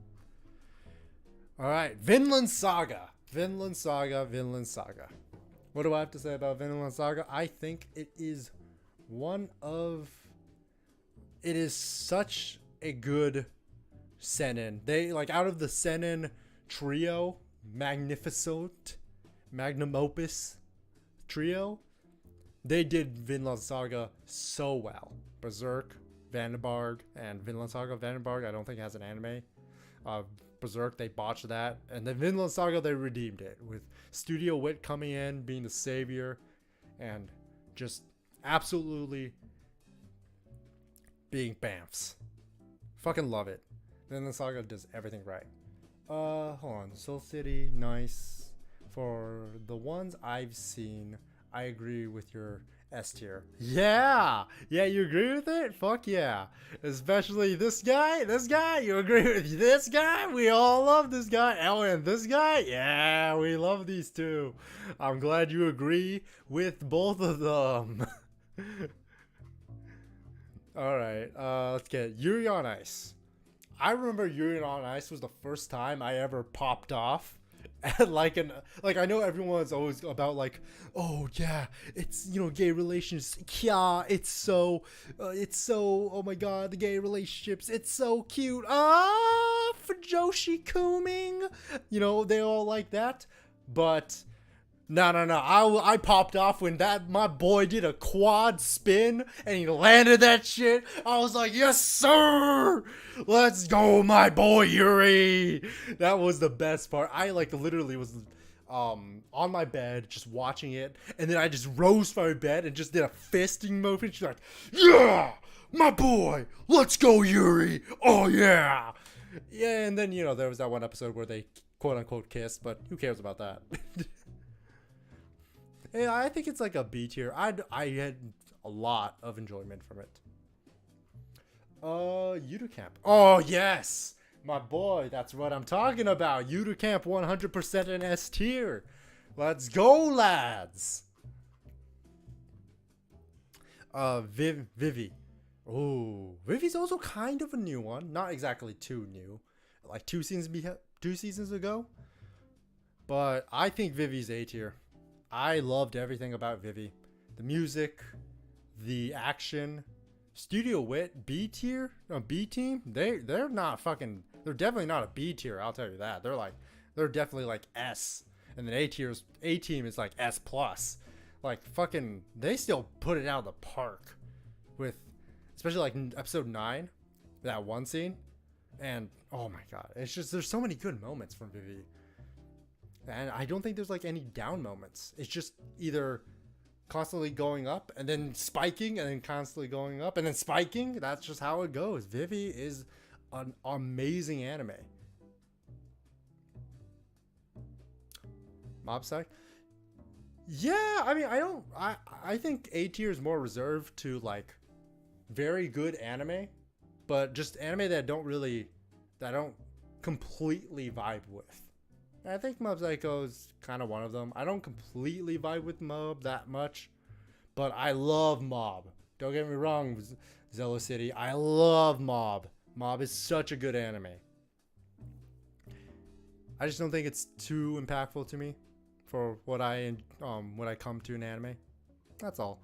Alright, Vinland Saga. Vinland Saga. What do I have to say about Vinland Saga? I think it is it is such a good seinen. They, out of the seinen trio, magnum opus trio, they did Vinland Saga so well. Berserk, Vandenberg, and Vinland Saga. Vandenberg, I don't think has an anime. Uh, Berserk, they botched that, and then Vinland Saga, they redeemed it with Studio Wit coming in, being the savior, and just absolutely being bamfs. Fucking love it. Vinland Saga does everything right. Hold on. Soul City, nice. For the ones I've seen, I agree with your S tier. Yeah! Yeah, you agree with it? Fuck yeah. Especially this guy. This guy, you agree with this guy? We all love this guy. Oh, and this guy? Yeah, we love these two. I'm glad you agree with both of them. Alright, let's get Yuri on Ice. I remember Yuri on Ice was the first time I ever popped off. And like I know everyone's always about like, oh yeah, it's, you know, gay relations, yeah, it's so oh my god, the gay relationships, it's so cute, for Joshi Kuming, you know, they all like that. But no, I popped off when my boy did a quad spin and he landed that shit. I was like, yes sir, let's go my boy Yuri. That was the best part. I like literally was on my bed just watching it, and then I just rose from my bed and just did a fisting movement. She's like, yeah, my boy, let's go Yuri. Oh yeah. Yeah, and then, you know, there was that one episode where they quote unquote kissed, but who cares about that? Yeah, I think it's like a B tier. I had a lot of enjoyment from it. Camp. Oh yes, my boy. That's what I'm talking about. Camp 100% in S tier. Let's go, lads. Vivi. Oh, Vivi's also kind of a new one. Not exactly too new. Like two seasons ago. But I think Vivi's A tier. I loved everything about Vivi. The music, the action, Studio Wit, B tier, B team. They're not fucking. They're definitely not a B tier. I'll tell you that. They're definitely like S, and then A team is like S plus. Like fucking, they still put it out of the park, with, especially like episode 9, that one scene, and oh my god, it's just there's so many good moments from Vivi. And I don't think there's like any down moments. It's just either constantly going up and then spiking and then constantly going up and then spiking. That's just how it goes. Vivi is an amazing anime. Mob Psych? Yeah, I mean, I think A tier is more reserved to like very good anime, but just anime that I don't completely vibe with. I think Mob Psycho is kind of one of them. I don't completely vibe with Mob that much, but I love Mob. Don't get me wrong, Zello City. I love Mob. Mob is such a good anime. I just don't think it's too impactful to me for what I come to an anime. That's all.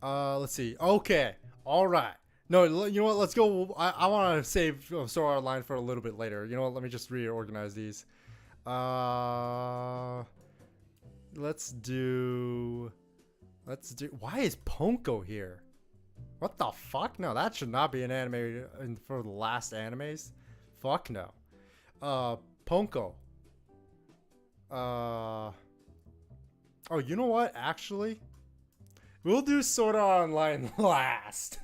Let's see. Okay. All right. No, you know what? Let's go. I want to save Sword Art Online for a little bit later. You know what? Let me just reorganize these. Let's do. Why is Ponko here? What the fuck? No, that should not be an anime for the last animes. Fuck no. Ponko. Oh, you know what? Actually, we'll do Sword Art Online last.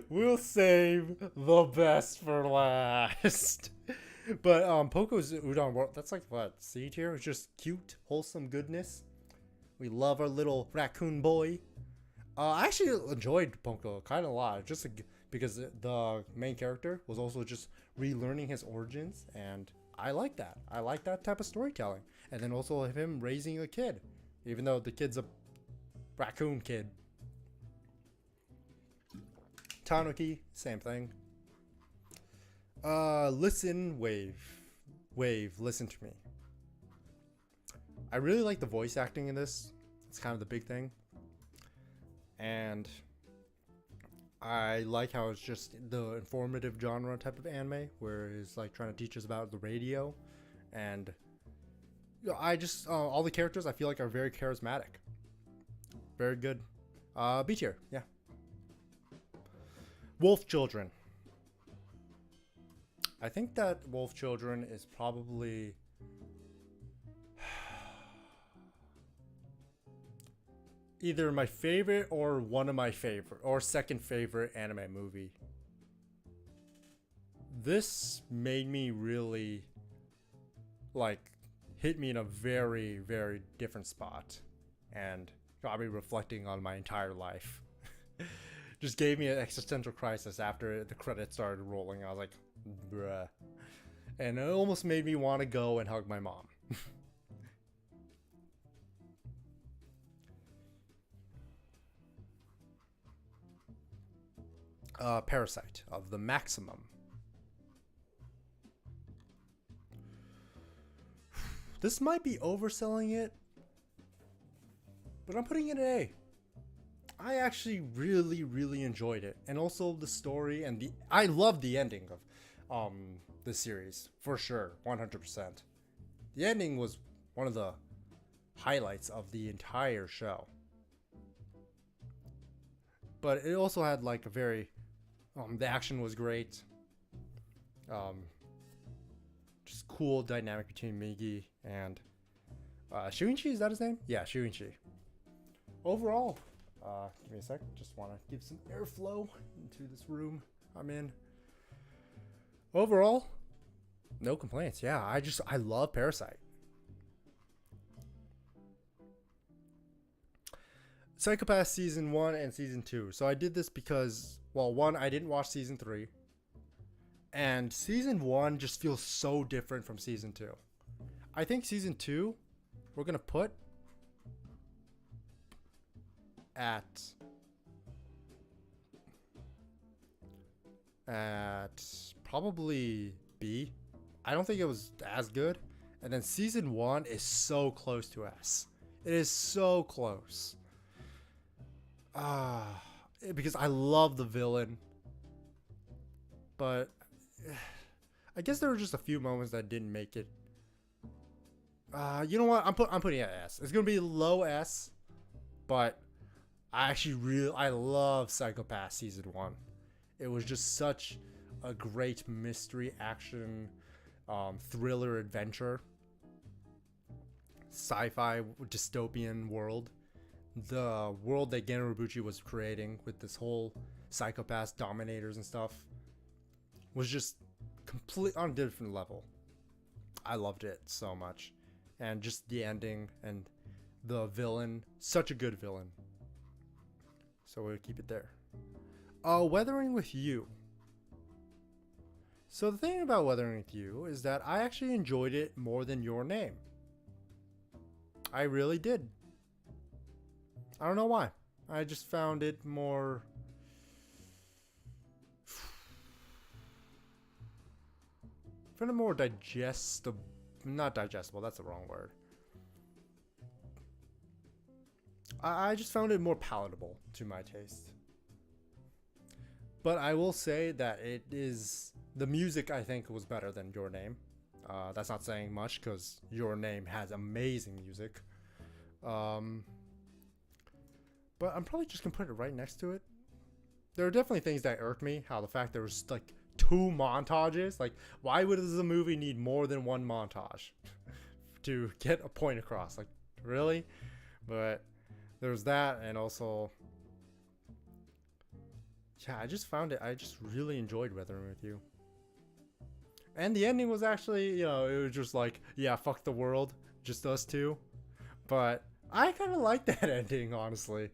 We'll save the best for last. But Poco's Udon World, that's like what? C tier? It's just cute, wholesome goodness. We love our little raccoon boy. I actually enjoyed Ponko kind of a lot, just because the main character was also just relearning his origins, and I like that. I like that type of storytelling. And then also him raising a kid, even though the kid's a raccoon kid. Tanuki, same thing. Listen, wave, listen to me. I really like the voice acting in this. It's kind of the big thing. And I like how it's just the informative genre type of anime, where it's like trying to teach us about the radio. And I just, all the characters I feel like are very charismatic. Very good. B tier, yeah. Wolf Children. I think that Wolf Children is probably either my favorite or one of my favorite or second favorite anime movie. This made me really like hit me in a very, very different spot and got me reflecting on my entire life. Just gave me an existential crisis after the credits started rolling. I was like, bruh. And it almost made me want to go and hug my mom. Parasite of the Maximum. This might be overselling it, but I'm putting it an A. I actually really, really enjoyed it, and also the story and I love the ending of the series for sure, 100%. The ending was one of the highlights of the entire show, but it also had like a very the action was great. Just cool dynamic between Migi and Shuichi, is that his name? Yeah, Shuichi. Overall, give me a sec. Just want to give some airflow into this room I'm in. Overall, no complaints. Yeah, I love Parasite. Psychopath season 1 and season 2. So I did this because, well, one, I didn't watch season 3. And season 1 just feels so different from season 2. I think season 2, we're going to put at probably B. I don't think it was as good. And then season 1 is so close to S. It is so close. Because I love the villain. But I guess there were just a few moments that didn't make it. You know what? I'm putting it at S. It's gonna be low S, but I love Psychopath season 1. It was just such a great mystery action, thriller adventure, sci-fi dystopian world. The world that Gen Urobuchi was creating with this whole psychopath dominators and stuff was just complete on a different level. I loved it so much. And just the ending and the villain, such a good villain. So we'll keep it there. Weathering with You. So the thing about Weathering with You is that I actually enjoyed it more than Your Name. I really did. I don't know why. I just found it more... found it more digestible. Not digestible, that's the wrong word. I just found it more palatable to my taste. But I will say that it is... the music, I think, was better than Your Name. That's not saying much, because Your Name has amazing music. But I'm probably just going to put it right next to it. There are definitely things that irked me. How the fact there was, like, 2 montages. Like, why would the movie need more than 1 montage to get a point across? Like, really? But there's that, and also... yeah, I just found it... I just really enjoyed Weathering with You. And the ending was actually, you know, it was just like, yeah, fuck the world. Just us two. But I kind of like that ending, honestly.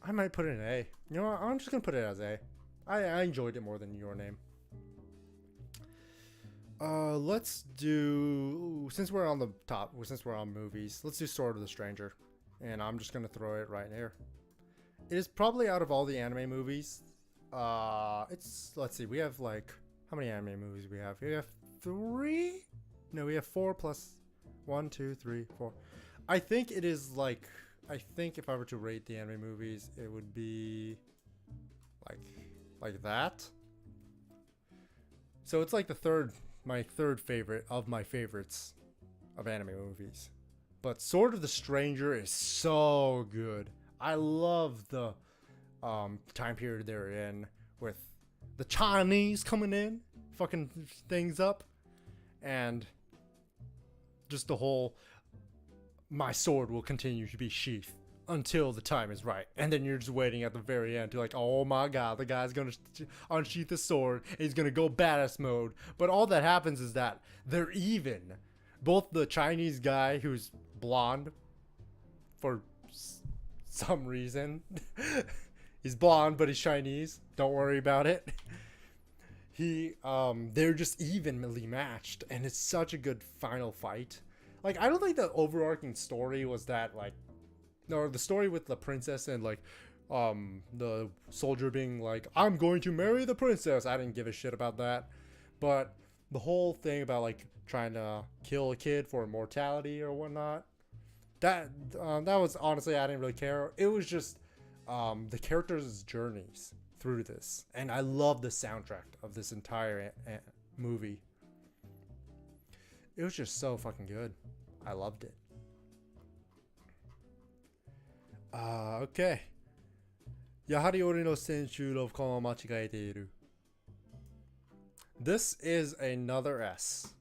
I might put it in A. You know what? I'm just going to put it as A. I enjoyed it more than Your Name. Let's do... since we're on the top, since we're on movies, let's do Sword of the Stranger. And I'm just going to throw it right here. It is probably out of all the anime movies. It's... let's see. We have like... how many anime movies we have? We have 3? No, we have 4 plus 1, 2, 3, 4. I think it is like... I think if I were to rate the anime movies, it would be like that. So it's like my third favorite of my favorites of anime movies. But Sword of the Stranger is so good. I love the time period they're in with the Chinese coming in, fucking things up, and just the whole my sword will continue to be sheathed until the time is right. And then you're just waiting at the very end to like, oh my god, the guy's gonna unsheath the sword and he's gonna go badass mode. But all that happens is that they're even. Both the Chinese guy who's blonde for some reason. He's blonde, but he's Chinese. Don't worry about it. They're just evenly matched, and it's such a good final fight. Like, I don't think the overarching story was that, like, no, the story with the princess and, like, the soldier being like, I'm going to marry the princess. I didn't give a shit about that. But the whole thing about, like, trying to kill a kid for immortality or whatnot, that was, honestly, I didn't really care. It was just the characters' journeys through this. And I love the soundtrack of this entire movie. It was just so fucking good. I loved it. Okay. やはり俺の選手のコンを間違えている. This is another S.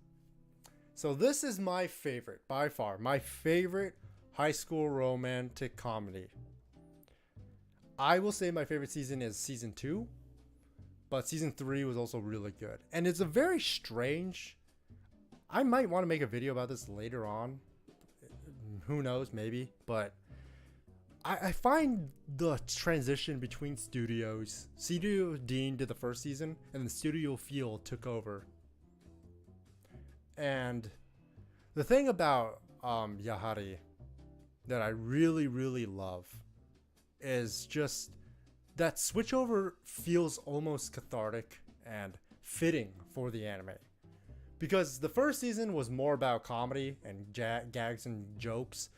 So this is my favorite, by far, my favorite high school romantic comedy. I will say my favorite season is season 2, but season 3 was also really good. And it's a very strange... I might want to make a video about this later on. Who knows, maybe. But I find the transition between studios. Studio Dean did the first season, and then Studio Field took over. And the thing about Yahari that I really, really love is just that switchover feels almost cathartic and fitting for the anime. Because the first season was more about comedy and gags and jokes.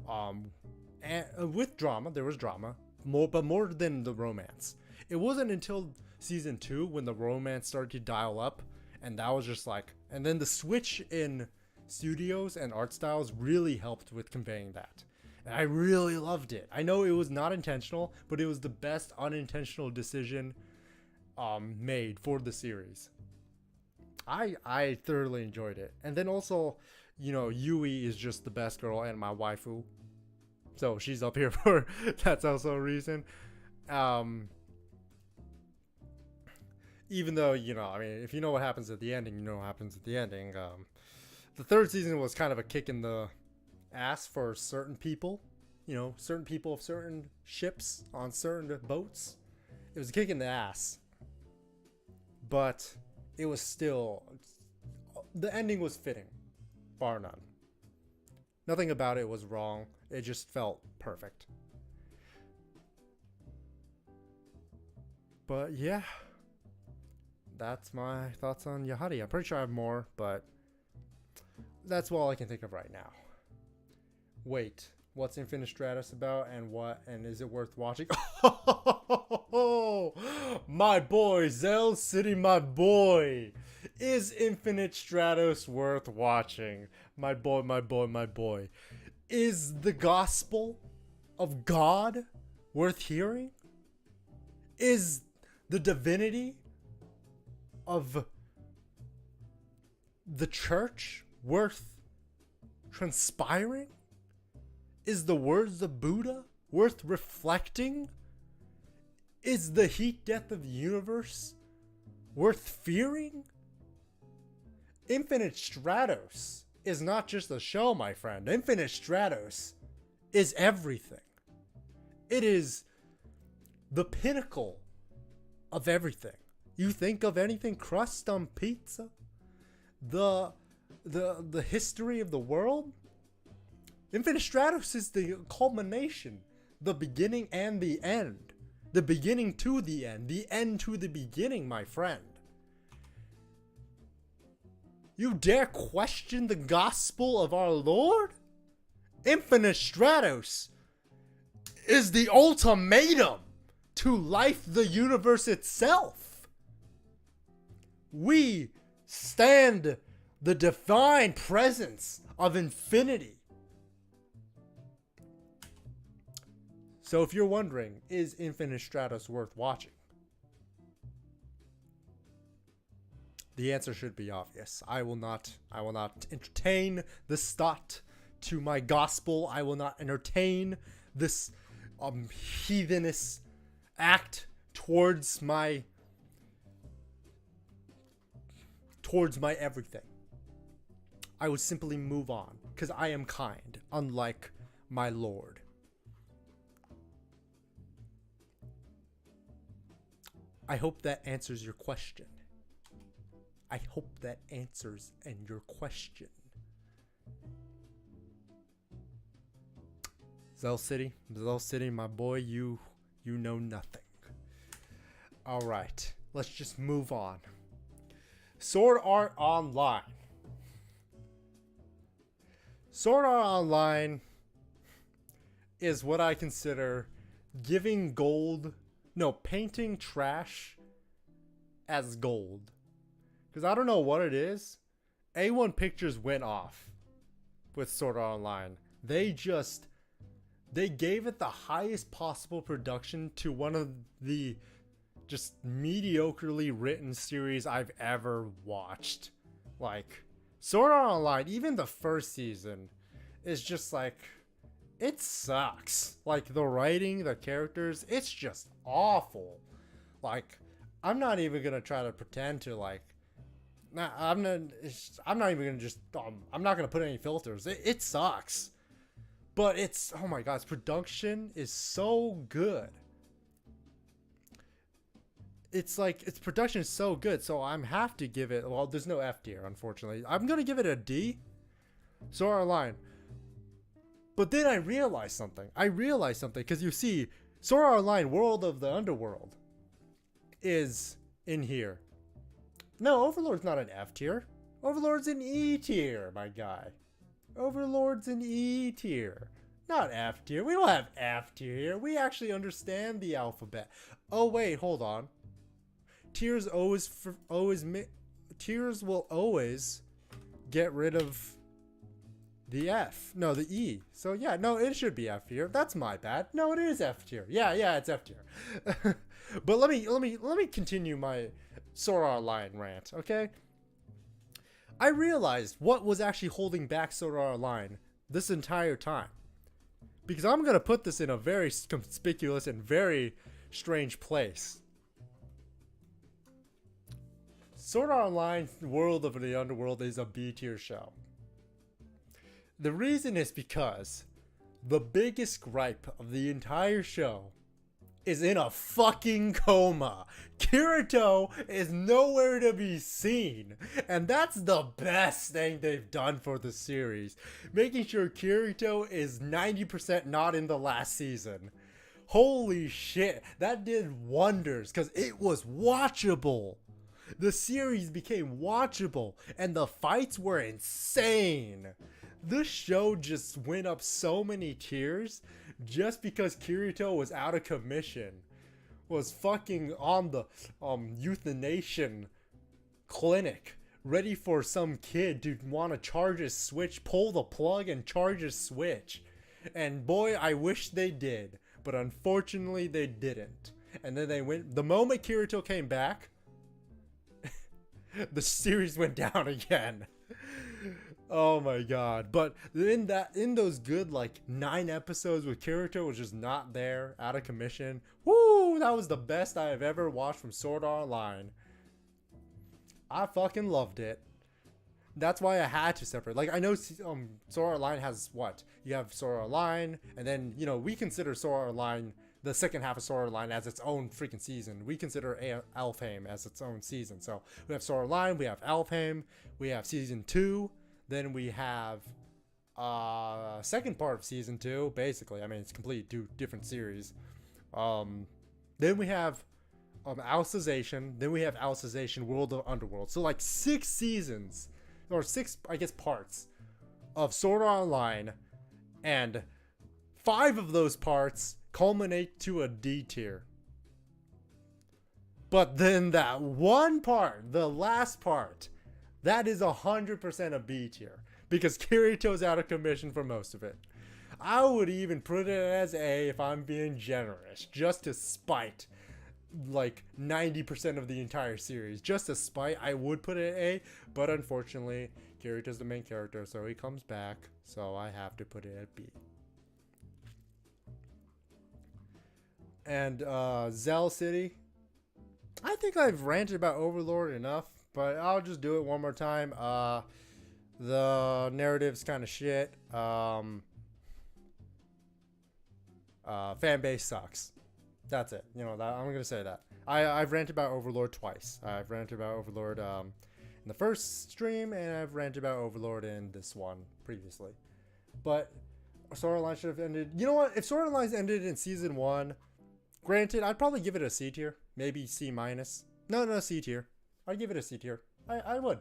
And with drama, there was drama, but more than the romance. It wasn't until season 2 when the romance started to dial up, and that was just like... And then the switch in studios and art styles really helped with conveying that. And I really loved it. I know it was not intentional, but it was the best unintentional decision made for the series. I thoroughly enjoyed it. And then also, you know, Yui is just the best girl and my waifu. So she's up here for... That's also a reason. Even though, you know, I mean, if you know what happens at the ending, you know what happens at the ending. The third season was kind of a kick in the ass for certain people. You know, certain people of certain ships on certain boats. It was a kick in the ass. But it was still... The ending was fitting. Bar none. Nothing about it was wrong. It just felt perfect. But yeah. That's my thoughts on Yahari. I'm pretty sure I have more, but that's all I can think of right now. Wait, what's Infinite Stratus about, and is it worth watching? Oh, my boy, Zell City, my boy. Is Infinite Stratos worth watching? My boy, my boy, my boy. Is the gospel of God worth hearing? Is the divinity of the church worth transpiring? Is the words of Buddha worth reflecting? Is the heat death of the universe worth fearing? Infinite Stratos is not just a show, my friend. Infinite Stratos is everything. It is the pinnacle of everything. You think of anything crust on pizza? The history of the world? Infinite Stratos is the culmination, the beginning and the end. The beginning to the end to the beginning, my friend. You dare question the gospel of our Lord? Infinite Stratos is the ultimatum to life, the universe itself. We stand the divine presence of infinity. So if you're wondering, is Infinite Stratos worth watching? The answer should be obvious. I will not entertain this thought to my gospel. I will not entertain this heathenous act towards my everything. I would simply move on because I am kind, unlike my Lord. I hope that answers your question. I hope that answers your question. Zell City, my boy, you know nothing. All right, let's just move on. Sword Art Online. Sword Art Online is what I consider painting trash as gold. Because I don't know what it is. A1 Pictures went off with Sword Art Online. They gave it the highest possible production to one of the just mediocrely written series I've ever watched. Like, Sword Art Online, even the first season, is just like, it sucks. Like, the writing, the characters, it's just awful. Like, I'm not even gonna try to pretend to, like, I'm not even gonna I'm not gonna put any filters. It sucks. But oh my god, its production is so good. It's like, its production is so good, so I'm have to give it, well, there's no F tier, unfortunately. I'm gonna give it a D. Sword Art Online. But then I realized something, because you see, Sword Art Online World of the Underworld is in here. No, Overlord's not an F tier. Overlord's an E tier, my guy. Overlord's an E tier. Not F tier. We don't have F tier here. We actually understand the alphabet. Oh wait, hold on. Tiers tiers will always get rid of the F. No, the E. So yeah, no, it should be F tier. That's my bad. No, it is F tier. Yeah, it's F tier. But let me continue my Sword Art Online rant, okay? I realized what was actually holding back Sword Art Online this entire time. Because I'm going to put this in a very conspicuous and very strange place. Sword Art Online World of the Underworld is a B tier show. The reason is because the biggest gripe of the entire show is in a fucking coma. Kirito is nowhere to be seen. And that's the best thing they've done for the series. Making sure Kirito is 90% not in the last season. Holy shit, that did wonders because it was watchable. The series became watchable and the fights were insane. This show just went up so many tiers just because Kirito was out of commission, was fucking on the euthanation clinic, ready for some kid to want to charge his switch, pull the plug and charge his switch. And boy, I wish they did, but unfortunately they didn't. And then they went, the moment Kirito came back, the series went down again. Oh my god. But in those good like 9 episodes where Kirito was just not there, out of commission, woo, that was the best I have ever watched from Sword Art Online. I fucking loved it. That's why I had to separate. Like, I know Sword Art Online has what? You have Sword Art Online, and then, you know, we consider Sword Art Online, the second half of Sword Art Online, as its own freaking season. We consider Alfheim as its own season. So we have Sword Art Online, we have Alfheim, we have season 2. Then we have second part of season 2, basically. I mean, it's completely 2 different series. Then we have Alicization. Then we have Alicization World of Underworld. So like 6 seasons, or 6, I guess, parts of Sword Art Online. And 5 of those parts culminate to a D tier. But then that one part, the last part, that is 100% a B tier because Kirito's out of commission for most of it. I would even put it as A if I'm being generous, just to spite like 90% of the entire series. Just to spite, I would put it at A, but unfortunately, Kirito's the main character, so he comes back, so I have to put it at B. And Zell City, I think I've ranted about Overlord enough, but I'll just do it one more time. The narrative's kind of shit. Fan base sucks. That's it. You know, I'm gonna say that. I've ranted about Overlord twice. I've ranted about Overlord in the first stream, and I've ranted about Overlord in this one previously. But Sword Art Online should have ended. You know what? If Sword Art Online ended in season 1, granted, I'd probably give it a C tier, maybe C minus. No, C tier. I'd give it a C tier. I would.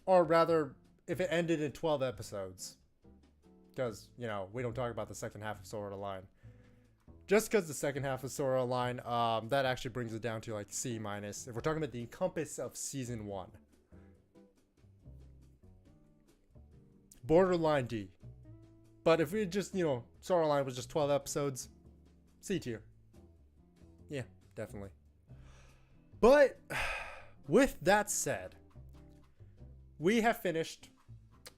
Or rather, if it ended in 12 episodes, because you know we don't talk about the second half of Sword Art Online. Just because the second half of Sword Art Online, that actually brings it down to like C minus. If we're talking about the encompass of season 1, borderline D. But if we just, you know, Sword Art Online was just 12 episodes, C tier. Yeah, definitely. But with that said, we have finished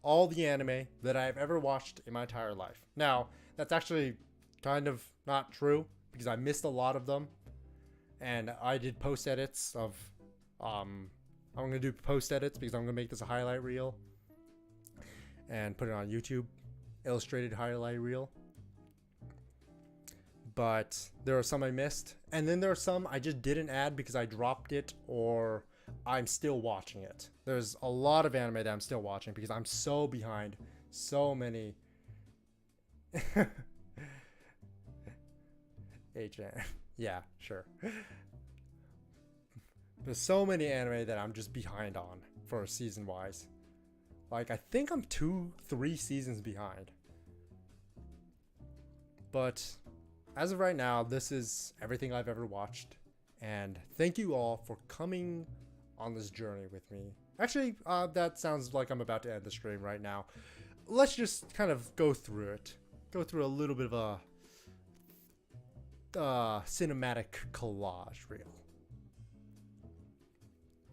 all the anime that I've ever watched in my entire life. Now, that's actually kind of not true because I missed a lot of them, and I did post edits of I'm gonna do post edits because I'm gonna make this a highlight reel and put it on YouTube, illustrated highlight reel. But there are some I missed, and then there are some I just didn't add because I dropped it or I'm still watching it. There's a lot of anime that I'm still watching because I'm so behind so many HN. Yeah, sure. There's so many anime that I'm just behind on for season wise. Like, I think I'm 2-3 seasons behind. But as of right now, this is everything I've ever watched. And thank you all for coming on this journey with me. Actually, that sounds like I'm about to end the stream right now. Let's just kind of go through it. Go through a little bit of a cinematic collage reel.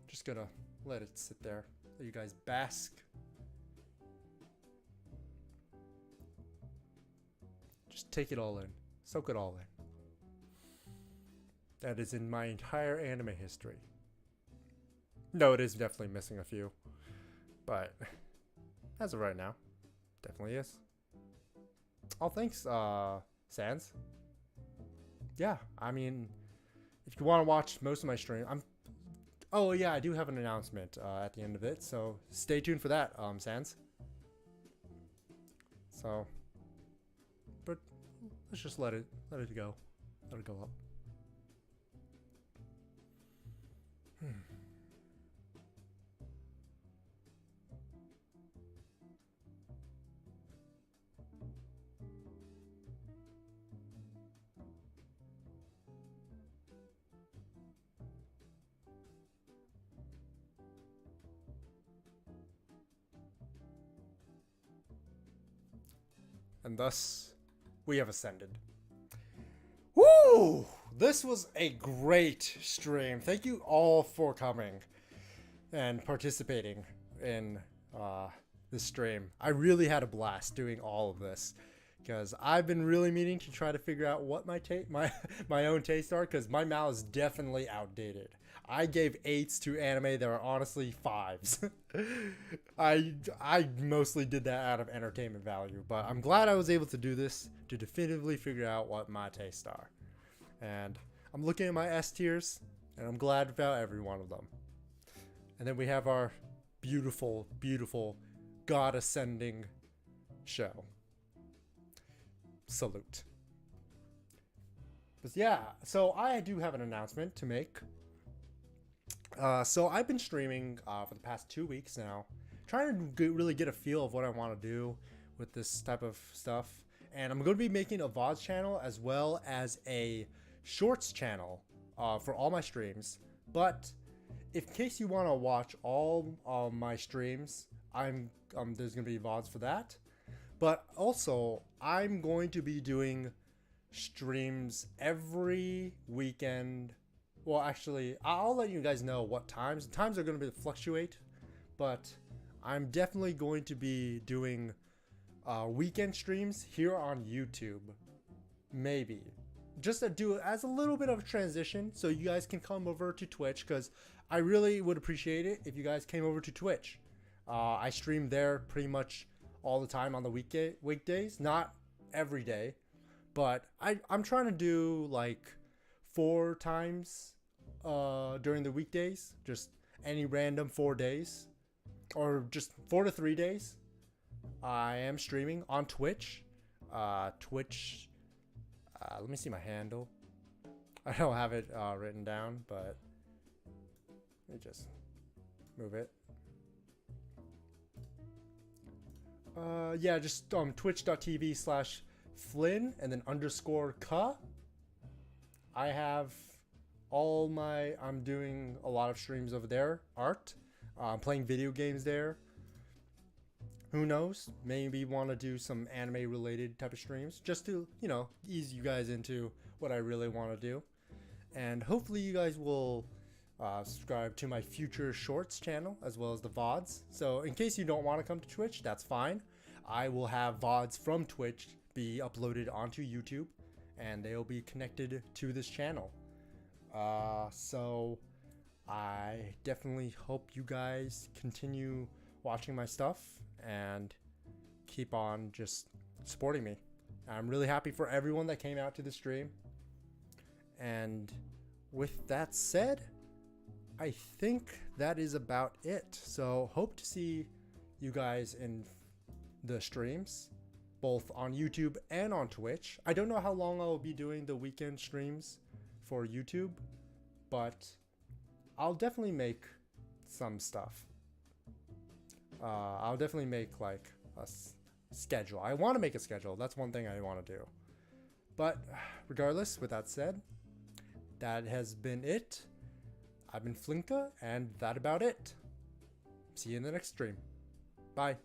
Just gonna let it sit there. Let you guys bask. Just take it all in. Soak it all in. That is in my entire anime history. No, it is definitely missing a few. But as of right now, definitely is. Oh, thanks, Sans. Yeah, I mean, if you want to watch most of my stream, oh yeah, I do have an announcement at the end of it, so stay tuned for that, Sans. So, but let's just let it go. Let it go up. And thus, we have ascended. Woo! This was a great stream. Thank you all for coming and participating in this stream. I really had a blast doing all of this because I've been really meaning to try to figure out what my own tastes are, because my Mal is definitely outdated. I gave 8s to anime that are honestly 5s. I mostly did that out of entertainment value, but I'm glad I was able to do this to definitively figure out what my tastes are. And I'm looking at my S tiers, and I'm glad about every one of them. And then we have our beautiful, beautiful God ascending show. Salute. But yeah, so I do have an announcement to make. So I've been streaming for the past 2 weeks now, trying to really get a feel of what I want to do with this type of stuff. And I'm going to be making a VODs channel as well as a shorts channel for all my streams. But in case you want to watch all my streams, there's going to be VODs for that. But also, I'm going to be doing streams every weekend. Well, actually, I'll let you guys know what times. Times are going to fluctuate, but I'm definitely going to be doing weekend streams here on YouTube. Maybe. Just to do it as a little bit of a transition so you guys can come over to Twitch, because I really would appreciate it if you guys came over to Twitch. I stream there pretty much all the time on the weekdays. Not every day, but I'm trying to do like 4 times during the weekdays. Just any random 4 days. Or just 4 to 3 days. I am streaming on Twitch. Twitch. Let me see my handle. I don't have it written down, but let me just move it. Yeah, just twitch.tv/Flynn and then _Ka. I have all my, I'm doing a lot of streams over there. Art. I'm playing video games there. Who knows? Maybe want to do some anime related type of streams just to, you know, ease you guys into what I really want to do. And hopefully you guys will subscribe to my future shorts channel as well as the VODs. So in case you don't want to come to Twitch, that's fine. I will have VODs from Twitch be uploaded onto YouTube and they'll be connected to this channel. So I definitely hope you guys continue watching my stuff and keep on just supporting me. I'm really happy for everyone that came out to the stream. And with that said, I think that is about it. So hope to see you guys in the streams, both on YouTube and on Twitch. I don't know how long I'll be doing the weekend streams for YouTube, but I'll definitely make some stuff. I'll definitely make like a schedule. I want to make a schedule. That's one thing I want to do. But regardless, with that said, that has been it. I've been Flinnka, and that about it. See you in the next stream. Bye.